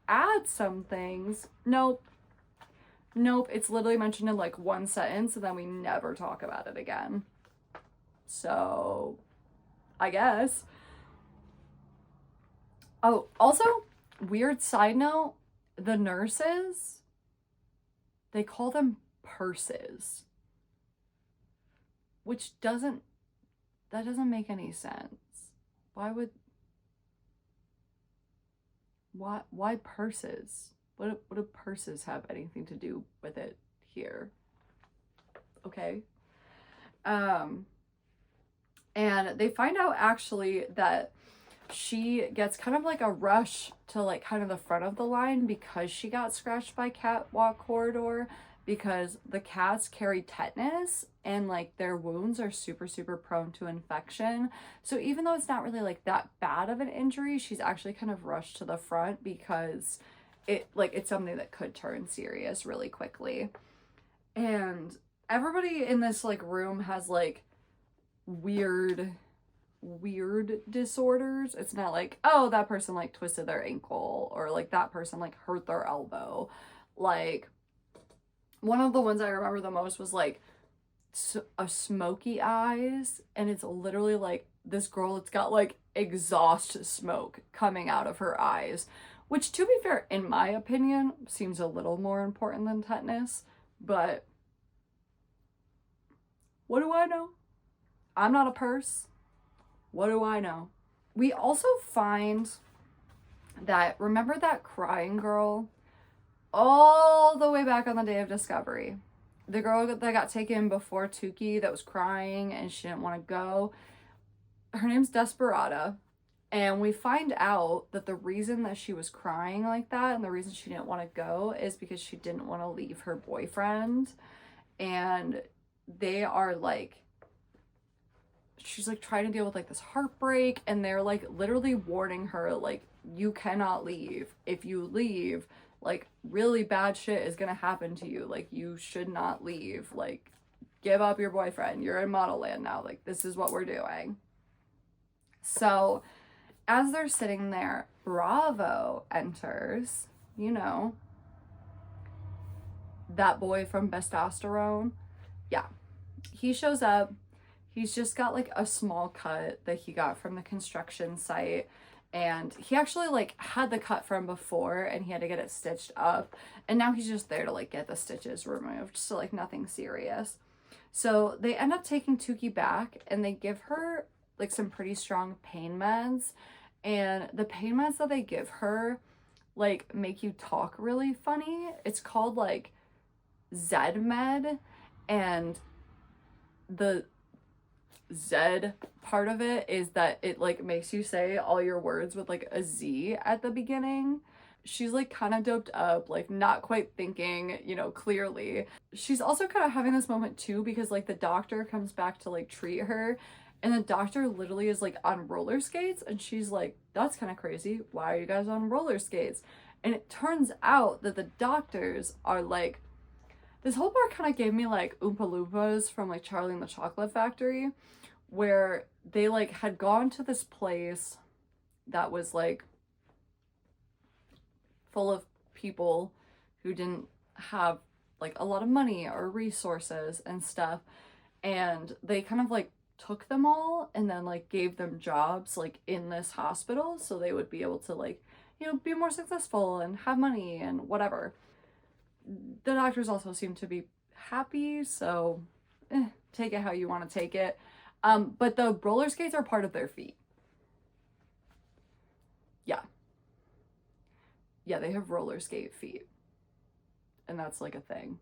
add some things. Nope, it's literally mentioned in like one sentence and then we never talk about it again. So I guess. Oh, also, weird side note, the nurses, they call them purses, which doesn't make any sense. Why purses? What do purses have anything to do with it here? Okay. And they find out actually that she gets kind of like a rush to like kind of the front of the line because she got scratched by catwalk corridor, because the cats carry tetanus and like their wounds are super, super prone to infection. So even though it's not really like that bad of an injury, she's actually kind of rushed to the front because it's something that could turn serious really quickly. And everybody in this like room has like weird disorders. It's not like, oh, that person like twisted their ankle or like that person like hurt their elbow. Like one of the ones I remember the most was like a smoky eyes, and it's literally like this girl, it's got like exhaust smoke coming out of her eyes, which to be fair, in my opinion, seems a little more important than tetanus, but what do I know? I'm not a purse. What do I know? We also find that, remember that crying girl all the way back on the day of discovery? The girl that got taken before Tukey that was crying and she didn't want to go. Her name's Desperata. And we find out that the reason that she was crying like that and the reason she didn't want to go is because she didn't want to leave her boyfriend. And they are like, she's like trying to deal with like this heartbreak, and they're like literally warning her like, you cannot leave. If you leave, like really bad shit is gonna happen to you. Like you should not leave. Like give up your boyfriend. You're in Modelland now. Like this is what we're doing. So as they're sitting there, Bravo enters, you know, that boy from Testosterone. Yeah, he shows up. He's just got like a small cut that he got from the construction site, and he actually like had the cut from before and he had to get it stitched up, and now he's just there to like get the stitches removed, so like nothing serious. So they end up taking Tukey back and they give her like some pretty strong pain meds, and the pain meds that they give her like make you talk really funny. It's called like Z-Med, and the Z part of it is that it like makes you say all your words with like a Z at the beginning. She's like kind of doped up, like not quite thinking, you know, clearly. She's also kind of having this moment too because like the doctor comes back to like treat her, and the doctor literally is like on roller skates, and she's like, that's kind of crazy. Why are you guys on roller skates? And it turns out that the doctors are like, this whole part kind of gave me like Oompa Loompas from like Charlie and the Chocolate Factory, where they like had gone to this place that was like full of people who didn't have like a lot of money or resources and stuff, and they kind of like took them all and then like gave them jobs like in this hospital so they would be able to like, you know, be more successful and have money and whatever. The doctors also seem to be happy, so take it how you want to take it. But the roller skates are part of their feet. Yeah, they have roller skate feet, and that's like a thing.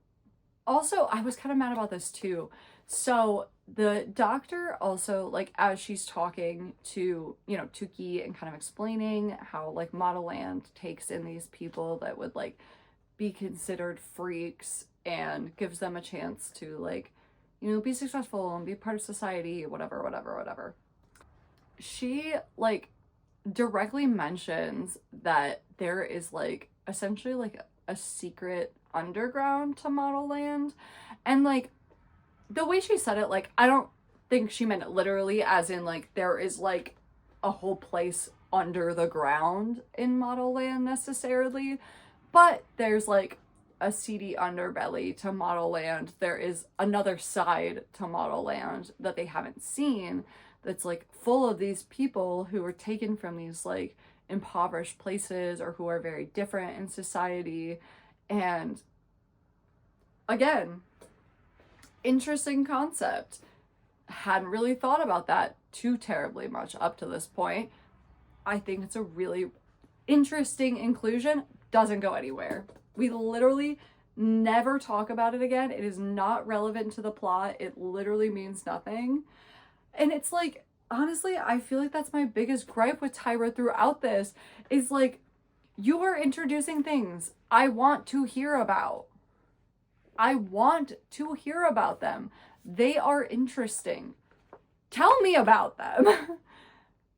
Also, I was kind of mad about this too. So the doctor also, like, as she's talking to, you know, Tukey and kind of explaining how like Modelland takes in these people that would like be considered freaks and gives them a chance to like, you know, be successful and be part of society, whatever. She like directly mentions that there is like essentially like a secret underground to Modelland, and like the way she said it, like I don't think she meant it literally as in like there is like a whole place under the ground in Modelland necessarily, but there's like a seedy underbelly to Modelland. There is another side to Modelland that they haven't seen that's like full of these people who were taken from these like impoverished places or who are very different in society. And again, interesting concept. Hadn't really thought about that too terribly much up to this point. I think it's a really interesting inclusion. Doesn't go anywhere. We literally never talk about it again. It is not relevant to the plot. It literally means nothing. And it's like, honestly, I feel like that's my biggest gripe with Tyra throughout this, is like, you are introducing things I want to hear about. I want to hear about them. They are interesting. Tell me about them.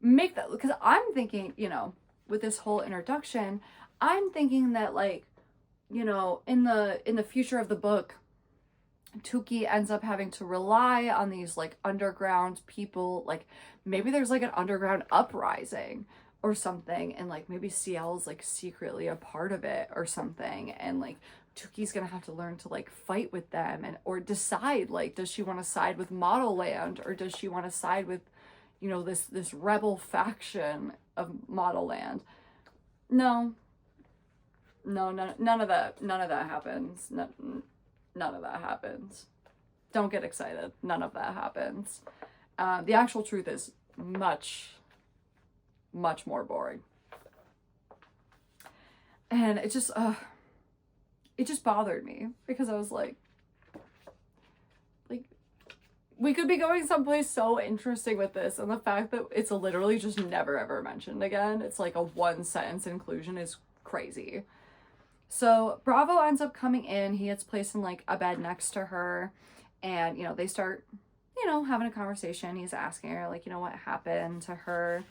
Make that, because I'm thinking, you know, with this whole introduction, I'm thinking that, like, you know, in the future of the book, Tuki ends up having to rely on these like underground people, like maybe there's like an underground uprising or something, and like maybe CL's like secretly a part of it or something, and like Tuki's gonna have to learn to like fight with them, and or decide, like, does she want to side with Modelland, or does she want to side with, you know, this rebel faction of Modelland? No, none of that happens. None of that happens. Don't get excited. None of that happens. The actual truth is much more boring. And it just bothered me, because I was like, we could be going someplace so interesting with this, and the fact that it's literally just never ever mentioned again, it's like a one sentence inclusion, is crazy. So Bravo ends up coming in. He gets placed in like a bed next to her, and, you know, they start, you know, having a conversation. He's asking her, like, you know, what happened to her,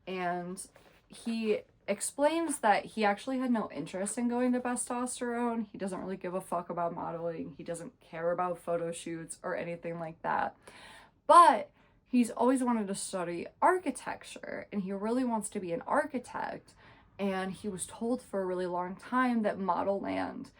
and he explains that he actually had no interest in going to Testosterone. He doesn't really give a fuck about modeling. He doesn't care about photo shoots or anything like that. But he's always wanted to study architecture, and he really wants to be an architect. And he was told for a really long time that Modelland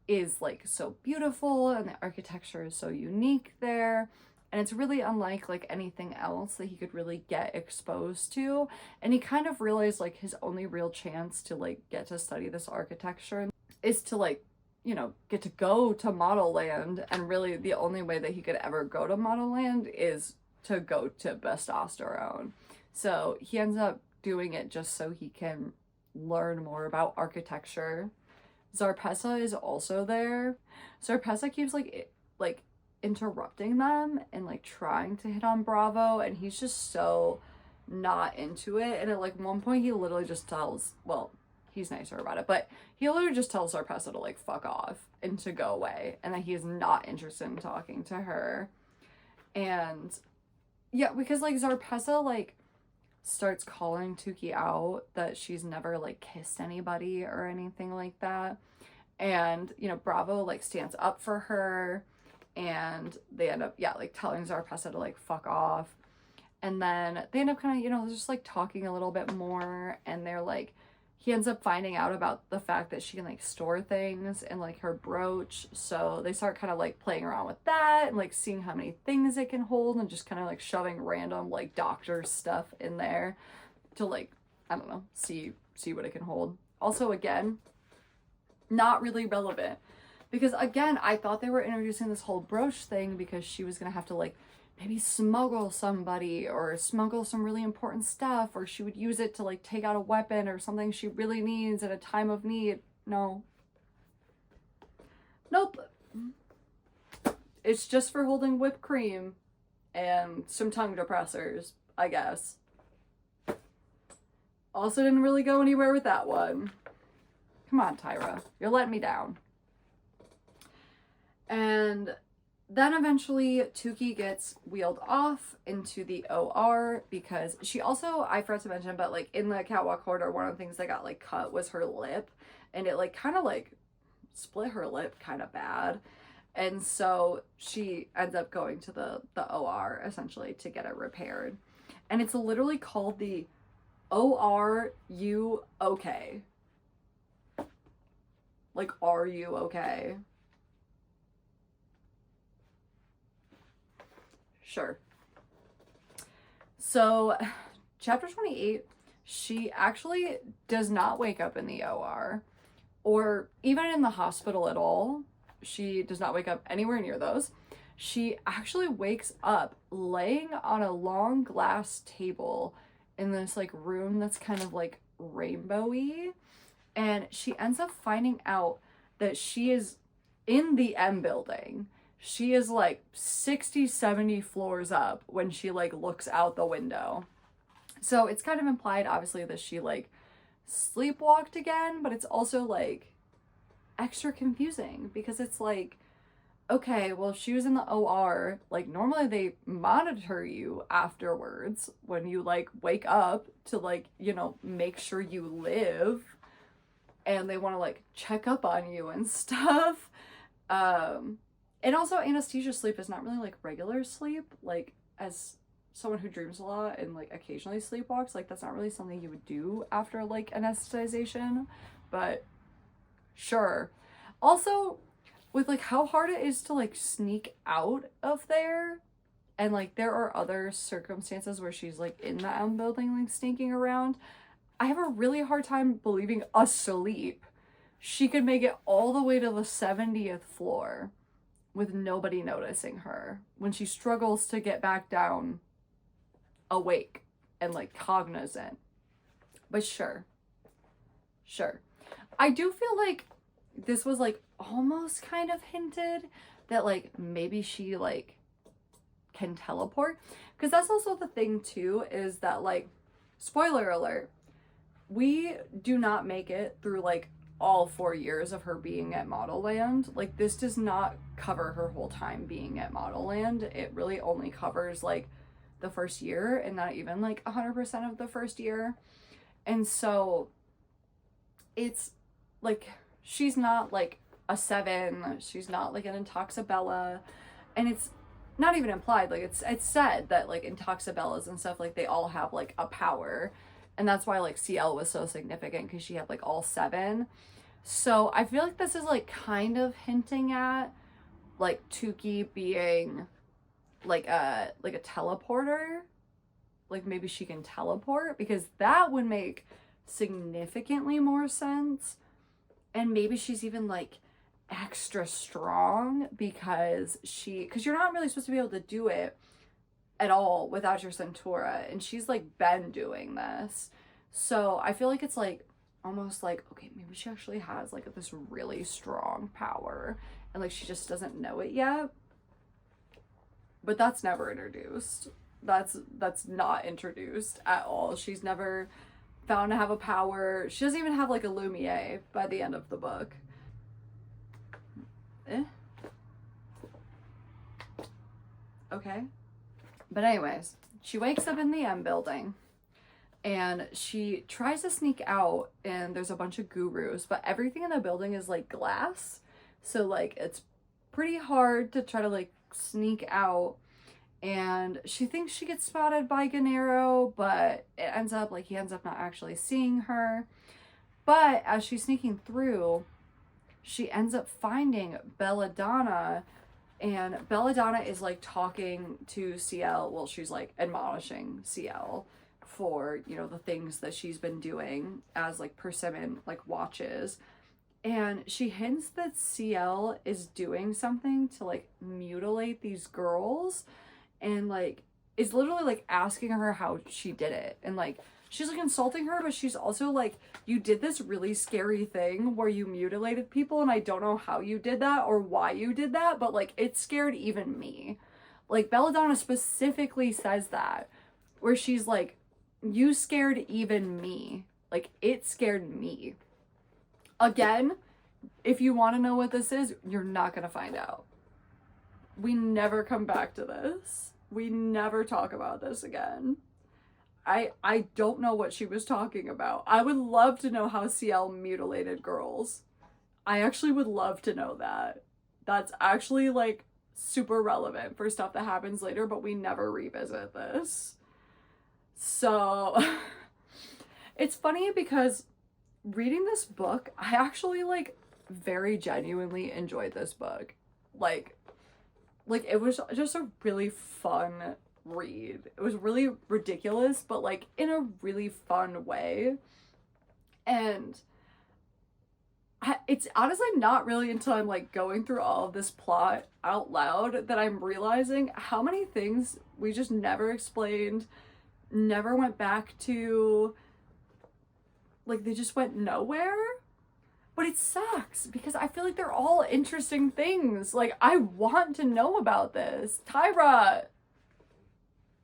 is like so beautiful, and the architecture is so unique there, and it's really unlike like anything else that he could really get exposed to. And he kind of realized like his only real chance to like get to study this architecture is to, like, you know, get to go to Modelland, and really the only way that he could ever go to Modelland is to go to Testosterone. So he ends up doing it just so he can learn more about architecture. Zarpessa is also there. Zarpessa keeps like interrupting them and like trying to hit on Bravo, and he's just so not into it. And at like one point he literally just tells, well, he's nicer about it, but he literally just tells Zarpessa to like fuck off and to go away, and that he is not interested in talking to her. And yeah, because like Zarpessa like starts calling Tuki out that she's never like kissed anybody or anything like that. And, you know, Bravo like stands up for her, and they end up, yeah, like telling Zarpessa to like fuck off. And then they end up kind of, you know, just like talking a little bit more, and they're like, he ends up finding out about the fact that she can like store things in like her brooch. So they start kind of like playing around with that and like seeing how many things it can hold, and just kind of like shoving random like doctor stuff in there to like, I don't know, see what it can hold. Also, again, not really relevant, because again, I thought they were introducing this whole brooch thing because she was gonna have to like maybe smuggle somebody or smuggle some really important stuff, or she would use it to like take out a weapon or something she really needs at a time of need. No. Nope. It's just for holding whipped cream and some tongue depressors, I guess. Also didn't really go anywhere with that one. Come on, Tyra. You're letting me down. And then eventually Tuki gets wheeled off into the OR, because she also, I forgot to mention, but like in the catwalk corridor, one of the things that got like cut was her lip, and it like kind of like split her lip kind of bad. And so she ends up going to the OR essentially to get it repaired. And it's literally called the OR You Okay? Like, are you okay? Sure. So, chapter 28, she actually does not wake up in the OR or even in the hospital at all. She does not wake up anywhere near those. She actually wakes up laying on a long glass table in this like room that's kind of like rainbowy, and she ends up finding out that she is in the M building. She is like 60, 70 floors up when she like looks out the window. So it's kind of implied, obviously, that she like sleepwalked again, but it's also like extra confusing because it's like okay, well, if she was in the OR, like, normally they monitor you afterwards when you, like, wake up to, like, you know, make sure you live, and they want to, like, check up on you and stuff. And also anesthesia sleep is not really, like, regular sleep. Like, as someone who dreams a lot and, like, occasionally sleepwalks, like, that's not really something you would do after, like, anesthetization, but sure. Also, with like how hard it is to like sneak out of there, and like there are other circumstances where she's like in the M building, like sneaking around, I have a really hard time believing asleep she could make it all the way to the 70th floor with nobody noticing her when she struggles to get back down awake and like cognizant. But sure. I do feel like this was like almost kind of hinted that like maybe she like can teleport, because that's also the thing too, is that like, spoiler alert, we do not make it through like all 4 years of her being at Modelland. Like, this does not cover her whole time being at Modelland. It really only covers like the first year, and not even like 100% of the first year. And so it's like, she's not like a 7, she's not like an Intoxabella, and it's not even implied, like it's said that like Intoxabellas and stuff, like they all have like a power, and that's why like CL was so significant, because she had like all 7. So I feel like this is like kind of hinting at like Tukey being like a teleporter, like maybe she can teleport, because that would make significantly more sense. And maybe she's even like extra strong because you're not really supposed to be able to do it at all without your Centaura, and she's like been doing this. So I feel like it's like almost like, okay, maybe she actually has like this really strong power and like she just doesn't know it yet. But that's never introduced. That's not introduced at all. She's never found to have a power. She doesn't even have like a Lumiere by the end of the book. Okay. But anyways, she wakes up in the M building and she tries to sneak out, and there's a bunch of gurus, but everything in the building is like glass. So like it's pretty hard to try to like sneak out. And she thinks she gets spotted by Gennaro, but it ends up like he ends up not actually seeing her. But as she's sneaking through, she ends up finding Belladonna, and Belladonna is like talking to CL. Well, she's like admonishing CL for, you know, the things that she's been doing as like Persimmon like watches. And she hints that CL is doing something to like mutilate these girls, and like is literally like asking her how she did it, and like she's like insulting her, but she's also like, you did this really scary thing where you mutilated people, and I don't know how you did that or why you did that, but like it scared even me. Like Belladonna specifically says that, where she's like, you scared even me, like it scared me. Again, if you want to know what this is, you're not gonna find out. We never come back to this. We never talk about this again. I don't know what she was talking about. I would love to know how CL mutilated girls. I actually would love to know that. That's actually like super relevant for stuff that happens later, but we never revisit this. So it's funny because reading this book, I actually like very genuinely enjoyed this book. Like it was just a really fun read. It was really ridiculous, but like in a really fun way. And it's honestly not really until I'm like going through all of this plot out loud that I'm realizing how many things we just never explained, never went back to, like they just went nowhere. But it sucks because I feel like they're all interesting things. Like, I want to know about this. Tyra,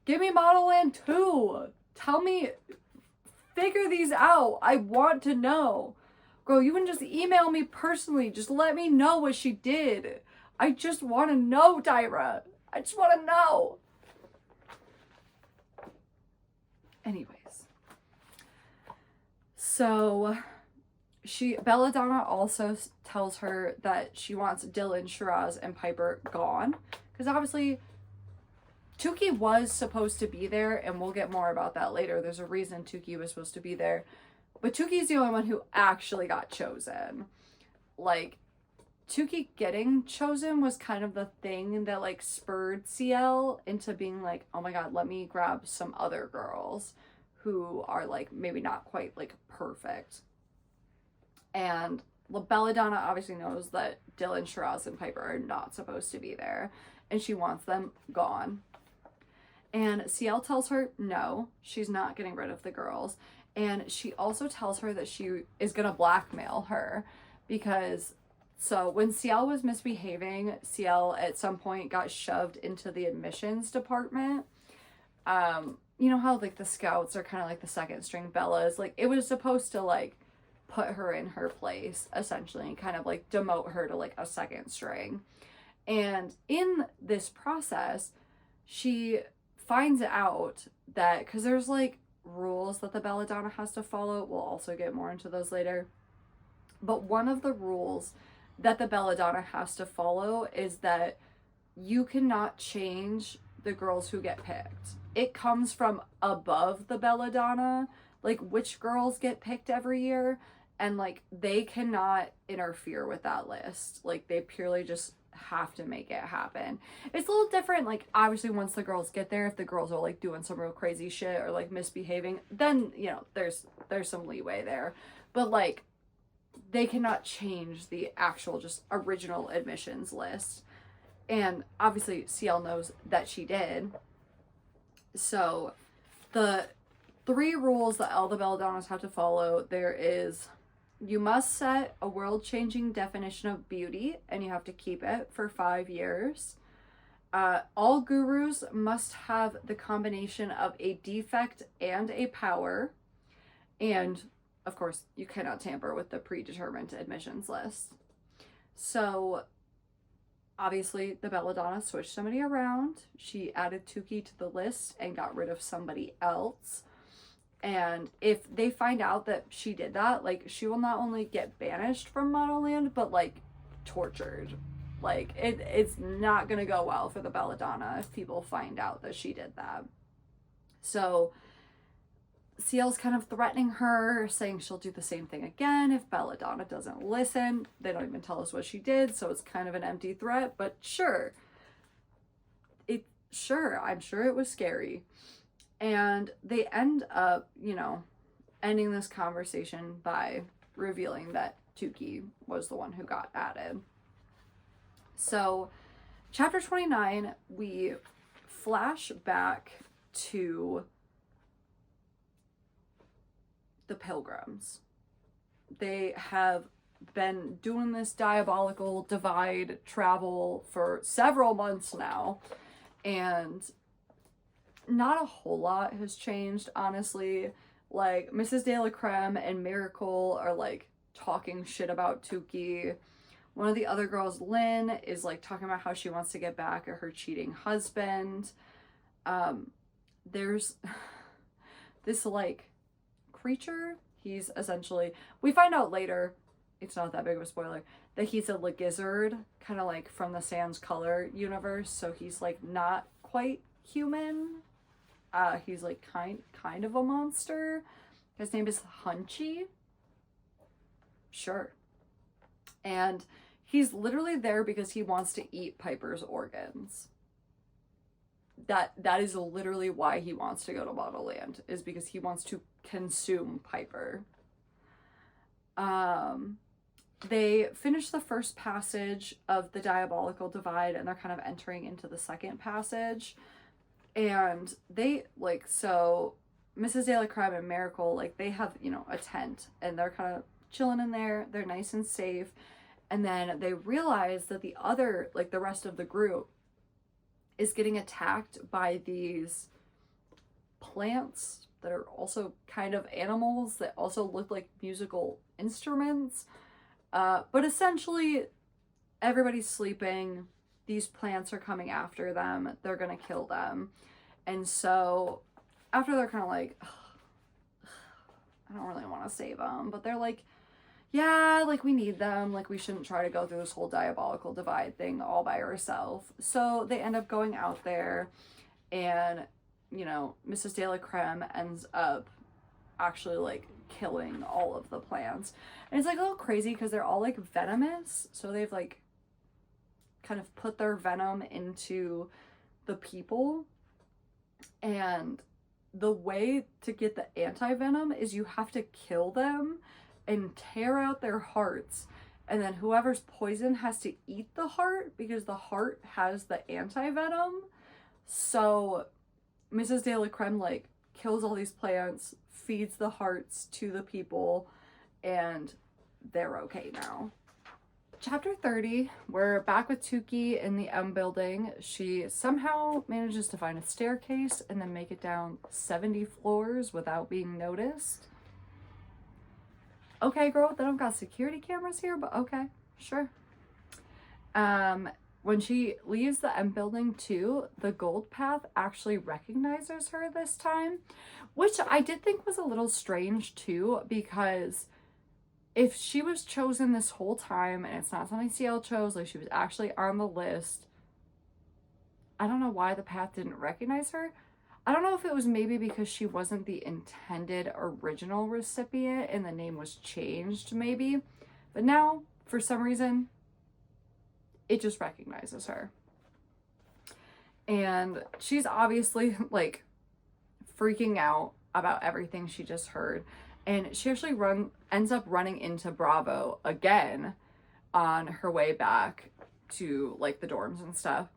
give me Modelland 2. Tell me, figure these out. I want to know. Girl, you can just email me personally. Just let me know what she did. I just want to know, Tyra. I just want to know. Anyways. So Belladonna also tells her that she wants Dylan, Shiraz, and Piper gone. Because obviously, Tukey was supposed to be there, and we'll get more about that later. There's a reason Tukey was supposed to be there. But Tukey's the only one who actually got chosen. Like, Tukey getting chosen was kind of the thing that, like, spurred CL into being like, oh my god, let me grab some other girls who are, like, maybe not quite, like, perfect. And Belladonna obviously knows that Dylan, Shiraz, and Piper are not supposed to be there, and she wants them gone. And CL tells her no, she's not getting rid of the girls. And she also tells her that she is going to blackmail her because, so when CL was misbehaving, CL at some point got shoved into the admissions department. You know how, like, the scouts are kind of like the second string Bellas? Like, it was supposed to, like, put her in her place, essentially, and kind of, like, demote her to, like, a second string. And in this process, she finds out that, because there's, like, rules that the Belladonna has to follow. We'll also get more into those later. But one of the rules that the Belladonna has to follow is that you cannot change the girls who get picked. It comes from above the Belladonna, like, which girls get picked every year, and, like, they cannot interfere with that list. Like, they purely just have to make it happen. It's a little different, like, obviously once the girls get there, if the girls are, like, doing some real crazy shit or, like, misbehaving, then, you know, there's some leeway there. But, like, they cannot change the actual just original admissions list. And obviously CL knows that she did. So the 3 rules that all the Belladonnas have to follow, there is, you must set a world-changing definition of beauty, and you have to keep it for 5 years. All gurus must have the combination of a defect and a power. And, of course, you cannot tamper with the predetermined admissions list. So, obviously, the Belladonna switched somebody around. She added Tukey to the list and got rid of somebody else. And if they find out that she did that, like, she will not only get banished from Modelland, but, like, tortured. Like, it's not gonna go well for the Belladonna if people find out that she did that. So CL's kind of threatening her, saying she'll do the same thing again if Belladonna doesn't listen. They don't even tell us what she did, so it's kind of an empty threat, but sure. I'm sure it was scary. And they end up, you know, ending this conversation by revealing that Tukey was the one who got added. So, chapter 29, we flash back to the Pilgrims. They have been doing this diabolical divide travel for several months now, and not a whole lot has changed, honestly. Like, Mrs. De La Creme and Miracle are, like, talking shit about Tukey. One of the other girls, Lynn, is, like, talking about how she wants to get back at her cheating husband. There's this, like, creature. He's essentially, we find out later, it's not that big of a spoiler, that he's a lizard, kind of like from the Sans Color universe. So he's, like, not quite human. He's, like, kind of a monster. His name is Hunchy. Sure. And he's literally there because he wants to eat Piper's organs. That is literally why he wants to go to Modelland, is because he wants to consume Piper. They finish the first passage of the Diabolical Divide, and they're kind of entering into the second passage. And they, like, so Mrs. De La Creme and Miracle, like, they have, you know, a tent, and they're kind of chilling in there. They're nice and safe. And then they realize that the other, like, the rest of the group is getting attacked by these plants that are also kind of animals that also look like musical instruments. But essentially, everybody's sleeping. These plants are coming after them. They're gonna kill them. And so after they're kind of like, I don't really want to save them, but they're like, yeah, like we need them. Like we shouldn't try to go through this whole diabolical divide thing all by ourselves. So they end up going out there, and, you know, Mrs. De La Creme ends up actually like killing all of the plants. And it's like a little crazy because they're all like venomous. So they've like kind of put their venom into the people. And the way to get the anti-venom is you have to kill them and tear out their hearts. And then whoever's poisoned has to eat the heart because the heart has the anti-venom. So Mrs. De La Creme like kills all these plants, feeds the hearts to the people, and they're okay now. Chapter 30, we're back with Tukey in the M building. She somehow manages to find a staircase and then make it down 70 floors without being noticed. Okay, girl, they don't got security cameras here, but okay, sure. When she leaves the M building too, the Gold Path actually recognizes her this time, which I did think was a little strange too, because if she was chosen this whole time and it's not something CL chose, like she was actually on the list, I don't know why the Path didn't recognize her. I don't know if it was maybe because she wasn't the intended original recipient and the name was changed maybe, but now for some reason it just recognizes her. And she's obviously like freaking out about everything she just heard. And she actually ends up running into Bravo again on her way back to like the dorms and stuff.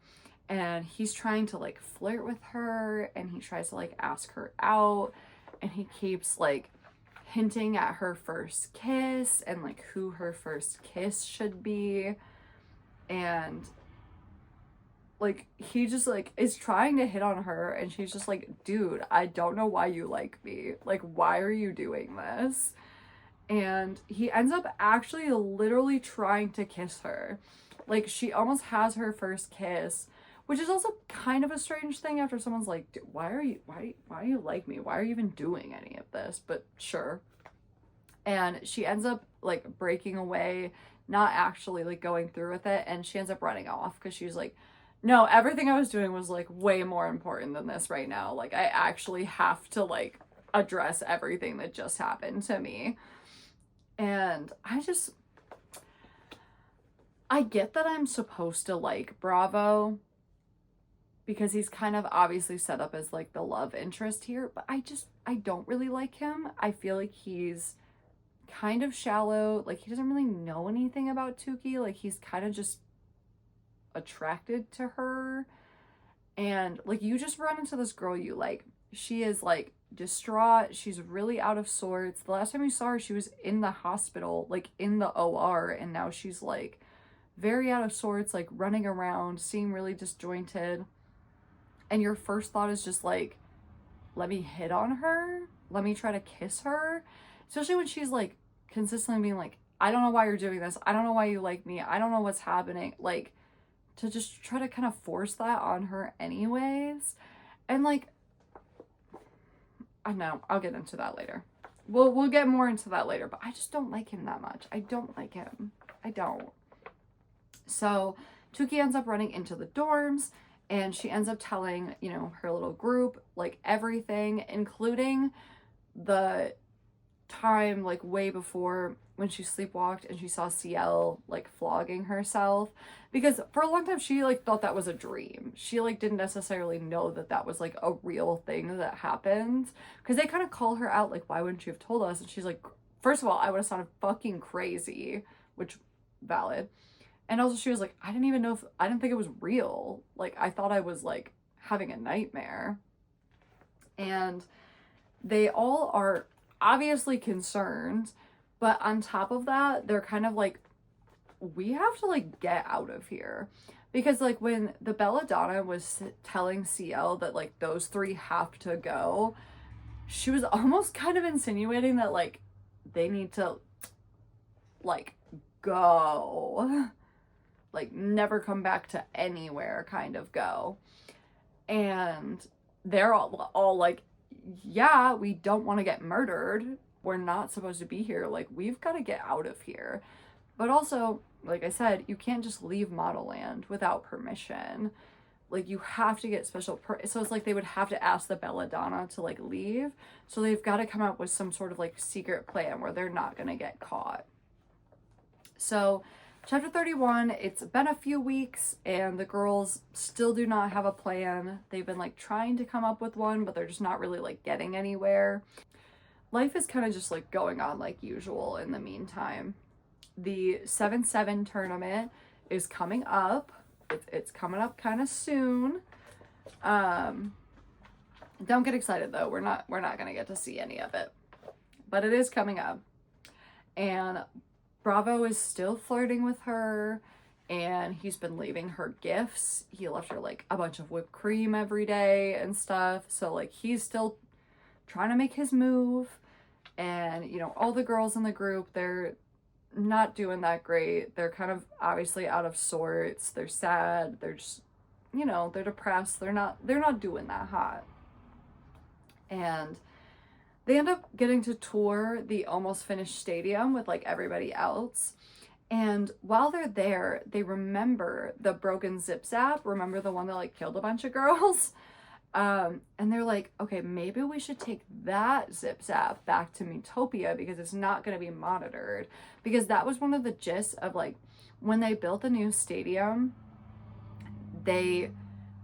And he's trying to like flirt with her, and he tries to like ask her out, and he keeps like hinting at her first kiss and like who her first kiss should be. And like he just like is trying to hit on her, and she's just like, dude, I don't know why you like me. Like, why are you doing this? And he ends up actually literally trying to kiss her. Like, she almost has her first kiss, which is also kind of a strange thing after someone's like, why do you like me? Why are you even doing any of this? But sure. And she ends up like breaking away, not actually like going through with it, and she ends up running off because she's like, no, everything I was doing was like way more important than this right now. Like, I actually have to like address everything that just happened to me. And I get that I'm supposed to like Bravo because he's kind of obviously set up as like the love interest here, but I don't really like him. I feel like he's kind of shallow. Like, he doesn't really know anything about Tukey. Like, he's kind of just attracted to her. And like, you just run into this girl you like. She is like distraught. She's really out of sorts. The last time you saw her, she was in the hospital, like in the OR, and now she's like very out of sorts, like running around, seeming really disjointed. And your first thought is just like, let me hit on her, let me try to kiss her, especially when she's like consistently being like, I don't know why you're doing this, I don't know why you like me, I don't know what's happening. Like, to just try to kind of force that on her anyways. And like, I know, I'll get into that later. We'll get more into that later, but I just don't like him that much. I don't like him. I don't. So Tukey ends up running into the dorms, and she ends up telling, you know, her little group, like everything, including the time like way before when she sleepwalked and she saw CL like flogging herself, because for a long time she like thought that was a dream. She like didn't necessarily know that that was like a real thing that happened, because they kind of call her out like, why wouldn't you have told us? And she's like, first of all, I would have sounded fucking crazy, which valid. And also she was like, I didn't think it was real. Like, I thought I was like having a nightmare. And they all are obviously concerned, but on top of that, they're kind of like, we have to like get out of here. Because like when the Belladonna was telling CL that like those three have to go, she was almost kind of insinuating that like they need to like go. like never come back to anywhere kind of go. And they're all like, yeah, we don't want to get murdered. We're not supposed to be here. Like, we've got to get out of here. But also, like I said, you can't just leave Modelland without permission. Like, you have to get special so it's like they would have to ask the Belladonna to like leave. So they've got to come up with some sort of like secret plan where they're not going to get caught. So chapter 31, it's been a few weeks and the girls still do not have a plan. They've been like trying to come up with one, but they're just not really like getting anywhere. Life is kind of just like going on like usual in the meantime. The 7-7 tournament is coming up. It's coming up kind of soon. Don't get excited though. We're not gonna get to see any of it, but it is coming up. And Bravo is still flirting with her, and he's been leaving her gifts. He left her like a bunch of whipped cream every day and stuff. So like he's still trying to make his move. And you know, all the girls in the group, they're not doing that great. They're kind of obviously out of sorts. They're sad. They're just, you know, they're depressed. They're not doing that hot. And they end up getting to tour the almost finished stadium with like everybody else. And while they're there, they remember the broken zip zap. Remember the one that like killed a bunch of girls? And they're like, okay, maybe we should take that zip zap back to Metopia because it's not going to be monitored. Because that was one of the gists of like when they built the new stadium, they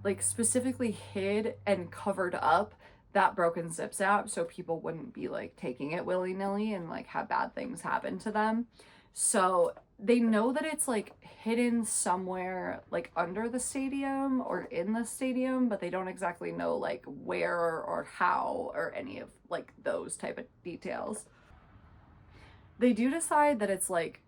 like specifically hid and covered up that broken zip zap so people wouldn't be like taking it willy-nilly and like have bad things happen to them. So they know that it's like hidden somewhere like under the stadium or in the stadium, but they don't exactly know like where or how or any of like those type of details. They do decide that it's like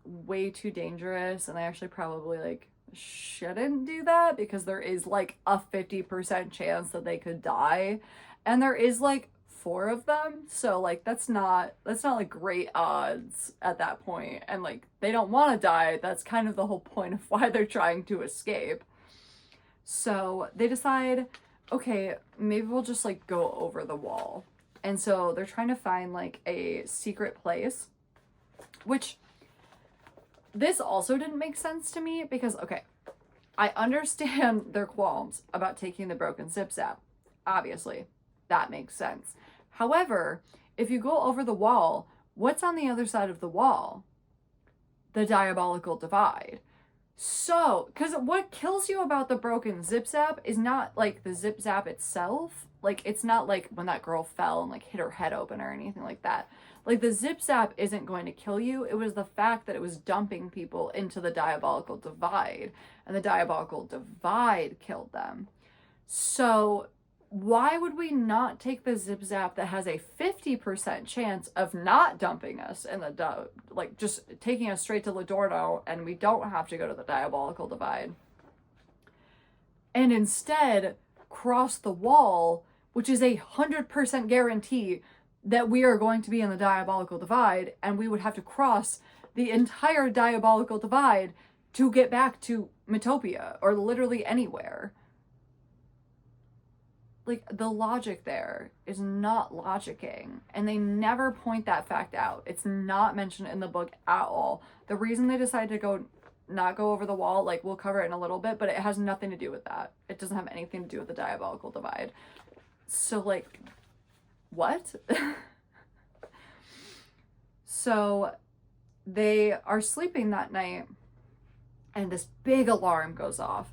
way too dangerous and they actually probably like shouldn't do that because there is like a 50% chance that they could die, and there is like 4 of them, so like that's not like great odds at that point, and like they don't want to die. That's kind of the whole point of why they're trying to escape. So they decide, okay, maybe we'll just like go over the wall. And so they're trying to find like a secret place, which this also didn't make sense to me because, okay, I understand their qualms about taking the broken zip zap. Obviously, that makes sense. However, if you go over the wall, what's on the other side of the wall? The diabolical divide. So, because what kills you about the broken zip zap is not like the zip zap itself. Like, it's not like when that girl fell and like hit her head open or anything like that. Like, the zip zap isn't going to kill you. It was the fact that it was dumping people into the diabolical divide, and the diabolical divide killed them. So why would we not take the zip zap that has a 50% chance of not dumping us in the like just taking us straight to Ladorno, and we don't have to go to the diabolical divide, and instead cross the wall, which is 100% guarantee that we are going to be in the diabolical divide, and we would have to cross the entire diabolical divide to get back to Metopia or literally anywhere. Like, the logic there is not logicking, and they never point that fact out. It's not mentioned in the book at all. The reason they decided to not go over the wall, like, we'll cover it in a little bit, but it has nothing to do with that. It doesn't have anything to do with the diabolical divide. So, like, what? So they are sleeping that night, and this big alarm goes off,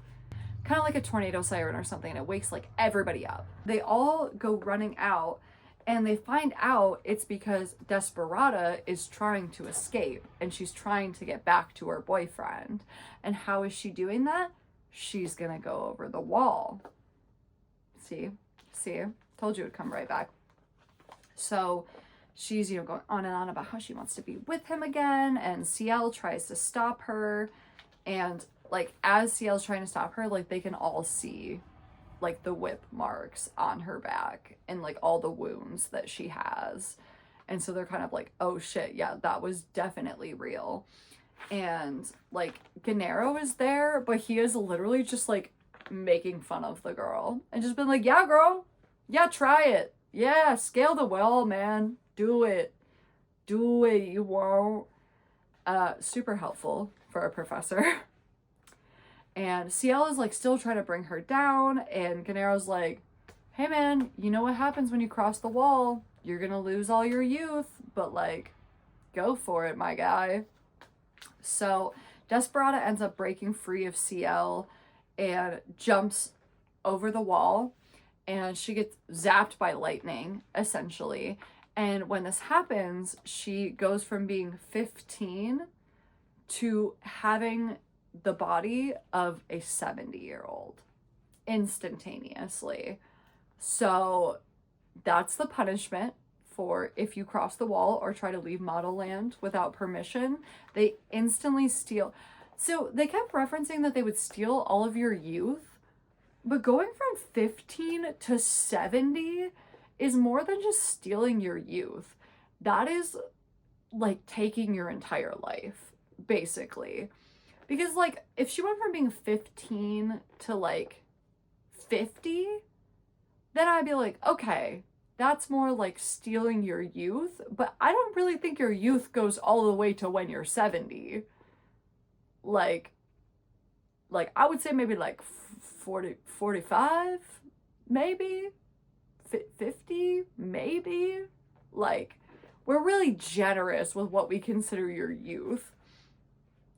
kind of like a tornado siren or something, and it wakes like everybody up. They all go running out, and they find out it's because Desperata is trying to escape, and she's trying to get back to her boyfriend. And how is she doing that? She's gonna go over the wall. See, told you it would come right back. So she's, you know, going on and on about how she wants to be with him again, and CL tries to stop her, and like as CL's trying to stop her, like they can all see like the whip marks on her back and like all the wounds that she has, and so they're kind of like, oh shit, yeah, that was definitely real. And like Gennaro is there, but he is literally just like making fun of the girl and just been like, yeah, girl, yeah, try it, yeah, scale the wall, man, do it, you won't. Super helpful for a professor. And CL is like still trying to bring her down, and Gennaro's like, hey man, you know what happens when you cross the wall? You're gonna lose all your youth, but like, go for it, my guy. So Desperata ends up breaking free of CL and jumps over the wall, and she gets zapped by lightning, essentially. And when this happens, she goes from being 15 to having the body of a 70-year-old instantaneously. So that's the punishment for if you cross the wall or try to leave Modelland without permission. They instantly steal. So they kept referencing that they would steal all of your youth, but going from 15 to 70 is more than just stealing your youth. That is like taking your entire life, basically. Because like if she went from being 15 to like 50, then I'd be like, okay, that's more like stealing your youth, but I don't really think your youth goes all the way to when you're 70. Like I would say maybe like 40, 45, maybe 50, maybe. Like, we're really generous with what we consider your youth.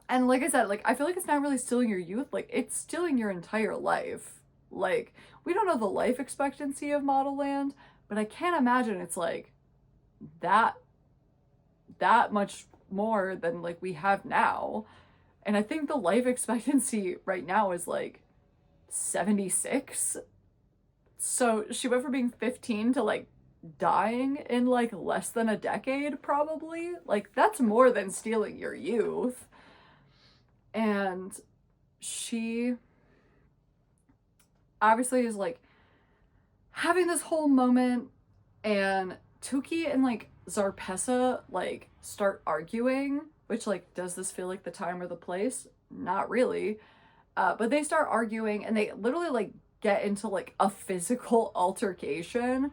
And like I said, like, I feel like it's not really stealing your youth, like, it's stealing your entire life. Like, we don't know the life expectancy of Modelland, but I can't imagine it's like that much more than like we have now. And I think the life expectancy right now is like 76. So she went from being 15 to like dying in like less than a decade, probably. Like, that's more than stealing your youth. And she obviously is like having this whole moment, and Tuki and like Zarpessa like start arguing, which like, does this feel like the time or the place? Not really. But they start arguing, and they literally like get into like a physical altercation,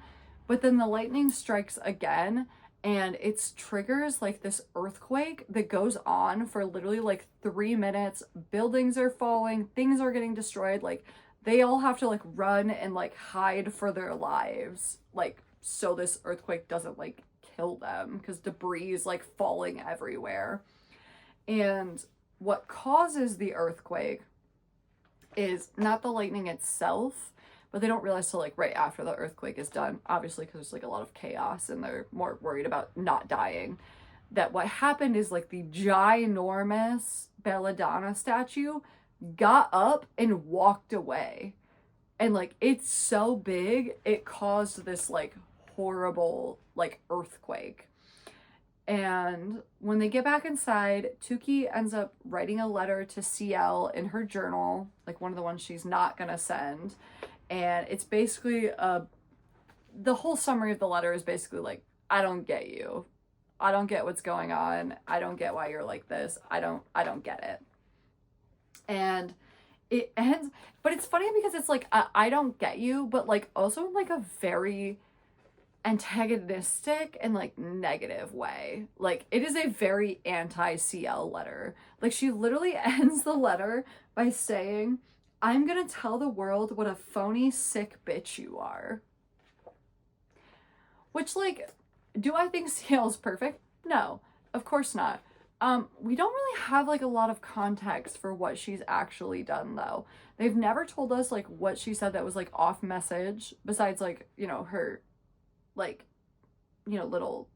but then the lightning strikes again, and it triggers like this earthquake that goes on for literally like 3 minutes. Buildings are falling, things are getting destroyed, like they all have to like run and like hide for their lives, like so this earthquake doesn't like kill them, because debris is like falling everywhere. And what causes the earthquake is not the lightning itself, but they don't realize till like right after the earthquake is done, obviously, because there's like a lot of chaos and they're more worried about not dying, that what happened is like the ginormous Belladonna statue got up and walked away. And like, it's so big, it caused this like horrible like earthquake. And when they get back inside, Tuki ends up writing a letter to CL in her journal, like one of the ones she's not gonna send. And it's basically the whole summary of the letter is basically like, I don't get you. I don't get what's going on. I don't get why you're like this. I don't get it. And it ends, but it's funny because it's like, I don't get you, but like also in like a very antagonistic and like negative way. Like, it is a very anti-CL letter. Like, she literally ends the letter by saying, I'm gonna tell the world what a phony, sick bitch you are. Which, like, do I think CL's perfect? No, of course not. We don't really have like a lot of context for what she's actually done, though. They've never told us like what she said that was like off message, besides like, you know, her like, you know, little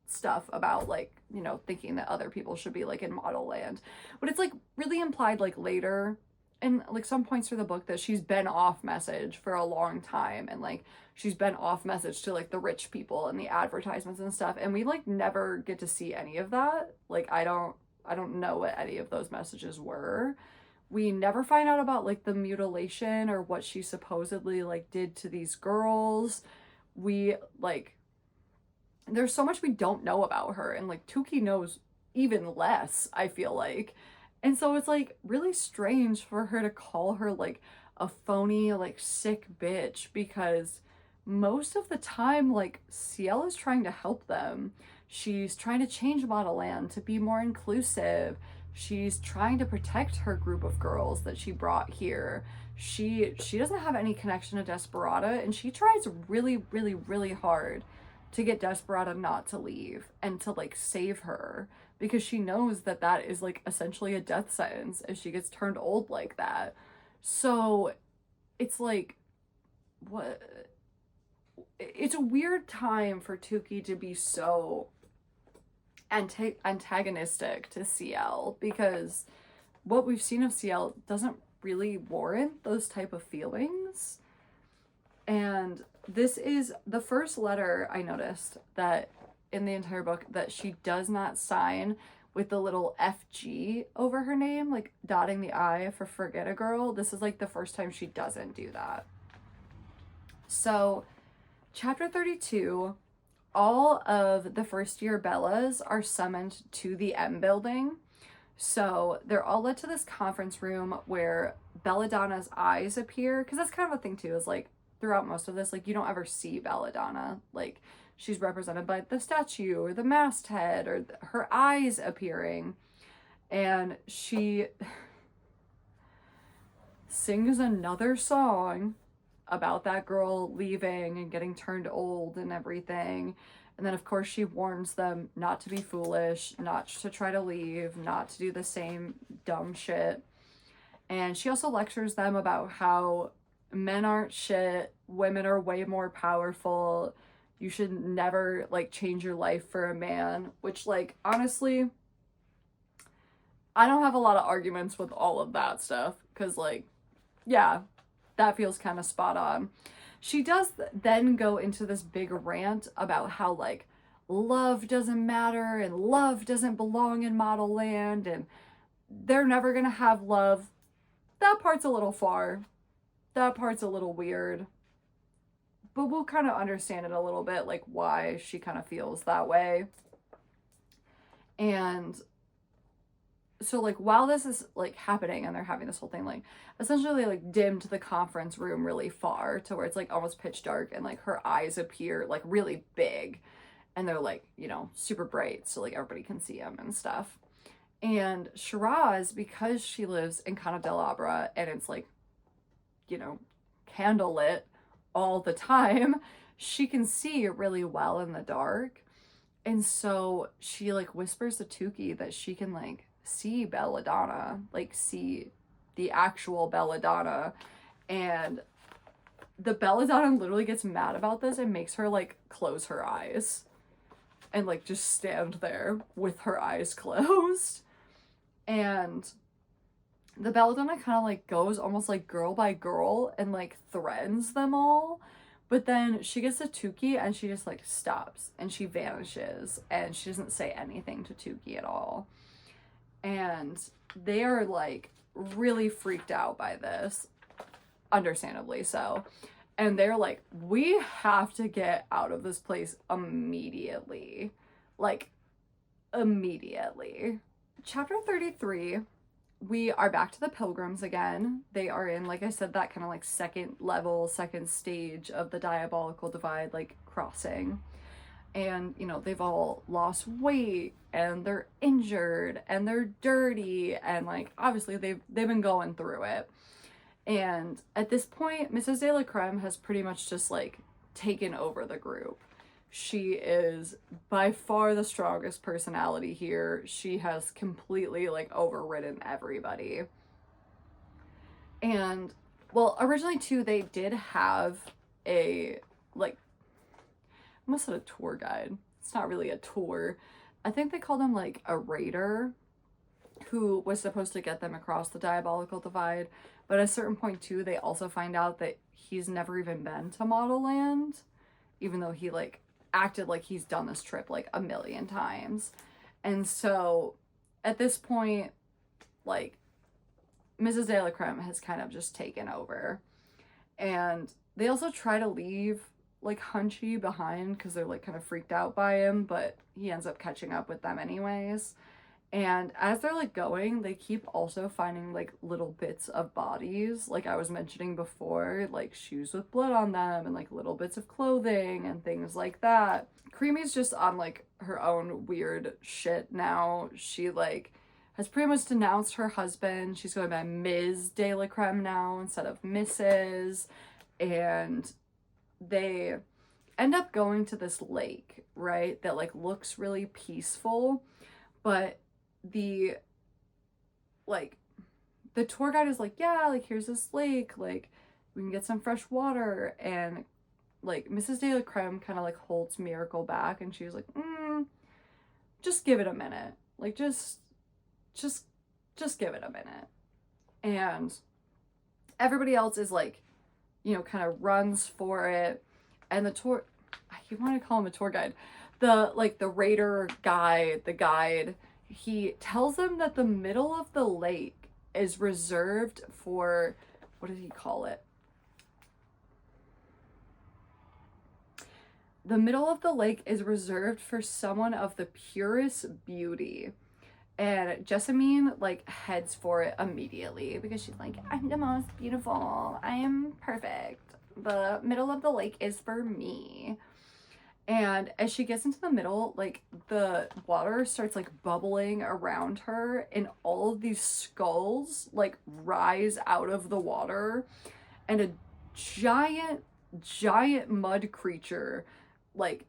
stuff about like, you know, thinking that other people should be like in Modelland. But it's like really implied like later and like some points through the book that she's been off message for a long time, and like she's been off message to like the rich people and the advertisements and stuff, and we like never get to see any of that. Like, I don't know what any of those messages were. We never find out about like the mutilation or what she supposedly like did to these girls. We like, there's so much we don't know about her, and like Tuki knows even less, I feel like. And so it's like really strange for her to call her like a phony, like sick bitch, because most of the time, like, Ciel is trying to help them. She's trying to change Modelland to be more inclusive. She's trying to protect her group of girls that she brought here. She doesn't have any connection to Desperata, and she tries really, really, really hard to get Desperata not to leave and to like save her, because she knows that that is like essentially a death sentence if she gets turned old like that. So it's like, what? It's a weird time for Tukey to be so antagonistic to Ciel, because what we've seen of Ciel doesn't really warrant those type of feelings. And this is the first letter I noticed that in the entire book that she does not sign with the little FG over her name, like dotting the I for Forget a Girl. This is like the first time she doesn't do that. So chapter 32, all of the first year Bellas are summoned to the M building. So they're all led to this conference room where Belladonna's eyes appear, because that's kind of a thing too, is like throughout most of this, like, you don't ever see Belladonna. Like, she's represented by the statue or the masthead or her eyes appearing. And she sings another song about that girl leaving and getting turned old and everything. And then, of course, she warns them not to be foolish, not to try to leave, not to do the same dumb shit. And she also lectures them about how men aren't shit, women are way more powerful, you should never, like, change your life for a man. Which, like, honestly, I don't have a lot of arguments with all of that stuff, because, like, yeah, that feels kind of spot on. She does then go into this big rant about how, like, love doesn't matter and love doesn't belong in Modelland and they're never gonna have love. That part's a little far. That part's a little weird. But we'll kind of understand it a little bit, like, why she kind of feels that way. And so, like, while this is, like, happening and they're having this whole thing, like, essentially, like, dimmed the conference room really far to where it's, like, almost pitch dark, and, like, her eyes appear, like, really big, and they're, like, you know, super bright, so, like, everybody can see them and stuff. And Shiraz, because she lives in Candelabra, and it's, like, you know, candlelit all the time, she can see really well in the dark. And so she, like, whispers to Tukey that she can, like, see Belladonna, like, see the actual Belladonna. And the Belladonna literally gets mad about this and makes her, like, close her eyes and, like, just stand there with her eyes closed. And the Belladonna kind of, like, goes almost, like, girl by girl and, like, threatens them all. But then she gets to Tukey and she just, like, stops and she vanishes and she doesn't say anything to Tukey at all. And they are, like, really freaked out by this, understandably so. And they're like, we have to get out of this place immediately. Like, immediately. Chapter 33, we are back to the Pilgrims again. They are in, like I said, that kind of, like, second level, second stage of the Diabolical Divide, like, crossing. And, you know, they've all lost weight and they're injured and they're dirty and, like, obviously they've been going through it. And at this point, Mrs. De la Creme has pretty much just, like, taken over the group. She is by far the strongest personality here. She has completely, like, overridden everybody. And, well, originally too, they did have a, like, I almost said a tour guide. It's not really a tour. I think they called him, like, a raider who was supposed to get them across the Diabolical Divide. But at a certain point too, they also find out that he's never even been to Modelland, even though he, like, acted like he's done this trip, like, a million times. And so at this point, like, Mrs. De la Creme has kind of just taken over. And they also try to leave, like, Hunchy behind because they're, like, kind of freaked out by him, but he ends up catching up with them anyways. And as they're like going, they keep also finding like little bits of bodies, like I was mentioning before, like shoes with blood on them and like little bits of clothing and things like that. Creamy's just on like her own weird shit now. She like has pretty much denounced her husband. She's going by Ms. De La Creme now instead of Mrs. And they end up going to this lake, right? That like looks really peaceful, but the like the tour guide is like, yeah, like here's this lake, like we can get some fresh water. And like Mrs. De La Creme kind of like holds Miracle back, and she's like, just give it a minute, like just give it a minute. And everybody else is like, you know, kind of runs for it. And the tour, I keep wanting to call him a tour guide, the like the raider guy, the guide, he tells them that the middle of the lake is reserved for, what did he call it? The middle of the lake is reserved for someone of the purest beauty. And Jessamine like heads for it immediately because she's like, I'm the most beautiful, I am perfect, the middle of the lake is for me. And as she gets into the middle, like the water starts like bubbling around her, and all of these skulls like rise out of the water, and a giant mud creature, like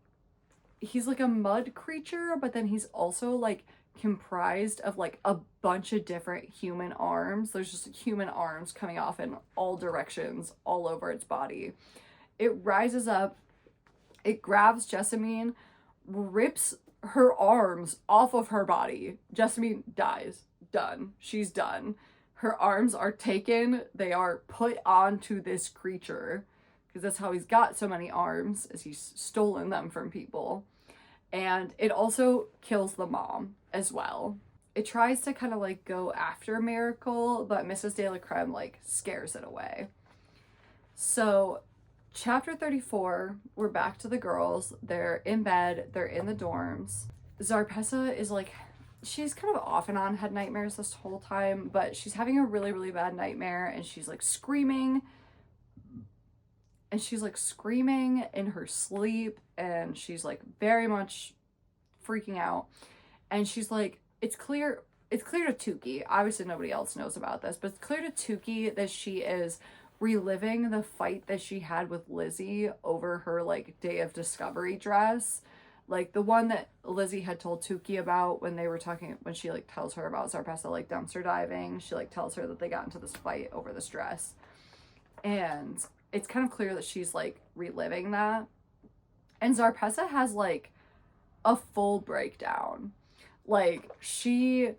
he's like a mud creature, but then he's also like comprised of like a bunch of different human arms. There's just human arms coming off in all directions all over its body. It rises up, it grabs Jessamine, rips her arms off of her body. Jessamine dies. Done. She's done. Her arms are taken. They are put onto this creature, because that's how he's got so many arms, is he's stolen them from people. And it also kills the mom as well. It tries to kind of like go after Miracle, but Mrs. De La Creme like scares it away. So chapter 34, we're back to the girls. They're in bed, they're in the dorms. Zarpessa is like, she's kind of off and on had nightmares this whole time, but she's having a really bad nightmare, and she's like screaming. And she's like screaming in her sleep, and she's like very much freaking out. And she's like, it's clear to Tukey, obviously nobody else knows about this, but it's clear to Tukey that she is reliving the fight that she had with Lizzie over her like Day of Discovery dress, like the one that Lizzie had told Tukey about when they were talking, when she like tells her about Zarpessa like dumpster diving. She like tells her that they got into this fight over this dress, and it's kind of clear that she's like reliving that. And Zarpessa has like a full breakdown. Like she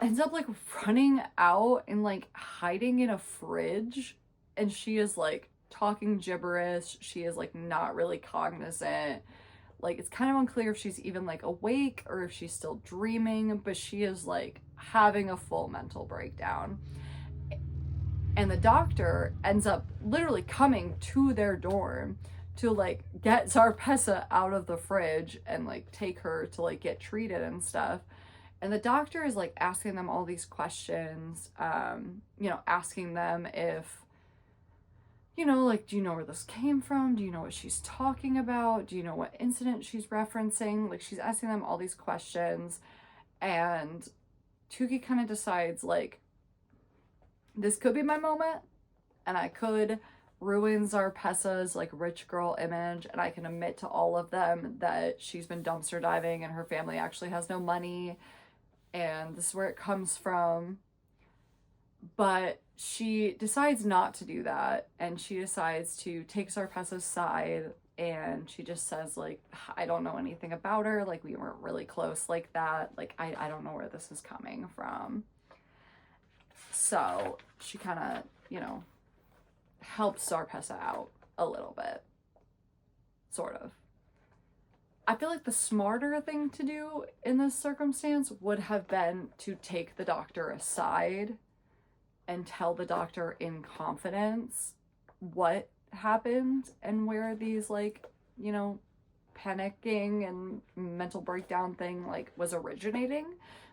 ends up like running out and like hiding in a fridge, and she is like talking gibberish. She is like not really cognizant. Like it's kind of unclear if she's even like awake or if she's still dreaming, but she is like having a full mental breakdown. And the doctor ends up literally coming to their dorm to like get Zarpessa out of the fridge and like take her to like get treated and stuff. And the doctor is like asking them all these questions, you know, asking them if, you know, like, do you know where this came from? Do you know what she's talking about? Do you know what incident she's referencing? Like, she's asking them all these questions. And Tukey kind of decides, like, this could be my moment, and I could ruin Zarpessa's like rich girl image, and I can admit to all of them that she's been dumpster diving and her family actually has no money, and this is where it comes from. But she decides not to do that, and she decides to take Zarpessa's side, and she just says like, I don't know anything about her, like we weren't really close like that, like I don't know where this is coming from. So she kind of, you know, helps Zarpessa out a little bit, sort of. I feel like the smarter thing to do in this circumstance would have been to take the doctor aside and tell the doctor in confidence what happened and where these like, you know, panicking and mental breakdown thing like was originating.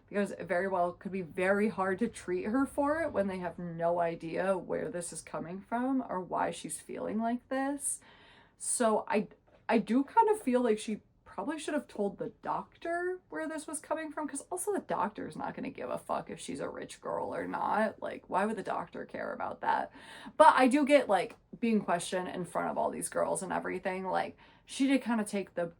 because it very well could be very hard to treat her for it when they have no idea where this is coming from or why she's feeling like this. So I do kind of feel like she probably should have told the doctor where this was coming from, because also the doctor's not going to give a fuck if she's a rich girl or not. Like, why would the doctor care about that? But I do get, like, being questioned in front of all these girls and everything. Like, she did kind of take the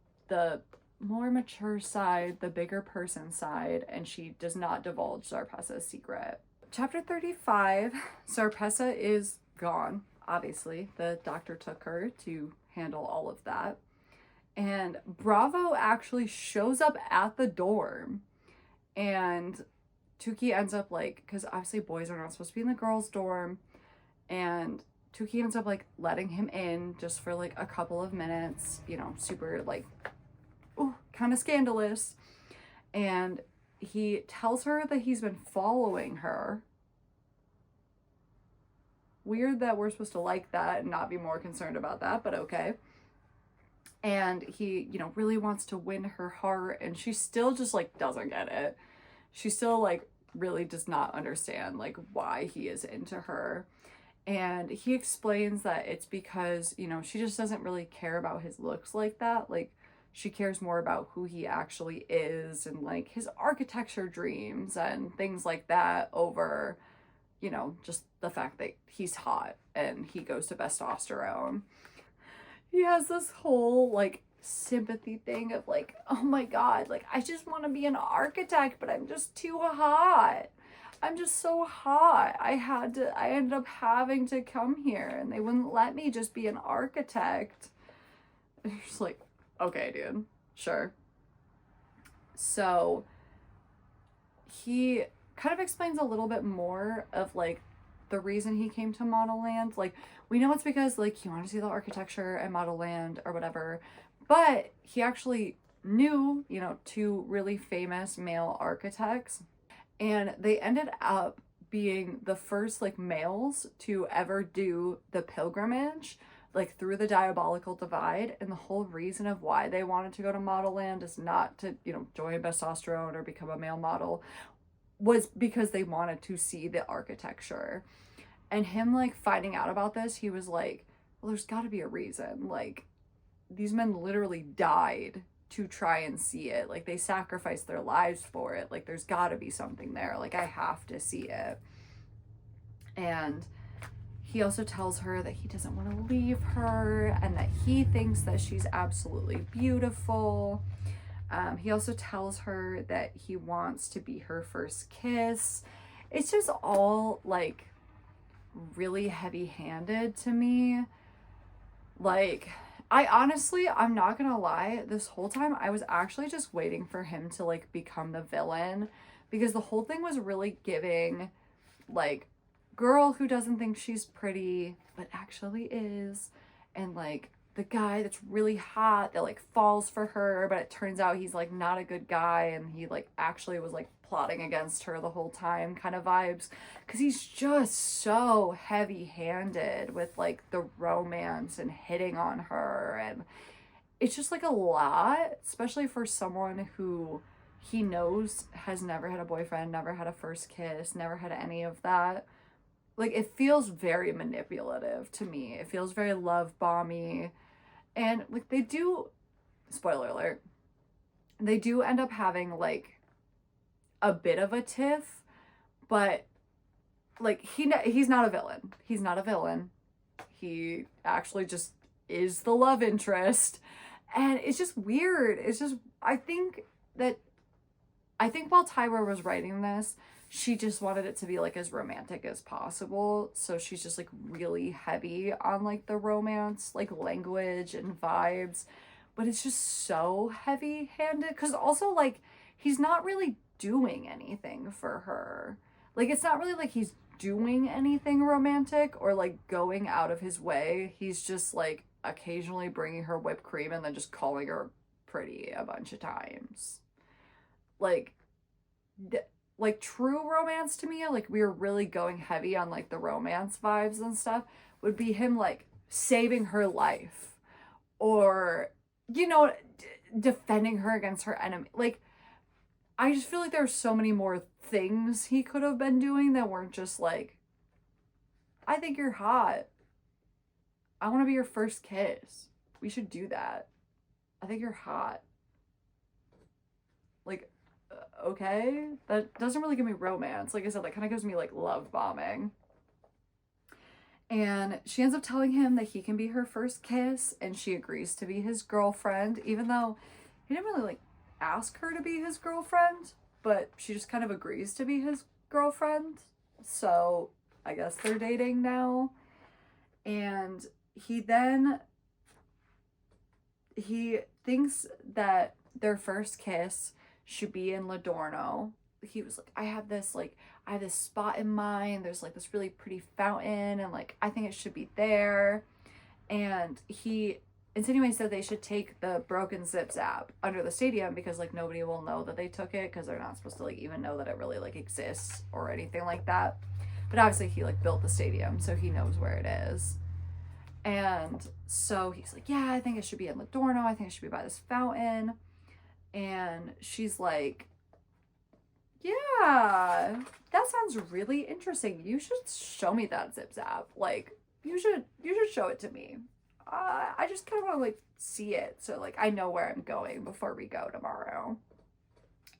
more mature side, the bigger person side, and she does not divulge Zarpesa's secret. Chapter 35, Zarpesa is gone. Obviously, the doctor took her to handle all of that. And Bravo actually shows up at the dorm. And Tuki ends up, like, because obviously boys are not supposed to be in the girls' dorm. And Tuki ends up, like, letting him in just for, like, a couple of minutes. You know, super, like, ooh, kind of scandalous. And he tells her that he's been following her. Weird that we're supposed to like that and not be more concerned about that, but okay. And he, you know, really wants to win her heart, and she still just, like, doesn't get it. She still, like, really does not understand, like, why he is into her. And he explains that it's because, you know, she just doesn't really care about his looks like that. Like, she cares more about who he actually is and, like, his architecture dreams and things like that over, you know, just the fact that he's hot and he goes to testosterone. He has this whole, like, sympathy thing of, like, oh my god, like, I just want to be an architect, but I'm just too hot. I'm just so hot. I ended up having to come here, and they wouldn't let me just be an architect. And you're just like, okay, dude, sure. So he kind of explains a little bit more of, like, the reason he came to Modelland. Like, we know it's because, like, he wanted to see the architecture at Modelland or whatever, but he actually knew, you know, two really famous male architects, and they ended up being the first, like, males to ever do the pilgrimage, like, through the diabolical divide. And the whole reason of why they wanted to go to Modelland is not to, you know, join testosterone or become a male model, was because they wanted to see the architecture. And him, like, finding out about this, he was like, well, there's got to be a reason. Like, these men literally died to try and see it. Like, they sacrificed their lives for it. Like, there's got to be something there. Like, I have to see it. And he also tells her that he doesn't want to leave her and that he thinks that she's absolutely beautiful. He also tells her that he wants to be her first kiss. It's just all, like, really heavy-handed to me. Like, I'm not gonna lie, this whole time I was actually just waiting for him to, like, become the villain, because the whole thing was really giving, like, girl who doesn't think she's pretty but actually is, and, like, the guy that's really hot that, like, falls for her, but it turns out he's, like, not a good guy, and he, like, actually was, like, plotting against her the whole time kind of vibes, because he's just so heavy-handed with, like, the romance and hitting on her, and it's just, like, a lot, especially for someone who he knows has never had a boyfriend, never had a first kiss, never had any of that. Like, it feels very manipulative to me. It feels very love bomby. And, like, they do, spoiler alert, they do end up having, like, a bit of a tiff, but, like, he's not a villain. He's not a villain. He actually just is the love interest. And it's just weird. It's just, I think while Tyra was writing this, she just wanted it to be, like, as romantic as possible. So she's just, like, really heavy on, like, the romance, like, language and vibes. But it's just so heavy-handed. Because also, like, he's not really doing anything for her. Like, it's not really like he's doing anything romantic or, like, going out of his way. He's just, like, occasionally bringing her whipped cream and then just calling her pretty a bunch of times. Like, true romance to me, like, we were really going heavy on, like, the romance vibes and stuff, would be him, like, saving her life or, you know, defending her against her enemy. Like, I just feel like there's so many more things he could have been doing that weren't just like, I think you're hot. I want to be your first kiss. We should do that. I think you're hot. Like, okay? That doesn't really give me romance. Like I said, that kind of gives me like love bombing. And she ends up telling him that he can be her first kiss, and she agrees to be his girlfriend, even though he didn't really like ask her to be his girlfriend, but she just kind of agrees to be his girlfriend. So I guess they're dating now. And he thinks that their first kiss should be in Ladorno. He was like, I have this spot in mind. There's like this really pretty fountain, and like I think it should be there. And he insinuates that they should take the broken zip-zap under the stadium because like nobody will know that they took it because they're not supposed to like even know that it really like exists or anything like that. But obviously he like built the stadium, so he knows where it is. And so he's like, yeah, I think it should be in Ladorno. I think it should be by this fountain. And she's like, yeah, that sounds really interesting. You should show me that zip-zap. Like, you should show it to me. I just kind of want to like see it so like I know where I'm going before we go tomorrow.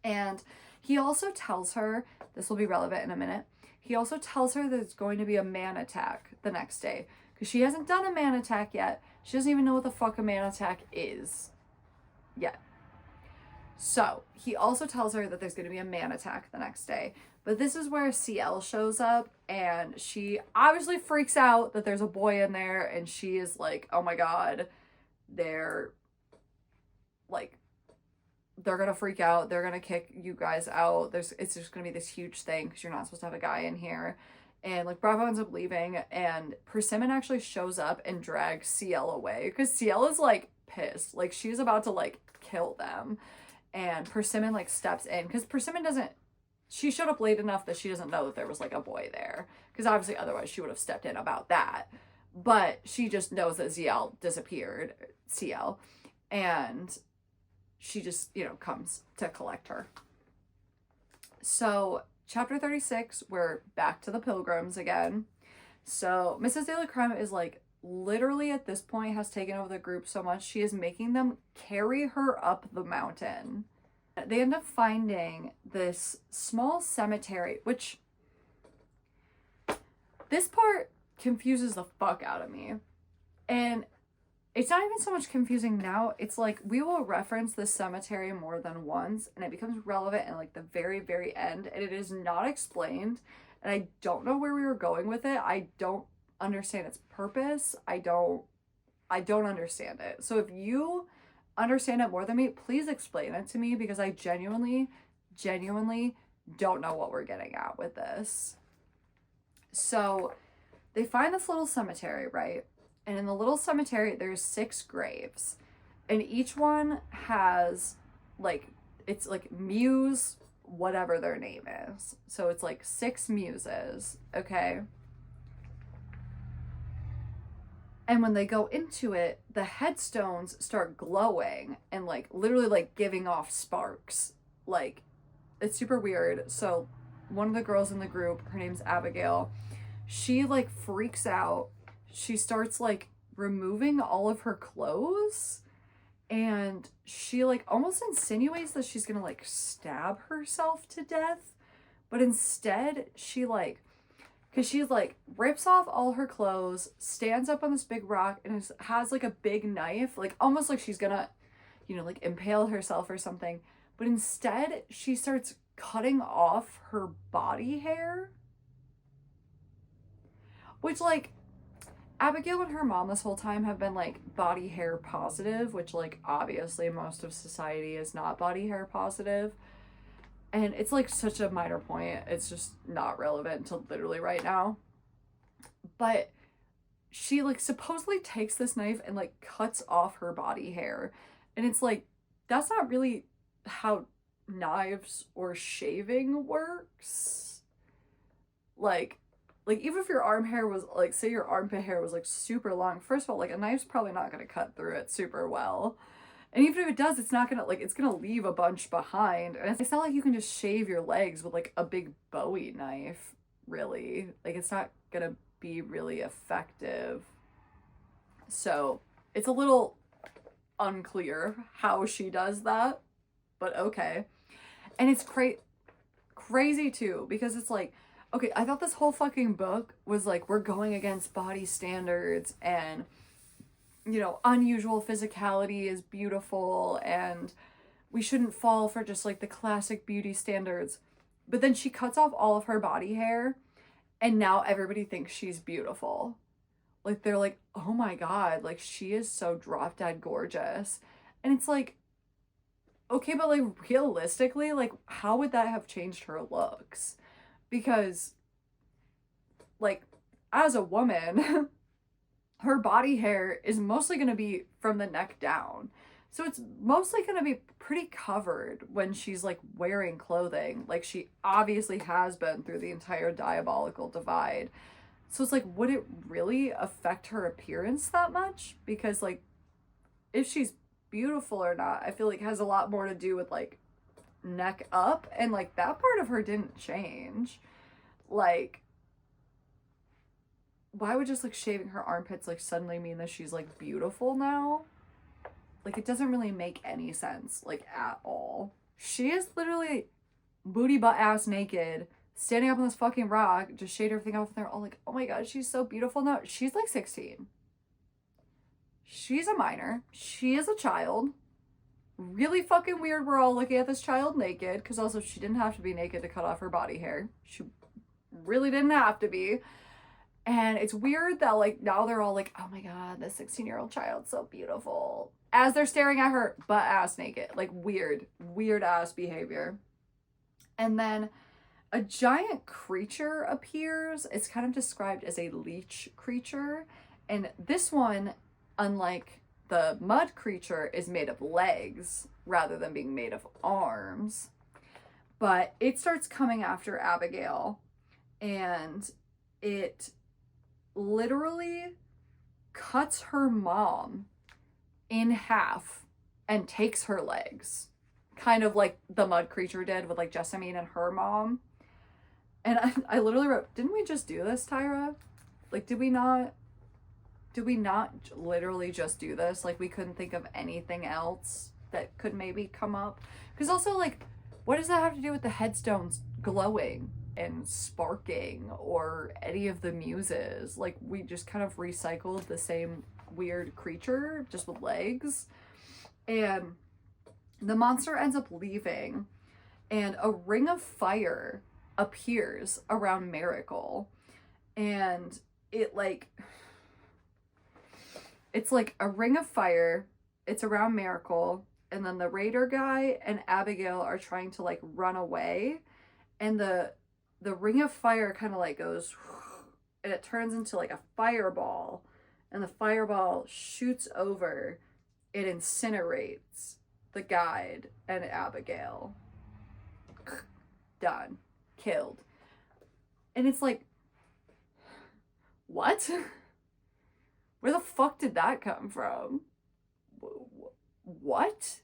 And he also tells her, this will be relevant in a minute, he also tells her that there's going to be a man attack the next day because she hasn't done a man attack yet. She doesn't even know what the fuck a man attack is yet. So he also tells her that there's going to be a man attack the next day. But this is where CL shows up, and she obviously freaks out that there's a boy in there, and she is like, oh my god, they're gonna freak out, they're gonna kick you guys out, it's just gonna be this huge thing because you're not supposed to have a guy in here. And like Bravo ends up leaving, and Persimmon actually shows up and drags CL away because CL is like pissed, like she's about to like kill them. And Persimmon like steps in because Persimmon she showed up late enough that she doesn't know that there was like a boy there because obviously otherwise she would have stepped in about that. But she just knows that CL disappeared, and she just, comes to collect her. So chapter 36, we're back to the Pilgrims again. So Mrs. De La Creme is like literally at this point has taken over the group so much she is making them carry her up the mountain. They end up finding this small cemetery, which this part confuses the fuck out of me. And it's not even so much confusing now. It's like we will reference this cemetery more than once and it becomes relevant in like the very, very end, and it is not explained. And I don't know where we were going with it. I don't understand its purpose. I don't understand it. So if you understand it more than me, please explain it to me because I genuinely don't know what we're getting at with this. So they find this little cemetery, right? And in the little cemetery, there's 6 graves. And each one has like, it's like muse, whatever their name is. So it's like 6 muses, okay? And when they go into it, the headstones start glowing and like literally like giving off sparks. Like, it's super weird. So one of the girls in the group, her name's Abigail, she like freaks out. She starts like removing all of her clothes, and she like almost insinuates that she's gonna like stab herself to death. But instead she like, because she like rips off all her clothes, stands up on this big rock, and has like a big knife, like almost like she's gonna, like impale herself or something. But instead, she starts cutting off her body hair. Which like, Abigail and her mom this whole time have been like body hair positive, which like obviously most of society is not body hair positive. And it's like such a minor point. It's just not relevant until literally right now. But she like supposedly takes this knife and like cuts off her body hair. And it's like, that's not really how knives or shaving works. Like even if your arm hair was like, say your armpit hair was like super long, first of all, like a knife's probably not going to cut through it super well. And even if it does, it's not gonna, like, it's gonna leave a bunch behind. And it's not like you can just shave your legs with like a big Bowie knife, really. Like, it's not gonna be really effective. So it's a little unclear how she does that, but okay. And it's crazy too, because it's like, okay, I thought this whole fucking book was like, we're going against body standards and, you know, unusual physicality is beautiful and we shouldn't fall for just like the classic beauty standards. But then she cuts off all of her body hair and now everybody thinks she's beautiful. Like, they're like, oh my God, like, she is so drop dead gorgeous. And it's like, okay, but like, realistically, like, how would that have changed her looks? Because, like, as a woman, her body hair is mostly going to be from the neck down. So it's mostly going to be pretty covered when she's like wearing clothing. Like, she obviously has been through the entire diabolical divide. So it's like, would it really affect her appearance that much? Because like, if she's beautiful or not, I feel like has a lot more to do with like neck up, and like that part of her didn't change. Like, why would just like shaving her armpits like suddenly mean that she's like beautiful now? Like, it doesn't really make any sense, like, at all. She is literally booty butt ass naked, standing up on this fucking rock, just shaved everything off, and they're all like, oh my God, she's so beautiful now. She's like 16. She's a minor. She is a child. Really fucking weird we're all looking at this child naked, because also she didn't have to be naked to cut off her body hair. She really didn't have to be. And it's weird that like now they're all like, oh my God, this 16-year-old child's so beautiful, as they're staring at her butt ass naked. Like, weird ass behavior. And then a giant creature appears. It's kind of described as a leech creature. And this one, unlike the mud creature, is made of legs rather than being made of arms. But it starts coming after Abigail, and it literally cuts her mom in half and takes her legs, kind of like the mud creature did with like Jessamine and her mom. And I literally wrote, didn't we just do this, Tyra? Like, did we not literally just do this? Like, we couldn't think of anything else that could maybe come up? Because also, like, what does that have to do with the headstones glowing and sparking or any of the muses? Like, we just kind of recycled the same weird creature just with legs. And the monster ends up leaving, and a ring of fire appears around Miracle, and it's like a ring of fire. It's around Miracle, and then the Raider guy and Abigail are trying to like run away, and the ring of fire kind of like goes, and it turns into like a fireball, and the fireball shoots over. It incinerates the guide and Abigail. Done. Killed. And it's like, what? Where the fuck did that come from? What?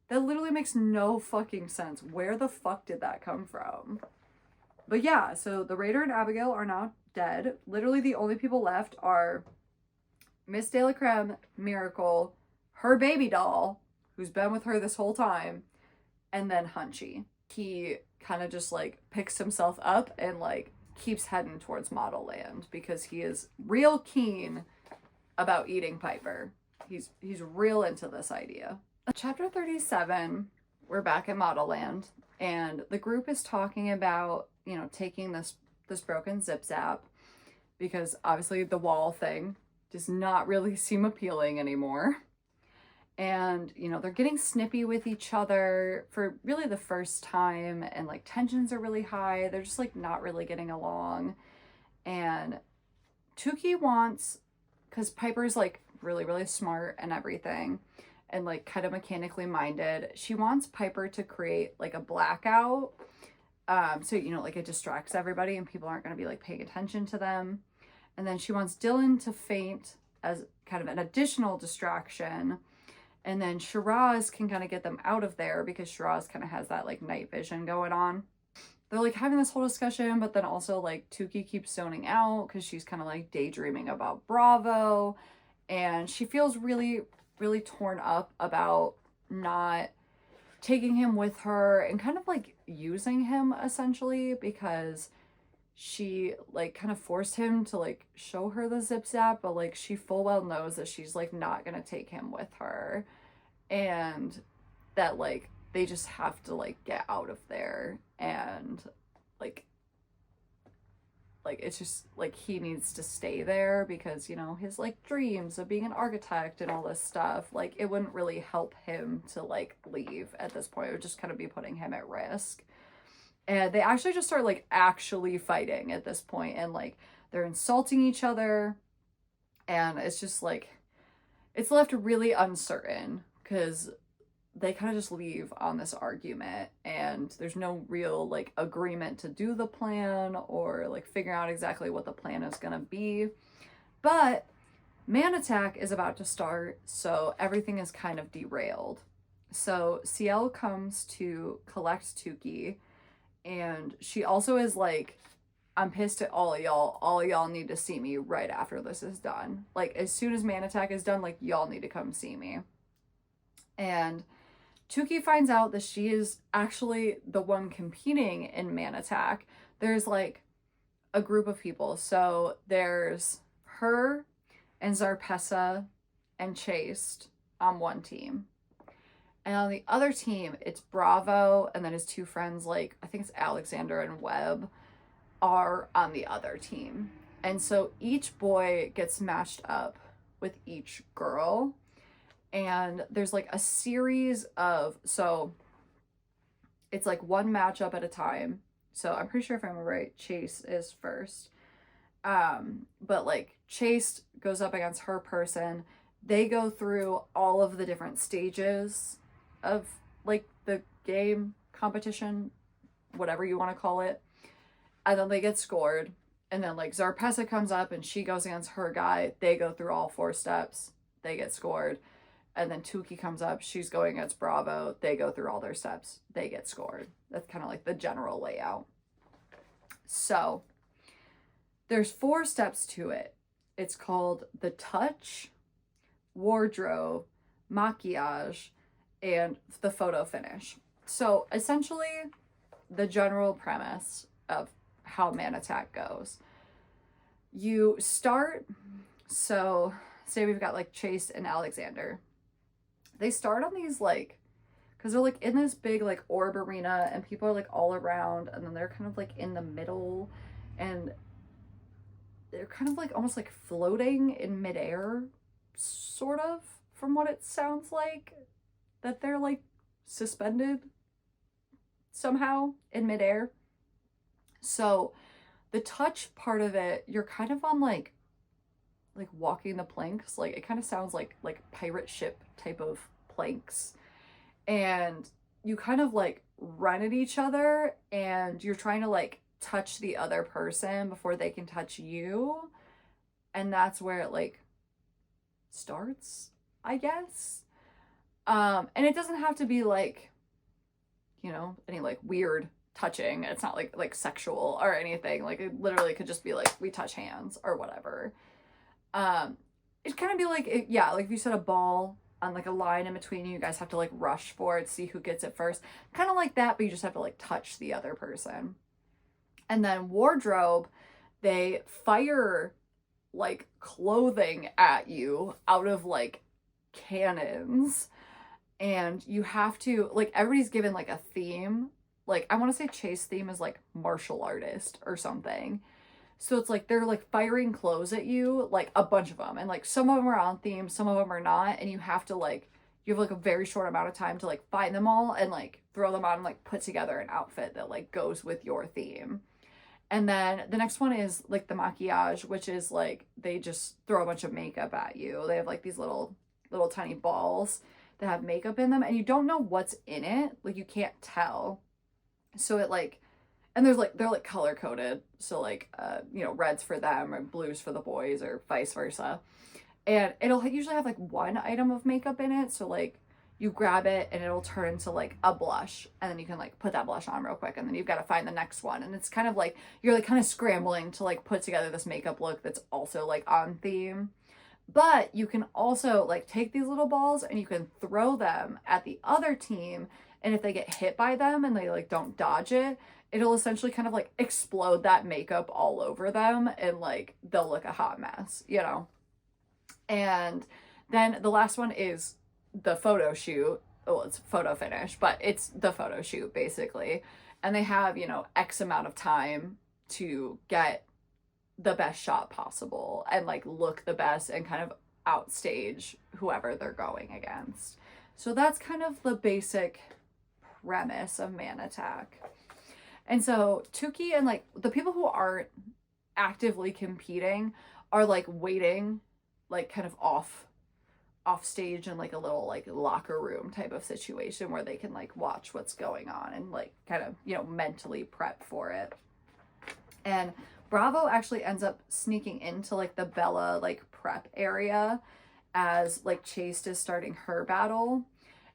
That literally makes no fucking sense. Where the fuck did that come from? But yeah, so the Raider and Abigail are now dead. Literally the only people left are Miss De La Creme, Miracle, her baby doll, who's been with her this whole time, and then Hunchy. He kind of just like picks himself up and like keeps heading towards Modelland because he is real keen about eating Piper. He's real into this idea. Chapter 37, we're back at Modelland, and the group is talking about, you know, taking this broken zip zap, because obviously the wall thing does not really seem appealing anymore. And, you know, they're getting snippy with each other for really the first time, and like tensions are really high. They're just like not really getting along. And Tukey wants, because Piper's like really, really smart and everything, and like kind of mechanically minded, she wants Piper to create like a blackout. So, you know, like it distracts everybody and people aren't going to be like paying attention to them. And then she wants Dylan to faint as kind of an additional distraction. And then Shiraz can kind of get them out of there because Shiraz kind of has that like night vision going on. They're like having this whole discussion, but then also like Tuki keeps zoning out because she's kind of like daydreaming about Bravo. And she feels really, really torn up about not taking him with her and kind of like using him essentially, because she like kind of forced him to like show her the zip zap, but like she full well knows that she's like not gonna take him with her, and that like they just have to like get out of there. And like it's just like he needs to stay there because, you know, his like dreams of being an architect and all this stuff, like it wouldn't really help him to like leave at this point. It would just kind of be putting him at risk. And they actually just start like actually fighting at this point, and like they're insulting each other, and it's just like it's left really uncertain because they kind of just leave on this argument, and there's no real like agreement to do the plan or like figure out exactly what the plan is gonna be. But Man Attack is about to start, so everything is kind of derailed. So Ciel comes to collect Tuki, and she also is like, I'm pissed at all of y'all. All of y'all need to see me right after this is done. Like, as soon as Man Attack is done, like, y'all need to come see me. And Tuki finds out that she is actually the one competing in Man Attack. There's like a group of people. So there's her and Zarpessa and Chaste on one team. And on the other team, it's Bravo, and then his two friends, like, I think it's Alexander and Webb, are on the other team. And so each boy gets matched up with each girl. And there's like a series of, so it's like one matchup at a time. So I'm pretty sure if I'm right, Chase is first. But like Chase goes up against her person. They go through all of the different stages of like the game competition, whatever you want to call it. And then they get scored. And then like Zarpessa comes up and she goes against her guy. They go through all 4 steps. They get scored. And then Tuki comes up. She's going against Bravo. They go through all their steps. They get scored. That's kind of like the general layout. So there's 4 steps to it. It's called the touch, wardrobe, maquillage, and the photo finish. So essentially the general premise of how Man Attack goes. You start, so say we've got like Chase and Alexander. They start on these like, because they're like in this big like orb arena and people are like all around, and then they're kind of like in the middle, and they're kind of like almost like floating in midair, sort of, from what it sounds like, that they're like suspended somehow in midair. So the touch part of it, you're kind of on like walking the planks. Like it kind of sounds like pirate ship type of planks, and you kind of like run at each other, and you're trying to like touch the other person before they can touch you, and that's where it like starts, I guess. And it doesn't have to be like, you know, any like weird touching. It's not like sexual or anything. Like it literally could just be like we touch hands or whatever. It kind of be like, yeah, like if you set a ball on like a line in between you guys have to like rush for it, see who gets it first. Kind of like that, but you just have to like touch the other person. And then wardrobe, they fire like clothing at you out of like cannons, and you have to like, everybody's given like a theme. Like I want to say Chase theme is like martial artist or something. So it's like they're like firing clothes at you, like a bunch of them, and like some of them are on theme, some of them are not, and you have to like, you have like a very short amount of time to like find them all and like throw them on and like put together an outfit that like goes with your theme. And then the next one is like the maquillage, which is like they just throw a bunch of makeup at you. They have like these little tiny balls that have makeup in them, and you don't know what's in it. Like you can't tell. So it like, and there's like, they're like color coded. So like, you know, red's for them or blues for the boys or vice versa. And it'll usually have like one item of makeup in it. So like you grab it and it'll turn into like a blush, and then you can like put that blush on real quick, and then you've got to find the next one. And it's kind of like you're like kind of scrambling to like put together this makeup look that's also like on theme. But you can also like take these little balls and you can throw them at the other team, and if they get hit by them and they like don't dodge it, it'll essentially kind of like explode that makeup all over them, and like they'll look a hot mess, you know. And then the last one is the photo shoot. Well, it's photo finish, but it's the photo shoot basically. And they have, you know, X amount of time to get the best shot possible and like look the best and kind of outstage whoever they're going against. So that's kind of the basic premise of Man Attack. And so Tukey and like the people who aren't actively competing are like waiting, like kind of off stage in like a little like locker room type of situation where they can like watch what's going on and like kind of, you know, mentally prep for it. And Bravo actually ends up sneaking into like the Bella like prep area as like Chase is starting her battle.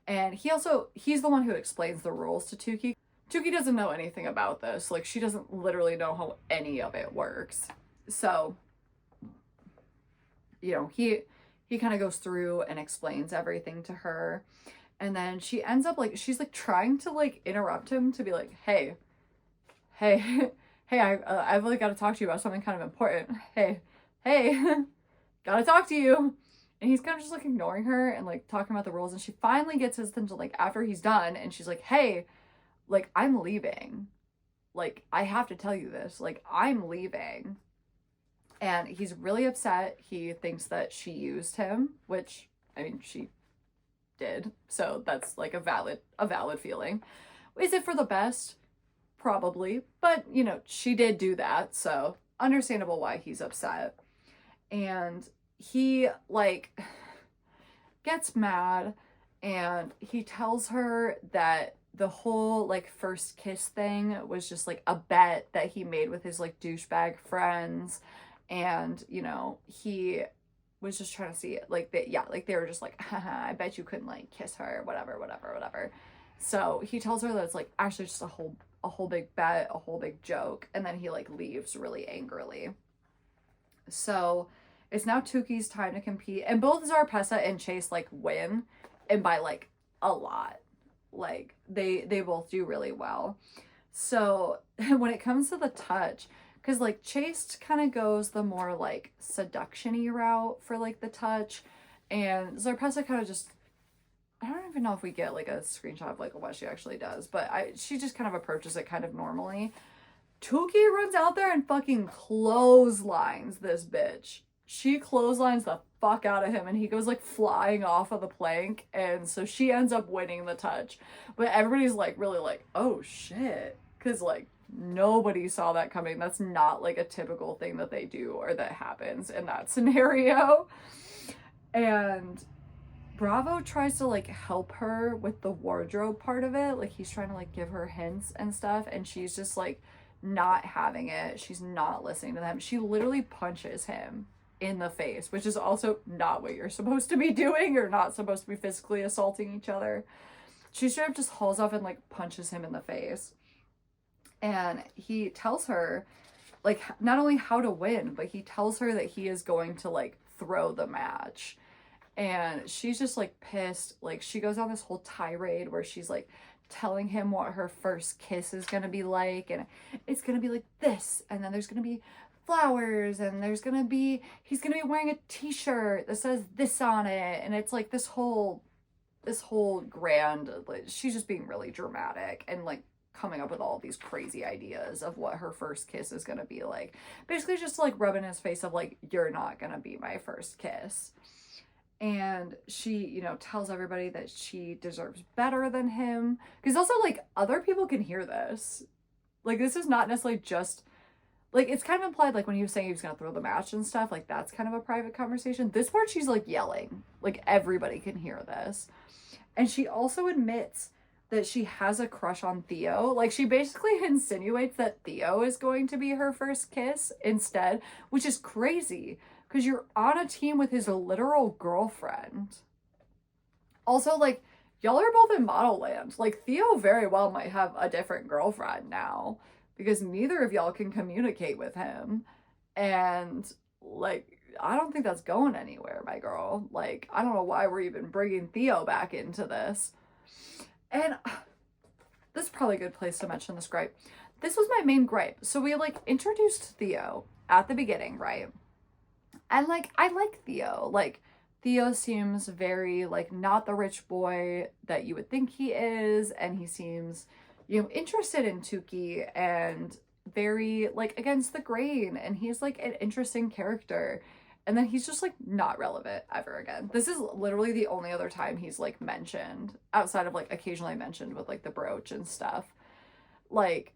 And he's the one who explains the rules to Tukey. Tukey doesn't know anything about this. Like she doesn't literally know how any of it works. So, you know, he kind of goes through and explains everything to her. And then she ends up like, she's like trying to like interrupt him to be like, hey, hey, I've really got to talk to you about something kind of important. Hey, gotta talk to you. And he's kind of just like ignoring her and like talking about the rules. And she finally gets his attention like after he's done. And she's like, hey, like I'm leaving. Like I have to tell you this. Like I'm leaving. And he's really upset. He thinks that she used him, which, I mean, she did. So that's like a valid feeling. Is it for the best? Probably. But, you know, she did do that. So understandable why he's upset. And he, like, gets mad and he tells her that the whole, like, first kiss thing was just, like, a bet that he made with his, like, douchebag friends. And, you know, he was just trying to see it. Like, they were just like, haha, I bet you couldn't, like, kiss her, whatever. So he tells her that it's, like, actually just a whole big bet, a whole big joke. And then he, like, leaves really angrily. So it's now Tukey's time to compete. And both Zarpessa and Chase, like, win. And by, like, a lot. Like, they both do really well. So when it comes to the touch, because, like, Chase kind of goes the more, like, seduction-y route for, like, the touch. And Zarpessa kind of just, I don't even know if we get, like, a screenshot of, like, what she actually does. But she just kind of approaches it kind of normally. Tukey runs out there and fucking clotheslines this bitch. She clotheslines the fuck out of him. And he goes, like, flying off of the plank. And so she ends up winning the touch. But everybody's, like, really like, oh, shit. Because, like, nobody saw that coming. That's not like a typical thing that they do or that happens in that scenario. And Bravo tries to like help her with the wardrobe part of it. Like he's trying to like give her hints and stuff, and she's just like not having it. She's not listening to them. She literally punches him in the face, which is also not what you're supposed to be doing. You're not supposed to be physically assaulting each other. She straight up just hauls off and like punches him in the face. And he tells her, like, not only how to win, but he tells her that he is going to, like, throw the match. And she's just, like, pissed. Like, she goes on this whole tirade where she's, like, telling him what her first kiss is going to be like. And it's going to be like this. And then there's going to be flowers. And he's going to be wearing a t-shirt that says this on it. And it's, like, this whole grand, like, she's just being really dramatic and, like, coming up with all these crazy ideas of what her first kiss is going to be like. Basically just like rubbing his face of like, you're not going to be my first kiss. And she, you know, tells everybody that she deserves better than him. Because also like other people can hear this. Like this is not necessarily just like, it's kind of implied like when he was saying he was going to throw the match and stuff, like that's kind of a private conversation. This part she's like yelling, like everybody can hear this. And she also admits that she has a crush on Theo. Like, she basically insinuates that Theo is going to be her first kiss instead, which is crazy. because you're on a team with his literal girlfriend. Also, like, y'all are both in Modelland. Like, Theo very well might have a different girlfriend now because neither of y'all can communicate with him. And, like, I don't think that's going anywhere, my girl. Like, I don't know why we're even bringing Theo back into this. And this is probably a good place to mention this gripe. This was my main gripe. So we, like, introduced Theo at the beginning, right? And, like, I like Theo. Like, Theo seems very, like, not the rich boy that you would think he is. And he seems, you know, interested in Tukey and very, like, against the grain. And he's, like, an interesting character. And then he's just, like, not relevant ever again. This is literally the only other time he's, like, mentioned, outside of, like, occasionally mentioned with, like, the brooch and stuff. Like,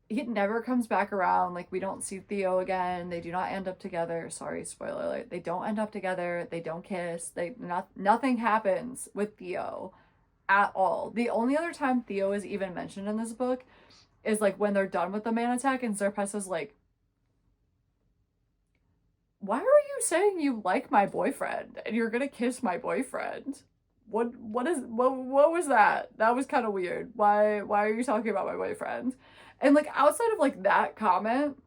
he never comes back around. Like, we don't see Theo again. They do not end up together. Sorry, spoiler alert. They don't end up together. They don't kiss. Nothing happens with Theo at all. The only other time Theo is even mentioned in this book is, like, when they're done with the man attack and Serpes is like, why are you saying you like my boyfriend and you're gonna kiss my boyfriend? What was that? That was kind of weird. Why are you talking about my boyfriend? And, like, outside of, like, that comment,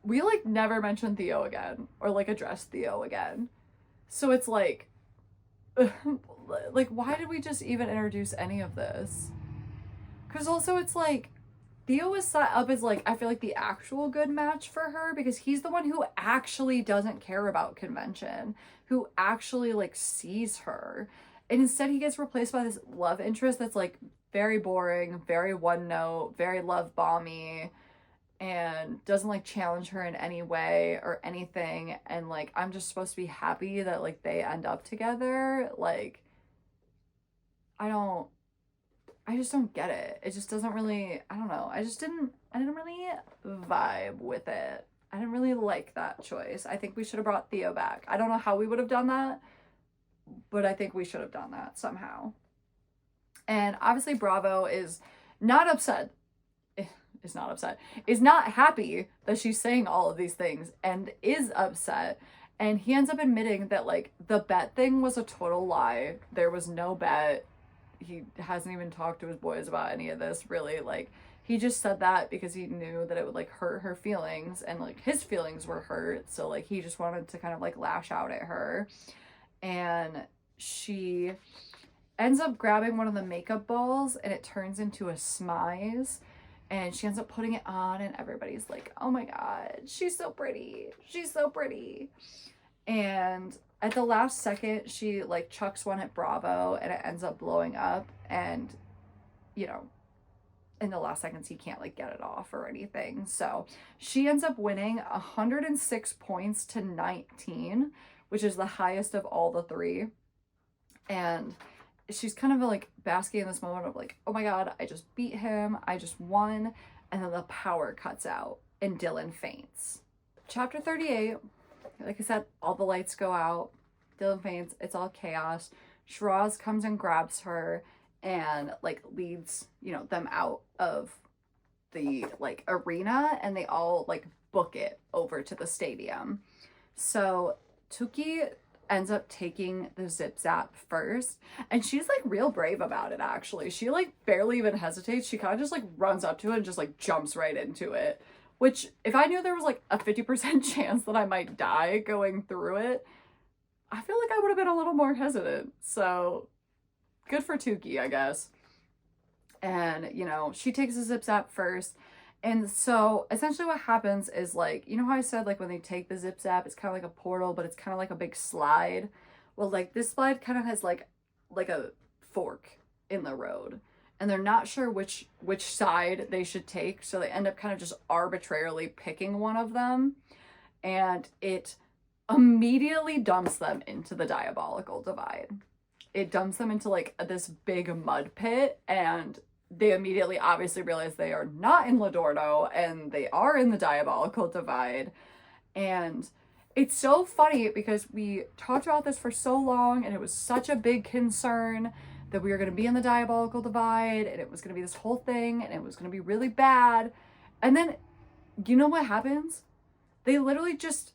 we, like, never mentioned Theo again or, like, addressed Theo again. So it's like, like, why did we just even introduce any of this? Because also it's like, Theo was set up as, like, I feel like the actual good match for her because he's the one who actually doesn't care about convention, who actually, like, sees her. And instead he gets replaced by this love interest that's, like, very boring, very one note, very love bomby, and doesn't, like, challenge her in any way or anything. And, like, I'm just supposed to be happy that, like, they end up together. Like, I just don't get it. It just doesn't really, I don't know. I didn't really vibe with it. I didn't really like that choice. I think we should have brought Theo back. I don't know how we would have done that, but I think we should have done that somehow. And obviously Bravo is not happy that she's saying all of these things and is upset. And he ends up admitting that, like, the bet thing was a total lie. There was no bet. He hasn't even talked to his boys about any of this, really. Like, he just said that because he knew that it would, like, hurt her feelings, and, like, his feelings were hurt. So, like, he just wanted to kind of, like, lash out at her. And she ends up grabbing one of the makeup balls and it turns into a smize. And she ends up putting it on and everybody's like, oh my God, she's so pretty. She's so pretty. And at the last second, she, like, chucks one at Bravo and it ends up blowing up. And, you know, in the last seconds, he can't, like, get it off or anything. So she ends up winning 106 points to 19, which is the highest of all the three. And she's kind of, like, basking in this moment of, like, oh my God, I just beat him. I just won. And then the power cuts out and Dylan faints. Chapter 38. Like I said, all the lights go out. Dylan faints. It's all chaos. Shiraz comes and grabs her and, like, leads, you know, them out of the, like, arena, and they all, like, book it over to the stadium. So Tukey ends up taking the zip zap first, and she's, like, real brave about it, actually. She, like, barely even hesitates. She kind of just, like, runs up to it and just, like, jumps right into it. Which, if I knew there was, like, a 50% chance that I might die going through it, I feel like I would have been a little more hesitant. So, good for Tukey, I guess. And, you know, she takes the zip zap first. And so, essentially what happens is, like, you know how I said, like, when they take the zip zap, it's kind of like a portal, but it's kind of like a big slide? Well, like, this slide kind of has, like a fork in the road. And they're not sure which side they should take, so they end up kind of just arbitrarily picking one of them, and it immediately dumps them into the diabolical divide. It dumps them into, like, this big mud pit, and they immediately obviously realize they are not in Lodorno, and they are in the diabolical divide. And it's so funny because we talked about this for so long, and it was such a big concern that we were going to be in the diabolical divide, and it was going to be this whole thing, and it was going to be really bad. And then, you know what happens? They literally just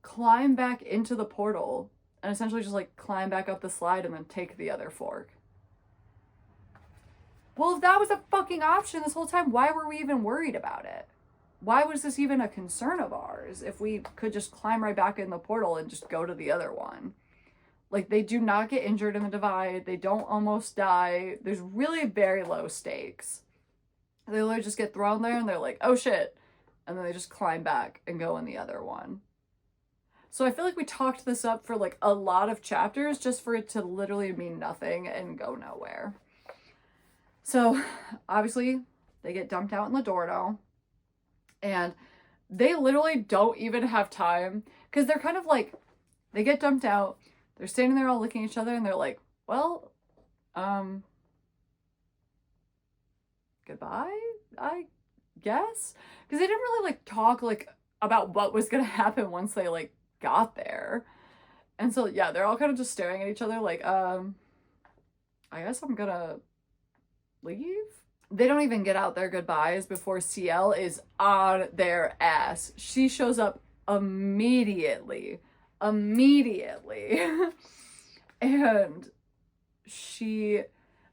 climb back into the portal and essentially just like climb back up the slide and then take the other fork. Well, if that was a fucking option this whole time, why were we even worried about it? Why was this even a concern of ours if we could just climb right back in the portal and just go to the other one? Like, they do not get injured in the divide. They don't almost die. There's really very low stakes. They literally just get thrown there and they're like, oh shit. And then they just climb back and go in the other one. So I feel like we talked this up for like a lot of chapters just for it to literally mean nothing and go nowhere. So obviously they get dumped out in the Dorno. And they literally don't even have time, because they're kind of like, they get dumped out, they're standing there all looking at each other, and they're like, well, goodbye, I guess? Because they didn't really like talk like about what was gonna happen once they like got there. And so yeah, they're all kind of just staring at each other like, I guess I'm gonna leave? They don't even get out their goodbyes before CL is on their ass. She shows up immediately. And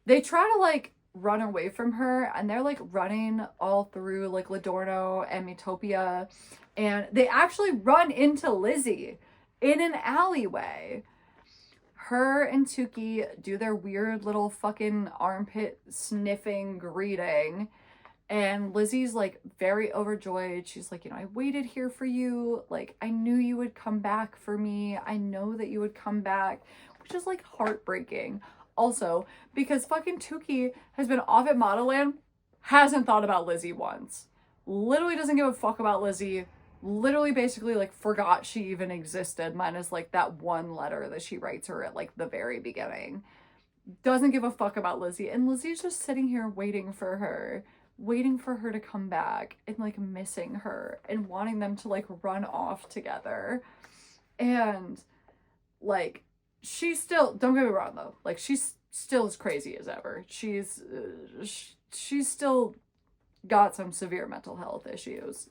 they try to like run away from her, and they're like running all through like Ladorno and Metopia, and they actually run into Lizzie in an alleyway. Her and Tuki do their weird little fucking armpit sniffing greeting. And Lizzie's like very overjoyed. She's like, I waited here for you. Like, I knew you would come back for me. I know that you would come back, which is like heartbreaking. Also, because fucking Tuki has been off at Modelland, hasn't thought about Lizzie once. Literally doesn't give a fuck about Lizzie. Literally basically like forgot she even existed, minus like that one letter that she writes her at like the very beginning. Doesn't give a fuck about Lizzie, and Lizzie's just sitting here waiting for her to come back, and like missing her and wanting them to like run off together. And like, she's still, don't get me wrong though, like she's still as crazy as ever. She's still got some severe mental health issues.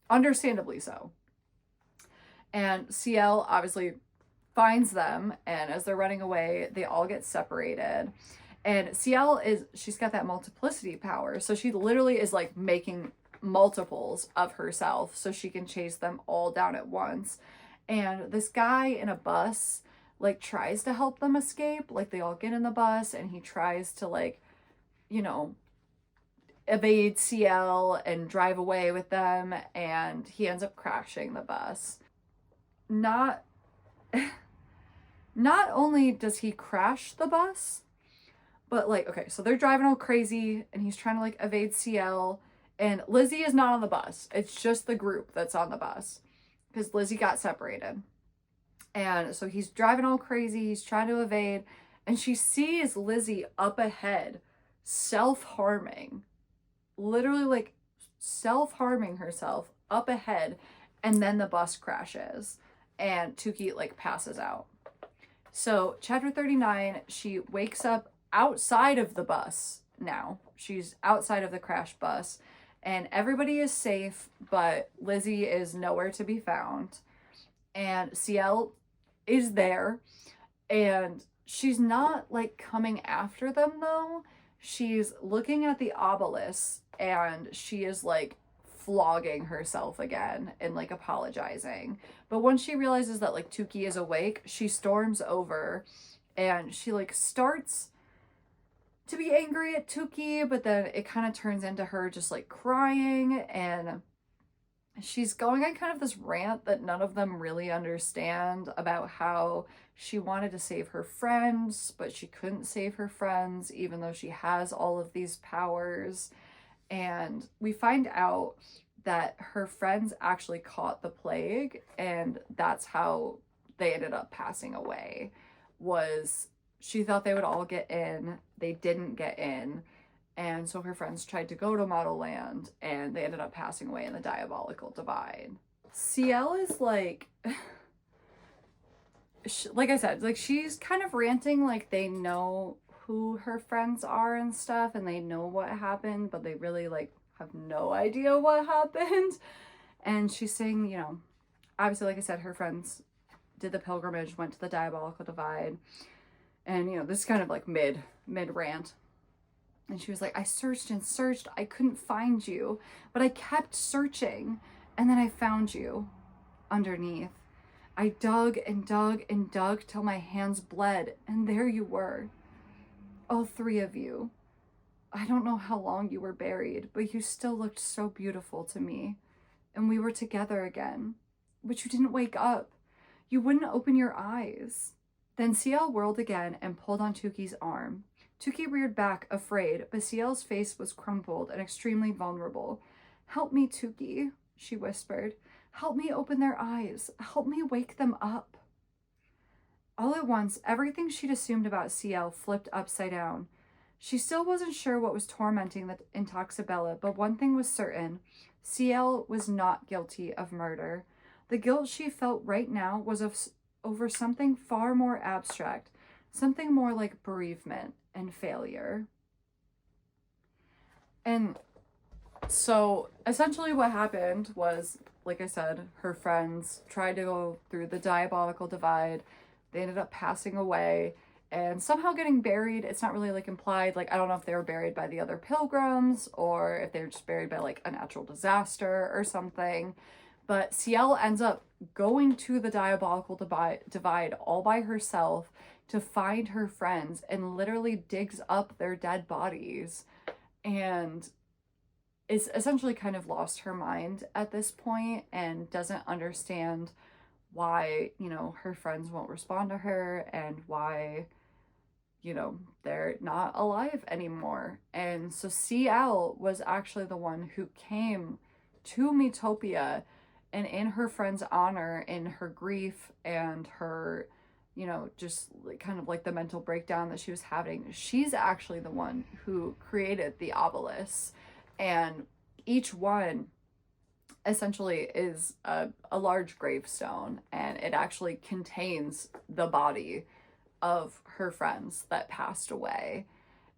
Understandably so. And CL obviously finds them, and as they're running away, they all get separated. And CL she's got that multiplicity power, so she literally is like making multiples of herself so she can chase them all down at once. And this guy in a bus like tries to help them escape. Like, they all get in the bus and he tries to like, evade CL and drive away with them, and he ends up crashing the bus. Not only does he crash the bus, but like, okay, so they're driving all crazy and he's trying to like evade CL, and Lizzie is not on the bus. It's just the group that's on the bus because Lizzie got separated. And so he's driving all crazy, he's trying to evade, and she sees Lizzie up ahead self-harming. Literally like self-harming herself up ahead, and then the bus crashes and Tuki like passes out. So chapter 39, she wakes up outside of the bus now. She's outside of the crash bus, and everybody is safe, but Lizzie is nowhere to be found. And CL is there, and she's not like coming after them though. She's looking at the obelisk, and she is like flogging herself again and like apologizing. But once she realizes that like Tuki is awake, she storms over and she like starts to be angry at Tuki, but then it kind of turns into her just like crying, and she's going on kind of this rant that none of them really understand about how she wanted to save her friends, but she couldn't save her friends even though she has all of these powers. And we find out that her friends actually caught the plague, and that's how they ended up passing away. Was she thought they would all get in, they didn't get in, and so her friends tried to go to Modelland, and they ended up passing away in the Diabolical Divide. CL is like, like I said, like she's kind of ranting like they know who her friends are and stuff, and they know what happened, but they really like have no idea what happened. And she's saying, obviously, like I said, her friends did the pilgrimage, went to the Diabolical Divide. And, you know, this is kind of like mid rant. And she was like, I searched and searched. I couldn't find you, but I kept searching. And then I found you underneath. I dug and dug and dug till my hands bled. And there you were. All three of you. I don't know how long you were buried, but you still looked so beautiful to me. And we were together again. But you didn't wake up. You wouldn't open your eyes. Then CL whirled again and pulled on Tuki's arm. Tuki reared back, afraid, but CL's face was crumpled and extremely vulnerable. Help me, Tuki, she whispered. Help me open their eyes. Help me wake them up. All at once, everything she'd assumed about CL flipped upside down. She still wasn't sure what was tormenting the Intoxibella, but one thing was certain. CL was not guilty of murder. The guilt she felt right now was over something far more abstract, something more like bereavement and failure. And so essentially what happened was, like I said, her friends tried to go through the Diabolical Divide. They ended up passing away and somehow getting buried. It's not really like implied. Like, I don't know if they were buried by the other pilgrims or if they were just buried by like a natural disaster or something. But CL ends up going to the Diabolical Divide all by herself to find her friends and literally digs up their dead bodies and is essentially kind of lost her mind at this point and doesn't understand why, you know, her friends won't respond to her and why, you know, they're not alive anymore. And so CL was actually the one who came to Metopia, and in her friend's honor, in her grief and her, you know, just kind of like the mental breakdown that she was having, she's actually the one who created the obelisks. And each one essentially is a large gravestone, and it actually contains the body of her friends that passed away.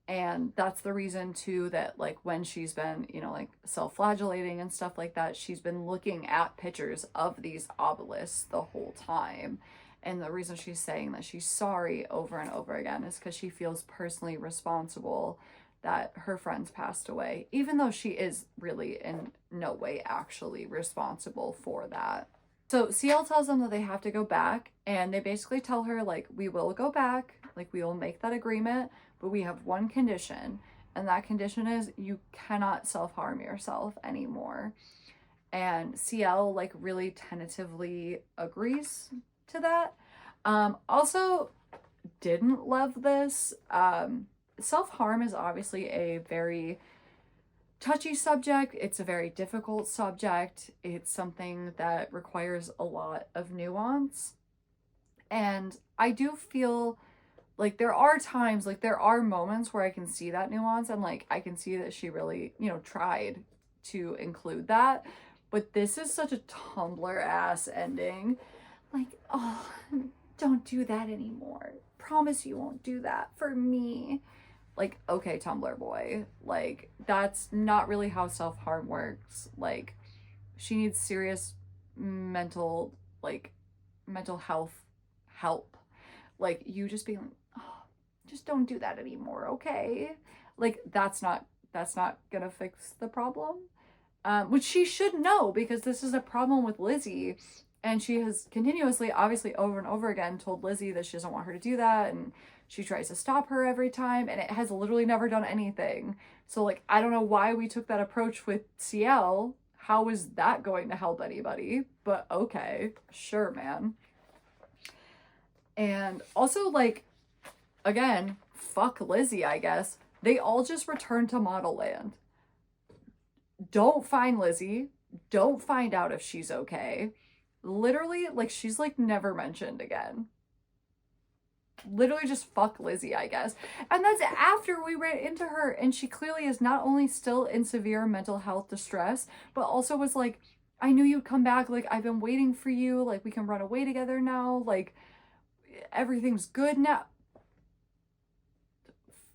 And that's the reason too that like when she's been, you know, like self-flagellating and stuff like that, she's been looking at pictures of these obelisks the whole time. And the reason she's saying that she's sorry over and over again is because she feels personally responsible that her friends passed away, even though she is really in no way actually responsible for that. So CL tells them that they have to go back, and they basically tell her, like, we will go back, like, we will make that agreement, but we have one condition, and that condition is you cannot self-harm yourself anymore. And CL, like, really tentatively agrees to that. Also, didn't love this. Self-harm is obviously a very touchy subject. It's a very difficult subject. It's something that requires a lot of nuance. And I do feel like there are times, like there are moments where I can see that nuance, and like I can see that she really, you know, tried to include that. But this is such a Tumblr ass ending. Like, oh, don't do that anymore. Promise you won't do that for me. Like, okay, Tumblr boy, like, that's not really how self-harm works. Like, she needs serious mental health help. Like, you just being like, oh, just don't do that anymore, okay? Like, that's not gonna fix the problem. Which she should know, because this is a problem with Lizzie, and she has continuously, obviously over and over again, told Lizzie that she doesn't want her to do that, and she tries to stop her every time, and it has literally never done anything. So, like, I don't know why we took that approach with CL. How is that going to help anybody? But okay, sure, man. And also, like, again, fuck Lizzie, I guess. They all just returned to Modelland. Don't find Lizzie. Don't find out if she's okay. Literally, like, she's, like, never mentioned again. Literally just fuck Lizzie, I guess. And that's after we ran into her, and she clearly is not only still in severe mental health distress, but also was like, I knew you'd come back, like, I've been waiting for you, like, we can run away together now, like, everything's good now.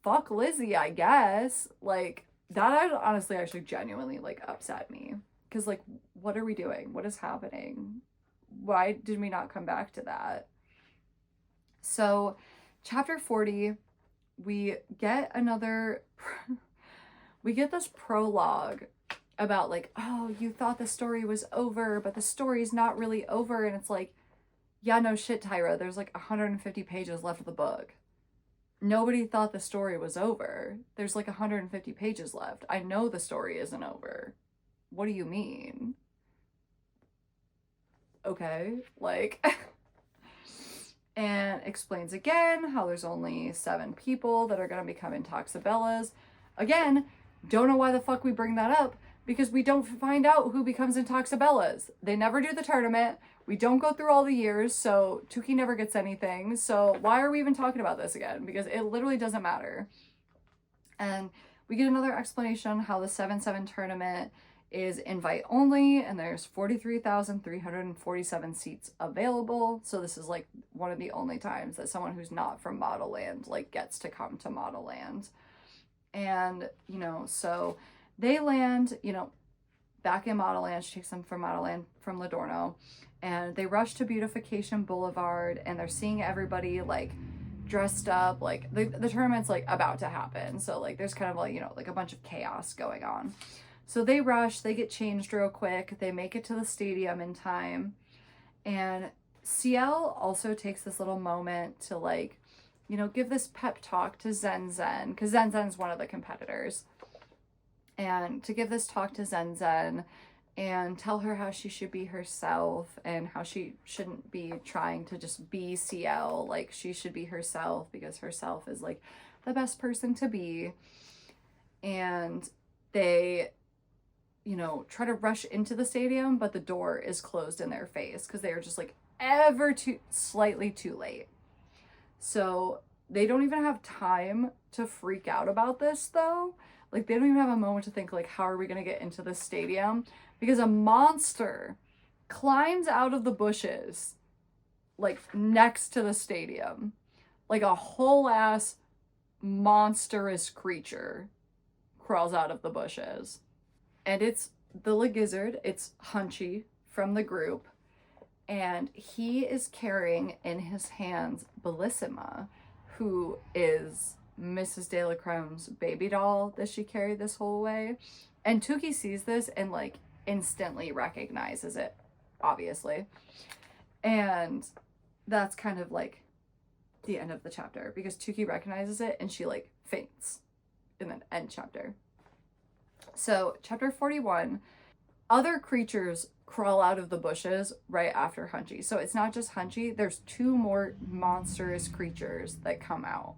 Fuck Lizzie, I guess. Like, that honestly actually genuinely, like, upset me. Because, like, what are we doing? What is happening? Why did we not come back to that? So chapter 40, we get this prologue about like, oh, you thought the story was over, but the story's not really over. And it's like, yeah, no shit, Tyra, there's like 150 pages left of the book. Nobody thought the story was over. There's like 150 pages left. I know the story isn't over. What do you mean? Okay, like, and explains again how there's only 7 people that are gonna become Intoxibellas. Again, don't know why the fuck we bring that up, because we don't find out who becomes Intoxibellas. They never do the tournament. We don't go through all the years, so Tuki never gets anything. So why are we even talking about this again? Because it literally doesn't matter. And we get another explanation on how the 7-7 tournament is invite only, and there's 43,347 seats available. So this is like one of the only times that someone who's not from Modelland like gets to come to Modelland. And, you know, so they land, you know, back in Modelland. She takes them from Modelland from Ladorno, and they rush to Beautification Boulevard, and they're seeing everybody like dressed up, like the tournament's like about to happen. So like there's kind of like, you know, like a bunch of chaos going on. So they rush, they get changed real quick, they make it to the stadium in time. And CL also takes this little moment to like, you know, give this pep talk to Zen Zen, because Zen Zen's one of the competitors. And to give this talk to Zen Zen and tell her how she should be herself and how she shouldn't be trying to just be CL. Like, she should be herself because herself is like the best person to be. And they, you know, try to rush into the stadium, but the door is closed in their face because they are just like slightly too late. So they don't even have time to freak out about this though. Like, they don't even have a moment to think like, how are we going to get into the stadium? Because a monster climbs out of the bushes, like next to the stadium, like a whole ass monstrous creature crawls out of the bushes. And it's the Gizzard, it's Hunchy from the group, and he is carrying in his hands Bellissima, who is Mrs. De La Creme's baby doll that she carried this whole way. And Tuki sees this and like instantly recognizes it, obviously. And that's kind of like the end of the chapter, because Tuki recognizes it and she like faints in the end chapter. So chapter 41, other creatures crawl out of the bushes right after Hunchy. So it's not just Hunchy, there's 2 more monstrous creatures that come out.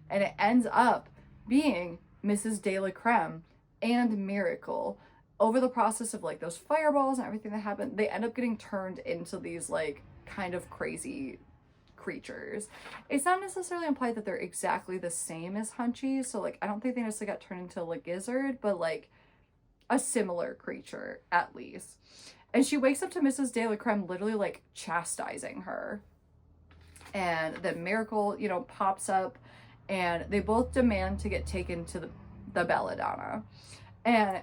And it ends up being Mrs. De La Creme and Miracle. Over the process of like those fireballs and everything that happened, they end up getting turned into these like kind of crazy creatures. It's not necessarily implied that they're exactly the same as Hunchy, so like I don't think they necessarily got turned into a Gizzard, but like a similar creature at least. And she wakes up to Mrs. De La Creme literally like chastising her. And then Miracle, you know, pops up, and they both demand to get taken to the Belladonna. And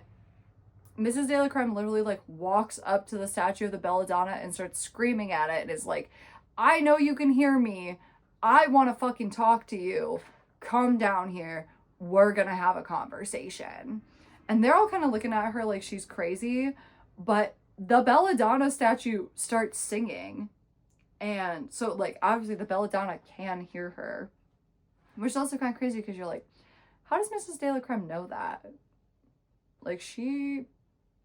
Mrs. De La Creme literally like walks up to the statue of the Belladonna and starts screaming at it and is like, I know you can hear me. I want to fucking talk to you. Come down here. We're gonna have a conversation. And they're all kind of looking at her like she's crazy, but the Belladonna statue starts singing. And so like obviously the Belladonna can hear her, which is also kind of crazy because you're like, how does Mrs. De La Creme know that? Like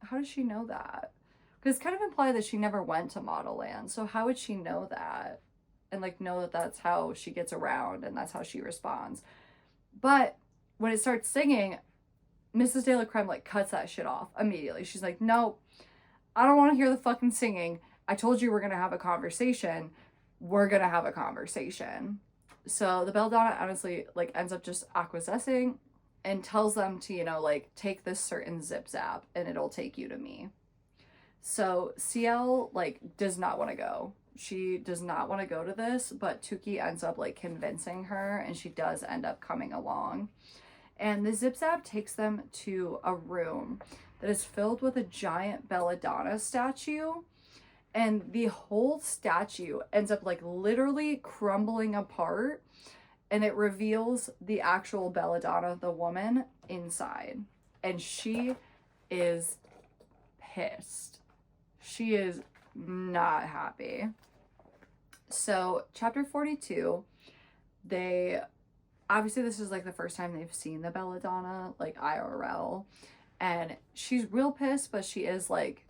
how does she know that? Because it's kind of implied that she never went to Modelland. So how would she know that? And like know that that's how she gets around and that's how she responds. But when it starts singing, Mrs. De La Creme like cuts that shit off immediately. She's like, no, I don't want to hear the fucking singing. I told you we're going to have a conversation. We're going to have a conversation. So the Belladonna honestly like ends up just acquiescing and tells them to, you know, like take this certain zip zap and it'll take you to me. So CL like does not want to go. She does not want to go to this, but Tuki ends up like convincing her, and she does end up coming along. And the zip zap takes them to a room that is filled with a giant Belladonna statue. and the whole statue ends up like literally crumbling apart, and it reveals the actual Belladonna, the woman, inside. And she is pissed. She is not happy. So, chapter 42, they obviously, this is like the first time they've seen the Belladonna, like IRL, and she's real pissed, but she is like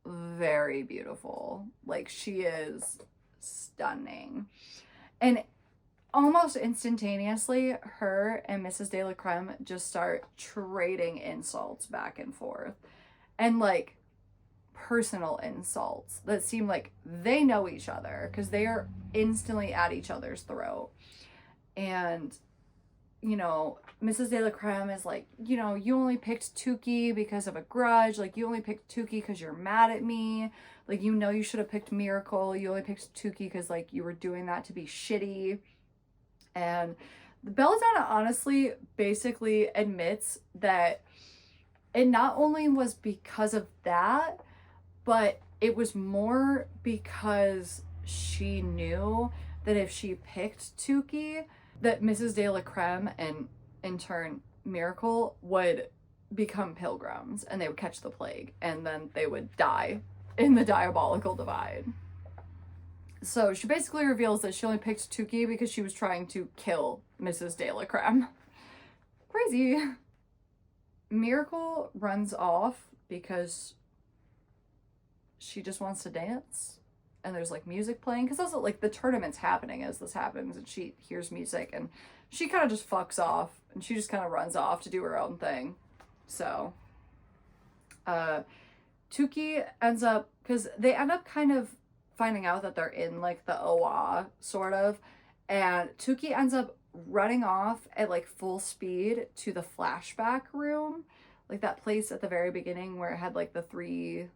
very beautiful. Like, she is stunning. And almost instantaneously, her and Mrs. De la Creme just start trading insults back and forth. And like personal insults that seem like they know each other because they are instantly at each other's throat. And, you know, Mrs. De la Creme is like, you know, you only picked Tukey because of a grudge. Like, you only picked Tukey because you're mad at me. Like, you know, you should have picked Miracle. You only picked Tukey because, like, you were doing that to be shitty. And the Belladonna honestly basically admits that it not only was because of that, but it was more because she knew that if she picked Tukey, that Mrs. De la Creme and in turn Miracle would become pilgrims and they would catch the plague and then they would die in the diabolical divide. So she basically reveals that she only picked Tukey because she was trying to kill Mrs. De la Creme. Crazy. Miracle runs off because she just wants to dance, and there's like music playing because also like the tournament's happening as this happens, and she hears music and she kind of just fucks off and she just kind of runs off to do her own thing. So Tukey ends up, because they end up kind of finding out that they're in like the OA sort of, and Tukey ends up running off at like full speed to the flashback room, like that place at the very beginning where it had like the three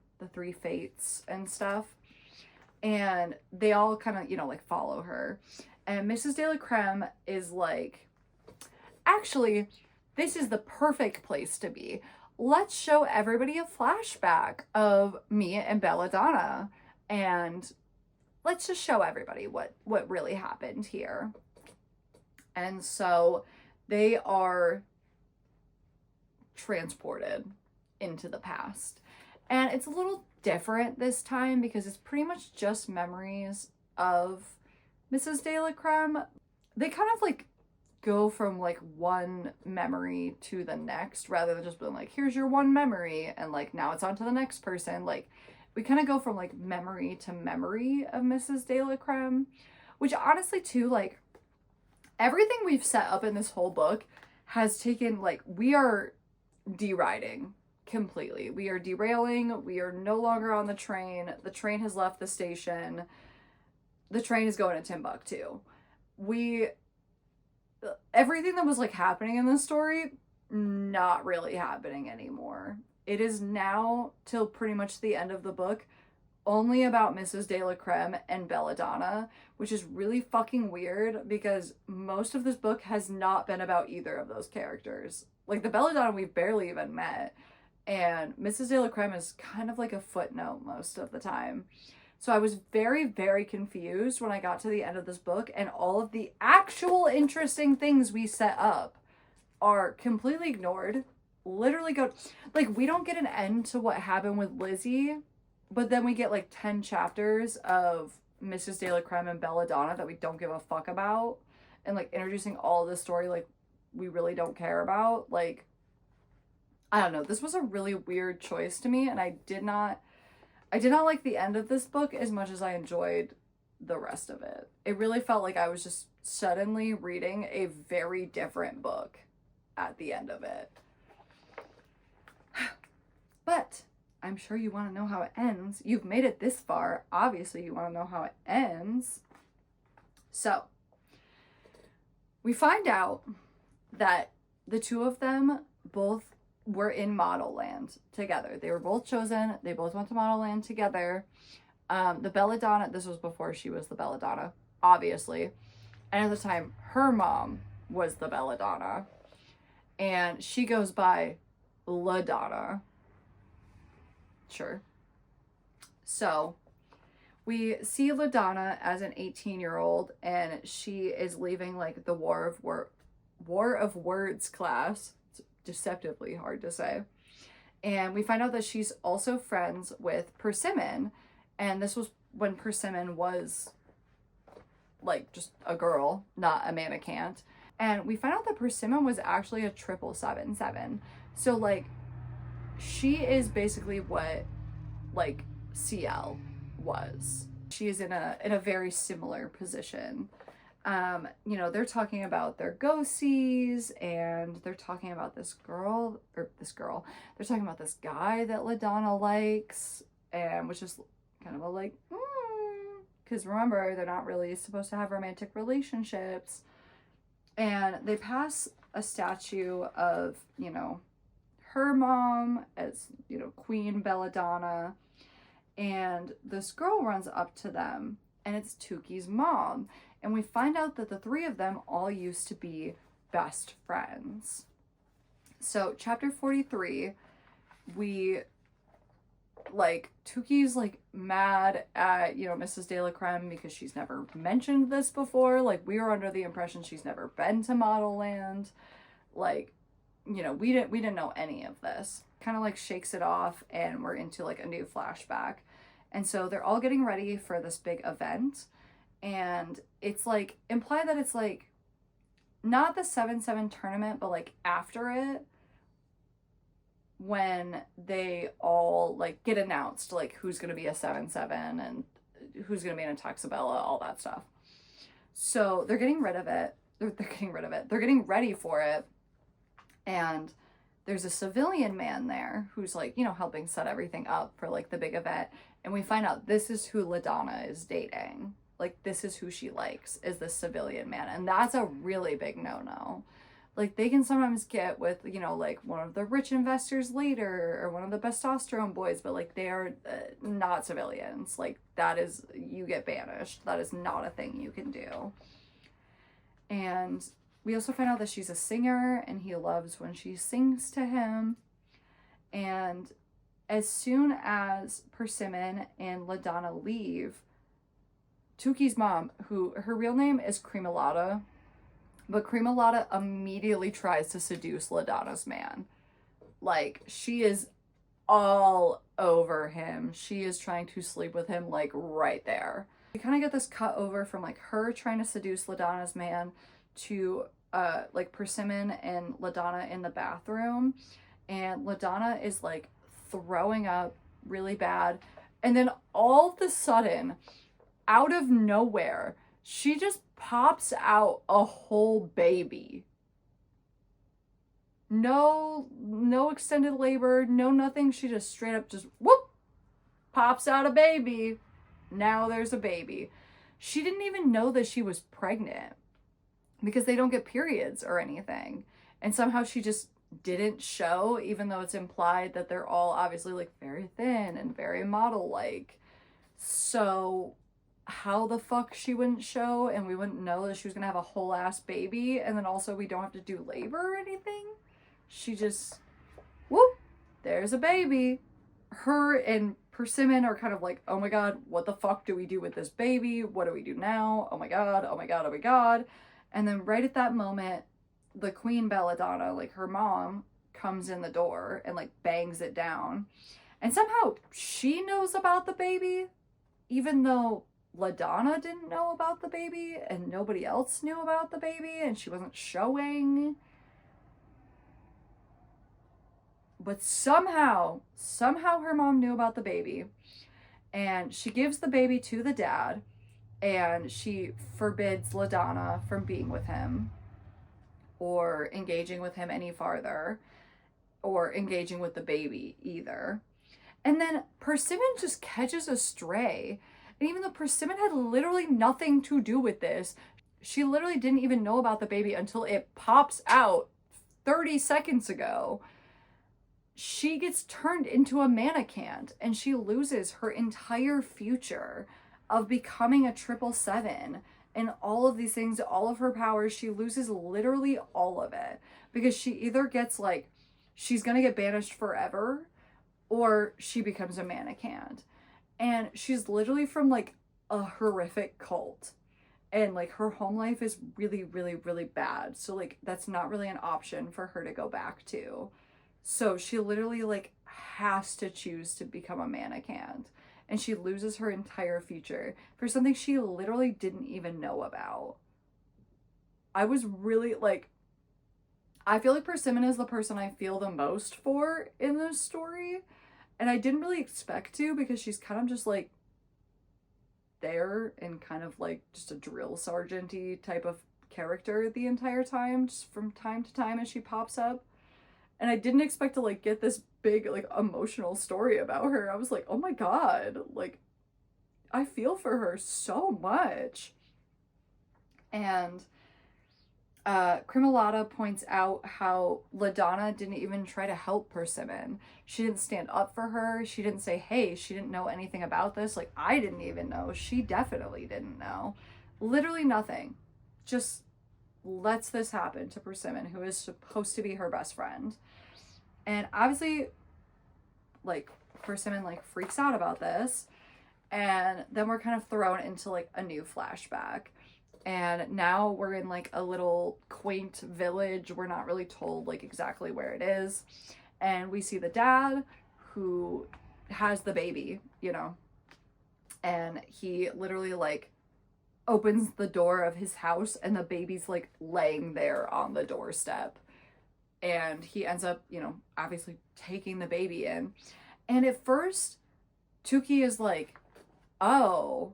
fates and stuff, and they all kind of, you know, like follow her. And Mrs. De la Creme is like, actually, this is the perfect place to be. Let's show everybody a flashback of me and Belladonna, and let's just show everybody what really happened here. And so they are transported into the past. And it's a little different this time because it's pretty much just memories of Mrs. De la Creme. They kind of like go from like one memory to the next rather than just being like, here's your one memory and like now it's on to the next person. Like, we kind of go from like memory to memory of Mrs. De la Creme, which honestly too, like, everything we've set up in this whole book has taken, like, we are deriding completely. We are derailing. We are no longer on the train. The train has left the station. The train is going to Timbuktu. Everything that was like happening in this story, not really happening anymore. It is now, till pretty much the end of the book, only about Mrs. De la Creme and Belladonna, which is really fucking weird because most of this book has not been about either of those characters. Like, the Belladonna we've barely even met, and Mrs. De la Creme is kind of like a footnote most of the time. So I was very, very confused when I got to the end of this book, and all of the actual interesting things we set up are completely ignored. Literally like, we don't get an end to what happened with Lizzie, but then we get like 10 chapters of Mrs. De la Creme and Belladonna that we don't give a fuck about, and like introducing all of this story like we really don't care about. Like, I don't know, this was a really weird choice to me, and I did not like the end of this book as much as I enjoyed the rest of it. It really felt like I was just suddenly reading a very different book at the end of it. But I'm sure you want to know how it ends. You've made it this far. Obviously, you want to know how it ends. So, we find out that the two of them both were in Modelland together. They were both chosen. They both went to Modelland together. The Belladonna, this was before she was the Belladonna, obviously. And at the time, her mom was the Belladonna. And she goes by LaDonna. Sure. So, We see LaDonna as an 18-year-old, and she is leaving like the War of Words class. It's deceptively hard to say. And we find out that she's also friends with Persimmon, and this was when Persimmon was like just a girl, not a mannequin. And we find out that Persimmon was actually a 777. So like she is basically what like CL was. She is in a very similar position. You know, they're talking about their go-sees, and they're talking about they're talking about this guy that LaDonna likes, and which is kind of a like, because remember, they're not really supposed to have romantic relationships. And they pass a statue of, you know, her mom as, you know, Queen Belladonna, and this girl runs up to them, and it's Tuki's mom. And we find out that the three of them all used to be best friends. So chapter 43, we like Tuki's like mad at, you know, Mrs. De La Creme because she's never mentioned this before. Like we were under the impression she's never been to Modelland. Like, you know, we didn't know any of this. Kind of like shakes it off, and we're into like a new flashback. And so they're all getting ready for this big event, and it's like implied that it's like not the 7-7 tournament, but like after it, when they all like get announced, like who's going to be a 7-7 and who's going to be in a Tuxabella, all that stuff. So they're getting rid of it. They're getting ready for it. And there's a civilian man there who's like, you know, helping set everything up for like the big event. And we find out this is who LaDonna is dating. Like this is who she likes, is this civilian man. And that's a really big no-no. Like they can sometimes get with, you know, like one of the rich investors later, or one of the testosterone boys, but like they are not civilians. Like that is, you get banished. That is not a thing you can do. And we also find out that she's a singer, and he loves when she sings to him. And as soon as Persimmon and LaDonna leave, Tuki's mom, who her real name is Cremalata, but Cremalata immediately tries to seduce LaDonna's man. Like, she is all over him. She is trying to sleep with him, like, right there. We kind of get this cut over from, like, her trying to seduce LaDonna's man to, like, Persimmon and LaDonna in the bathroom. And LaDonna is, like, throwing up really bad. And then all of a sudden, out of nowhere, she just pops out a whole baby. No extended labor, no nothing. She just straight up just whoop, pops out a baby. Now there's a baby. She didn't even know that she was pregnant because they don't get periods or anything. And somehow she just didn't show, even though it's implied that they're all obviously like very thin and very model-like. So how the fuck she wouldn't show and we wouldn't know that she was gonna have a whole ass baby, and then also we don't have to do labor or anything? She just, whoop, there's a baby. Her and Persimmon are kind of like, oh my god, what the fuck do we do with this baby? What do we do now? Oh my god, oh my god, oh my god. And then right at that moment, the Queen Belladonna, like her mom, comes in the door and like bangs it down. And somehow she knows about the baby, even though LaDonna didn't know about the baby and nobody else knew about the baby and she wasn't showing. But somehow her mom knew about the baby, and she gives the baby to the dad, and she forbids LaDonna from being with him or engaging with him any farther or engaging with the baby either. And then Persimmon just catches a stray. And even though Persimmon had literally nothing to do with this, she literally didn't even know about the baby until it pops out 30 seconds ago. She gets turned into a mannequin, and she loses her entire future of becoming a 777 and all of these things, all of her powers. She loses literally all of it because she either gets like, she's gonna get banished forever, or she becomes a mannequin. And she's literally from like a horrific cult. And like her home life is really, really, really bad. So like that's not really an option for her to go back to. So she literally like has to choose to become a mannequin. And she loses her entire future for something she literally didn't even know about. I was really like, I feel like Persimmon is the person I feel the most for in this story. And I didn't really expect to, because she's kind of just like there and kind of like just a drill sergeant-y type of character the entire time, just from time to time as she pops up. And I didn't expect to like get this big like emotional story about her. I was like, oh my god, like I feel for her so much. And Crimolata points out how LaDonna didn't even try to help Persimmon. She didn't stand up for her. She didn't say, hey, she didn't know anything about this. Like, I didn't even know. She definitely didn't know. Literally nothing. Just lets this happen to Persimmon, who is supposed to be her best friend. And obviously, like, Persimmon, like, freaks out about this. And then we're kind of thrown into, like, a new flashback. And now we're in like a little quaint village. We're not really told like exactly where it is. And we see the dad who has the baby, you know, and he literally like opens the door of his house and the baby's like laying there on the doorstep. And he ends up, you know, obviously taking the baby in. And at first, Tukey is like, oh,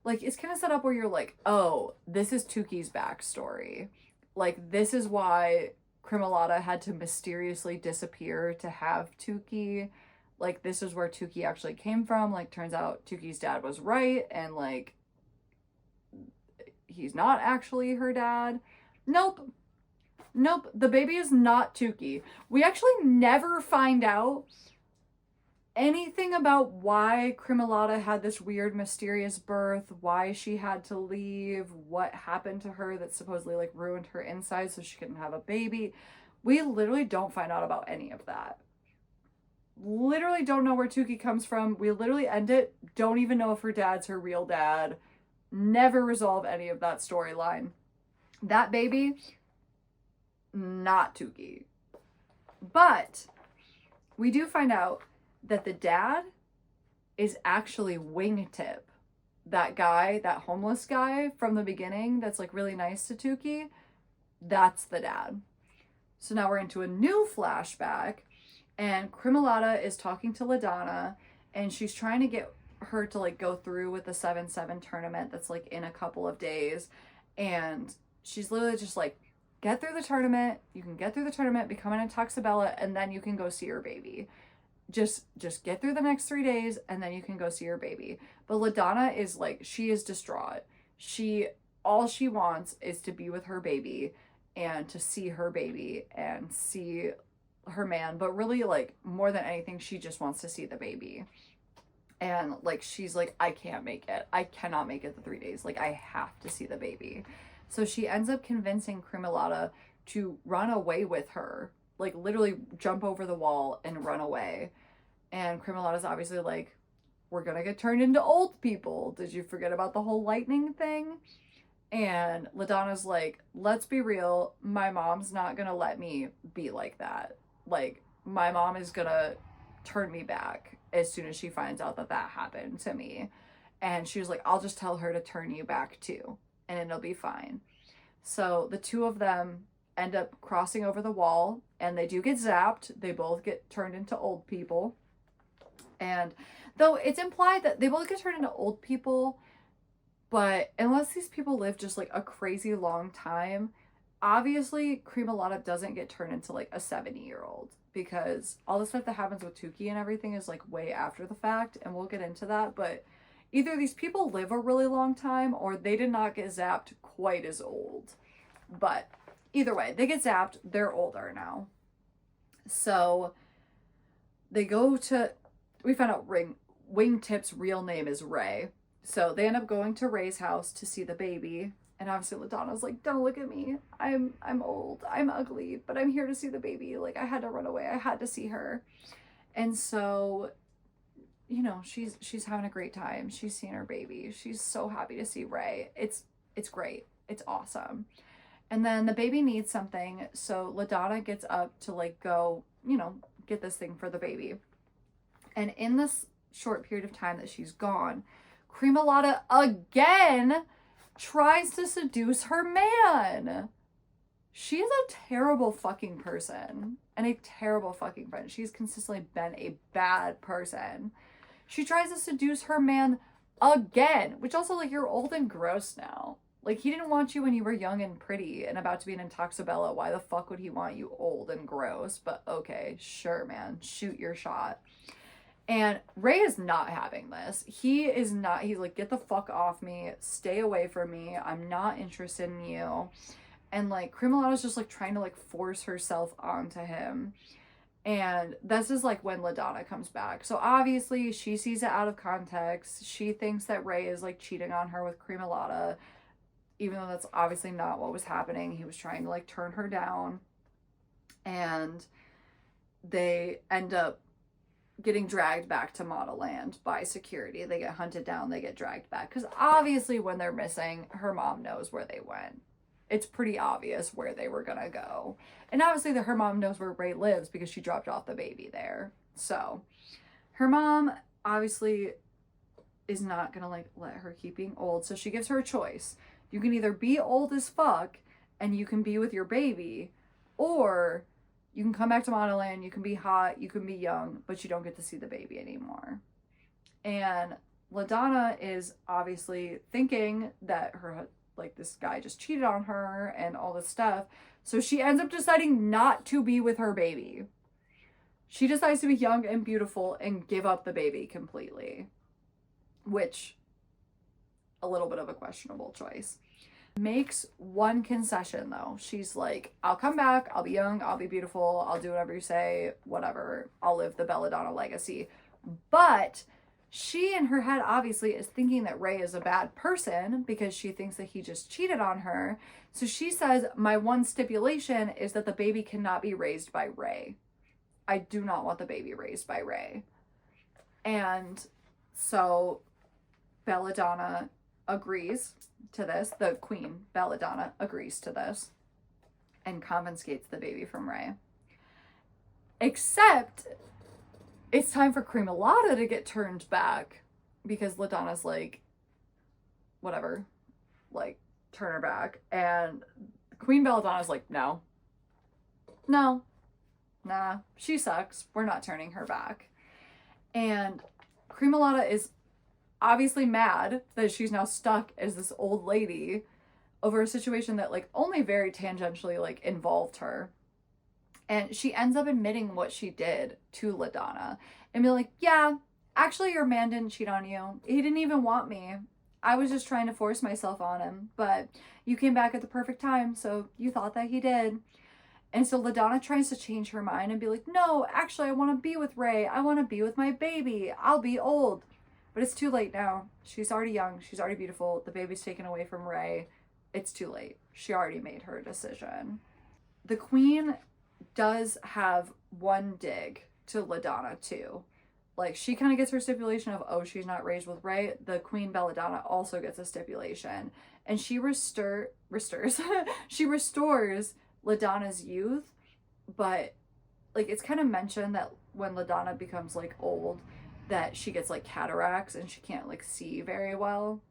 like, it's kind of set up where you're like, oh, this is Tukey's backstory. Like, this is why Crimolata had to mysteriously disappear to have Tukey. Like, this is where Tukey actually came from. Like, turns out Tukey's dad was right, and, like, he's not actually her dad. Nope. Nope. The baby is not Tukey. We actually never find out anything about why Crimolata had this weird mysterious birth, why she had to leave, what happened to her that supposedly like ruined her inside so she couldn't have a baby. We literally don't find out about any of that. Literally don't know where Tukey comes from. We literally end it, don't even know if her dad's her real dad. Never resolve any of that storyline. That baby, not Tukey. But we do find out that the dad is actually Wingtip. That guy, that homeless guy from the beginning that's like really nice to Tukey, that's the dad. So now we're into a new flashback, and Crimolata is talking to LaDonna, and she's trying to get her to like go through with the 7-7 tournament that's like in a couple of days. And she's literally just like, get through the tournament, you can get through the tournament, become an Intoxabella, and then you can go see your baby. Just get through the next 3 days and then you can go see your baby. But LaDonna is like, she is distraught. All she wants is to be with her baby and to see her baby and see her man. But really, like, more than anything, she just wants to see the baby. And like, she's like, I can't make it. I cannot make it the 3 days. Like, I have to see the baby. So she ends up convincing Crimolata to run away with her. Like, literally jump over the wall and run away. And Crimolata's obviously like, we're gonna get turned into old people. Did you forget about the whole lightning thing? And LaDonna's like, let's be real, my mom's not gonna let me be like that. Like, my mom is gonna turn me back as soon as she finds out that that happened to me. And she was like, I'll just tell her to turn you back too, and it'll be fine. So the two of them end up crossing over the wall, and they do get zapped. They both get turned into old people. And though it's implied that they both get turned into old people, but unless these people live just like a crazy long time, obviously Crimolata doesn't get turned into like a 70-year-old, because all the stuff that happens with Tukey and everything is like way after the fact, and we'll get into that. But either these people live a really long time or they did not get zapped quite as old. But either way, they get zapped. They're older now. So they go to, we found out Wingtip's real name is Ray. So they end up going to Ray's house to see the baby. And obviously LaDonna's like, don't look at me. I'm old. I'm ugly, but I'm here to see the baby. Like, I had to run away. I had to see her. And so you know, she's having a great time. She's seeing her baby. She's so happy to see Ray. It's great. It's awesome. And then the baby needs something, so LaDonna gets up to like go, you know, get this thing for the baby. And in this short period of time that she's gone, Creamalotta again tries to seduce her man. She's a terrible fucking person and a terrible fucking friend. She's consistently been a bad person. She tries to seduce her man again, which also, like, you're old and gross now. Like, he didn't want you when you were young and pretty and about to be an Intoxabella. Why the fuck would he want you old and gross? But okay, sure, man. Shoot your shot. And Ray is not having this. He's like, get the fuck off me. Stay away from me. I'm not interested in you. And, like, Creamalotta's just, like, trying to, like, force herself onto him. And this is, like, when LaDonna comes back. So, obviously, she sees it out of context. She thinks that Ray is, like, cheating on her with Creamalotta, even though that's obviously not what was happening. He was trying to, like, turn her down. And they end up getting dragged back to Modelland by security. They get hunted down. They get dragged back. Because, obviously, when they're missing, her mom knows where they went. It's pretty obvious where they were gonna go. And obviously her mom knows where Ray lives because she dropped off the baby there. So her mom obviously is not gonna, like, let her keep being old. So she gives her a choice. You can either be old as fuck and you can be with your baby, or you can come back to Modelland, you can be hot, you can be young, but you don't get to see the baby anymore. And LaDonna is obviously thinking that her, like, this guy just cheated on her and all this stuff. So she ends up deciding not to be with her baby. She decides to be young and beautiful and give up the baby completely. Which, a little bit of a questionable choice. Makes one concession though. She's like, I'll come back, I'll be young, I'll be beautiful, I'll do whatever you say, whatever. I'll live the Belladonna legacy. But she, in her head, obviously is thinking that Ray is a bad person because she thinks that he just cheated on her. So she says, my one stipulation is that the baby cannot be raised by Ray. I do not want the baby raised by Ray. And so Belladonna agrees to this. The queen, Belladonna, agrees to this and confiscates the baby from Ray. Except it's time for Creamalotta to get turned back because LaDonna's like, whatever, like, turn her back. And Queen Belladonna's like, no, nah, she sucks. We're not turning her back. And Creamalotta is obviously mad that she's now stuck as this old lady over a situation that, like, only very tangentially, like, involved her. And she ends up admitting what she did to LaDonna and be like, yeah, actually your man didn't cheat on you. He didn't even want me. I was just trying to force myself on him, but you came back at the perfect time, so you thought that he did. And so LaDonna tries to change her mind and be like, no, actually I want to be with Ray. I want to be with my baby. I'll be old. But it's too late now. She's already young. She's already beautiful. The baby's taken away from Ray. It's too late. She already made her decision. The queen does have one dig to LaDonna too. Like, she kind of gets her stipulation of, oh, she's not raised with Ray. The Queen Belladonna also gets a stipulation. And she she restores LaDonna's youth, but, like, it's kind of mentioned that when LaDonna becomes, like, old, that she gets, like, cataracts and she can't, like, see very well.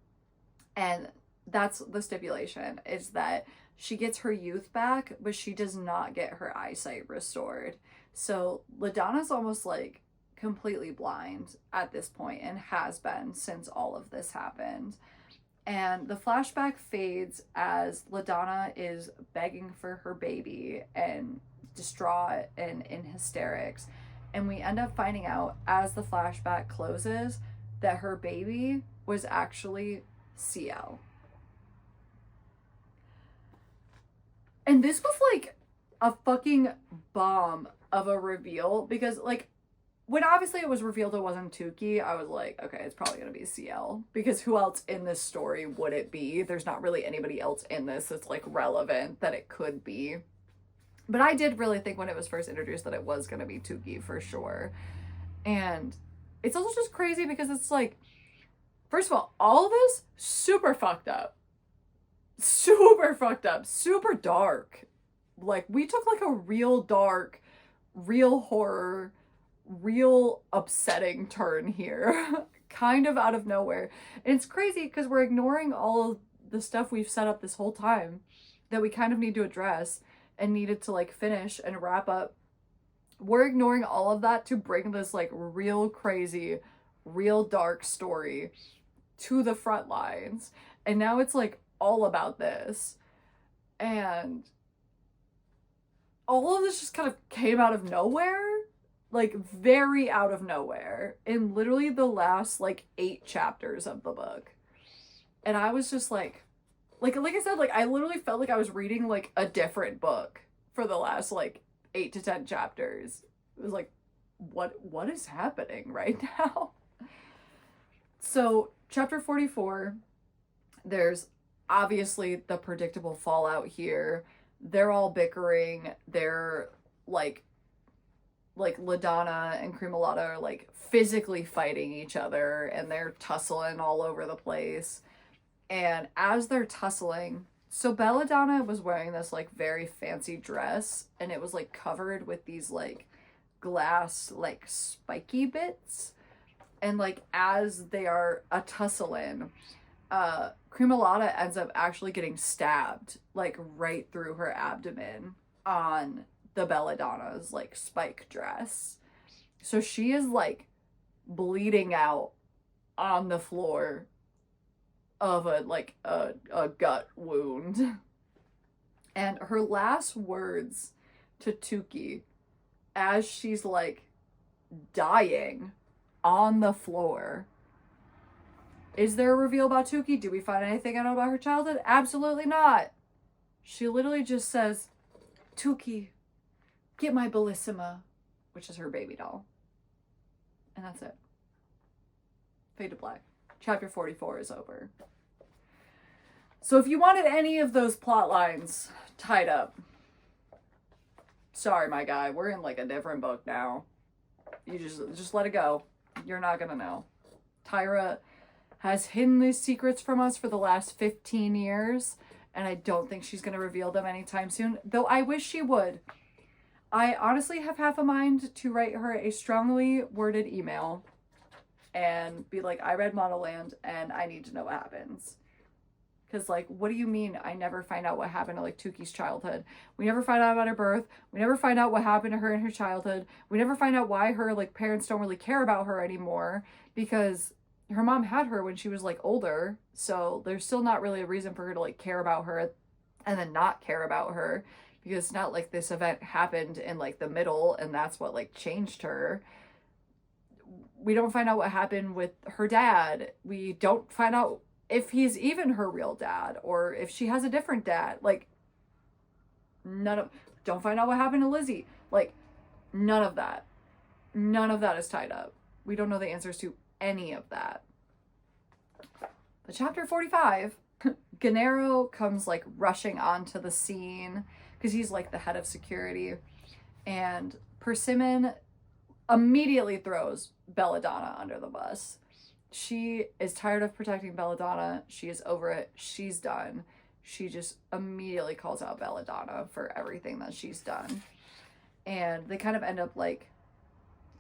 And that's the stipulation, is that she gets her youth back, but she does not get her eyesight restored. So LaDonna's almost, like, completely blind at this point and has been since all of this happened. And the flashback fades as LaDonna is begging for her baby and distraught and in hysterics. And we end up finding out as the flashback closes that her baby was actually CL. And this was like a fucking bomb of a reveal because, like, when obviously it was revealed it wasn't Tukey, I was like, okay, it's probably gonna be CL, because who else in this story would it be? There's not really anybody else in this that's, like, relevant that it could be. But I did really think when it was first introduced that it was gonna be Tukey for sure. And it's also just crazy because it's like, first of all of this, super fucked up. Super fucked up. Super dark. Like, we took like a real dark, real horror, real upsetting turn here. Kind of out of nowhere. And it's crazy because we're ignoring all of the stuff we've set up this whole time that we kind of need to address and needed to like finish and wrap up. We're ignoring all of that to bring this like real crazy, real dark story to the front lines. And now it's like all about this. And all of this just kind of came out of nowhere. Like, very out of nowhere in literally the last like 8 chapters of the book. And I was just like I said, like, I literally felt like I was reading like a different book for the last like 8 to 10 chapters. It was like, what is happening right now? So chapter 44, there's obviously the predictable fallout here. They're all bickering. They're like LaDonna and Creamolata are like physically fighting each other, and they're tussling all over the place. And as they're tussling, so Belladonna was wearing this like very fancy dress, and it was like covered with these like glass like spiky bits. And like as they are a tussling, Creamolata ends up actually getting stabbed like right through her abdomen on the Belladonna's like spike dress. So she is like bleeding out on the floor of a gut wound. And her last words to Tukey as she's like dying on the floor. Is there a reveal about Tukey? Do we find anything out about her childhood? Absolutely not. She literally just says, Tukey, get my Bellissima, which is her baby doll. And that's it. Fade to black. Chapter 44 is over. So if you wanted any of those plot lines tied up, sorry, my guy, we're in like a different book now. You just let it go. You're not gonna know. Tyra has hidden these secrets from us for the last 15 years, and I don't think she's gonna reveal them anytime soon, though I wish she would. I honestly have half a mind to write her a strongly worded email and be like, I read Modelland and I need to know what happens. Because, like, what do you mean I never find out what happened to, like, Tukey's childhood? We never find out about her birth. We never find out what happened to her in her childhood. We never find out why her, like, parents don't really care about her anymore. Because her mom had her when she was, like, older. So there's still not really a reason for her to, like, care about her and then not care about her. Because it's not like this event happened in, like, the middle and that's what, like, changed her. We don't find out what happened with her dad. We don't find out if he's even her real dad or if she has a different dad. Like, don't find out what happened to Lizzie. Like, none of that is tied up. We don't know the answers to any of that. But chapter 45, Gennaro comes like rushing onto the scene because he's like the head of security, and Persimmon immediately throws Belladonna under the bus. She is tired of protecting Belladonna. She is over it. She's done. She just immediately calls out Belladonna for everything that she's done. And they kind of end up like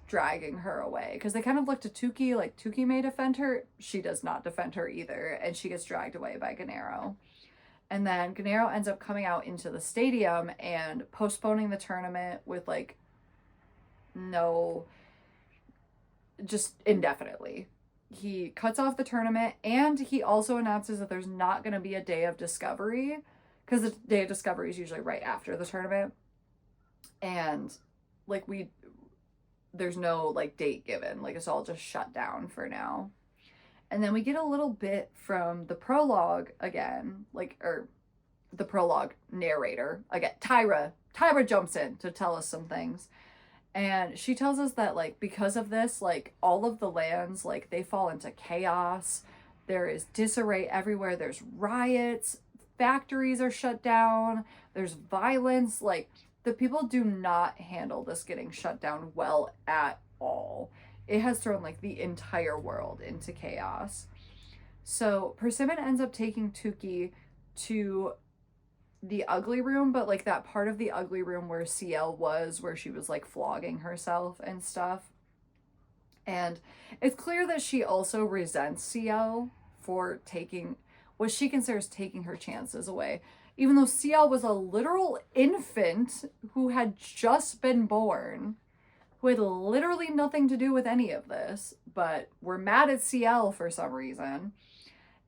dragging her away because they kind of look to Tukey, like Tukey may defend her. She does not defend her either, and she gets dragged away by Gennaro. And then Gennaro ends up coming out into the stadium and postponing the tournament with like just indefinitely. He cuts off the tournament, and he also announces that there's not going to be a day of discovery because the day of discovery is usually right after the tournament. And like there's no like date given, like it's all just shut down for now. And then we get a little bit from the prologue again, or the prologue narrator again. Tyra jumps in to tell us some things. And she tells us that, like, because of this, like, all of the lands, like, they fall into chaos. There is disarray everywhere. There's riots. Factories are shut down. There's violence. Like, the people do not handle this getting shut down well at all. it has thrown like the entire world into chaos. So Persimmon ends up taking Tukey to the ugly room, but like that part of the ugly room where CL was, where she was like flogging herself and stuff. And it's clear that she also resents CL for taking what she considers taking her chances away. Even though CL was a literal infant who had just been born, who had literally nothing to do with any of this, but we're mad at CL for some reason.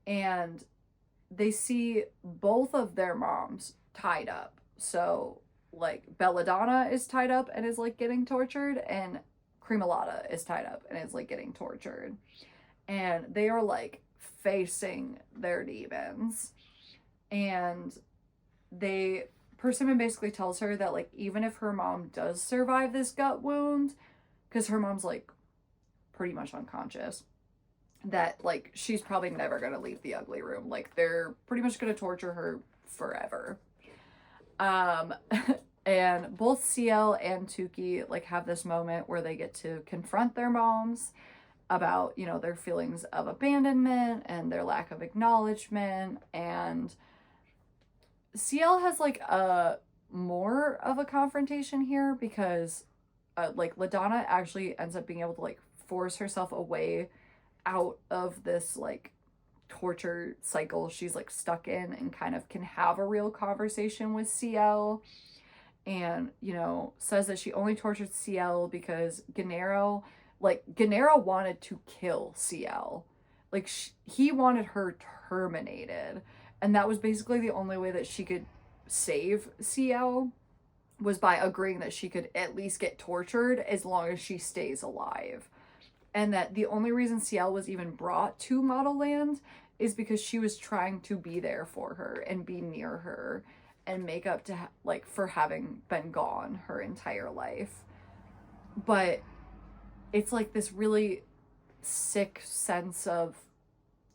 And they see both of their moms tied up. So, like, Belladonna is tied up and is, like, getting tortured, and Creamolata is tied up and is, like, getting tortured. And they are, like, facing their demons. And Persimmon basically tells her that, like, even if her mom does survive this gut wound, because her mom's, like, pretty much unconscious, that, like, she's probably never gonna leave the ugly room. Like, they're pretty much gonna torture her forever. And both CL and Tukey, like, have this moment where they get to confront their moms about, you know, their feelings of abandonment and their lack of acknowledgement. And CL has, like, a more of a confrontation here because, like, LaDonna actually ends up being able to, like, force herself away out of this, like, torture cycle she's, like, stuck in, and kind of can have a real conversation with CL. And, you know, says that she only tortured CL because Gennaro wanted to kill CL. Like, he wanted her terminated. And that was basically the only way that she could save CL, was by agreeing that she could at least get tortured as long as she stays alive. And that the only reason CL was even brought to Modelland is because she was trying to be there for her and be near her and make up to, like, for having been gone her entire life. But it's, like, this really sick sense of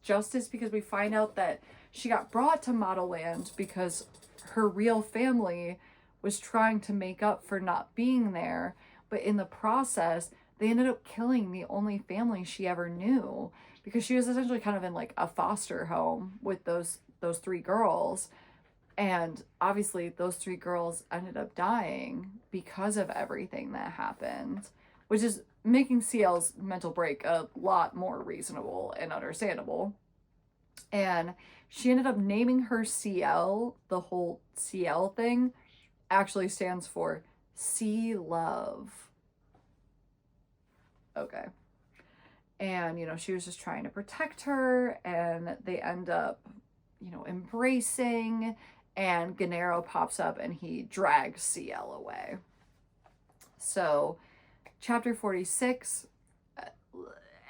justice, because we find out that she got brought to Modelland because her real family was trying to make up for not being there, but in the process, they ended up killing the only family she ever knew, because she was essentially kind of in, like, a foster home with those three girls. And obviously those three girls ended up dying because of everything that happened, which is making CL's mental break a lot more reasonable and understandable. And she ended up naming her CL. The whole CL thing actually stands for See Love. Okay. And, you know, she was just trying to protect her, and they end up, you know, embracing, and Gennaro pops up and he drags CL away. So, chapter 46,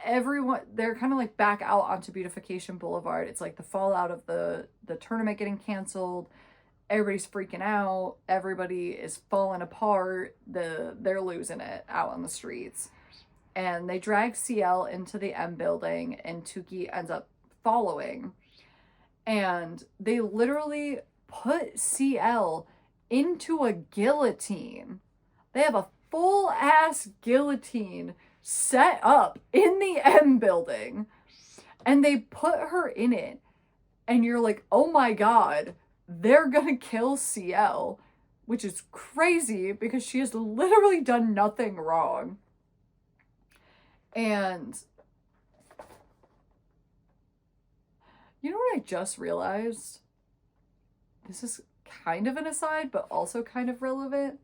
they're kind of, like, back out onto Beautification Boulevard. It's like the fallout of the tournament getting canceled. Everybody's freaking out. Everybody is falling apart. They're losing it out on the streets. And they drag CL into the M building, and Tukey ends up following. And they literally put CL into a guillotine. They have a full-ass guillotine set up in the M building, and they put her in it. And you're like, oh my god, they're gonna kill CL, which is crazy because she has literally done nothing wrong. And you know what I just realized? This is kind of an aside, but also kind of relevant.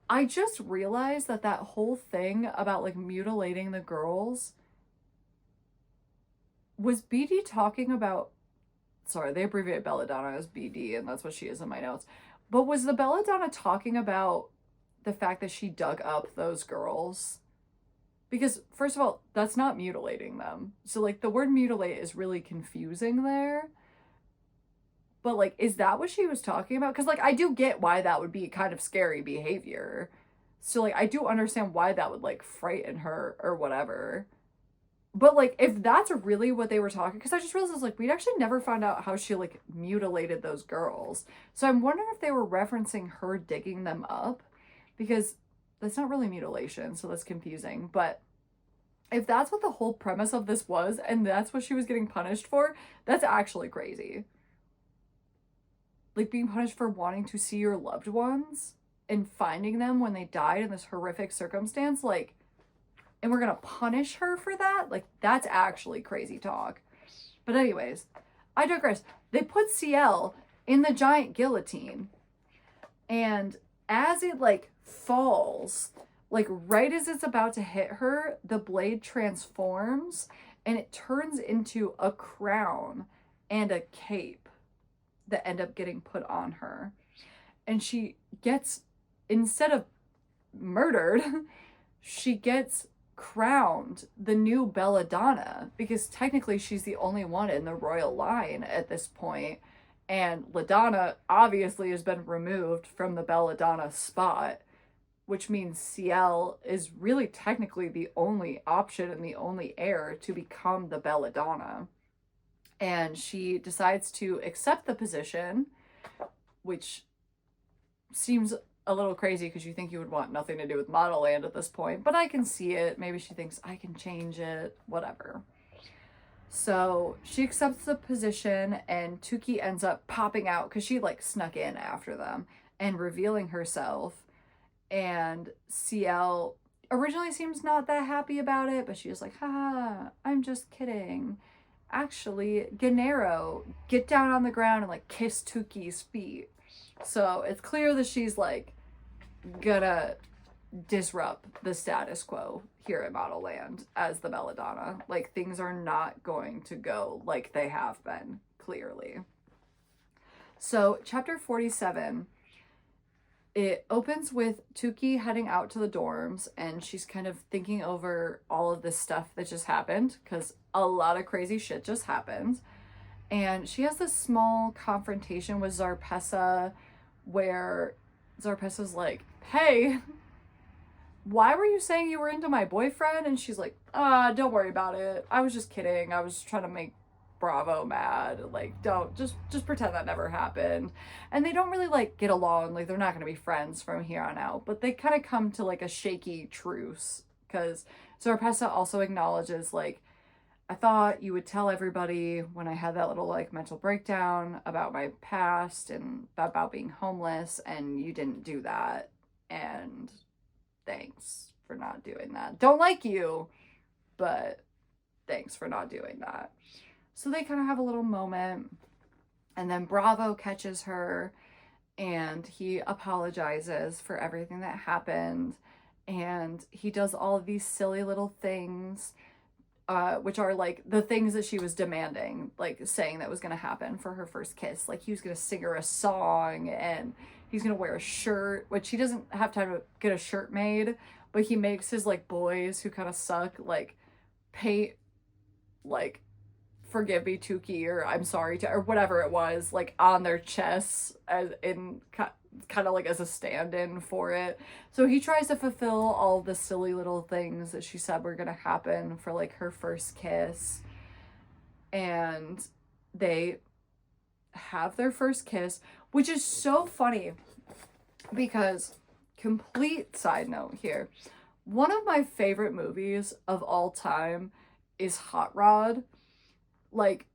I just realized that whole thing about, like, mutilating the girls, was BD talking about, sorry, they abbreviate Belladonna as BD, and that's what she is in my notes. But was the Belladonna talking about the fact that she dug up those girls? Because, first of all, that's not mutilating them. So, like, the word mutilate is really confusing there. But, like, is that what she was talking about? Because, like, I do get why that would be kind of scary behavior. So, like, I do understand why that would, like, frighten her or whatever. But, like, if that's really what they were talking... Because I just realized, like, we'd actually never found out how she, like, mutilated those girls. So I'm wondering if they were referencing her digging them up. Because that's not really mutilation, so that's confusing. But if that's what the whole premise of this was, and that's what she was getting punished for, that's actually crazy. Like, being punished for wanting to see your loved ones and finding them when they died in this horrific circumstance, like, and we're gonna punish her for that? Like, that's actually crazy talk. But anyways, I digress. They put CL in the giant guillotine, and as it, like, falls, like, right as it's about to hit her, the blade transforms, and it turns into a crown and a cape that end up getting put on her. And she gets, instead of murdered, she gets crowned the new belladonna, because technically she's the only one in the royal line at this point, and LaDonna obviously has been removed from the belladonna spot, which means CL is really technically the only option and the only heir to become the belladonna. And she decides to accept the position, which seems a little crazy because you think you would want nothing to do with Modelland at this point, but I can see it. Maybe she thinks I can change it, whatever. So she accepts the position, and Tuki ends up popping out because she, like, snuck in after them and revealing herself. And CL originally seems not that happy about it, but she's like, haha, I'm just kidding. Actually, Gennaro, get down on the ground and, like, kiss Tuki's feet. So it's clear that she's, like, gonna disrupt the status quo here at Modelland as the belladonna. Like, things are not going to go like they have been, clearly. So chapter 47, it opens with Tuki heading out to the dorms, and she's kind of thinking over all of this stuff that just happened, because a lot of crazy shit just happened. And she has this small confrontation with Zarpessa, where Zarpessa's like, hey, why were you saying you were into my boyfriend? And she's like, don't worry about it. I was just kidding. I was trying to make Bravo mad. Like, don't, just pretend that never happened. And they don't really, like, get along. Like, they're not going to be friends from here on out. But they kind of come to, like, a shaky truce, because Zarpessa also acknowledges, like, I thought you would tell everybody when I had that little, like, mental breakdown about my past and about being homeless, and you didn't do that. And thanks for not doing that. Don't like you, but thanks for not doing that. So they kind of have a little moment, and then Bravo catches her, and he apologizes for everything that happened, and he does all of these silly little things, which are, like, the things that she was demanding, like, saying that was going to happen for her first kiss. Like, he was going to sing her a song, and he's going to wear a shirt, which he doesn't have time to get a shirt made, but he makes his, like, boys who kind of suck, like, paint, like, forgive me, Tuki, or I'm sorry, or whatever it was, like, on their chests, as in kind of like as a stand-in for it. So he tries to fulfill all the silly little things that she said were gonna happen for, like, her first kiss, and they have their first kiss, which is so funny because, complete side note here, one of my favorite movies of all time is Hot Rod. Like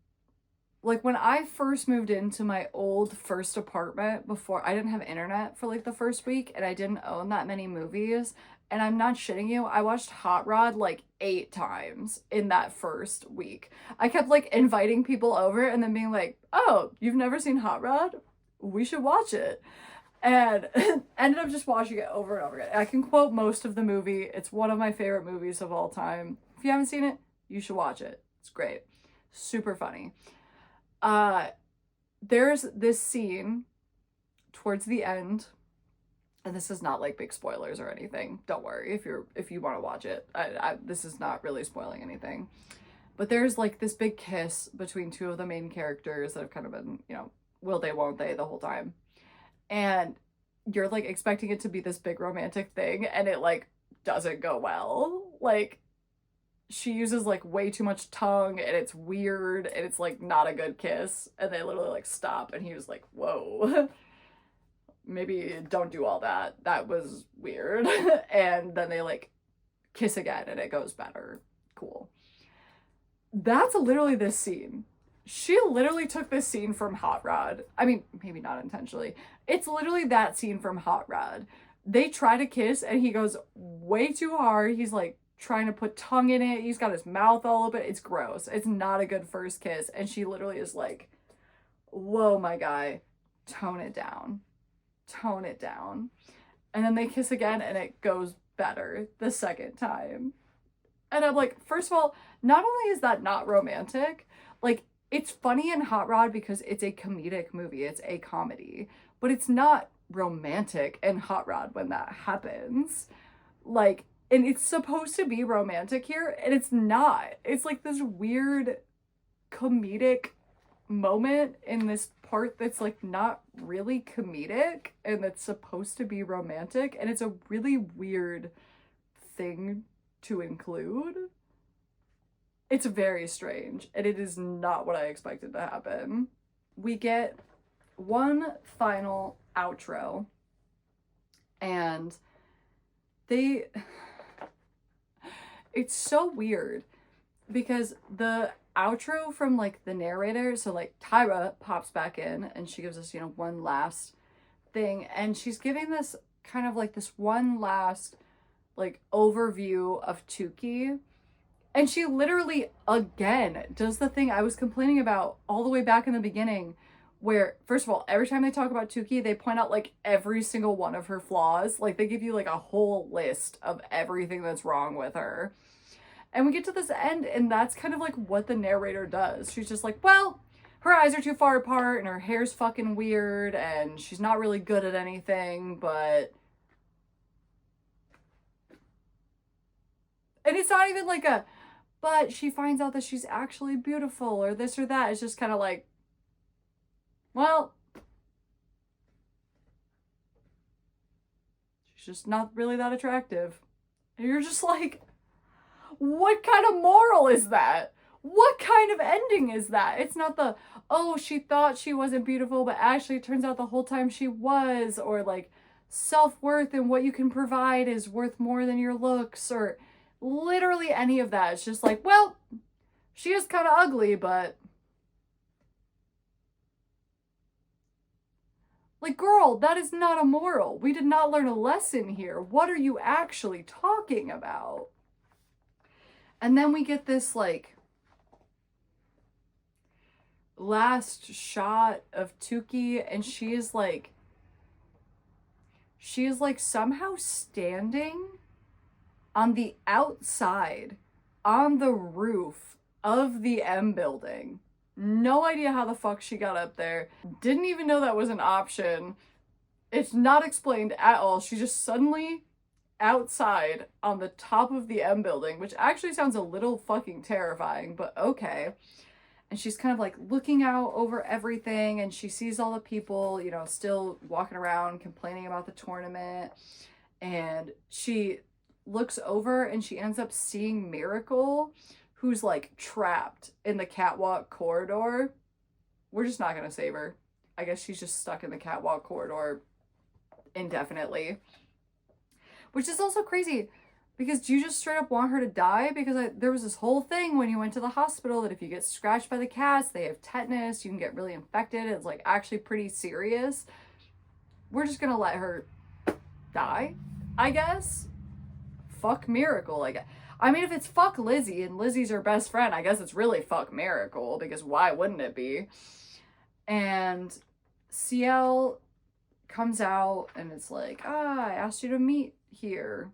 when I first moved into my old first apartment, before I didn't have internet for, like, the first week, and I didn't own that many movies, and I'm not shitting you, I watched Hot Rod like 8 times in that first week. I kept, like, inviting people over and then being like, oh, you've never seen Hot Rod? We should watch it. And ended up just watching it over and over again. I can quote most of the movie. It's one of my favorite movies of all time. If you haven't seen it, you should watch it. It's great. Super funny. There's this scene towards the end, and this is not, like, big spoilers or anything. Don't worry if you want to watch it. This is not really spoiling anything. But there's, like, this big kiss between two of the main characters that have kind of been, you know, will they, won't they the whole time. And you're, like, expecting it to be this big romantic thing, and it, like, doesn't go well. Like, she uses, like, way too much tongue, and it's weird, and it's, like, not a good kiss, and they literally, like, stop, and he was like, whoa, maybe don't do all that, that was weird. And then they, like, kiss again, and it goes better. That's literally this scene. She literally took this scene from Hot Rod. I mean, maybe not intentionally. It's literally that scene from Hot Rod. They try to kiss and he goes way too hard. He's like trying to put tongue in it. He's got his mouth all open. It's gross. It's not a good first kiss. And she literally is like, whoa, my guy, tone it down. Tone it down. And then they kiss again and it goes better the second time. And I'm like, first of all, not only is that not romantic, like, it's funny in Hot Rod because it's a comedic movie, it's a comedy, but it's not romantic in Hot Rod when that happens. Like, and it's supposed to be romantic here, and it's not. It's like this weird comedic moment in this part that's like not really comedic and that's supposed to be romantic, and it's a really weird thing to include. It's very strange, and it is not what I expected to happen. We get one final outro, and it's so weird because the outro from like the narrator, so like Tyra pops back in and she gives us, you know, one last thing, and she's giving this kind of like this one last like overview of Tukey. And she literally, again, does the thing I was complaining about all the way back in the beginning, where, first of all, every time they talk about Tukey, they point out, like, every single one of her flaws. Like, they give you, like, a whole list of everything that's wrong with her. And we get to this end, and that's kind of, like, what the narrator does. She's just like, well, her eyes are too far apart, and her hair's fucking weird, and she's not really good at anything, but... And it's not even, like, but she finds out that she's actually beautiful or this or that. It's just kind of like, well, she's just not really that attractive. And you're just like, what kind of moral is that? What kind of ending is that? It's not the, oh, she thought she wasn't beautiful, but actually it turns out the whole time she was, or like self-worth and what you can provide is worth more than your looks, or literally any of that. It's just like, well, she is kind of ugly, but like, girl, that is not a moral. We did not learn a lesson here. What are you actually talking about? And then we get this like last shot of Tukey, and she is like somehow standing on the outside, on the roof of the M building. No idea how the fuck she got up there. Didn't even know that was an option. It's not explained at all. She's just suddenly outside on the top of the M building, which actually sounds a little fucking terrifying, but okay. And she's kind of like looking out over everything, and she sees all the people, you know, still walking around complaining about the tournament. And she looks over and she ends up seeing Miracle, who's like trapped in the catwalk corridor. We're just not gonna save her. I guess she's just stuck in the catwalk corridor indefinitely. Which is also crazy, because do you just straight up want her to die? Because there was this whole thing when you went to the hospital that if you get scratched by the cats, they have tetanus, you can get really infected. It's like actually pretty serious. We're just gonna let her die, I guess. Fuck Miracle, I guess. I mean, if it's fuck Lizzie and Lizzie's her best friend, I guess it's really fuck Miracle, because why wouldn't it be? And CL comes out and it's like, I asked you to meet here.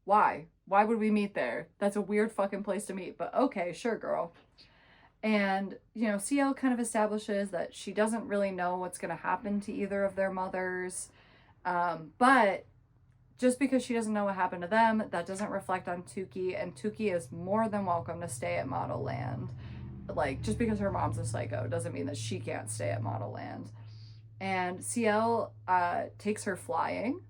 Why? Why would we meet there? That's a weird fucking place to meet, but okay, sure, girl. And, you know, CL kind of establishes that she doesn't really know what's going to happen to either of their mothers. But just because she doesn't know what happened to them, that doesn't reflect on Tukey, and Tukey is more than welcome to stay at Modelland. Like, just because her mom's a psycho doesn't mean that she can't stay at Modelland. And CL takes her flying,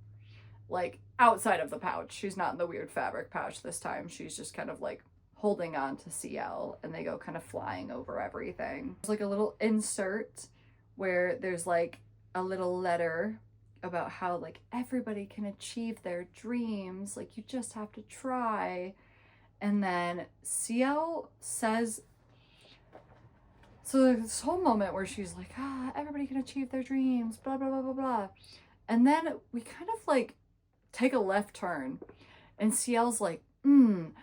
like, outside of the pouch. She's not in the weird fabric pouch this time. She's just kind of, like, holding on to CL, and they go kind of flying over everything. There's, like, a little insert where there's, like, a little letter about how, like, everybody can achieve their dreams. Like, you just have to try. And then CL says, so this whole moment where she's like, everybody can achieve their dreams, blah, blah, blah, blah, blah. And then we kind of like take a left turn and CL's like, I'm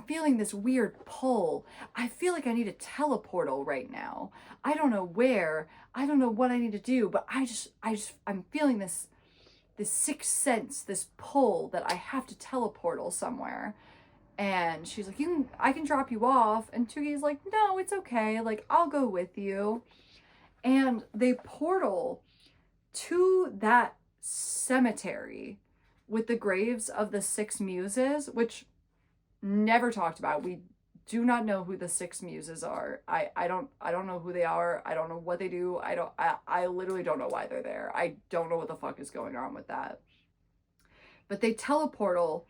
feeling this weird pull. I feel like I need a teleportal right now. I don't know where. I don't know what I need to do, but I'm feeling this sixth sense, this pull that I have to teleportal somewhere. And she's like, I can drop you off. And Tuki's like, no, it's okay. Like, I'll go with you. And they portal to that cemetery with the graves of the 6 muses, which never talked about. We do not know who the 6 muses are. I don't know who they are. I don't know what they do. I literally don't know why they're there. I don't know what the fuck is going on with that. But they teleportal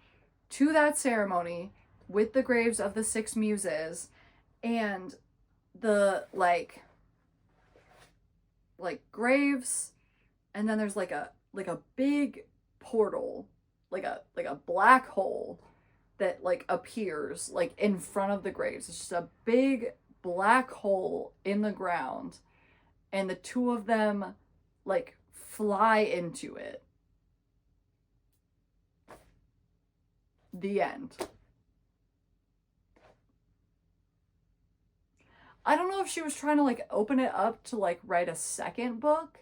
to that ceremony with the graves of the 6 muses, and the like graves, and then there's like a big portal, like a black hole that like appears like in front of the graves. It's just a big black hole in the ground, and the 2 of them like fly into it. The end. I don't know if she was trying to like open it up to like write a second book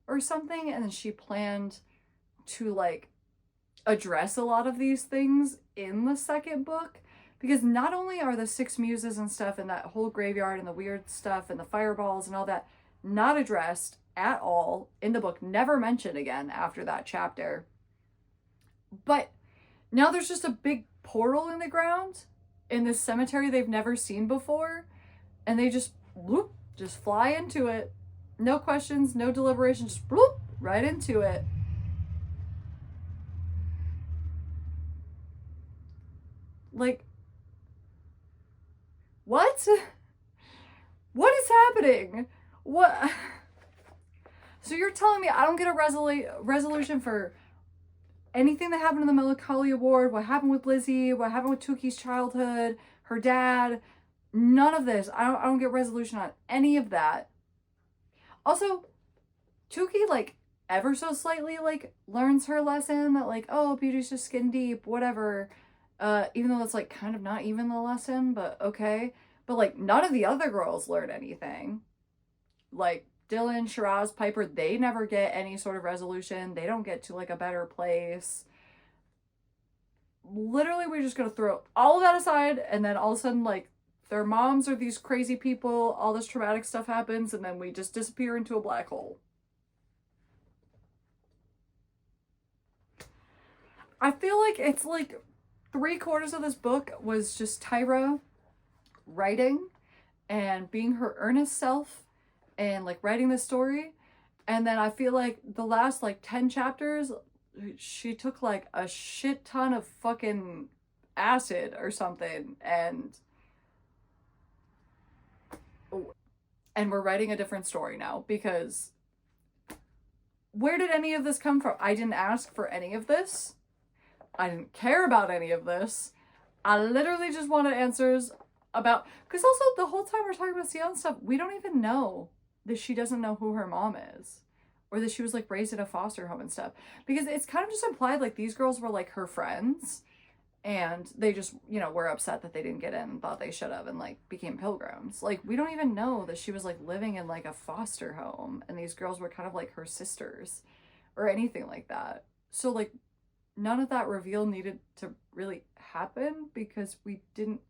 or something, and then she planned to like address a lot of these things in the second book, because not only are the 6 muses and stuff and that whole graveyard and the weird stuff and the fireballs and all that not addressed at all in the book, never mentioned again after that chapter, but now there's just a big portal in the ground in this cemetery they've never seen before, and they just whoop, just fly into it. No questions, no deliberation, just whoop, right into it. Like, what? What is happening? What? So you're telling me I don't get a resolution for anything that happened in the Melancholia Ward, what happened with Lizzie, what happened with Tuki's childhood, her dad, none of this. I don't get resolution on any of that. Also, Tuki, like, ever so slightly, like, learns her lesson that, like, oh, beauty's just skin deep, whatever. Even though that's, like, kind of not even the lesson, but okay. But, like, none of the other girls learn anything. Like, Dylan, Shiraz, Piper, they never get any sort of resolution. They don't get to, like, a better place. Literally, we're just gonna throw all of that aside, and then all of a sudden, like, their moms are these crazy people, all this traumatic stuff happens, and then we just disappear into a black hole. I feel like it's like 3/4 of this book was just Tyra writing and being her earnest self and like writing the story. And then I feel like the last like 10 chapters, she took like a shit ton of fucking acid or something, and we're writing a different story now, because where did any of this come from? I didn't ask for any of this. I didn't care about any of this. I literally just wanted answers about, because also the whole time we're talking about Sion stuff, we don't even know that she doesn't know who her mom is, or that she was like raised in a foster home and stuff, because it's kind of just implied like these girls were like her friends, and they just, you know, were upset that they didn't get in and thought they should have, and like became pilgrims. Like, we don't even know that she was like living in like a foster home and these girls were kind of like her sisters or anything like that. So like none of that reveal needed to really happen, because we didn't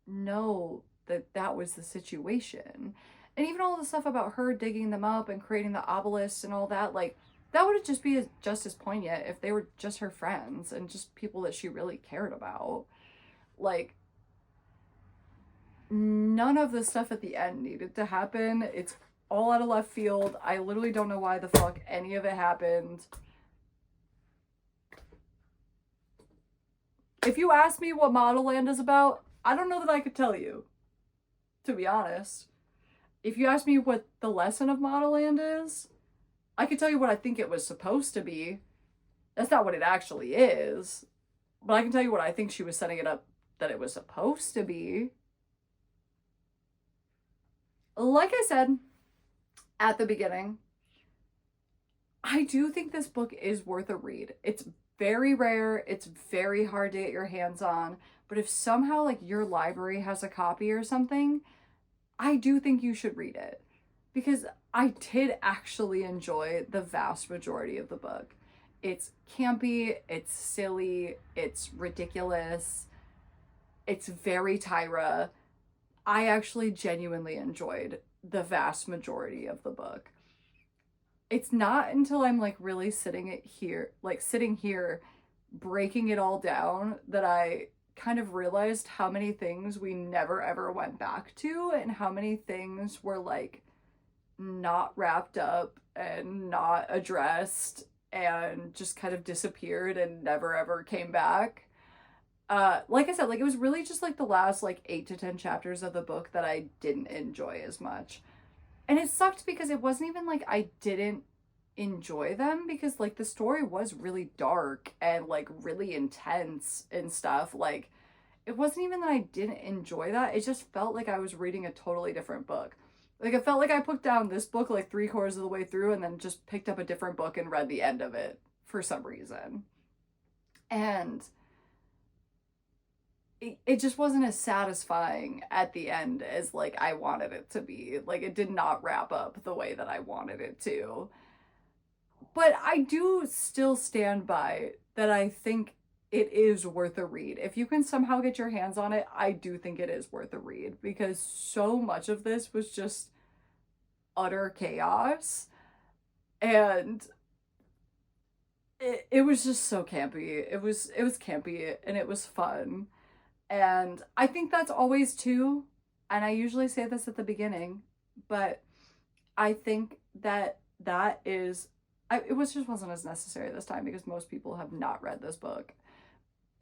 know that that was the situation. And even all the stuff about her digging them up and creating the obelisks and all that, like, that would just be just as poignant if they were just her friends and just people that she really cared about. Like, none of the stuff at the end needed to happen. It's all out of left field. I literally don't know why the fuck any of it happened. If you ask me what Modelland is about, I don't know that I could tell you, to be honest. If you ask me what the lesson of Modelland is, I could tell you what I think it was supposed to be. That's not what it actually is. But I can tell you what I think she was setting it up that it was supposed to be. Like I said at the beginning, I do think this book is worth a read. It's very rare, it's very hard to get your hands on, but if somehow like your library has a copy or something, I do think you should read it, because I did actually enjoy the vast majority of the book. It's campy, it's silly, it's ridiculous, it's very Tyra. I actually genuinely enjoyed the vast majority of the book. It's not until I'm like really sitting here breaking it all down that I kind of realized how many things we never ever went back to, and how many things were like not wrapped up and not addressed and just kind of disappeared and never ever came back. Like I said, like it was really just like the last like 8 to 10 chapters of the book that I didn't enjoy as much. And it sucked because it wasn't even like I didn't enjoy them, because like the story was really dark and like really intense and stuff. Like it wasn't even that I didn't enjoy that. It just felt like I was reading a totally different book. Like it felt like I put down this book like 3/4 of the way through and then just picked up a different book and read the end of it for some reason. And it just wasn't as satisfying at the end as like I wanted it to be. Like it did not wrap up the way that I wanted it to. But I do still stand by that I think it is worth a read. If you can somehow get your hands on it, I do think it is worth a read, because so much of this was just utter chaos. And it was just so campy. It was campy and it was fun. And I think that's always too, and I usually say this at the beginning, but I think that it wasn't as necessary this time, because most people have not read this book.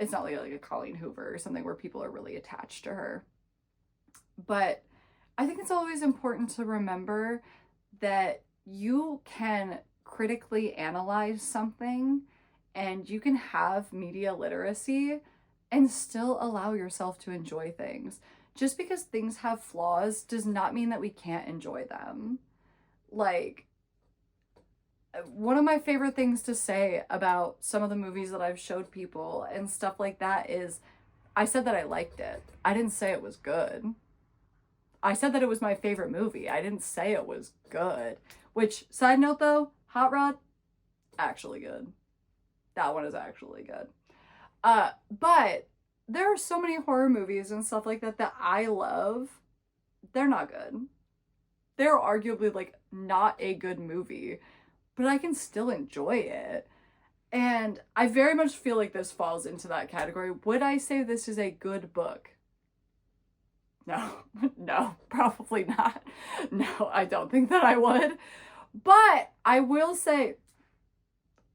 It's not like a Colleen Hoover or something where people are really attached to her. But I think it's always important to remember that you can critically analyze something and you can have media literacy and still allow yourself to enjoy things. Just because things have flaws does not mean that we can't enjoy them. Like, one of my favorite things to say about some of the movies that I've showed people and stuff like that is I said that I liked it. I didn't say it was good. I said that it was my favorite movie. I didn't say it was good. Which, side note though, Hot Rod, actually good. That one is actually good. But there are so many horror movies and stuff like that that I love. They're not good. They're arguably like not a good movie, but I can still enjoy it. And I very much feel like this falls into that category. Would I say this is a good book? No, no, probably not. No, I don't think that I would. But I will say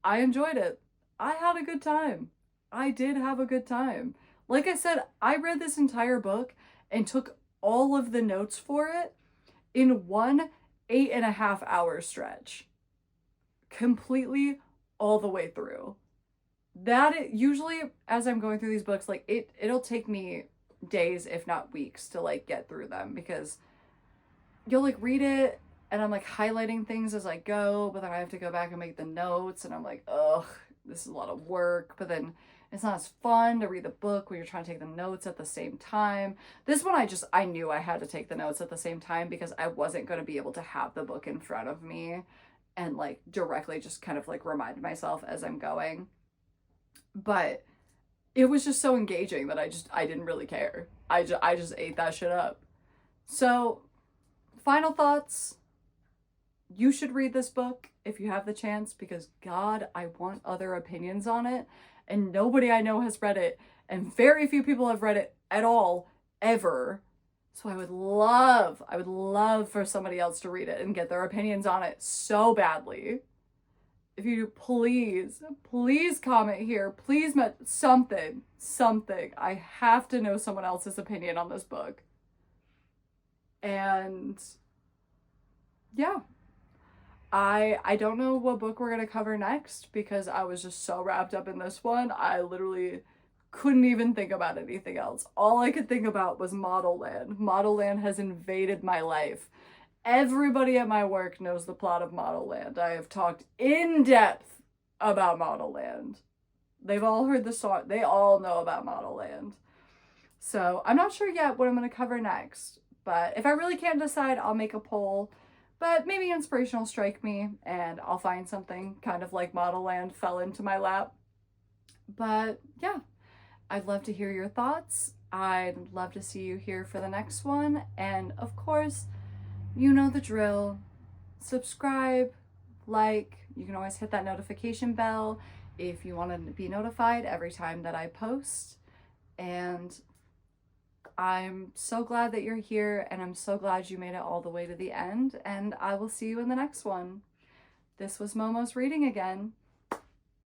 I enjoyed it. I had a good time. I did have a good time. Like I said, I read this entire book and took all of the notes for it in one 8.5 hour stretch. Completely all the way through. Usually as I'm going through these books, like it'll take me days, if not weeks, to like get through them, because you'll like read it and I'm like highlighting things as I go, but then I have to go back and make the notes and I'm like, ugh, this is a lot of work. But then it's not as fun to read the book when you're trying to take the notes at the same time. This one I knew I had to take the notes at the same time because I wasn't going to be able to have the book in front of me and like directly just kind of like remind myself as I'm going. But it was just so engaging that I didn't really care. I just ate that shit up. So, final thoughts. You should read this book if you have the chance, because God, I want other opinions on it. And nobody I know has read it, and very few people have read it at all, ever. So I would love for somebody else to read it and get their opinions on it so badly. If you please comment here. Please something. I have to know someone else's opinion on this book. And yeah. I don't know what book we're going to cover next because I was just so wrapped up in this one. I literally couldn't even think about anything else. All I could think about was Modelland. Modelland has invaded my life. Everybody at my work knows the plot of Modelland. I have talked in depth about Modelland. They've all heard the song. They all know about Modelland. So I'm not sure yet what I'm going to cover next. But if I really can't decide, I'll make a poll. But maybe inspiration will strike me and I'll find something kind of like Modelland fell into my lap. But yeah, I'd love to hear your thoughts. I'd love to see you here for the next one. And of course, you know the drill. Subscribe, like, you can always hit that notification bell if you want to be notified every time that I post. And I'm so glad that you're here, and I'm so glad you made it all the way to the end, and I will see you in the next one. This was Momo's reading again.